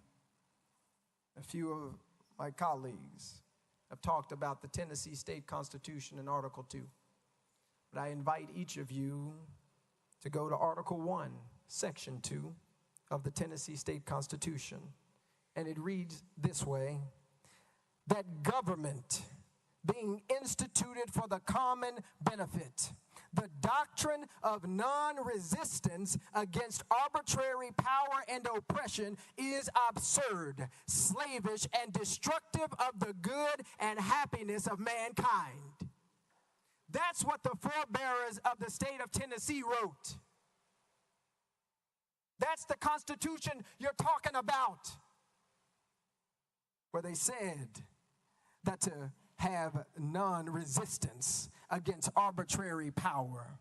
A few of my colleagues have talked about the Tennessee State Constitution in Article 2. But I invite each of you to go to Article 1, Section 2 of the Tennessee State Constitution. And it reads this way, that government being instituted for the common benefit, the doctrine of non-resistance against arbitrary power and oppression is absurd, slavish, and destructive of the good and happiness of mankind. That's what the forebearers of the state of Tennessee wrote. That's the Constitution you're talking about, where they said that to have non-resistance against arbitrary power,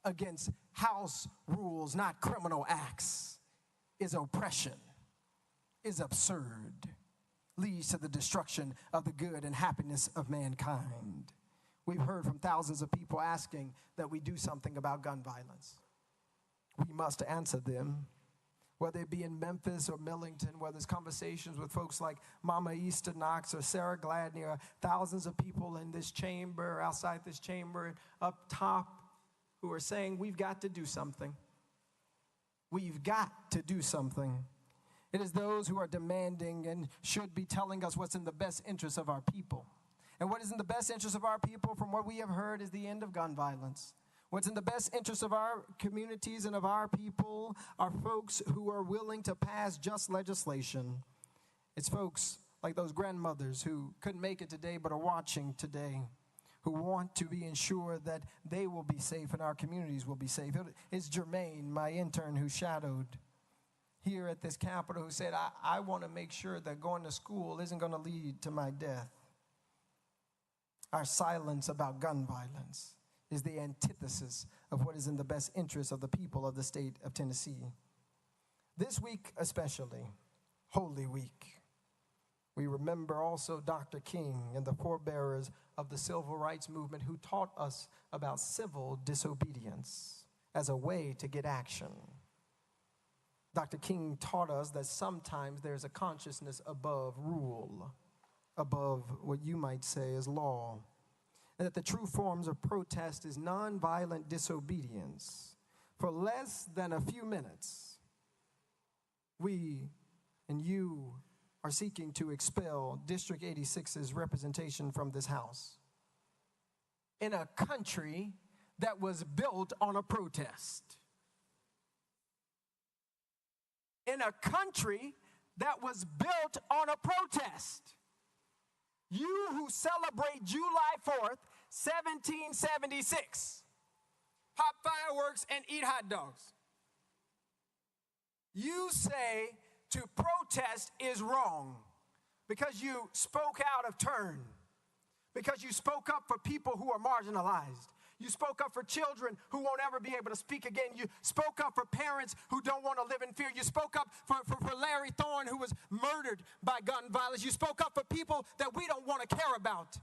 against house rules, not criminal acts, is oppression, is absurd, leads to the destruction of the good and happiness of mankind. We've heard from thousands of people asking that we do something about gun violence. We must answer them. Whether it be in Memphis or Millington, whether it's conversations with folks like Mama Easter Knox or Sarah Gladney, or thousands of people in this chamber, outside this chamber, and up top, who are saying we've got to do something. We've got to do something. It is those who are demanding and should be telling us what's in the best interest of our people. And what is in the best interest of our people, from what we have heard, is the end of gun violence. What's in the best interest of our communities and of our people are folks who are willing to pass just legislation. It's folks like those grandmothers who couldn't make it today but are watching today, who want to be ensured that they will be safe and our communities will be safe. It's Jermaine, my intern, who shadowed here at this Capitol, who said, I want to make sure that going to school isn't going to lead to my death. Our silence about gun violence is the antithesis of what is in the best interest of the people of the state of Tennessee. This week especially, Holy Week, we remember also Dr. King and the forebearers of the civil rights movement who taught us about civil disobedience as a way to get action. Dr. King taught us that sometimes there's a consciousness above rule, above what you might say is law. And that the true forms of protest is nonviolent disobedience. For less than a few minutes, we and you are seeking to expel District 86's representation from this house in a country that was built on a protest. In a country that was built on a protest. You who celebrate July 4th, 1776, pop fireworks and eat hot dogs. You say to protest is wrong because you spoke out of turn, because you spoke up for people who are marginalized. You spoke up for children who won't ever be able to speak again. You spoke up for parents who don't want to live in fear. You spoke up for Larry Thorne, who was murdered by gun violence. You spoke up for people that we don't want to care about.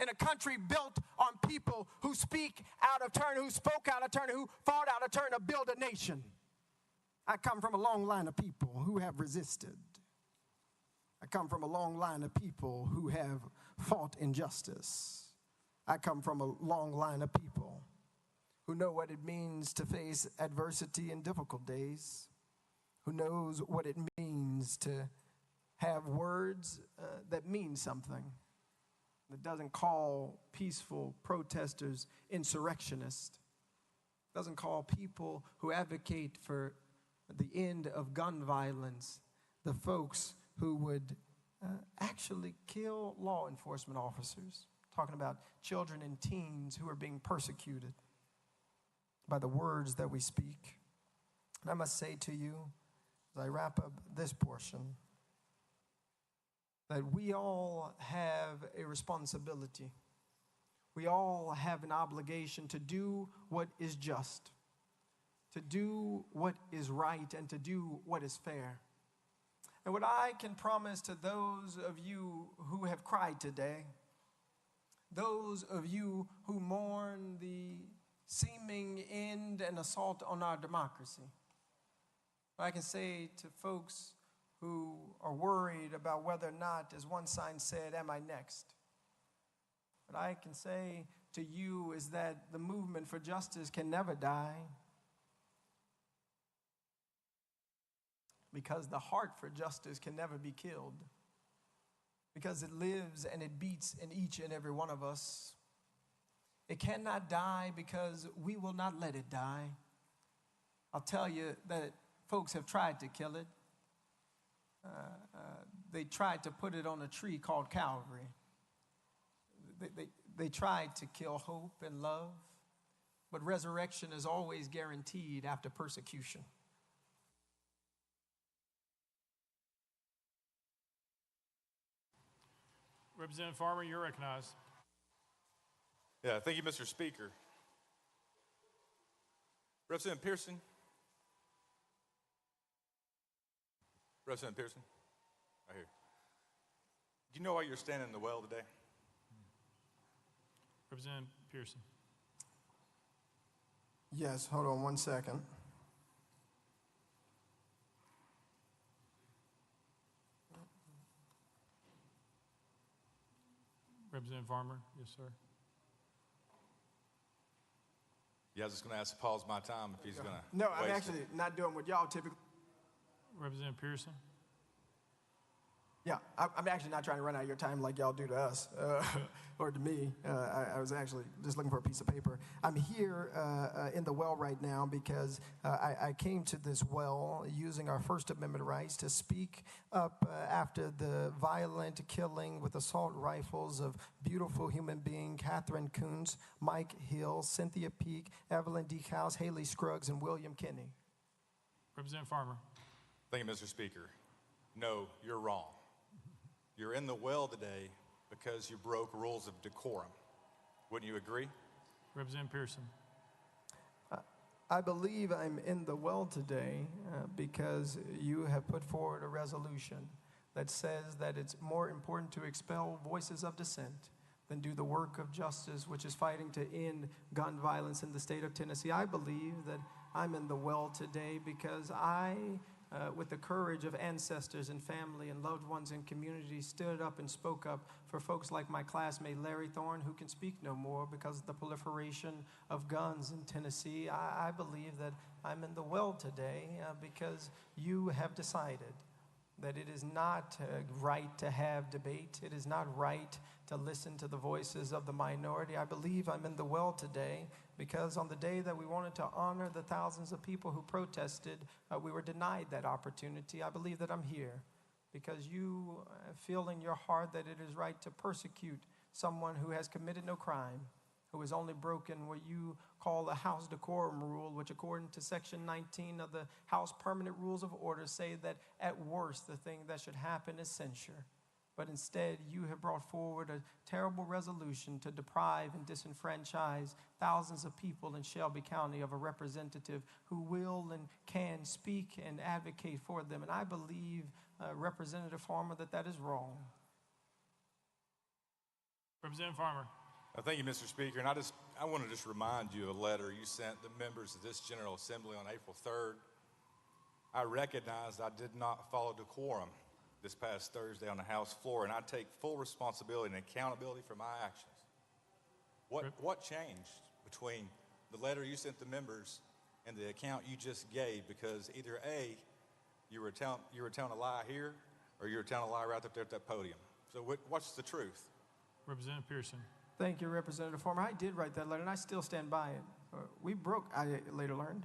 in a country built on people who speak out of turn, who spoke out of turn, who fought out of turn to build a nation. I come from a long line of people who have resisted. I come from a long line of people who have fought injustice. I come from a long line of people who know what it means to face adversity in difficult days, who knows what it means to have words that mean something, that doesn't call peaceful protesters insurrectionists, doesn't call people who advocate for the end of gun violence the folks who would actually kill law enforcement officers, talking about children and teens who are being persecuted by the words that we speak. And I must say to you, as I wrap up this portion, that we all have a responsibility. We all have an obligation to do what is just, to do what is right, and to do what is fair. And what I can promise to those of you who have cried today, those of you who mourn the seeming end and assault on our democracy, what I can say to folks who are worried about whether or not, as one sign said, am I next? What I can say to you is that the movement for justice can never die, because the heart for justice can never be killed, because it lives and it beats in each and every one of us. It cannot die because we will not let it die. I'll tell you that folks have tried to kill it. They tried to put it on a tree called Calvary. They tried to kill hope and love, but resurrection is always guaranteed after persecution. Representative Farmer, you're recognized. Yeah, thank you, Mr. Speaker. Representative Pearson? Representative Pearson? Right here. Do you know why you're standing in the well today? Representative Pearson. Yes, hold on one second. Representative Farmer, yes, sir. Yeah, I was just going to ask to pause my time if he's going to. No, I'm actually not doing what y'all typically. Representative Pearson. Yeah, I'm actually not trying to run out of your time like y'all do to us or to me. I was actually just looking for a piece of paper. I'm here in the well right now because I came to this well using our First Amendment rights to speak up after the violent killing with assault rifles of beautiful human being Catherine Coons, Mike Hill, Cynthia Peak, Evelyn Decows, Haley Scruggs, and William Kinney. Representative Farmer. Thank you, Mr. Speaker. No, you're wrong. You're in the well today because you broke rules of decorum. Wouldn't you agree? Representative Pearson. I believe I'm in the well today because you have put forward a resolution that says that it's more important to expel voices of dissent than do the work of justice, which is fighting to end gun violence in the state of Tennessee. I believe that I'm in the well today because I, with the courage of ancestors and family and loved ones and communities, stood up and spoke up for folks like my classmate Larry Thorne, who can speak no more because of the proliferation of guns in Tennessee. I believe that I'm in the well today because you have decided that it is not right to have debate. It is not right to listen to the voices of the minority. I believe I'm in the well today because on the day that we wanted to honor the thousands of people who protested, we were denied that opportunity. I believe that I'm here because you feel in your heart that it is right to persecute someone who has committed no crime, who has only broken what you call the House Decorum Rule, which according to Section 19 of the House Permanent Rules of Order say that at worst the thing that should happen is censure. But instead, you have brought forward a terrible resolution to deprive and disenfranchise thousands of people in Shelby County of a representative who will and can speak and advocate for them. And I believe, Representative Farmer, that that is wrong. Representative Farmer. Thank you, Mr. Speaker. And I want to just remind you of a letter you sent the members of this General Assembly on April 3rd. I recognized I did not follow decorum this past Thursday on the House floor, and I take full responsibility and accountability for my actions. What changed between the letter you sent the members and the account you just gave? Because either A, you were telling a lie here, or you were telling a lie right up there at that podium. So what's the truth? Representative Pearson. Thank you, Representative Farmer. I did write that letter, and I still stand by it. We broke, I later learned,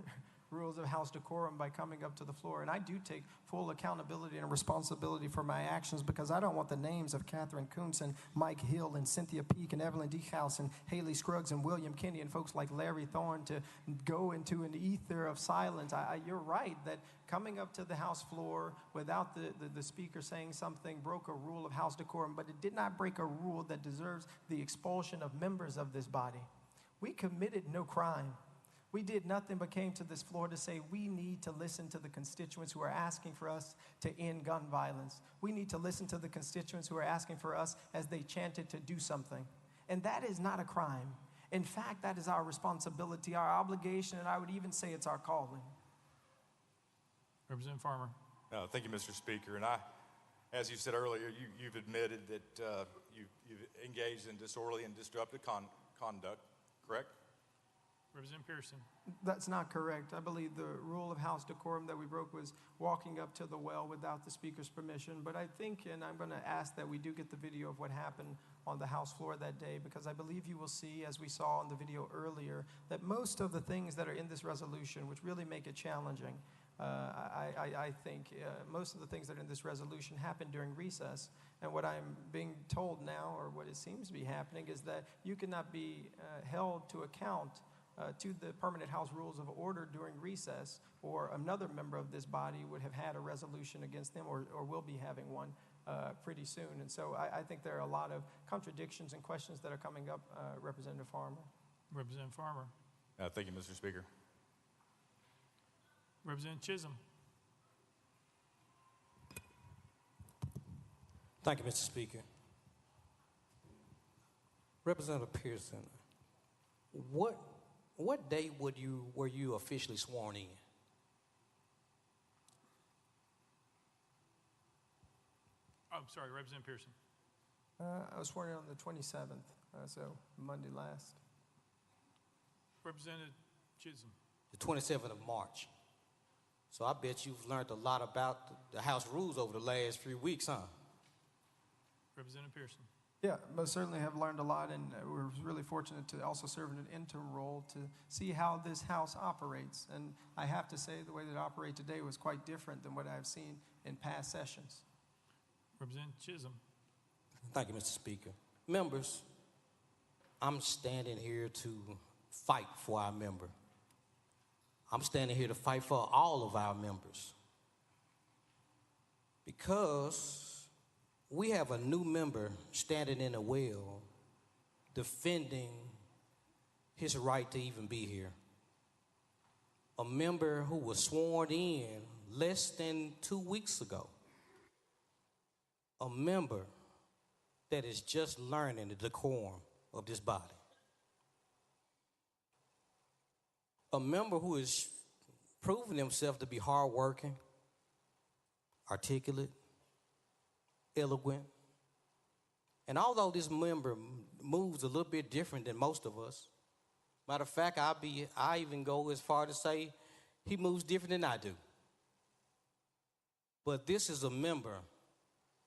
rules of House decorum by coming up to the floor, and I do take full accountability and responsibility for my actions because I don't want the names of Catherine Kuntz and Mike Hill and Cynthia Peake and Evelyn Dehouse and Haley Scruggs and William Kinney and folks like Larry Thorne to go into an ether of silence. You're right that coming up to the House floor without the speaker saying something broke a rule of House decorum, but it did not break a rule that deserves the expulsion of members of this body. We committed no crime. We did nothing but came to this floor to say we need to listen to the constituents who are asking for us to end gun violence. We need to listen to the constituents who are asking for us as they chanted to do something. And that is not a crime. In fact, that is our responsibility, our obligation, and I would even say it's our calling. Representative Farmer. Thank you, Mr. Speaker. And as you said earlier, you've admitted that you've engaged in disorderly and disruptive conduct, correct? Representative Pearson. That's not correct. I believe the rule of House decorum that we broke was walking up to the well without the speaker's permission. But I think, and I'm going to ask that we do get the video of what happened on the House floor that day, because I believe you will see, as we saw in the video earlier, that most of the things that are in this resolution, which really make it challenging, I think most of the things that are in this resolution happened during recess. And what I'm being told now, or what it seems to be happening, is that you cannot be held to account to the permanent House rules of order during recess, or another member of this body would have had a resolution against them or will be having one pretty soon. And so I think there are a lot of contradictions and questions that are coming up, Representative Farmer. Representative Farmer. Thank you, Mr. Speaker. Representative Chisholm. Thank you, Mr. Speaker. Representative Pearson, what day were you officially sworn in? I'm sorry, Representative Pearson. I was sworn in on the 27th, so Monday last. Representative Chisholm. The 27th of March. So I bet you've learned a lot about the House rules over the last few weeks, huh? Representative Pearson. Yeah, most certainly have learned a lot, and we're really fortunate to also serve in an interim role to see how this House operates. And I have to say the way that it operated today was quite different than what I've seen in past sessions. Representative Chisholm. Thank you, Mr. Speaker. Members, I'm standing here to fight for our member. I'm standing here to fight for all of our members. Because we have a new member standing in a well defending his right to even be here. A member who was sworn in less than 2 weeks ago. A member that is just learning the decorum of this body. A member who is proving himself to be hardworking, articulate, eloquent. And although this member moves a little bit different than most of us, matter of fact, I even go as far to say he moves different than I do. But this is a member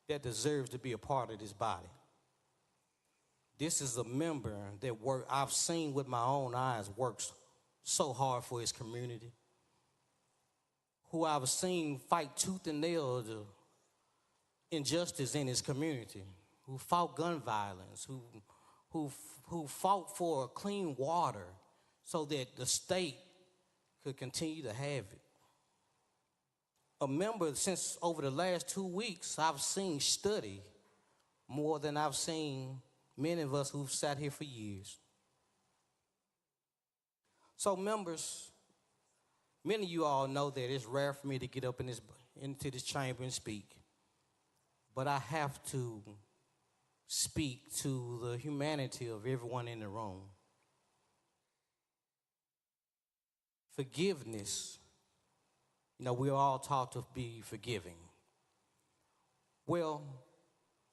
that deserves to be a part of this body. This is a member that I've seen with my own eyes works so hard for his community, who I've seen fight tooth and nail to injustice in his community, who fought gun violence, who fought for clean water so that the state could continue to have it. A member, since over the last 2 weeks, I've seen study more than I've seen many of us who've sat here for years. So members, many of you all know that it's rare for me to get up into this chamber and speak. But I have to speak to the humanity of everyone in the room. Forgiveness, we're all taught to be forgiving. Well,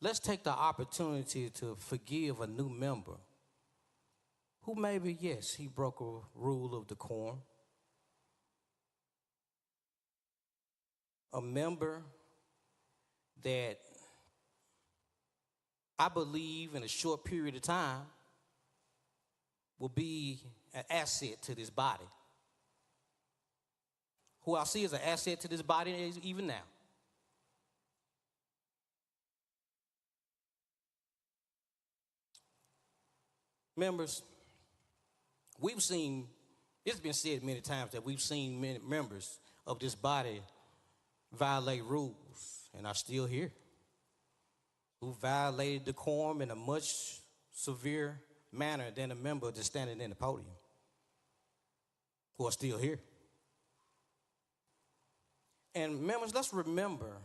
let's take the opportunity to forgive a new member who maybe, yes, he broke a rule of decorum. A member that I believe in a short period of time will be an asset to this body. Who I see as an asset to this body even now. Members, we've seen, it's been said many times that we've seen many members of this body violate rules, and are still here, who violated decorum in a much severe manner than a member that's standing in the podium, who are still here. And members, let's remember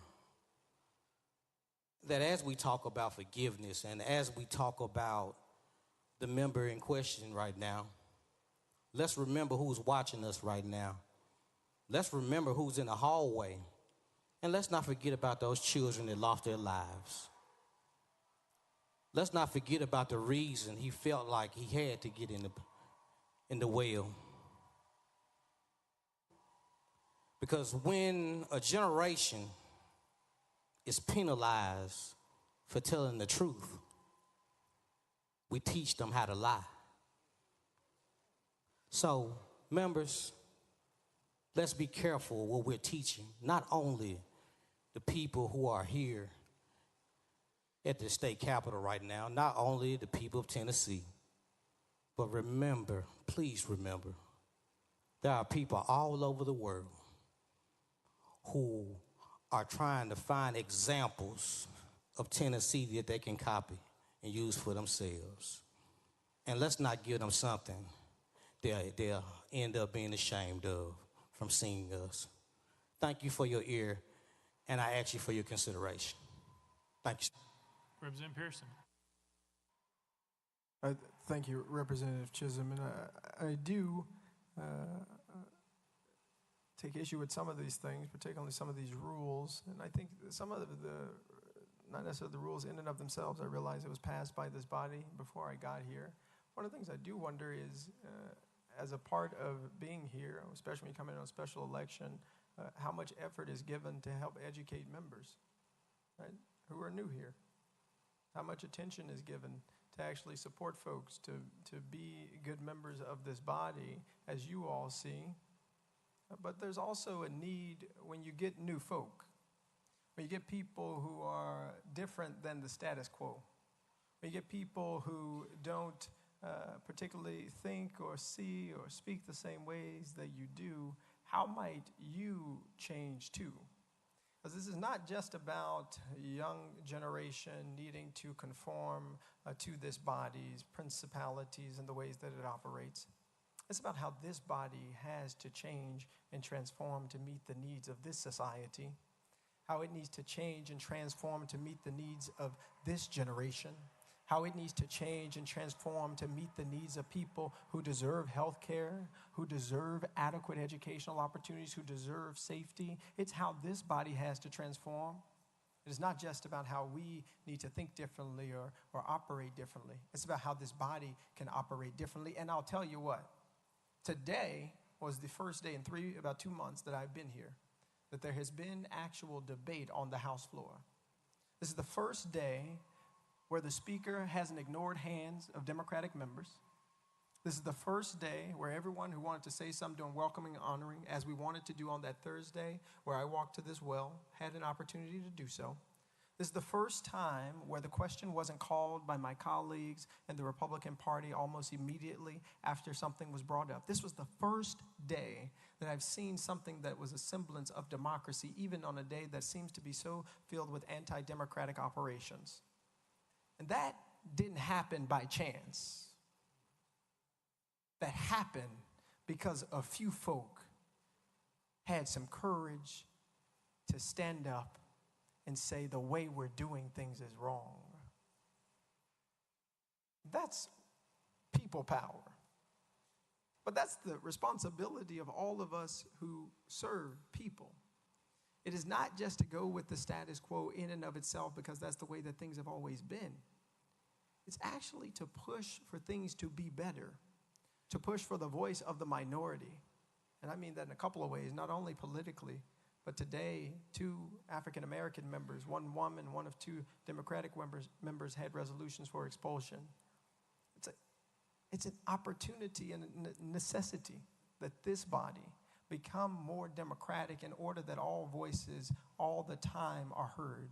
that as we talk about forgiveness and as we talk about the member in question right now, let's remember who's watching us right now. Let's remember who's in the hallway. And let's not forget about those children that lost their lives. Let's not forget about the reason he felt like he had to get in the well. Because when a generation is penalized for telling the truth, we teach them how to lie. So, members, let's be careful what we're teaching, not only the people who are here at the state capitol right now, not only the people of Tennessee, but remember, please remember, there are people all over the world who are trying to find examples of Tennessee that they can copy and use for themselves. And let's not give them something they'll end up being ashamed of from seeing us. Thank you for your ear, and I ask you for your consideration. Thank you. Representative Pearson. Thank you, Representative Chisholm. And I do take issue with some of these things, particularly some of these rules. And I think some of not necessarily the rules in and of themselves, I realize it was passed by this body before I got here. One of the things I do wonder is, as a part of being here, especially when you come in on a special election, how much effort is given to help educate members, right, who are new here? How much attention is given to actually support folks, to be good members of this body, as you all see? But there's also a need when you get new folk, when you get people who are different than the status quo, when you get people who don't particularly think or see or speak the same ways that you do, how might you change too? Because this is not just about a young generation needing to conform to this body's principalities and the ways that it operates. It's about how this body has to change and transform to meet the needs of this society, how it needs to change and transform to meet the needs of this generation, how it needs to change and transform to meet the needs of people who deserve health care, who deserve adequate educational opportunities, who deserve safety. It's how this body has to transform. It is not just about how we need to think differently or operate differently. It's about how this body can operate differently. And I'll tell you what, today was the first day in about 2 months that I've been here that there has been actual debate on the House floor. This is the first day where the Speaker hasn't ignored hands of Democratic members. This is the first day where everyone who wanted to say something doing welcoming and honoring, as we wanted to do on that Thursday, where I walked to this well, had an opportunity to do so. This is the first time where the question wasn't called by my colleagues in the Republican Party almost immediately after something was brought up. This was the first day that I've seen something that was a semblance of democracy, even on a day that seems to be so filled with anti-democratic operations. And that didn't happen by chance. That happened because a few folk had some courage to stand up and say the way we're doing things is wrong. That's people power. But that's the responsibility of all of us who serve people. It is not just to go with the status quo in and of itself because that's the way that things have always been. It's actually to push for things to be better, to push for the voice of the minority. And I mean that in a couple of ways, not only politically, but today, 2 African-American members, 1 woman, 1 of 2 Democratic members had resolutions for expulsion. It's an opportunity and a necessity that this body become more democratic in order that all voices all the time are heard.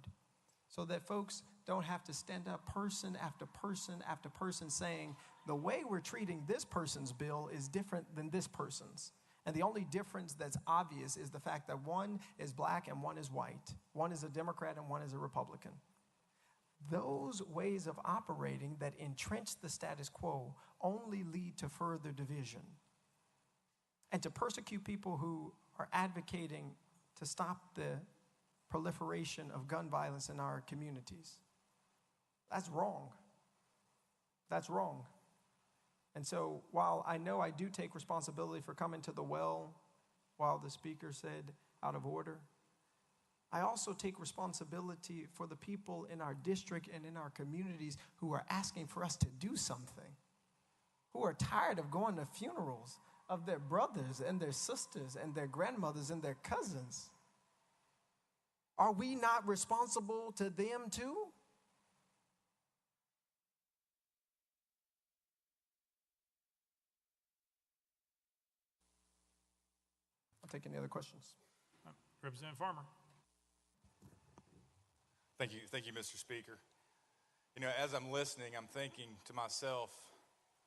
So that folks don't have to stand up person after person after person saying, the way we're treating this person's bill is different than this person's. And the only difference that's obvious is the fact that one is black and one is white. One is a Democrat and one is a Republican. Those ways of operating that entrench the status quo only lead to further division and to persecute people who are advocating to stop the proliferation of gun violence in our communities. That's wrong. That's wrong. And so while I know I do take responsibility for coming to the well while the speaker said out of order, I also take responsibility for the people in our district and in our communities who are asking for us to do something, who are tired of going to funerals of their brothers and their sisters and their grandmothers and their cousins. Are we not responsible to them too? I'll take any other questions. Representative Farmer. Thank you, Mr. Speaker. You know, as I'm listening, I'm thinking to myself,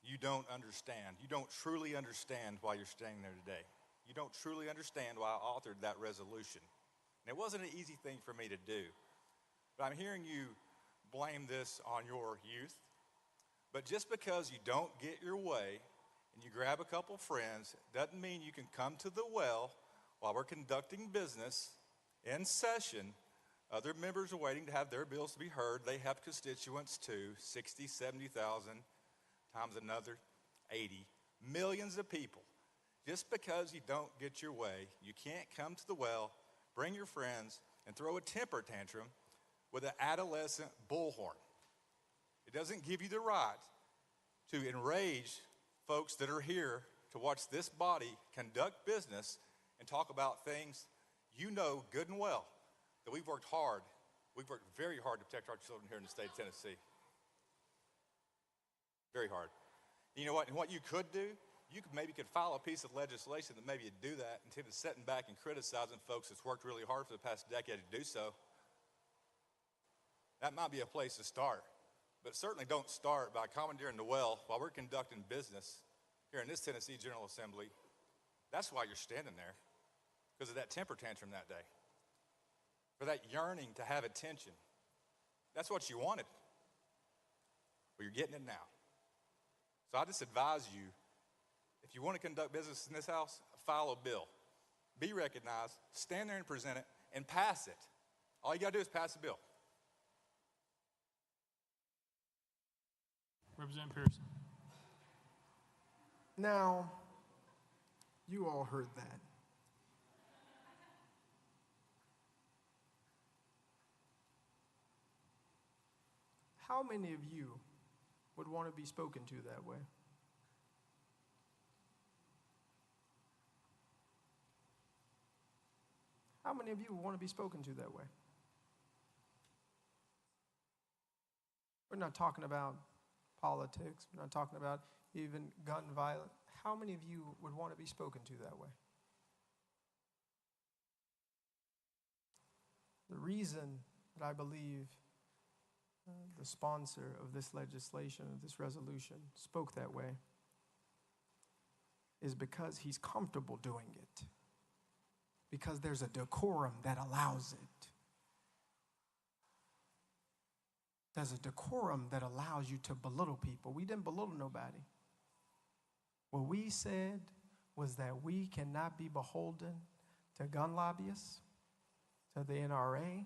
you don't understand. You don't truly understand why you're standing there today. You don't truly understand why I authored that resolution. And it wasn't an easy thing for me to do. But I'm hearing you blame this on your youth. But just because you don't get your way and you grab a couple friends doesn't mean you can come to the well while we're conducting business in session. Other members are waiting to have their bills to be heard. They have constituents too, 60, 70,000 times another 80. Millions of people. Just because you don't get your way, you can't come to the well, bring your friends, and throw a temper tantrum with an adolescent bullhorn. It doesn't give you the right to enrage folks that are here to watch this body conduct business and talk about things you know good and well that we've worked very hard to protect our children here in the state of Tennessee. Very hard. You know what? And what you could do, you could file a piece of legislation that maybe you'd do that instead of sitting back and criticizing folks that's worked really hard for the past decade to do so. That might be a place to start. But certainly don't start by commandeering the well while we're conducting business here in this Tennessee General Assembly. That's why you're standing there, because of that temper tantrum that day, for that yearning to have attention. That's what you wanted. Well, you're getting it now. So I just advise you, if you want to conduct business in this house, file a bill. Be recognized, stand there and present it, and pass it. All you got to do is pass the bill. Representative Pearson. Now, you all heard that. How many of you would want to be spoken to that way? How many of you would want to be spoken to that way? We're not talking about politics. We're not talking about even gun violence. How many of you would want to be spoken to that way? The reason that I believe the sponsor of this legislation, of this resolution, spoke that way is because he's comfortable doing it. Because there's a decorum that allows it. There's a decorum that allows you to belittle people. We didn't belittle nobody. What we said was that we cannot be beholden to gun lobbyists, to the NRA,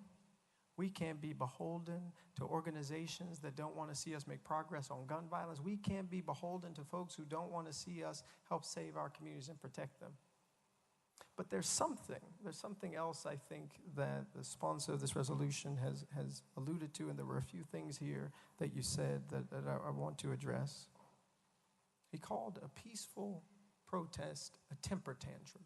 We can't be beholden to organizations that don't want to see us make progress on gun violence. We can't be beholden to folks who don't want to see us help save our communities and protect them. But there's something else I think that the sponsor of this resolution has alluded to, and there were a few things here that you said that I want to address. He called a peaceful protest a temper tantrum.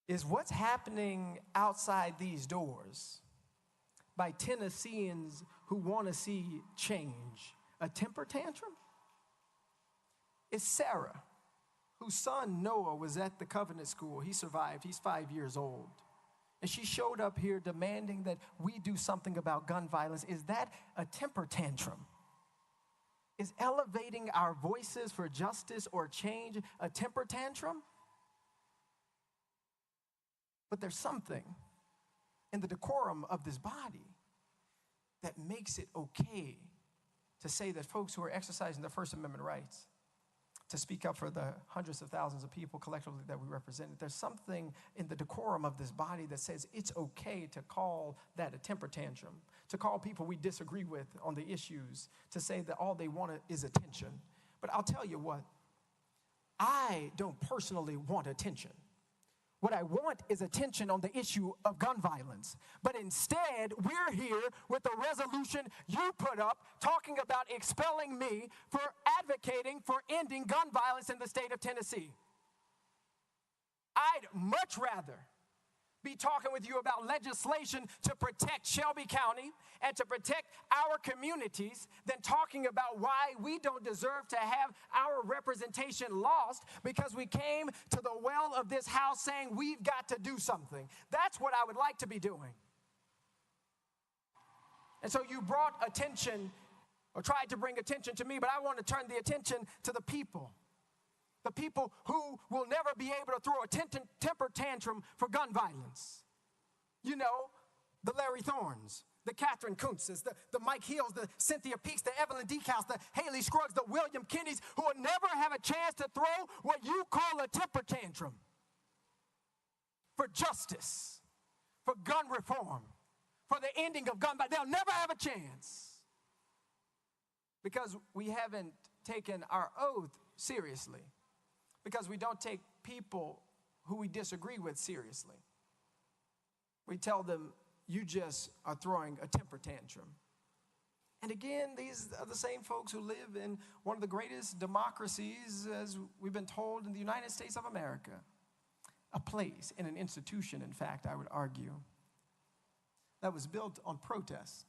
Is what's happening outside these doors by Tennesseans who want to see change a temper tantrum? It's Sarah, whose son Noah was at the Covenant School. He survived. He's 5 years old. And she showed up here demanding that we do something about gun violence. Is that a temper tantrum? Is elevating our voices for justice or change a temper tantrum? But there's something in the decorum of this body that makes it okay to say that folks who are exercising their First Amendment rights to speak up for the hundreds of thousands of people collectively that we represent, there's something in the decorum of this body that says it's okay to call that a temper tantrum, to call people we disagree with on the issues, to say that all they want is attention. But I'll tell you what, I don't personally want attention. What I want is attention on the issue of gun violence. But instead, we're here with the resolution you put up talking about expelling me for advocating for ending gun violence in the state of Tennessee. I'd much rather be talking with you about legislation to protect Shelby County and to protect our communities than talking about why we don't deserve to have our representation lost because we came to the well of this house saying we've got to do something. That's what I would like to be doing. And so you brought attention or tried to bring attention to me, but I want to turn the attention to the people. The people who will never be able to throw a temper tantrum for gun violence. You know, the Larry Thorns, the Catherine Kuntzes, the Mike Hills, the Cynthia Peaks, the Evelyn Decaus, the Haley Scruggs, the William Kennedys, who will never have a chance to throw what you call a temper tantrum for justice, for gun reform, for the ending of gun violence. They'll never have a chance because we haven't taken our oath seriously. Because we don't take people who we disagree with seriously. We tell them, you just are throwing a temper tantrum. And again, these are the same folks who live in one of the greatest democracies, as we've been told, in the United States of America. A place and an institution, in fact, I would argue, that was built on protest.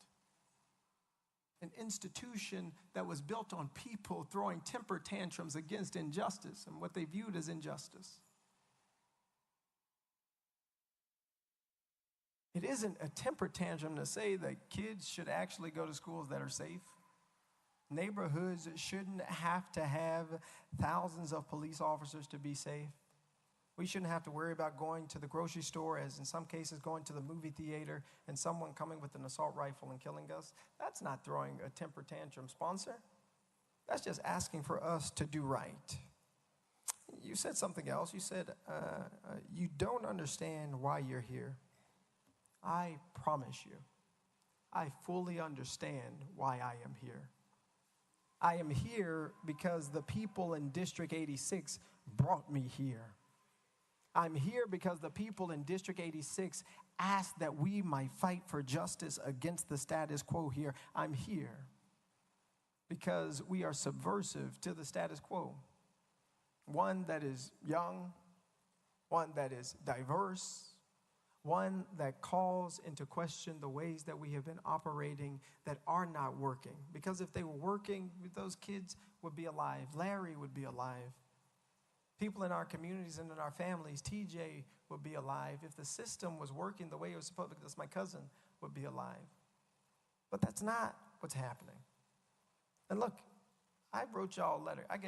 An institution that was built on people throwing temper tantrums against injustice and what they viewed as injustice. It isn't a temper tantrum to say that kids should actually go to schools that are safe. Neighborhoods shouldn't have to have thousands of police officers to be safe. We shouldn't have to worry about going to the grocery store, as in some cases going to the movie theater and someone coming with an assault rifle and killing us. That's not throwing a temper tantrum, sponsor. That's just asking for us to do right. You said something else. You said, you don't understand why you're here. I promise you, I fully understand why I am here. I am here because the people in District 86 brought me here. I'm here because the people in District 86 asked that we might fight for justice against the status quo here. I'm here because we are subversive to the status quo. One that is young, one that is diverse, one that calls into question the ways that we have been operating that are not working. Because if they were working, those kids would be alive. Larry would be alive. People in our communities and in our families, TJ would be alive. If the system was working the way it was supposed to, because my cousin would be alive. But that's not what's happening. And look, I wrote y'all a letter. I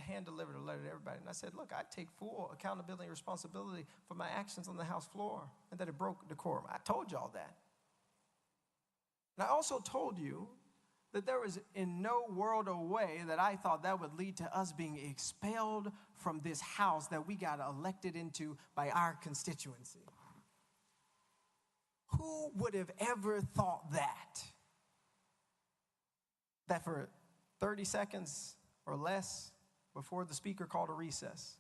hand-delivered a letter to everybody. And I said, look, I take full accountability and responsibility for my actions on the House floor and that it broke decorum. I told y'all that. And I also told you that there was in no world or way that I thought that would lead to us being expelled from this house that we got elected into by our constituency. Who would have ever thought that? That for 30 seconds or less before the speaker called a recess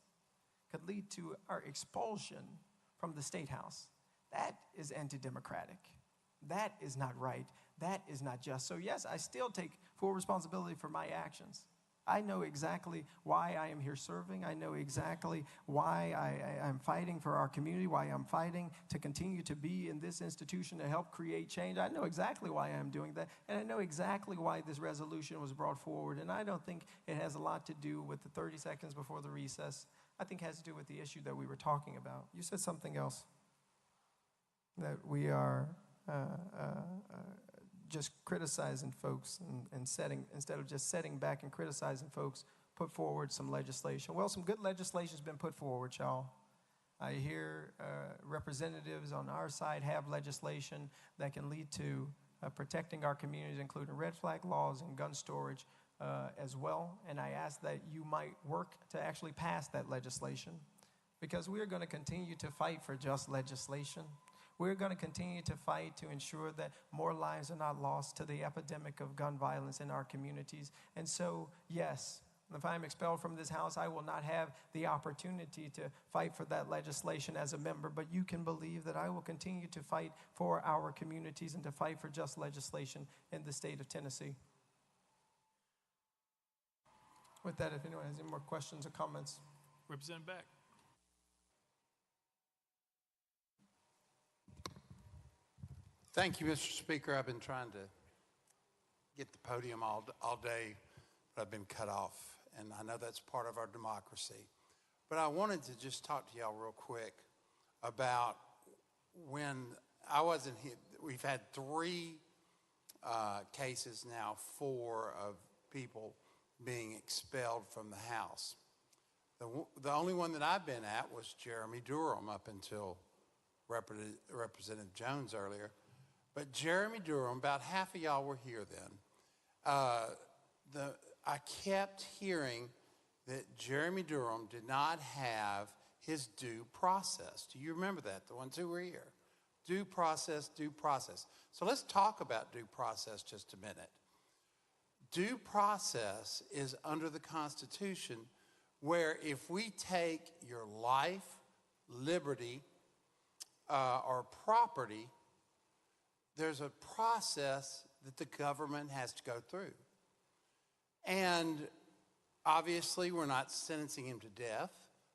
could lead to our expulsion from the State House. That is anti-democratic. That is not right. That is not just. So yes, I still take full responsibility for my actions. I know exactly why I am here serving. I know exactly why I'm fighting for our community, why I'm fighting to continue to be in this institution to help create change. I know exactly why I'm doing that, and I know exactly why this resolution was brought forward. And I don't think it has a lot to do with the 30 seconds before the recess. I think it has to do with the issue that we were talking about. You said something else, that we are just criticizing folks and instead of just setting back and criticizing folks, put forward some legislation. Well, some good legislation has been put forward, y'all. I hear representatives on our side have legislation that can lead to protecting our communities, including red flag laws and gun storage as well. And I ask that you might work to actually pass that legislation, because we are going to continue to fight for just legislation. We're going to continue to fight to ensure that more lives are not lost to the epidemic of gun violence in our communities. And so, yes, if I'm expelled from this house, I will not have the opportunity to fight for that legislation as a member, but you can believe that I will continue to fight for our communities and to fight for just legislation in the state of Tennessee. With that, if anyone has any more questions or comments. Representative Beck. Thank you, Mr. Speaker. I've been trying to get the podium all day, but I've been cut off, and I know that's part of our democracy. But I wanted to just talk to y'all real quick about when I wasn't here. We've had 3 cases now, 4 of people being expelled from the House. The only one that I've been at was Jeremy Durham up until Representative Jones earlier. But Jeremy Durham, about half of y'all were here then. I kept hearing that Jeremy Durham did not have his due process. Do you remember that, the ones who were here? Due process, due process. So let's talk about due process just a minute. Due process is under the Constitution, where if we take your life, liberty, or property, there's a process that the government has to go through. And obviously, we're not sentencing him to death.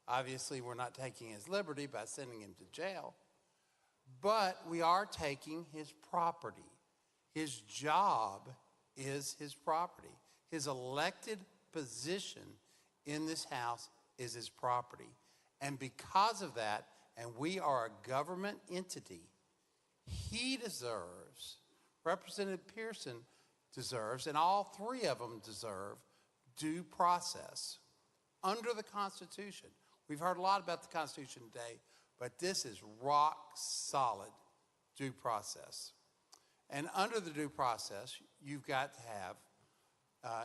Obviously, we're not taking his liberty by sending him to jail. But we are taking his property. His job is his property. His elected position in this House is his property. And because of that, and we are a government entity, he deserves, Representative Pearson deserves, and all 3 of them deserve due process under the Constitution. We've heard a lot about the Constitution today, but this is rock solid due process. And under the due process, you've got to have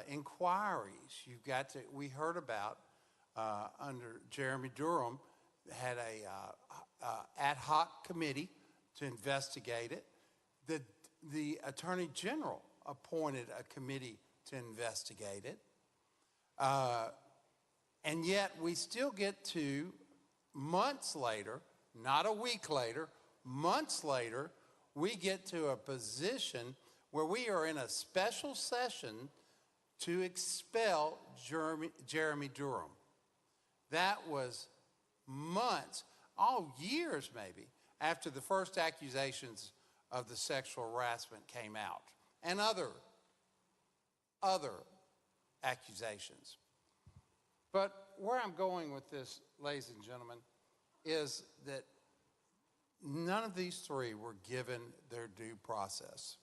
inquiries. You've got to, we heard about under Jeremy Durham, had a ad hoc committee to investigate it. The Attorney General appointed a committee to investigate it. And yet we still get to, months later, not a week later, months later, we get to a position where we are in a special session to expel Jeremy Durham. That was months, years maybe, after the first accusations of the sexual harassment came out, and other accusations. But where I'm going with this, ladies and gentlemen, is that none of these 3 were given their due process.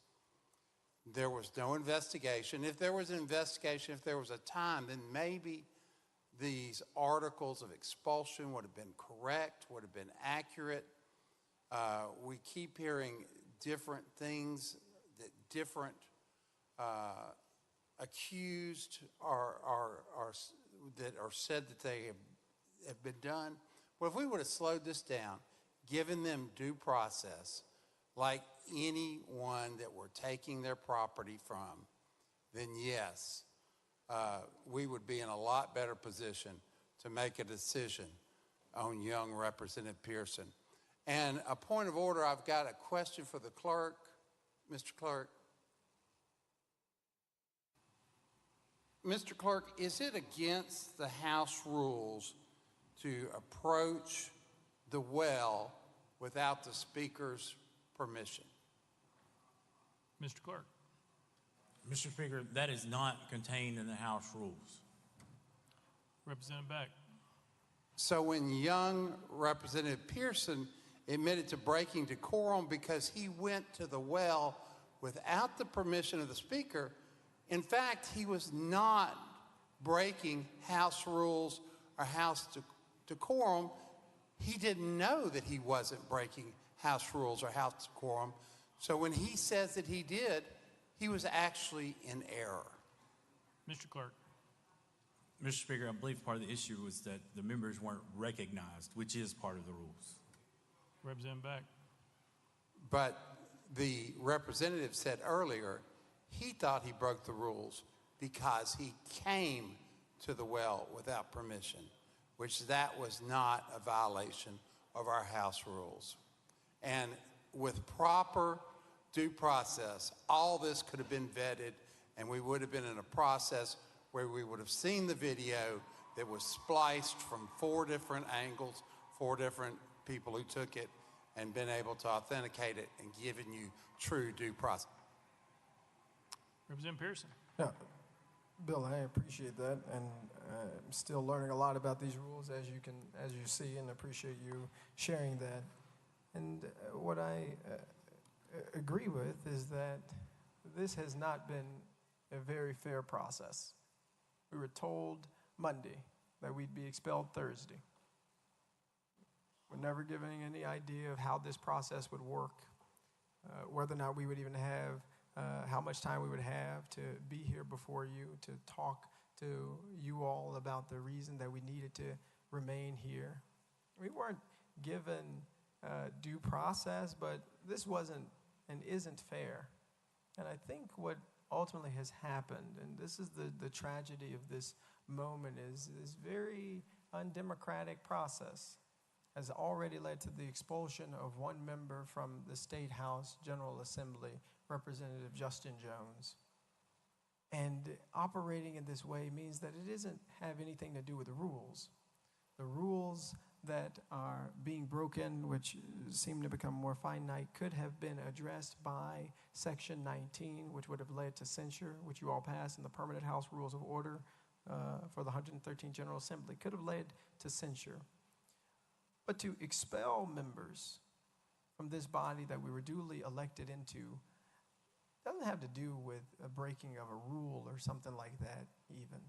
There was no investigation. If there was an investigation, if there was a time, then maybe these articles of expulsion would have been correct, would have been accurate. We keep hearing different things that different accused that are said that they have been done. Well, if we would have slowed this down, given them due process, like anyone that we're taking their property from, then yes, we would be in a lot better position to make a decision on young Representative Pearson. And a point of order, I've got a question for the clerk. Mr. Clerk. Mr. Clerk, is it against the House rules to approach the well without the Speaker's permission? Mr. Clerk. Mr. Speaker, that is not contained in the House rules. Representative Beck. So when young Representative Pearson admitted to breaking decorum because he went to the well without the permission of the Speaker, in fact, he was not breaking House rules or House decorum. He didn't know that he wasn't breaking House rules or House decorum. So when he says that he did, he was actually in error. Mr. Clerk. Mr. Speaker, I believe part of the issue was that the members weren't recognized, which is part of the rules. Representative Beck. But the representative said earlier he thought he broke the rules because he came to the well without permission, which that was not a violation of our House rules. And with proper due process, all this could have been vetted, and we would have been in a process where we would have seen the video that was spliced from 4 different angles, 4 different people who took it, and been able to authenticate it and given you true due process. Representative Pearson. Yeah, Bill, I appreciate that, and I'm still learning a lot about these rules, as you see, and appreciate you sharing that. And what I agree with is that this has not been a very fair process. We were told Monday that we'd be expelled Thursday. We're never given any idea of how this process would work, whether or not we would even have how much time we would have to be here before you, to talk to you all about the reason that we needed to remain here. We weren't given due process, but this wasn't and isn't fair. And I think what ultimately has happened, and this is the tragedy of this moment, is this very undemocratic process has already led to the expulsion of one member from the State House General Assembly, Representative Justin Jones. And operating in this way means that it doesn't have anything to do with the rules. The rules that are being broken, which seem to become more finite, could have been addressed by Section 19, which would have led to censure, which you all passed in the Permanent House Rules of Order for the 113th General Assembly, could have led to censure. But to expel members from this body that we were duly elected into doesn't have to do with a breaking of a rule or something like that even.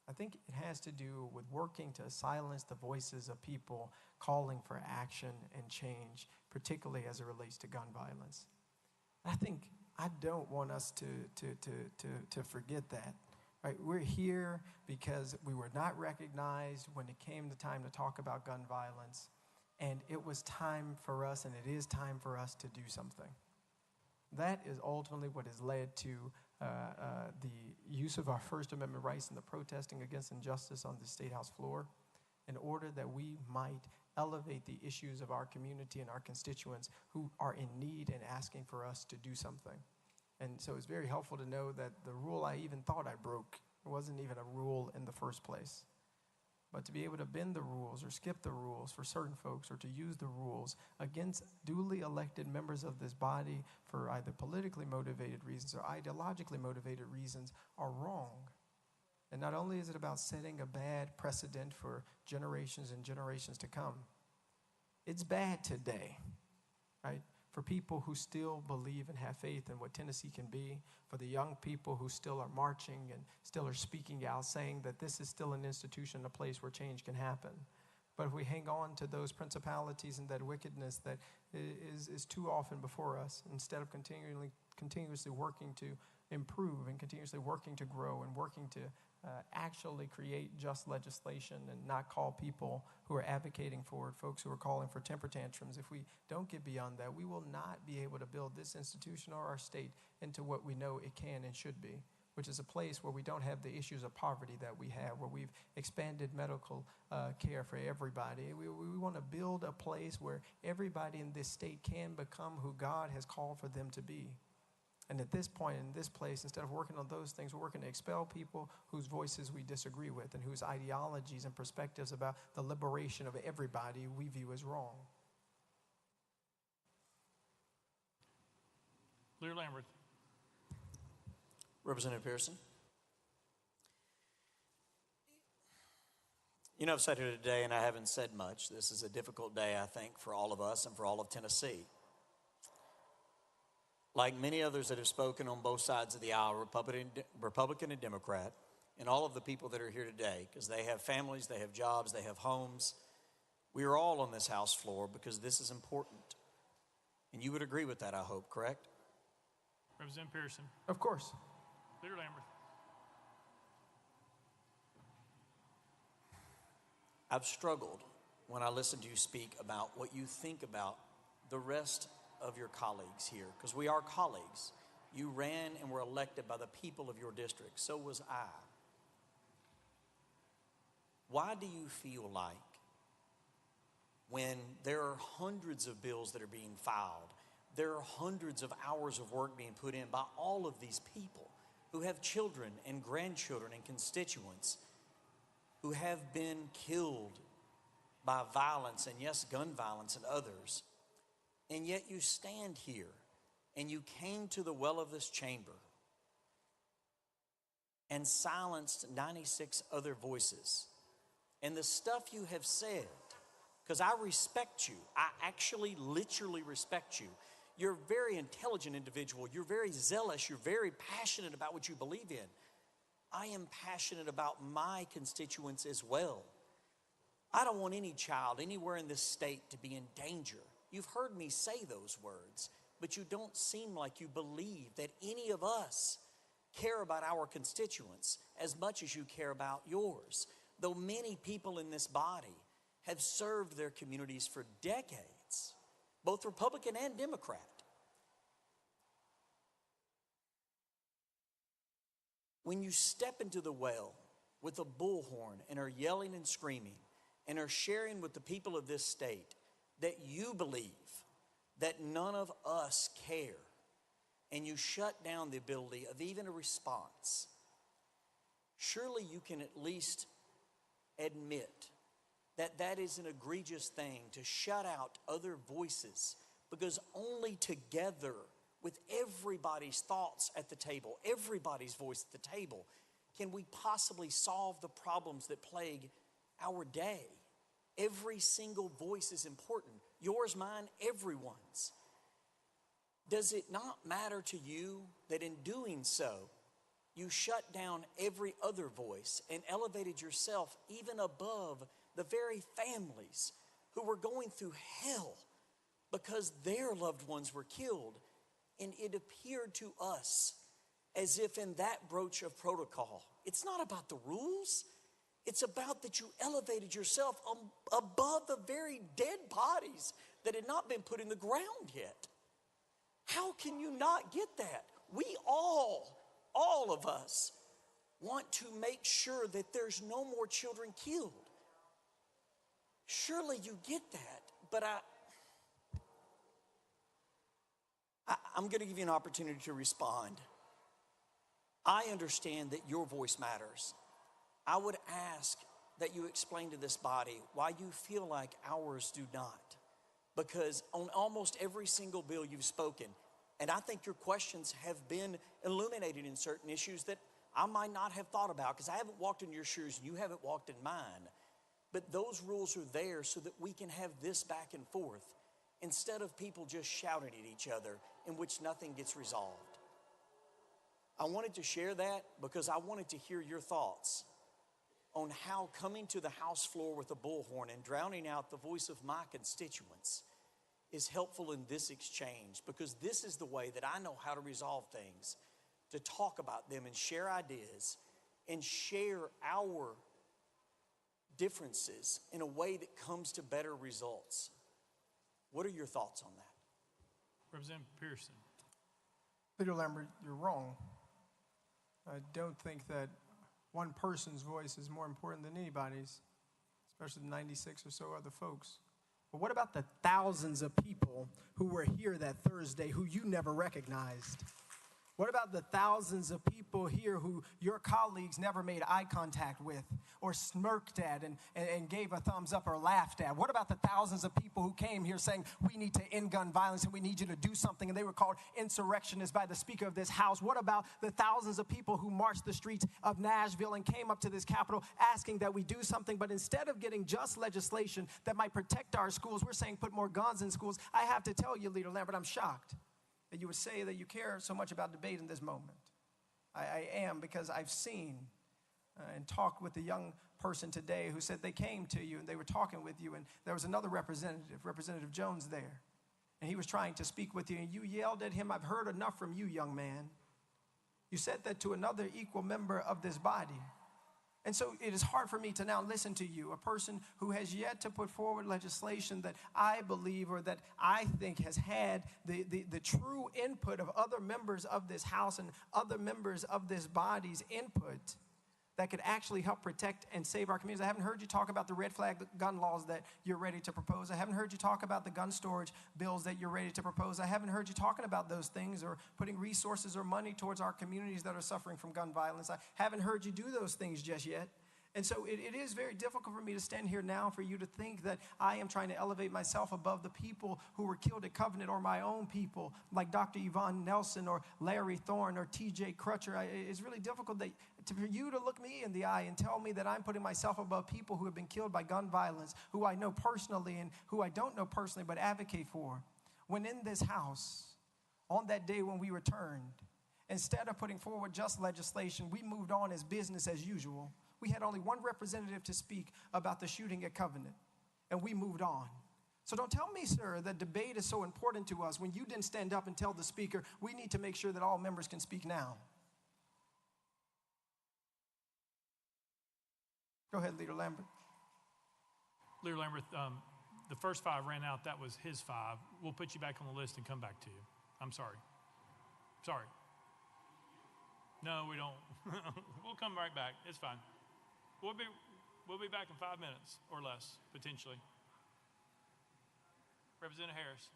I think it has to do with working to silence the voices of people calling for action and change, particularly as it relates to gun violence. I don't want us to forget that. Right? We're here because we were not recognized when it came the time to talk about gun violence, and it was time for us, and it is time for us to do something. That is ultimately what has led to the use of our First Amendment rights and the protesting against injustice on the State House floor, in order that we might elevate the issues of our community and our constituents who are in need and asking for us to do something. And so it's very helpful to know that the rule I even thought I broke wasn't even a rule in the first place. But to be able to bend the rules or skip the rules for certain folks, or to use the rules against duly elected members of this body for either politically motivated reasons or ideologically motivated reasons, are wrong. And not only is it about setting a bad precedent for generations and generations to come, it's bad today, right? For people who still believe and have faith in what Tennessee can be, for the young people who still are marching and still are speaking out, saying that this is still an institution, a place where change can happen. But if we hang on to those principalities and that wickedness that is too often before us, instead of continuously working to improve and continuously working to grow and working to actually create just legislation and not call people who are advocating for it, folks who are calling for temper tantrums. If we don't get beyond that, we will not be able to build this institution or our state into what we know it can and should be, which is a place where we don't have the issues of poverty that we have, where we've expanded medical care for everybody. We want to build a place where everybody in this state can become who God has called for them to be. And at this point, in this place, instead of working on those things, we're working to expel people whose voices we disagree with and whose ideologies and perspectives about the liberation of everybody we view as wrong. Lear Lambert. Representative Pearson. You know, I've sat here today and I haven't said much. This is a difficult day, I think, for all of us and for all of Tennessee. Like many others that have spoken on both sides of the aisle, Republican and Democrat, and all of the people that are here today, because they have families, they have jobs, they have homes. We are all on this House floor because this is important. And you would agree with that, I hope, correct? Representative Pearson. Of course. Leader Lambert. I've struggled when I listen to you speak about what you think about the rest of your colleagues here, because we are colleagues. You ran and were elected by the people of your district. So was I. Why do you feel like when there are hundreds of bills that are being filed, there are hundreds of hours of work being put in by all of these people who have children and grandchildren and constituents who have been killed by violence, and yes, gun violence and others, and yet you stand here and you came to the well of this chamber and silenced 96 other voices. And the stuff you have said, because I respect you, I actually literally respect you. You're a very intelligent individual. You're very zealous. You're very passionate about what you believe in. I am passionate about my constituents as well. I don't want any child anywhere in this state to be in danger. You've heard me say those words, but you don't seem like you believe that any of us care about our constituents as much as you care about yours. Though many people in this body have served their communities for decades, both Republican and Democrat. When you step into the well with a bullhorn and are yelling and screaming and are sharing with the people of this state that you believe that none of us care, and you shut down the ability of even a response, surely you can at least admit that that is an egregious thing to shut out other voices, because only together with everybody's thoughts at the table, everybody's voice at the table, can we possibly solve the problems that plague our day. Every single voice is important. Yours, mine, everyone's. Does it not matter to you that in doing so, you shut down every other voice and elevated yourself even above the very families who were going through hell because their loved ones were killed? And it appeared to us as if in that broach of protocol, it's not about the rules. It's about that you elevated yourself above the very dead bodies that had not been put in the ground yet. How can you not get that? We all of us, want to make sure that there's no more children killed. Surely you get that, but I'm going to give you an opportunity to respond. I understand that your voice matters. I would ask that you explain to this body why you feel like ours do not. Because on almost every single bill you've spoken, and I think your questions have been illuminated in certain issues that I might not have thought about because I haven't walked in your shoes and you haven't walked in mine. But those rules are there so that we can have this back and forth instead of people just shouting at each other in which nothing gets resolved. I wanted to share that because I wanted to hear your thoughts on how coming to the House floor with a bullhorn and drowning out the voice of my constituents is helpful in this exchange, because this is the way that I know how to resolve things, to talk about them and share ideas and share our differences in a way that comes to better results. What are your thoughts on that? Representative Pearson. Leader Lambert, you're wrong. I don't think that one person's voice is more important than anybody's, especially the 96 or so other folks. But what about the thousands of people who were here that Thursday who you never recognized? What about the thousands of people here who your colleagues never made eye contact with or smirked at and gave a thumbs up or laughed at? What about the thousands of people who came here saying, we need to end gun violence and we need you to do something, and they were called insurrectionists by the Speaker of this House? What about the thousands of people who marched the streets of Nashville and came up to this Capitol asking that we do something, but instead of getting just legislation that might protect our schools, we're saying put more guns in schools? I have to tell you, Leader Lambert, I'm shocked that you would say that you care so much about debate in this moment. I am, because I've seen and talked with a young person today who said they came to you and they were talking with you, and there was another representative, Representative Jones, there. And he was trying to speak with you, and you yelled at him, "I've heard enough from you, young man." You said that to another equal member of this body. And so it is hard for me to now listen to you, a person who has yet to put forward legislation that I believe or that I think has had the true input of other members of this House and other members of this body's input that could actually help protect and save our communities. I haven't heard you talk about the red flag gun laws that you're ready to propose. I haven't heard you talk about the gun storage bills that you're ready to propose. I haven't heard you talking about those things or putting resources or money towards our communities that are suffering from gun violence. I haven't heard you do those things just yet. And so it is very difficult for me to stand here now for you to think that I am trying to elevate myself above the people who were killed at Covenant or my own people, like Dr. Yvonne Nelson or Larry Thorne or T.J. Crutcher. It's really difficult for you to look me in the eye and tell me that I'm putting myself above people who have been killed by gun violence, who I know personally and who I don't know personally but advocate for. When in this House, on that day when we returned, instead of putting forward just legislation, we moved on as business as usual. We had only one representative to speak about the shooting at Covenant, and we moved on. So don't tell me, sir, that debate is so important to us when you didn't stand up and tell the Speaker, we need to make sure that all members can speak now. Go ahead, Leader Lambert. Leader Lambert, the first 5 ran out. That was his 5. We'll put you back on the list and come back to you. I'm sorry. Sorry. No, we don't. We'll come right back. It's fine. We'll be back in 5 minutes or less, potentially. Representative Harris.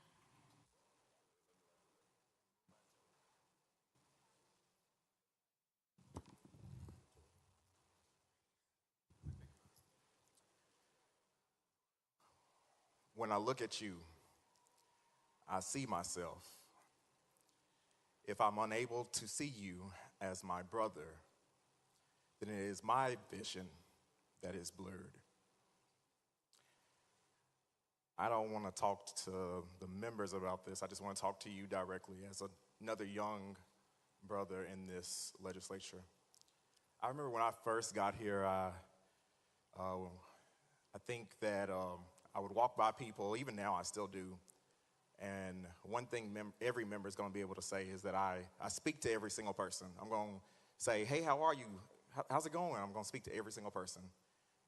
When I look at you, I see myself. If I'm unable to see you as my brother, then it is my vision that is blurred. I don't want to talk to the members about this. I just want to talk to you directly as another young brother in this legislature. I remember when I first got here, I think that I would walk by people, even now I still do, and one thing every member is going to be able to say is that I speak to every single person. I'm going to say, hey, how are you? How's it going? I'm going to speak to every single person.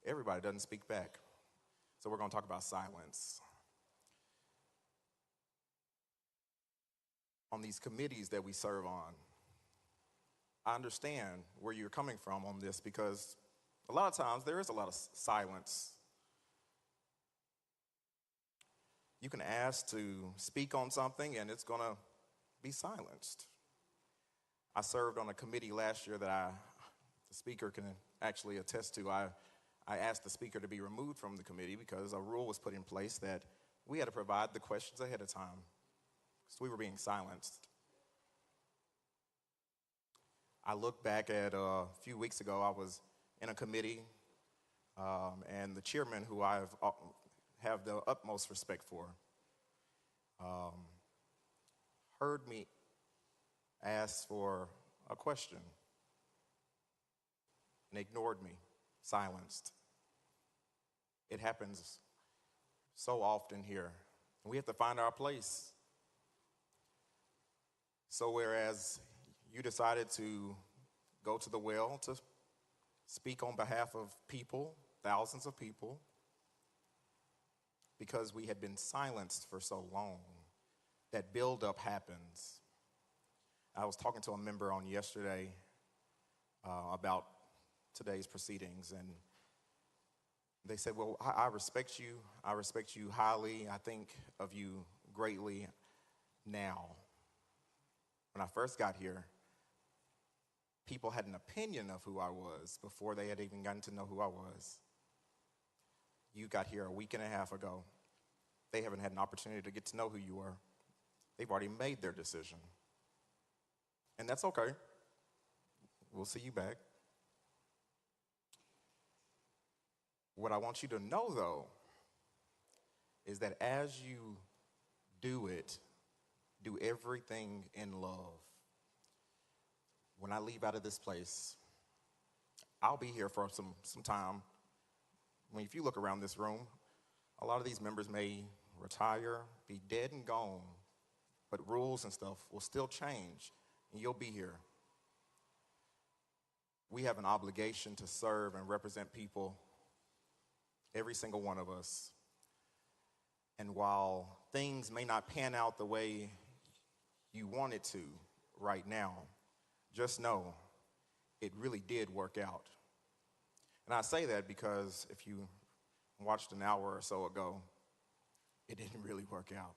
Everybody doesn't speak back. So we're going to talk about silence. On these committees that we serve on, I understand where you're coming from on this because a lot of times there is a lot of silence. You can ask to speak on something and it's going to be silenced. I served on a committee last year that the speaker can actually attest to. I asked the speaker to be removed from the committee because a rule was put in place that we had to provide the questions ahead of time because we were being silenced. I look back at a few weeks ago, I was in a committee and the chairman, who I have the utmost respect for, heard me ask for a question and ignored me, silenced. It happens so often here. We have to find our place. So whereas you decided to go to the well to speak on behalf of people, thousands of people, because we had been silenced for so long. That buildup happens. I was talking to a member on yesterday about today's proceedings, and they said, well, I respect you. I respect you highly. I think of you greatly now. When I first got here, people had an opinion of who I was before they had even gotten to know who I was. You got here a week and a half ago. They haven't had an opportunity to get to know who you are. They've already made their decision. And that's okay. We'll see you back. What I want you to know, though, is that as you do it, do everything in love. When I leave out of this place, I'll be here for some time. I mean, if you look around this room, a lot of these members may retire, be dead and gone, but rules and stuff will still change, and you'll be here. We have an obligation to serve and represent people, every single one of us. And while things may not pan out the way you want it to right now, just know it really did work out. And I say that because if you watched an hour or so ago, it didn't really work out.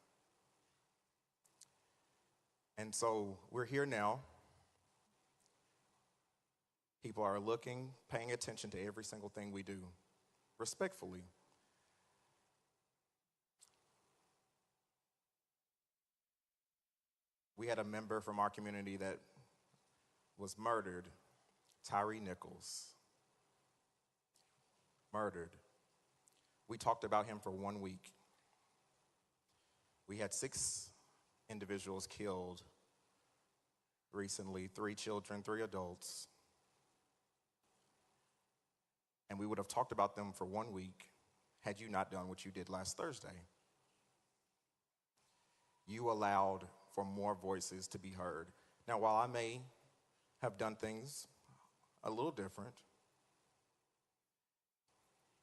And so we're here now. People are looking, paying attention to every single thing we do, respectfully. We had a member from our community that was murdered, Tyree Nichols. Murdered. We talked about him for 1 week. We had 6 individuals killed recently, 3 children, 3 adults. And we would have talked about them for 1 week had you not done what you did last Thursday. You allowed for more voices to be heard. Now, while I may have done things a little different,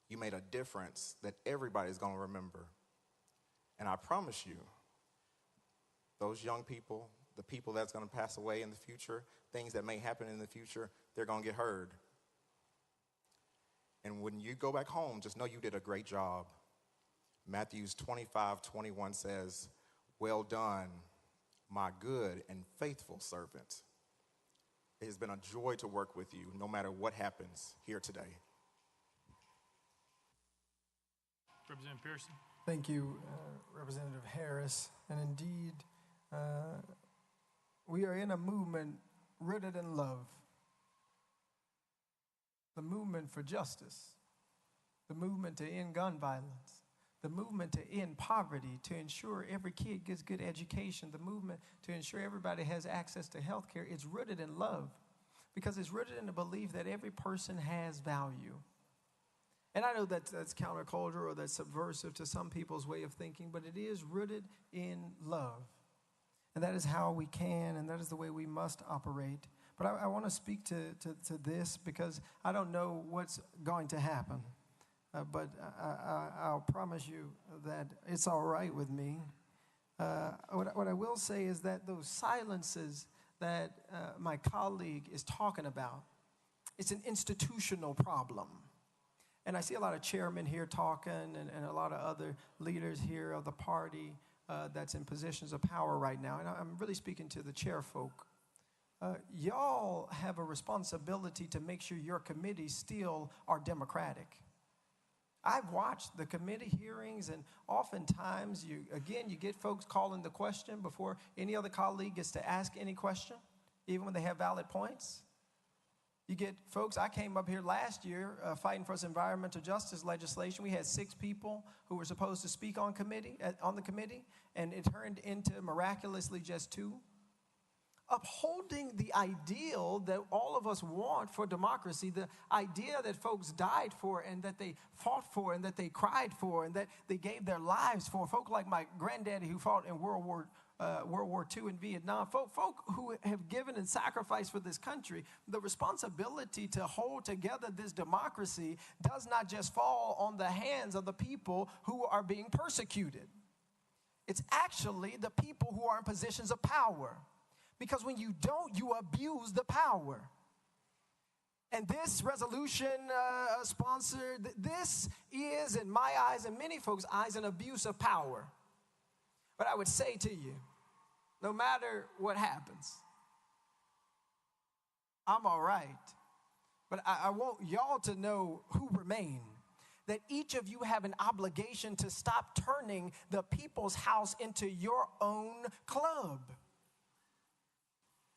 you made a difference that everybody's going to remember. And I promise you, those young people, the people that's going to pass away in the future, things that may happen in the future, they're going to get heard. And when you go back home, just know you did a great job. Matthew 25:21 says, "Well done, my good and faithful servant." It has been a joy to work with you, no matter what happens here today. Representative Pearson. Thank you, Representative Harris. And indeed, we are in a movement rooted in love. The movement for justice, the movement to end gun violence, the movement to end poverty, to ensure every kid gets good education, the movement to ensure everybody has access to health care. It's rooted in love because it's rooted in the belief that every person has value. And I know that's countercultural or that's subversive to some people's way of thinking, but it is rooted in love. And that is how we can, and that is the way we must operate. But I want to speak to this because I don't know what's going to happen. But I'll promise you that it's all right with me. What I will say is that those silences that my colleague is talking about, it's an institutional problem. And I see a lot of chairmen here talking and a lot of other leaders here of the party that's in positions of power right now. And I'm really speaking to the chair folk. Y'all have a responsibility to make sure your committees still are democratic. I've watched the committee hearings, and oftentimes, you get folks calling the question before any other colleague gets to ask any question, even when they have valid points. You get folks, I came up here last year fighting for this environmental justice legislation. We had 6 people who were supposed to speak on the committee, and it turned into miraculously just 2. upholding the ideal that all of us want for democracy, the idea that folks died for and that they fought for and that they cried for and that they gave their lives for. Folk like my granddaddy who fought in World War II in Vietnam, folk who have given and sacrificed for this country. The responsibility to hold together this democracy does not just fall on the hands of the people who are being persecuted. It's actually the people who are in positions of power. Because when you don't, you abuse the power. And this resolution sponsored, this is, in my eyes and many folks' eyes, an abuse of power. But I would say to you, no matter what happens, I'm all right. But I want y'all to know who remain, that each of you have an obligation to stop turning the people's house into your own club.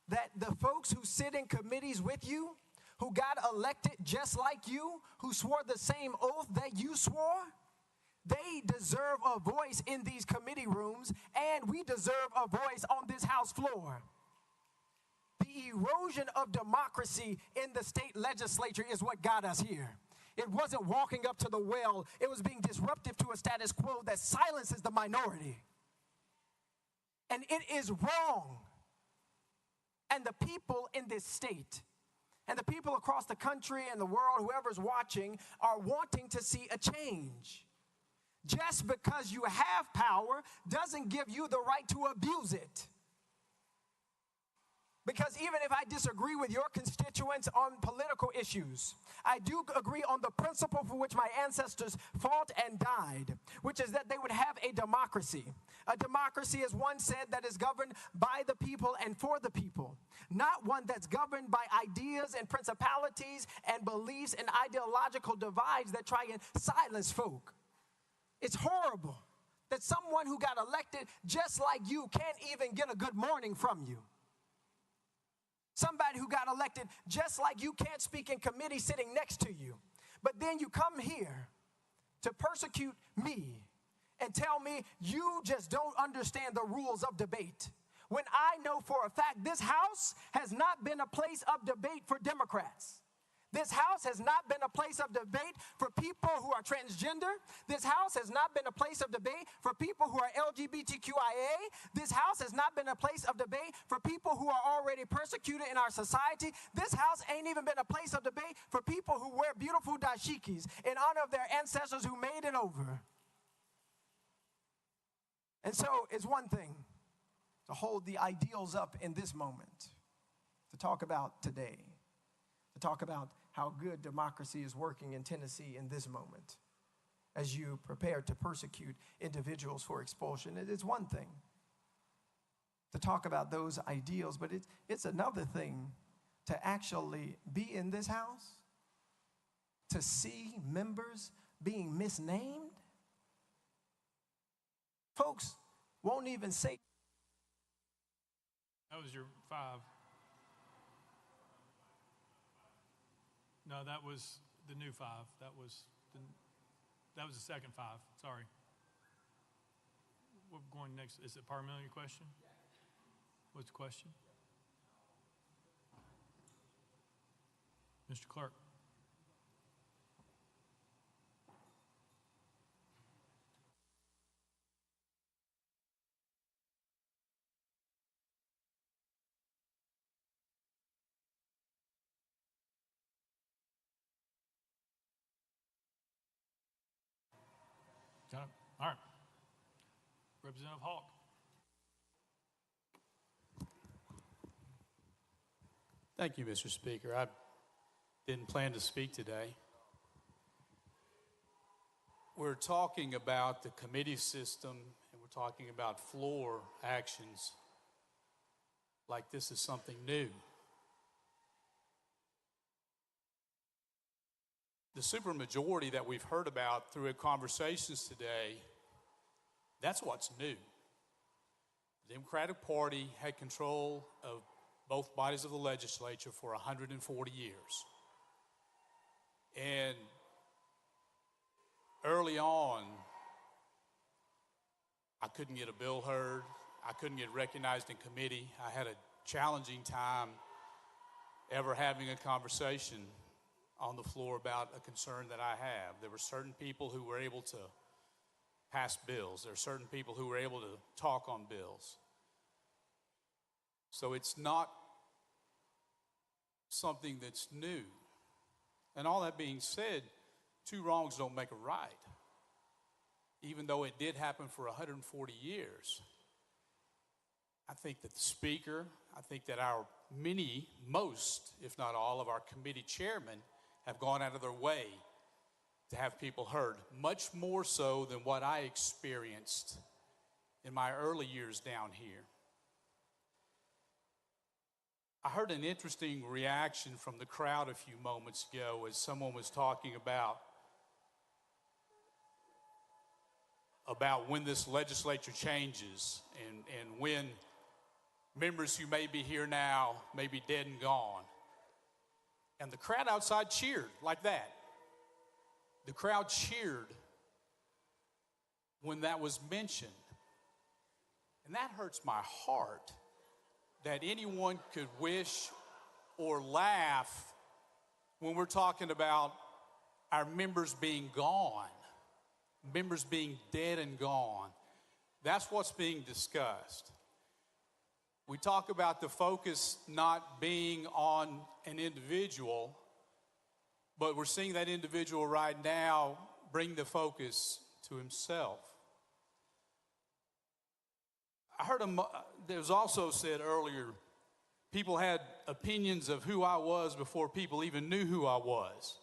That the folks who sit in committees with you, who got elected just like you, who swore the same oath that you swore, they deserve a voice in these committee rooms, and we deserve a voice on this House floor. The erosion of democracy in the state legislature is what got us here. It wasn't walking up to the well. It was being disruptive to a status quo that silences the minority. And it is wrong. And the people in this state and the people across the country and the world, whoever's watching, are wanting to see a change. Just because you have power doesn't give you the right to abuse it. Because even if I disagree with your constituents on political issues, I do agree on the principle for which my ancestors fought and died, which is that they would have a democracy. A democracy, as one said, that is governed by the people and for the people, not one that's governed by ideas and principalities and beliefs and ideological divides that try and silence folk. It's horrible that someone who got elected just like you can't even get a good morning from you. Somebody who got elected just like you can't speak in committee sitting next to you. But then you come here to persecute me and tell me you just don't understand the rules of debate. When I know for a fact this House has not been a place of debate for Democrats. This House has not been a place of debate for people who are transgender. This House has not been a place of debate for people who are LGBTQIA. This House has not been a place of debate for people who are already persecuted in our society. This House ain't even been a place of debate for people who wear beautiful dashikis in honor of their ancestors who made it over. And so it's one thing to hold the ideals up in this moment, to talk about today, to talk about how good democracy is working in Tennessee in this moment as you prepare to persecute individuals for expulsion. It's one thing to talk about those ideals, but it's another thing to actually be in this House, to see members being misnamed. Folks won't even say. That was your 5. No, that was the new 5. That was the second 5. Sorry. We're going next. Is it parliamentary question? What's the question? Mr. Clerk. Got it. All right. Representative Hawk. Thank you, Mr. Speaker. I didn't plan to speak today. We're talking about the committee system, and we're talking about floor actions like this is something new. The supermajority that we've heard about through conversations today, that's what's new. The Democratic Party had control of both bodies of the legislature for 140 years. And early on, I couldn't get a bill heard. I couldn't get recognized in committee. I had a challenging time ever having a conversation on the floor about a concern that I have. There were certain people who were able to pass bills. There are certain people who were able to talk on bills. So it's not something that's new. And all that being said, two wrongs don't make a right. Even though it did happen for 140 years, I think that the speaker, I think that most, if not all, of our committee chairmen have gone out of their way to have people heard, much more so than what I experienced in my early years down here. I heard an interesting reaction from the crowd a few moments ago as someone was talking about when this legislature changes and when members who may be here now may be dead and gone. And the crowd outside cheered like that. The crowd cheered when that was mentioned. And that hurts my heart that anyone could wish or laugh when we're talking about our members being gone, members being dead and gone. That's what's being discussed. We talk about the focus not being on an individual, but we're seeing that individual right now bring the focus to himself. I heard there was also said earlier, people had opinions of who I was before people even knew who I was.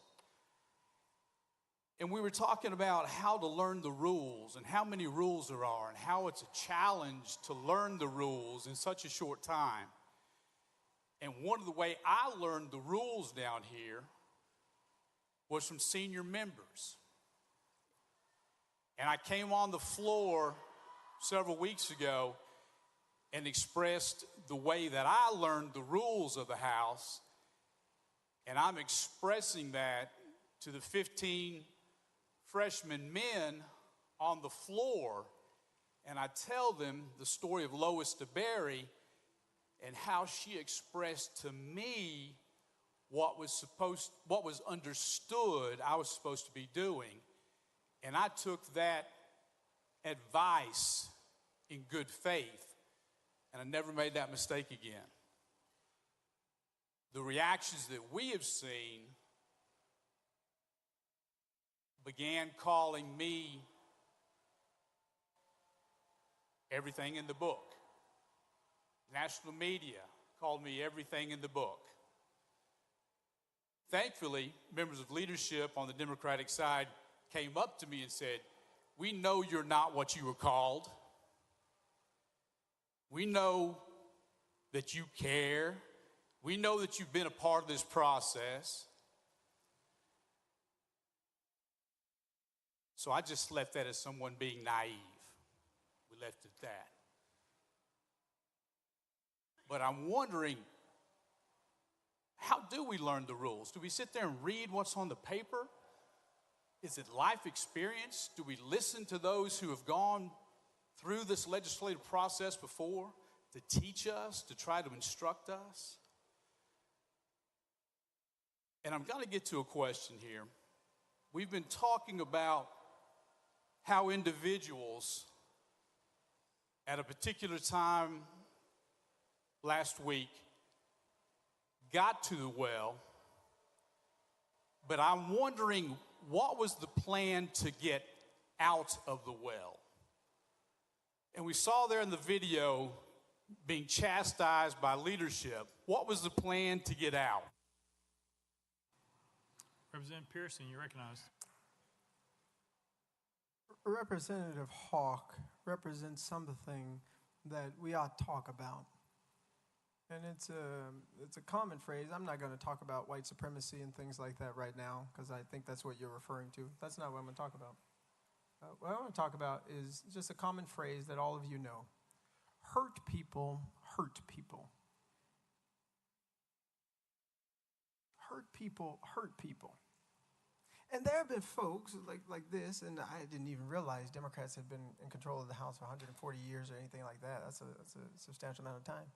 And we were talking about how to learn the rules and how many rules there are and how it's a challenge to learn the rules in such a short time. And one of the ways I learned the rules down here was from senior members. And I came on the floor several weeks ago and expressed the way that I learned the rules of the House, and I'm expressing that to the 15 freshman men on the floor, and I tell them the story of Lois DeBerry and how she expressed to me what was understood I was supposed to be doing, and I took that advice in good faith, and I never made that mistake again. The reactions that we have seen began calling me everything in the book. National media called me everything in the book. Thankfully, members of leadership on the Democratic side came up to me and said, "We know you're not what you were called. We know that you care. We know that you've been a part of this process." So I just left that as someone being naive. We left it at that. But I'm wondering, how do we learn the rules? Do we sit there and read what's on the paper? Is it life experience? Do we listen to those who have gone through this legislative process before to teach us, to try to instruct us? And I'm going to get to a question here. We've been talking about how individuals at a particular time last week got to the well, but I'm wondering, what was the plan to get out of the well? And we saw there in the video being chastised by leadership. What was the plan to get out? Representative Pearson, you're recognized. Representative Hawk represents something that we ought to talk about. And it's a common phrase. I'm not going to talk about white supremacy and things like that right now, because I think that's what you're referring to. That's not what I'm going to talk about. What I want to talk about is just a common phrase that all of you know. Hurt people hurt people. Hurt people hurt people. And there have been folks like this, and I didn't even realize Democrats had been in control of the House for 140 years or anything like that. That's a substantial amount of time.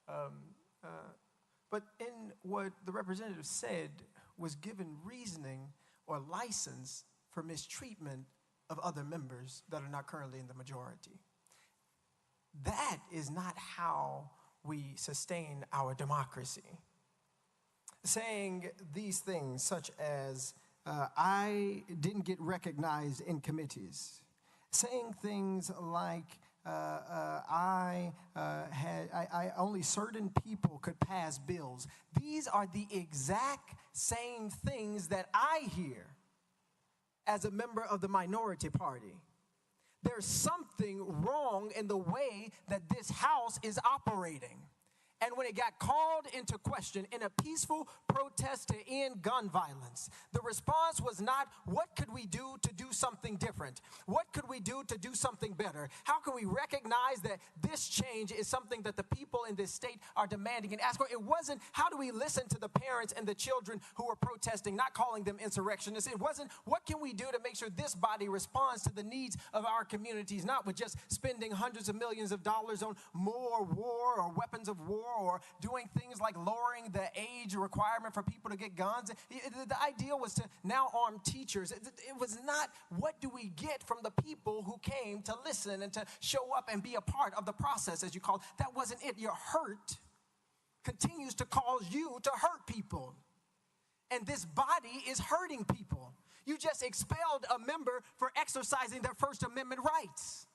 But in what the representative said was given reasoning or license for mistreatment of other members that are not currently in the majority. That is not how we sustain our democracy. Saying these things such as, I didn't get recognized in committees. Saying things like, only certain people could pass bills. These are the exact same things that I hear as a member of the minority party. There's something wrong in the way that this House is operating. And when it got called into question in a peaceful protest to end gun violence, the response was not, what could we do to do something different? What could we do to do something better? How can we recognize that this change is something that the people in this state are demanding and asking for? It wasn't, how do we listen to the parents and the children who are protesting, not calling them insurrectionists? It wasn't, what can we do to make sure this body responds to the needs of our communities, not with just spending hundreds of millions of dollars on more war or weapons of war, or doing things like lowering the age requirement for people to get guns. The idea was to now arm teachers. It was not, what do we get from the people who came to listen and to show up and be a part of the process, as you call it. That wasn't it. Your hurt continues to cause you to hurt people. And this body is hurting people. You just expelled a member for exercising their First Amendment rights.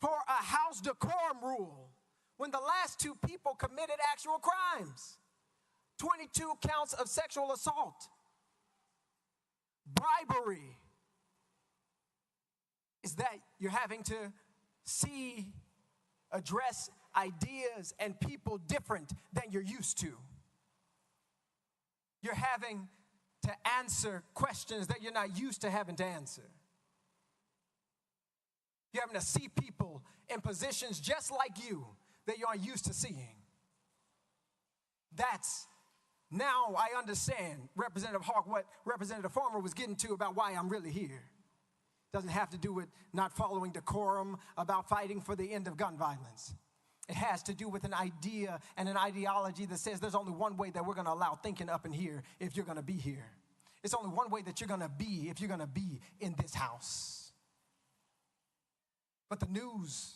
For a House decorum rule, when the last two people committed actual crimes. 22 counts of sexual assault, bribery. Is that you're having to address ideas and people different than you're used to. You're having to answer questions that you're not used to having to answer. You're having to see people in positions just like you that you aren't used to seeing. That's, now I understand, Representative Hawk, what Representative Farmer was getting to about why I'm really here. Doesn't have to do with not following decorum, about fighting for the end of gun violence. It has to do with an idea and an ideology that says there's only one way that we're going to allow thinking up in here if you're going to be here. It's only one way that you're going to be if you're going to be in this house. But the news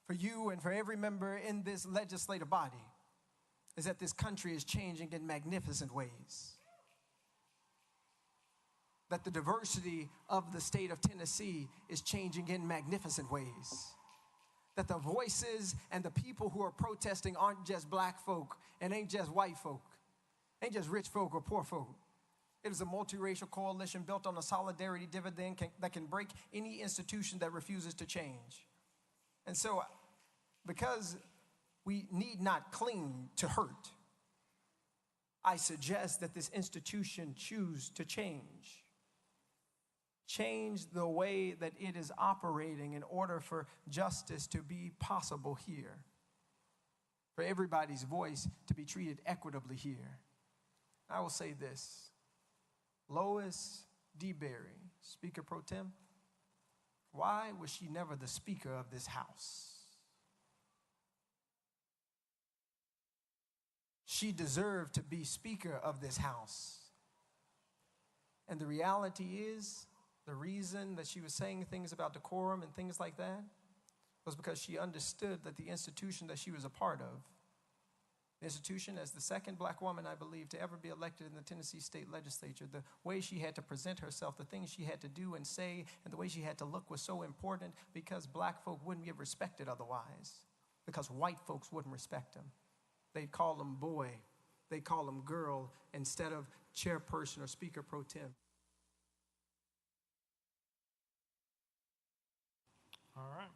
for you and for every member in this legislative body is that this country is changing in magnificent ways. That the diversity of the state of Tennessee is changing in magnificent ways. That the voices and the people who are protesting aren't just black folk and ain't just white folk, ain't just rich folk or poor folk. It is a multiracial coalition built on a solidarity dividend that can break any institution that refuses to change. And so, because we need not cling to hurt, I suggest that this institution choose to change. Change the way that it is operating in order for justice to be possible here, for everybody's voice to be treated equitably here. I will say this. Lois DeBerry, Speaker Pro Tem, why was she never the Speaker of this House? She deserved to be Speaker of this House. And the reality is, the reason that she was saying things about decorum and things like that was because she understood that the institution that she was a part of, the institution as the second black woman, I believe, to ever be elected in the Tennessee State Legislature, the way she had to present herself, the things she had to do and say, and the way she had to look was so important because black folk wouldn't get respected otherwise, because white folks wouldn't respect them. They'd call them boy, they'd call them girl instead of chairperson or Speaker Pro Tem. All right.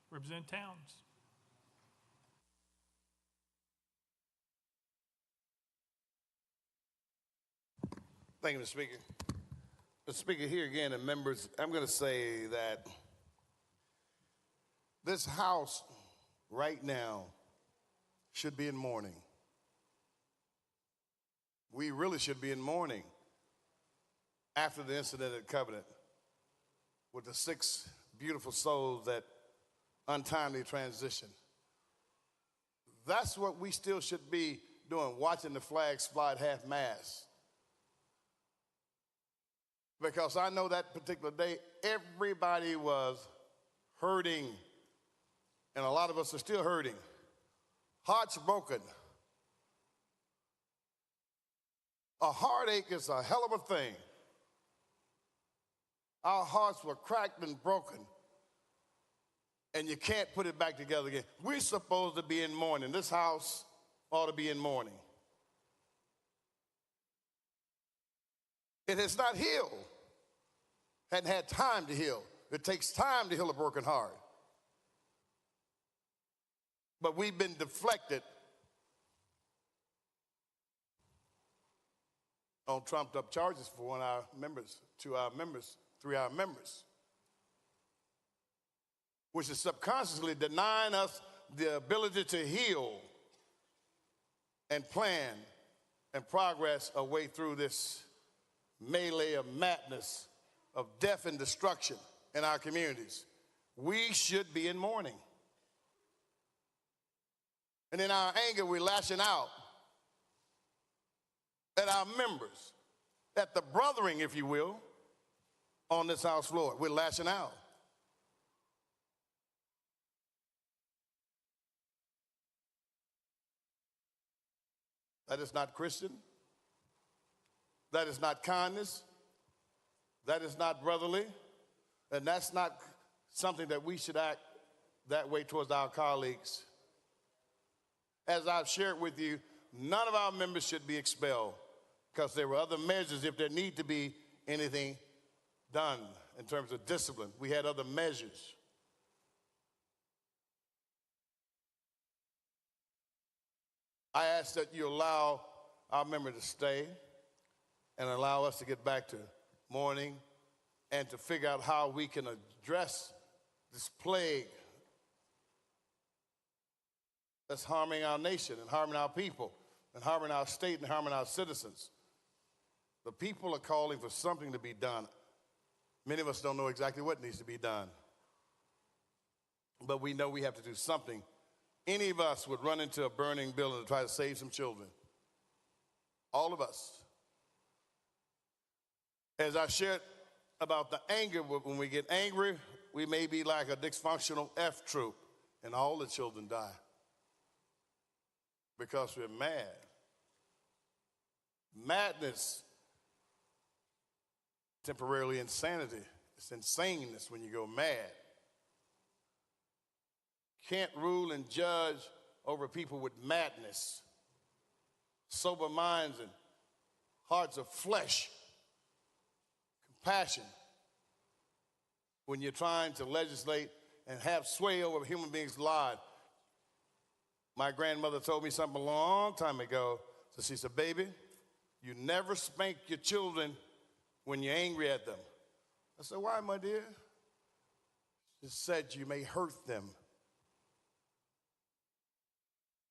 Representative Towns. Thank you, Mr. Speaker. Mr. Speaker, here again, and members, I'm going to say that this House right now should be in mourning. We really should be in mourning after the incident at Covenant with the 6 beautiful souls that untimely transitioned. That's what we still should be doing, watching the flags fly at half-mast. Because I know that particular day, everybody was hurting, and a lot of us are still hurting. Hearts broken. A heartache is a hell of a thing. Our hearts were cracked and broken, and you can't put it back together again. We're supposed to be in mourning. This house ought to be in mourning. It has not healed. Hadn't had time to heal. It takes time to heal a broken heart. But we've been deflected on trumped up charges for one of our members, 2 of our members, 3 of our members, which is subconsciously denying us the ability to heal and plan and progress our way through this melee of madness, of death and destruction in our communities. We should be in mourning. And in our anger, we're lashing out at our members, at the brothering, if you will, on this house floor. We're lashing out. That is not Christian. That is not kindness. That is not brotherly. And that's not something that we should act that way towards our colleagues. As I've shared with you, none of our members should be expelled because there were other measures if there need to be anything done in terms of discipline. We had other measures. I ask that you allow our member to stay and allow us to get back to mourning and to figure out how we can address this plague that's harming our nation and harming our people and harming our state and harming our citizens. The people are calling for something to be done. Many of us don't know exactly what needs to be done, but we know we have to do something. Any of us would run into a burning building to try to save some children. All of us. As I shared about the anger, when we get angry, we may be like a dysfunctional F troop, and all the children die because we're mad. Madness, temporarily insanity. It's insaneness when you go mad. Can't rule and judge over people with madness, sober minds and hearts of flesh, compassion. When you're trying to legislate and have sway over human beings' lives. My grandmother told me something a long time ago. So she said, baby, you never spank your children when you're angry at them. I said, why, my dear? She said, you may hurt them.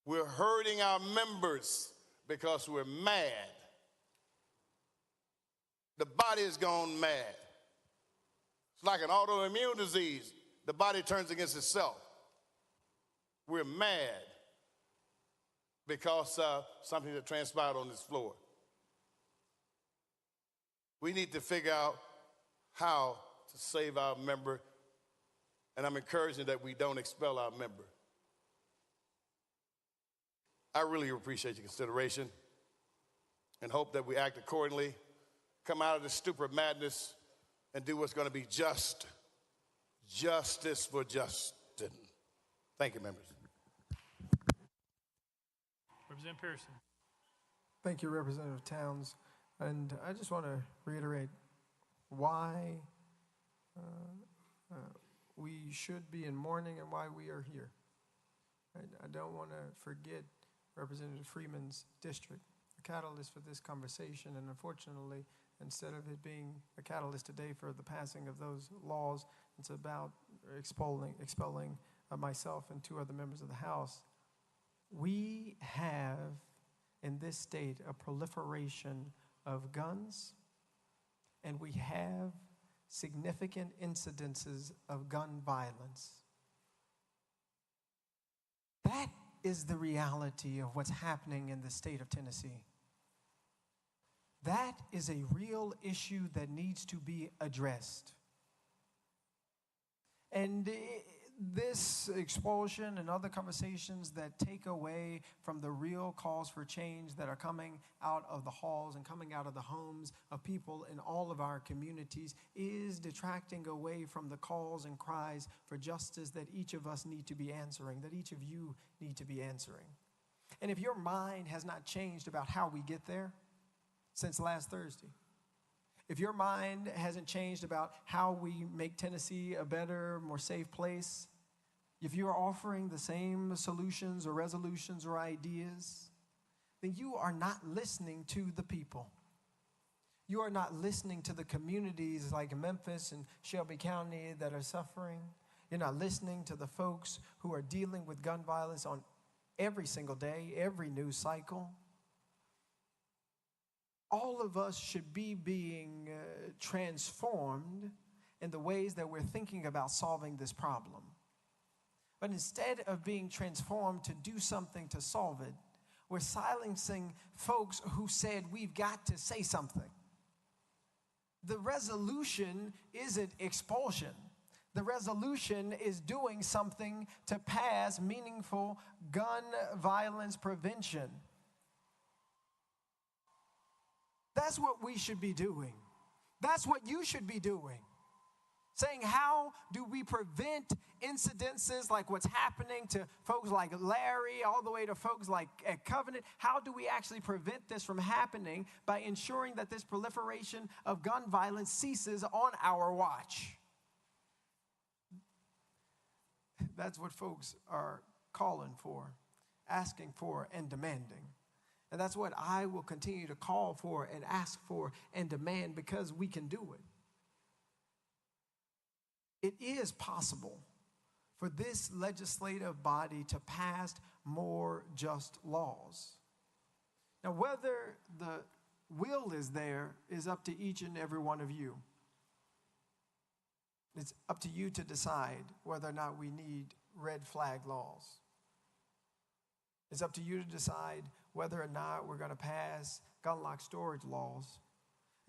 We're hurting our members because we're mad. The body has gone mad. It's like an autoimmune disease. The body turns against itself. We're mad because of something that transpired on this floor. We need to figure out how to save our member, and I'm encouraging that we don't expel our member. I really appreciate your consideration and hope that we act accordingly, come out of this stupid madness, and do what's going to be just. Justice for Justin. Thank you, members. Representative Pearson. Thank you, Representative Towns. And I just want to reiterate why we should be in mourning and why we are here. I don't want to forget Representative Freeman's district, the catalyst for this conversation. And unfortunately, instead of it being a catalyst today for the passing of those laws, it's about expelling myself and 2 other members of the House. We have in this state a proliferation of guns, and we have significant incidences of gun violence. That is the reality of what's happening in the state of Tennessee. That is a real issue that needs to be addressed. And this expulsion and other conversations that take away from the real calls for change that are coming out of the halls and coming out of the homes of people in all of our communities is detracting away from the calls and cries for justice that each of us need to be answering, that each of you need to be answering. And if your mind has not changed about how we get there since last Thursday, if your mind hasn't changed about how we make Tennessee a better, more safe place, if you're offering the same solutions or resolutions or ideas, then you are not listening to the people. You are not listening to the communities like Memphis and Shelby County that are suffering. You're not listening to the folks who are dealing with gun violence on every single day, every news cycle. All of us should be being transformed in the ways that we're thinking about solving this problem. But instead of being transformed to do something to solve it, we're silencing folks who said we've got to say something. The resolution isn't expulsion. The resolution is doing something to pass meaningful gun violence prevention. That's what we should be doing. That's what you should be doing. Saying, how do we prevent incidences like what's happening to folks like Larry, all the way to folks like at Covenant? How do we actually prevent this from happening by ensuring that this proliferation of gun violence ceases on our watch? That's what folks are calling for, asking for, and demanding. And that's what I will continue to call for and ask for and demand, because we can do it. It is possible for this legislative body to pass more just laws. Now, whether the will is there is up to each and every one of you. It's up to you to decide whether or not we need red flag laws. It's up to you to decide whether or not we're going to pass gun lock storage laws.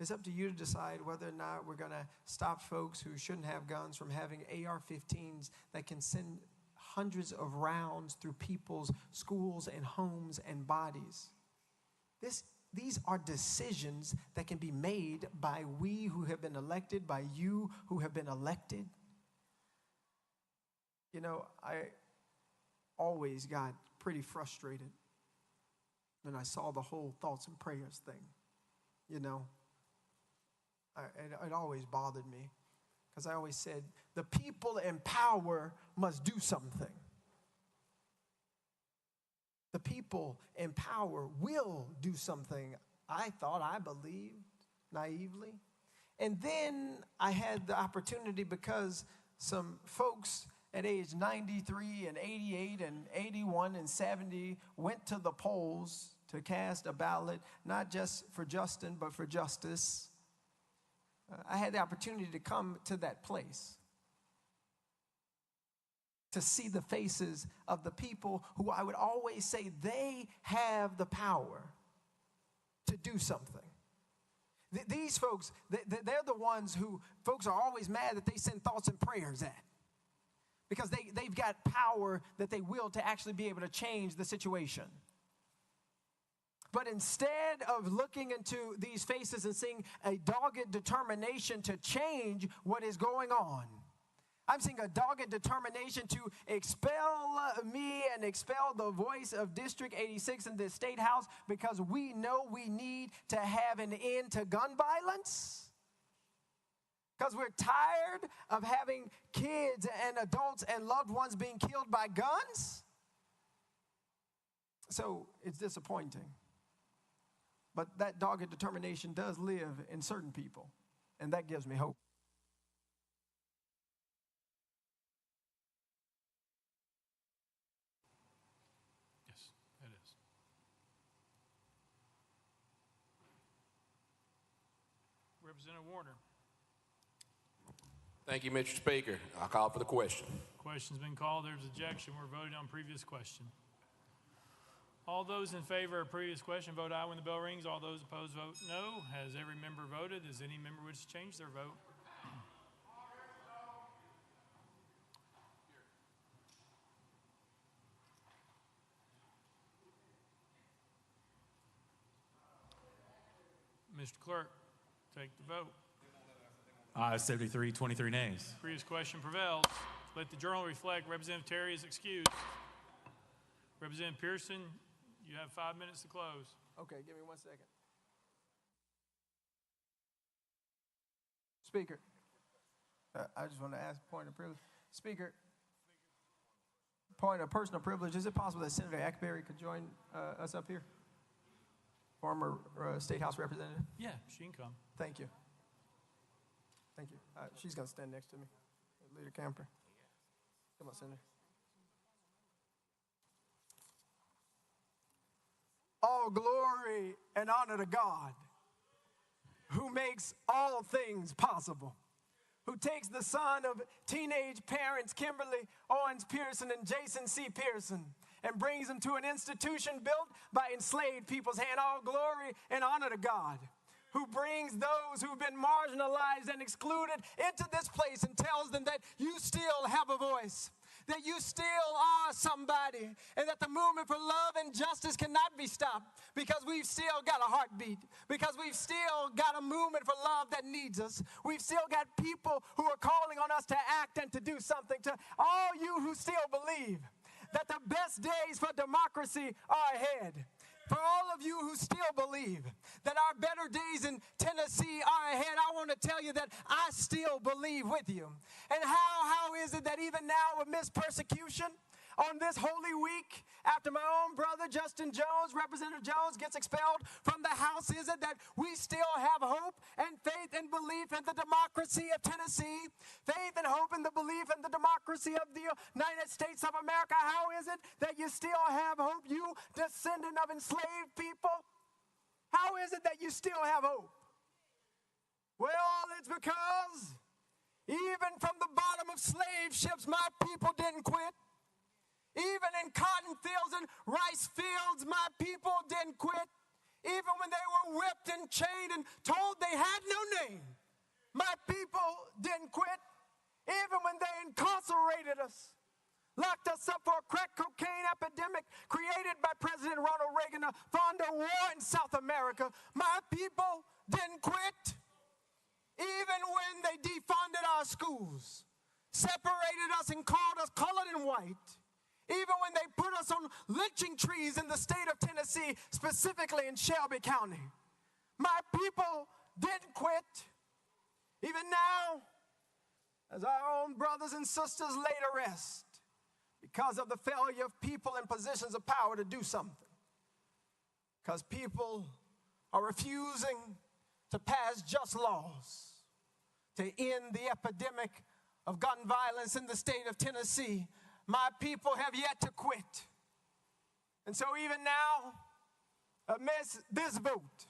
It's up to you to decide whether or not we're going to stop folks who shouldn't have guns from having AR-15s that can send hundreds of rounds through people's schools and homes and bodies. These are decisions that can be made by we who have been elected, by you who have been elected. You know, I always got pretty frustrated when I saw the whole thoughts and prayers thing. You know, it always bothered me, because I always said, the people in power must do something. The people in power will do something, I thought, I believed, naively. And then I had the opportunity, because some folks at age 93 and 88 and 81 and 70 went to the polls to cast a ballot, not just for Justin, but for justice. I had the opportunity to come to that place, to see the faces of the people who I would always say they have the power to do something. These folks, they're the ones who folks are always mad that they send thoughts and prayers at, because they've got power that they will to actually be able to change the situation. But instead of looking into these faces and seeing a dogged determination to change what is going on, I'm seeing a dogged determination to expel me and expel the voice of District 86 in this state house, because we know we need to have an end to gun violence. Because we're tired of having kids and adults and loved ones being killed by guns. So it's disappointing. But that dogged determination does live in certain people, and that gives me hope. Yes, it is. Representative Warner. Thank you, Mr. Speaker. I'll call for the question. Question's been called. There's objection. We're voting on previous question. All those in favor of previous question vote aye when the bell rings. All those opposed vote no. Has every member voted? Does any member wish to change their vote? Mr. Clerk, take the vote. Ayes 73, 23 nays. Previous question prevails. Let the journal reflect Representative Terry is excused. Representative Pearson, you have 5 minutes to close. Okay, give me 1 second. Speaker, I just want to ask a point of privilege. Speaker, point of personal privilege. Is it possible that Senator Ackberry could join us up here? Former State House Representative. Yeah, she can come. Thank you. Thank you. She's going to stand next to me. Leader Camper. Come on, Senator. All glory and honor to God, who makes all things possible, who takes the son of teenage parents Kimberly Owens Pearson and Jason C. Pearson and brings them to an institution built by enslaved people's hand. All glory and honor to God, who brings those who've been marginalized and excluded into this place and tells them that you still have a voice, that you still are somebody, and that the movement for love and justice cannot be stopped because we've still got a heartbeat, because we've still got a movement for love that needs us. We've still got people who are calling on us to act and to do something. To all you who still believe that the best days for democracy are ahead, for all of you who still believe that our better days in Tennessee are ahead, I want to tell you that I still believe with you. And how is it that even now amidst persecution on this Holy Week, after my own brother Justin Jones, Representative Jones, gets expelled from the House, is it that we still have hope and faith and belief in the democracy of Tennessee, faith and hope in the belief in the democracy of the United States of America? How is it that you still have hope, you descendant of enslaved people? How is it that you still have hope? Well, it's because even from the bottom of slave ships, my people didn't quit. Even in cotton fields and rice fields, my people didn't quit. Even when they were whipped and chained and told they had no name, my people didn't quit. Even when they incarcerated us, locked us up for a crack cocaine epidemic created by President Ronald Reagan to fund a war in South America, my people didn't quit. Even when they defunded our schools, separated us and called us colored and white, even when they put us on lynching trees in the state of Tennessee, specifically in Shelby County, my people didn't quit. Even now, as our own brothers and sisters lay to rest because of the failure of people in positions of power to do something, because people are refusing to pass just laws to end the epidemic of gun violence in the state of Tennessee, my people have yet to quit. And so even now, amidst this vote,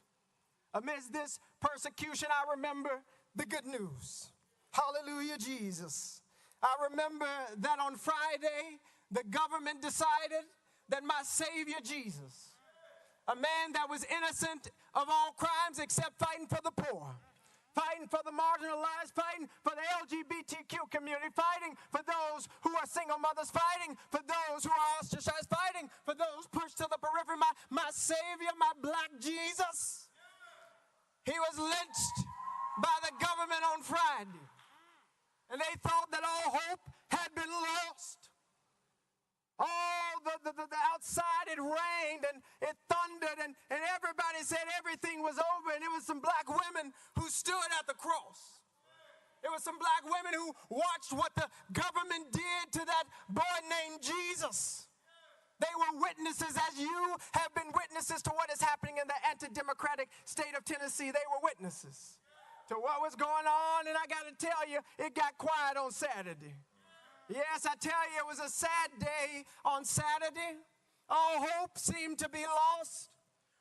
amidst this persecution, I remember the good news. Hallelujah, Jesus. I remember that on Friday, the government decided that my Savior Jesus, a man that was innocent of all crimes except fighting for the poor, fighting for the marginalized, fighting for the LGBTQ community, fighting for those who are single mothers, fighting for those who are ostracized, fighting for those pushed to the periphery. My Savior, my black Jesus, he was lynched by the government on Friday. And they thought that all hope had been lost. All the outside, it rained and it thundered and everybody said everything was over, and it was some black women who stood at the cross. It was some black women who watched what the government did to that boy named Jesus. They were witnesses, as you have been witnesses to what is happening in the anti-democratic state of Tennessee. They were witnesses to what was going on, and I got to tell you, it got quiet on Saturday. Yes, I tell you, it was a sad day on Saturday. All hope seemed to be lost.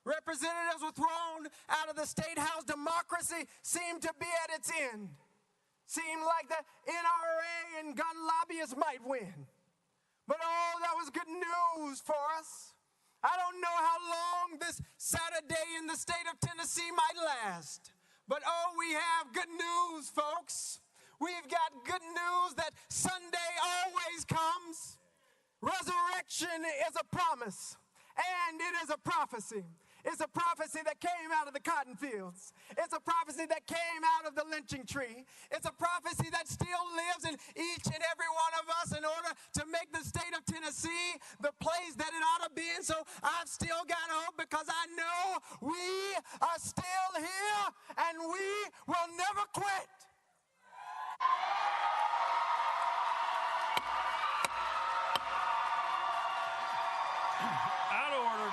Representatives were thrown out of the State House. Democracy seemed to be at its end. Seemed like the NRA and gun lobbyists might win. But oh, that was good news for us. I don't know how long this Saturday in the state of Tennessee might last. But oh, we have good news, folks. We've got good news that Sunday always comes. Resurrection is a promise, and it is a prophecy. It's a prophecy that came out of the cotton fields. It's a prophecy that came out of the lynching tree. It's a prophecy that still lives in each and every one of us in order to make the state of Tennessee the place that it ought to be. And so I've still got hope because I know we are still here and we will never quit. Out of order.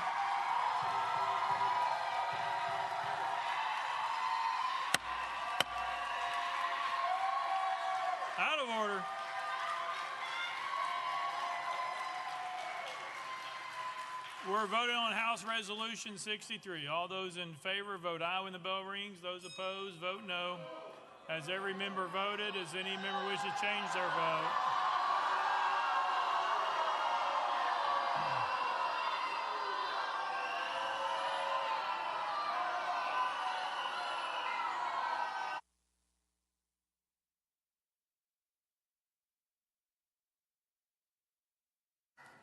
Out of order. We're voting on House Resolution 63. All those in favor vote aye when the bell rings. Those opposed vote no. Has every member voted? Does any member wish to change their vote?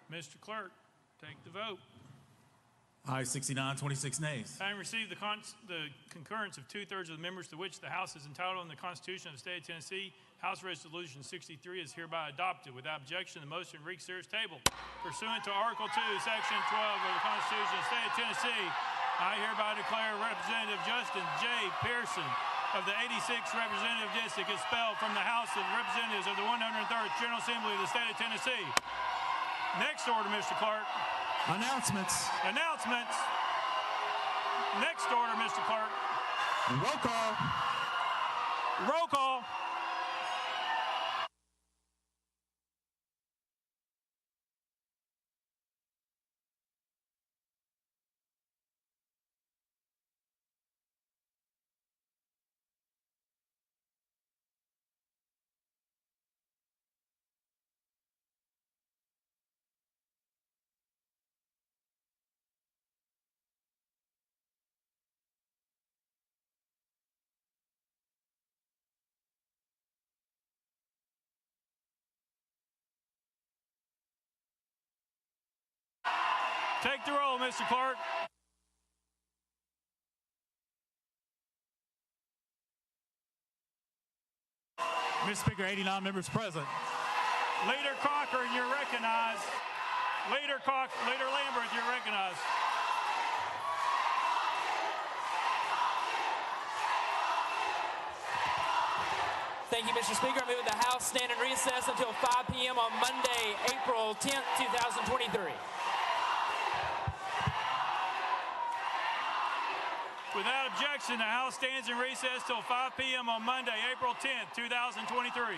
Mr. Clerk, take the vote. Aye, 69, 26 nays. Having received the concurrence of 2/3 of the members to which the House is entitled in the Constitution of the State of Tennessee, House Resolution 63 is hereby adopted. Without objection, the motion reconsiders tabled. Pursuant to Article 2, Section 12 of the Constitution of the State of Tennessee, I hereby declare Representative Justin J. Pearson of the 86th Representative District expelled from the House of Representatives of the 103rd General Assembly of the State of Tennessee. Next order, Mr. Clerk. Announcements. Announcements. Next order, Mr. Clerk. Roll call. Roll call. Take the roll, Mr. Clerk. Mr. Speaker, 89 members present. Leader Cochran, you're recognized. Leader Lambert, you're recognized. Thank you, Mr. Speaker. I move the House stand in recess until 5 p.m. on Monday, April 10th, 2023. Without objection, the House stands in recess till 5 p.m. on Monday, April 10th, 2023.